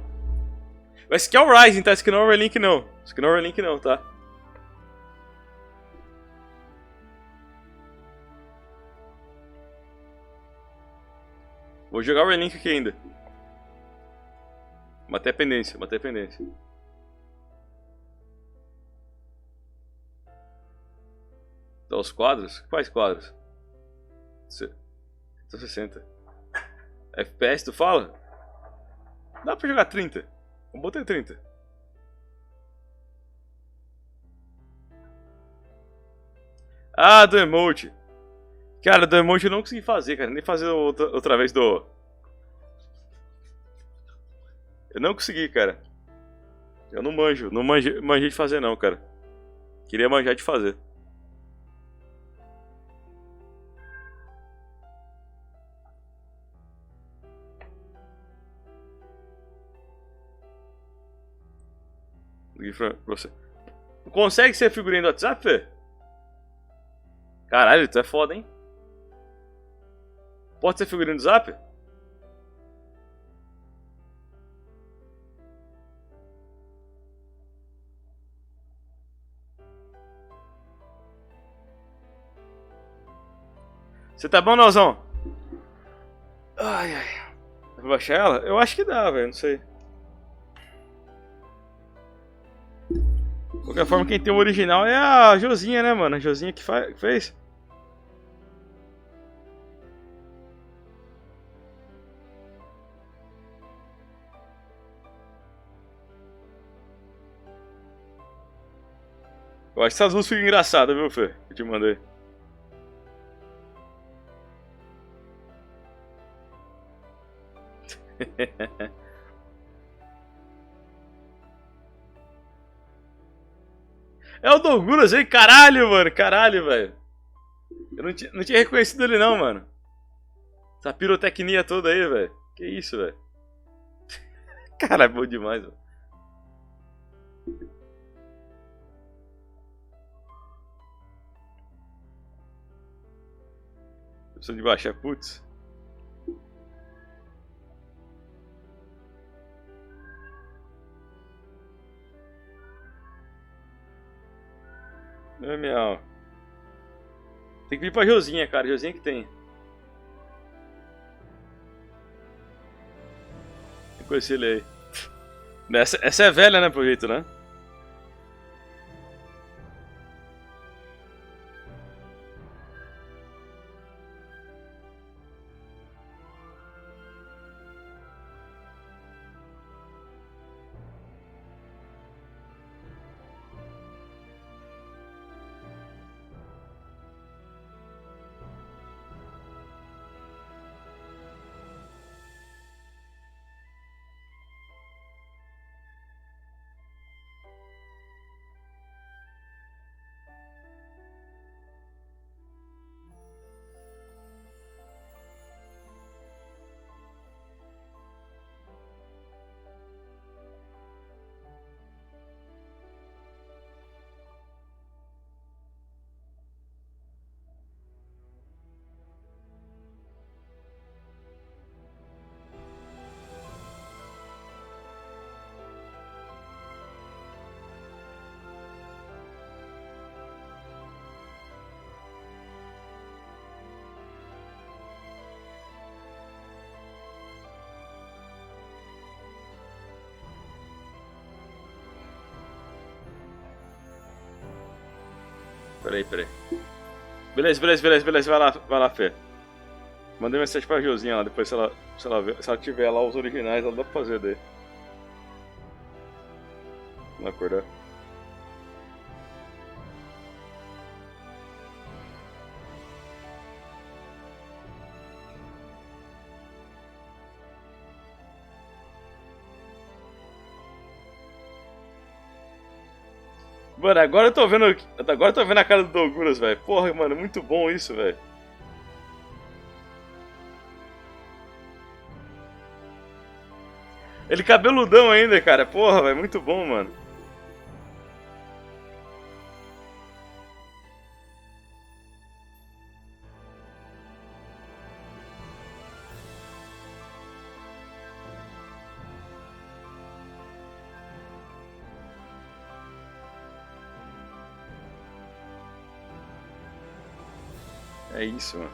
Esse aqui é o Rising, tá? Esse aqui não é o Overlink, não. Esse aqui não é o Overlink, não, tá? Vou jogar o Overlink aqui ainda. Matei a pendência. Tá os quadros? Quais quadros? 60. FPS, tu fala? Dá pra jogar 30. Eu botei 30. Ah, do emote. Cara, do emote eu não consegui fazer, cara. Nem fazer outra vez do... Eu não consegui, cara. Eu não manjo. Não manjei de fazer, não, cara. Queria manjar de fazer. Pra você. Consegue ser figurinha do WhatsApp, Fê? Caralho, tu é foda, hein? Pode ser figurinha do Zap? Você tá bom, Nozão? Ai. Vou baixar ela? Eu acho que dá, velho. Não sei. De qualquer forma, quem tem o original é a Josinha, né, mano? A Josinha que fez. Eu acho que essas luzes ficam engraçadas, viu, Fê? Eu te mandei. É o Doguras aí, caralho, mano. Caralho, velho. Eu não tinha reconhecido ele não, mano. Essa pirotecnia toda aí, velho. Que isso, velho. Cara, é bom demais, velho. Preciso de baixar, putz. É minha. Tem que vir pra Josinha, cara. Josinha que tem. Eu conheci ele aí. Essa é velha, né, pro jeito, né? Peraí. Beleza. Vai lá, Fê. Mandei mensagem pra Josinha lá, depois se ela tiver lá os originais, ela dá pra fazer daí. Vamos acordar. Mano, agora eu tô vendo a cara do Doguras, velho. Porra, mano, muito bom isso, velho. Ele cabeludão ainda, cara. Porra, velho, muito bom, mano. É isso, mano.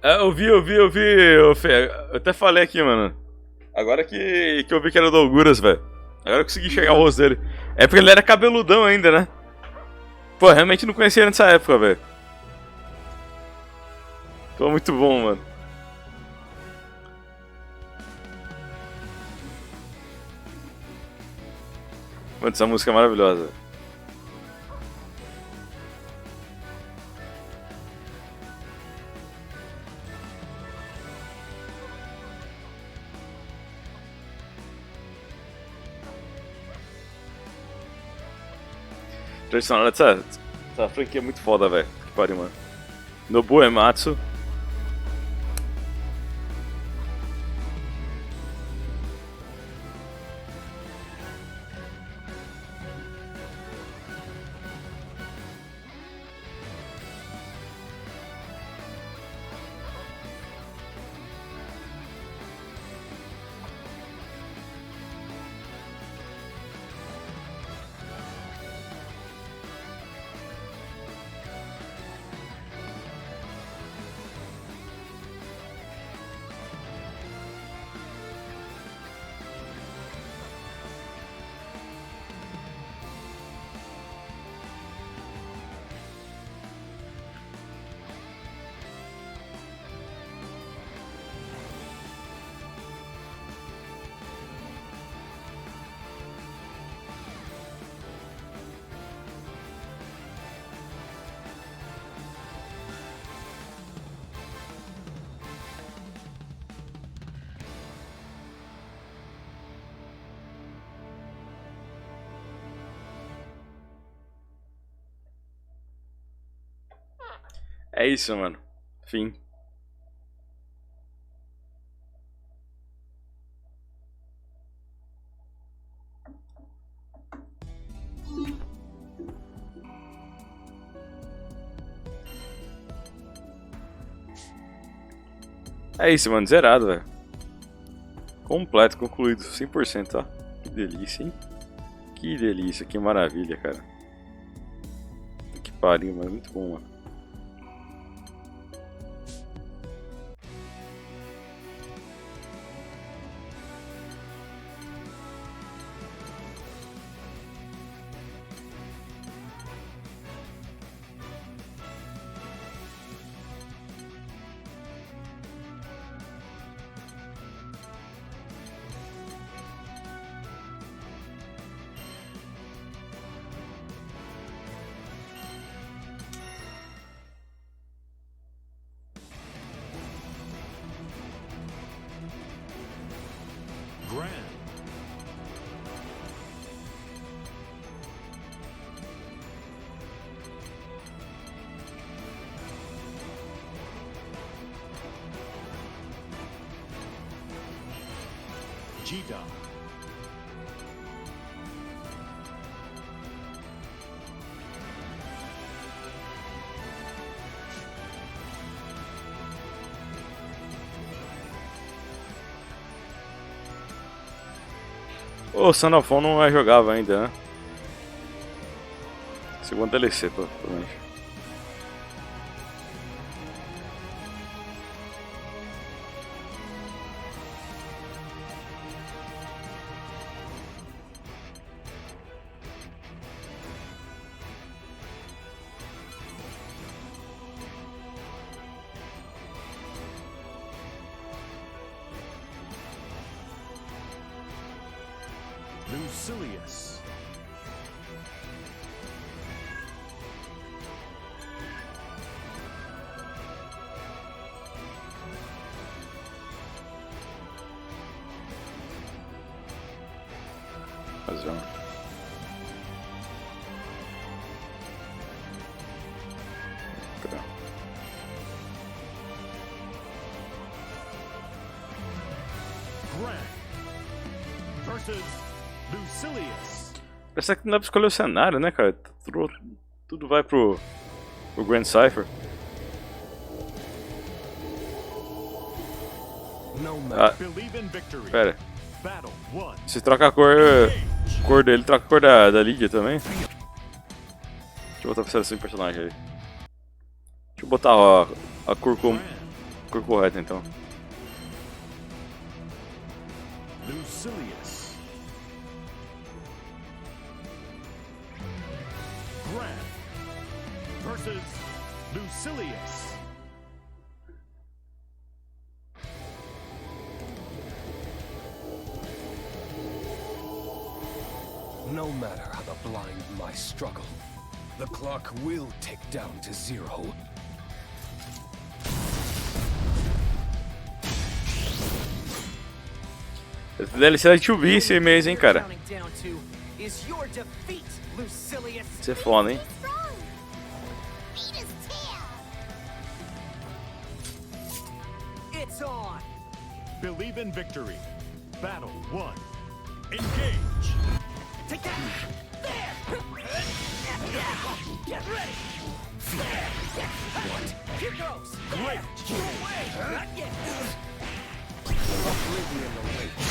Eu vi, ô Fê. Eu até falei aqui, mano. Agora que eu vi que era o Doguras, velho. Agora eu consegui enxergar o rosto dele. É porque ele era cabeludão ainda, né? Pô, realmente não conhecia ele nessa época, velho. Tô muito bom, mano. Mano, essa música é maravilhosa. Tradicional, essa franquia é muito foda, velho. Que pariu, mano. Nobu Ematsu. É isso, mano. Fim. É isso, mano. Zerado, velho. Completo, concluído. 100%, ó. Que delícia, hein? Que delícia, que maravilha, cara. Que pariu, mano. Muito bom, mano. O Son of Fall não é jogável ainda, né? Segundo DLC, provavelmente. Lucilius. Razão. Versus Lucilius. Parece que não dá pra escolher o cenário, né, cara? Tudo vai pro Grand Cypher. Ah, pera. Se troca a cor dele, troca a cor da Lídia também. Deixa eu botar pra seleção de personagem aí. Deixa eu botar a cor correta então. Lucilius. Grand versus Lucilius. No matter how the blind my struggle, the clock will tick down to 0. Esse DLC é 2B esse mês, hein, cara. Isso é foda, hein. Believe in victory. Battle 1. Engage. Take that! There! Get ready! What? Here goes! Great! No way! Not yet! Oblivion awaits.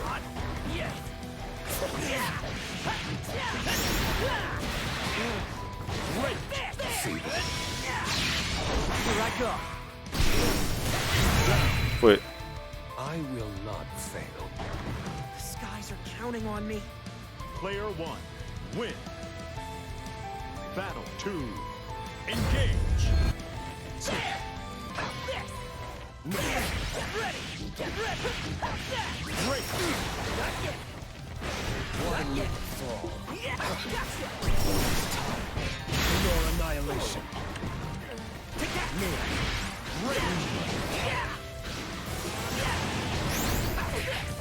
Not yet! Great! Here I go! Foi. I will not fail. The skies are counting on me. Player 1, win. Battle 2, engage. Get ready! Get ready! Great! Not yet! One will fall. Yeah! Gotcha! Your annihilation. Take that! Great! Yeah!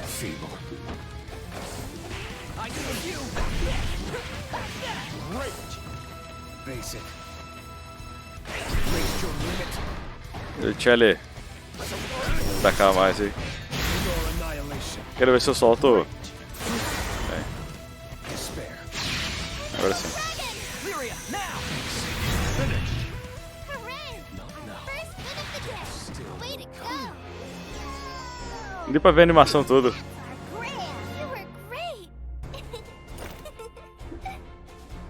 Feeble. I need you! Great! Basic. Great! Deixa ele tacar mais aí. Quero ver se eu solto. Agora sim. Não deu pra ver a animação toda. The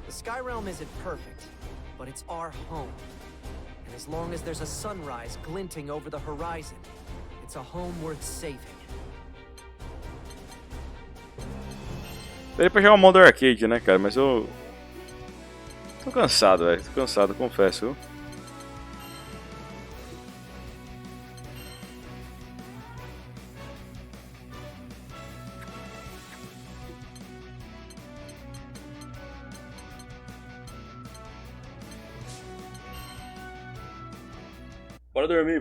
Sky Realm isn't perfect, but it's our home. And as long as there's a sunrise glinting over the horizon, it's a home worth saving. Daria pra jogar o modo arcade, né, cara? Mas eu tô cansado, velho. Tô cansado, confesso, viu?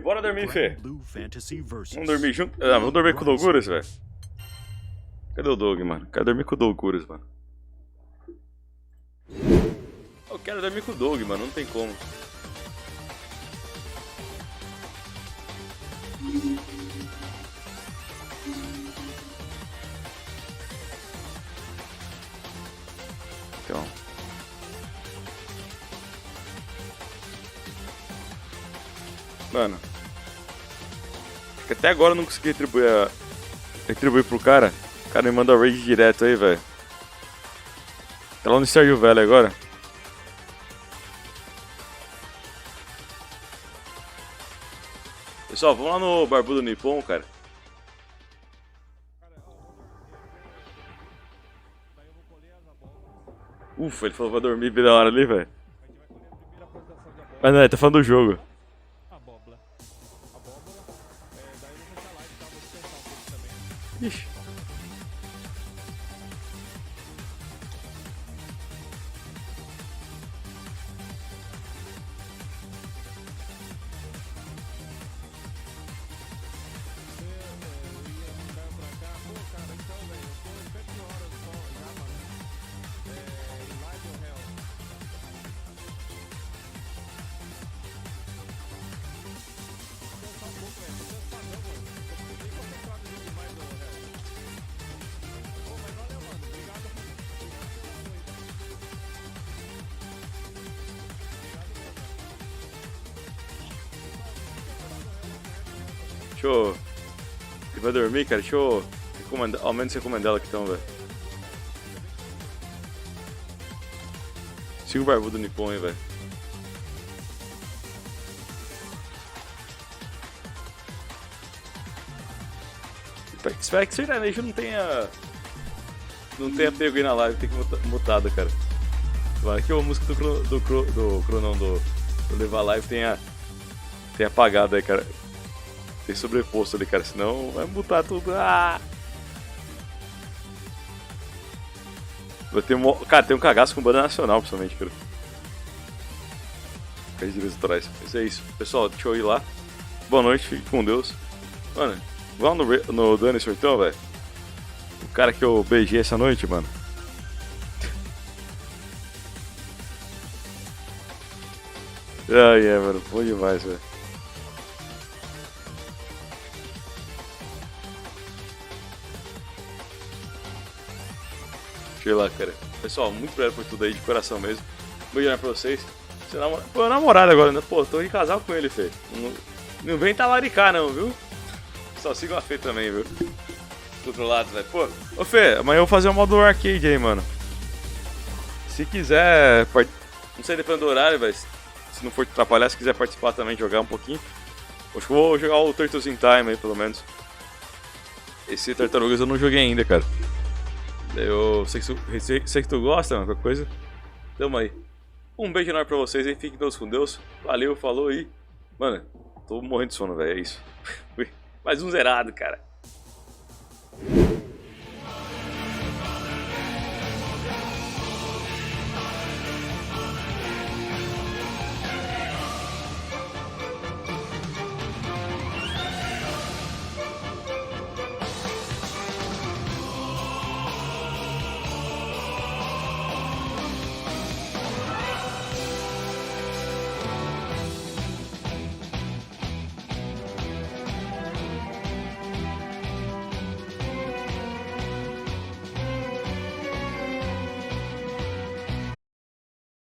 Bora dormir, Fê. Vamos dormir junto. Ah, vamos dormir com o Douglas, velho. Cadê o Doug, mano? Quero dormir com o Douglas, mano. Eu quero dormir com o Doug, mano. Não tem como. Então. Mano. Acho que até agora eu não consegui retribuir pro cara. O cara me manda raid direto aí, velho. Tá lá no Stardew Valley agora. Pessoal, vamos lá no Barbudo Nippon, cara. Ufa, ele falou que vai dormir bem na hora ali, velho. Mas não, ele tá falando do jogo. Ixi. Deixa eu... Ele vai dormir, cara? Deixa eu... Ao menos recomendar ela aqui então, velho. Siga o Barbudo Nippon aí, velho. Espero que sertanejo não tenha pego aí na live, tem que mutado, cara. Vai que a música do Levar Live tenha apagado aí, cara. Tem sobreposto ali, cara, senão vai mutar tudo. Ah! Vai ter cara, tem um cagaço com banda nacional, principalmente, cara. Fica de direitos autorais. Mas é isso. Pessoal, deixa eu ir lá. Boa noite, fique com Deus. Mano, vamos no Daniel então, velho. O cara que eu beijei essa noite, mano. Ai, mano, bom demais, velho. Deixa eu ir lá, cara. Pessoal, muito obrigado por tudo aí, de coração mesmo. Beijão pra vocês. Pô, namorado agora, né? Pô, tô em casal com ele, Fê. Não vem talaricar, não, viu? Só sigam a Fê também, viu? Do outro lado, velho. Pô, ô Fê, amanhã eu vou fazer um modo arcade aí, mano. Se quiser, não sei, depende do horário, velho. Se não for te atrapalhar, se quiser participar também, jogar um pouquinho. Acho que eu vou jogar o Turtles in Time aí, pelo menos. Esse Tartarugas eu não joguei ainda, cara. Eu sei que tu gosta, mano, qualquer coisa. Tamo aí. Um beijo enorme pra vocês aí, fiquem todos com Deus. Valeu, falou aí. Mano, tô morrendo de sono, velho, é isso. Mais um zerado, cara.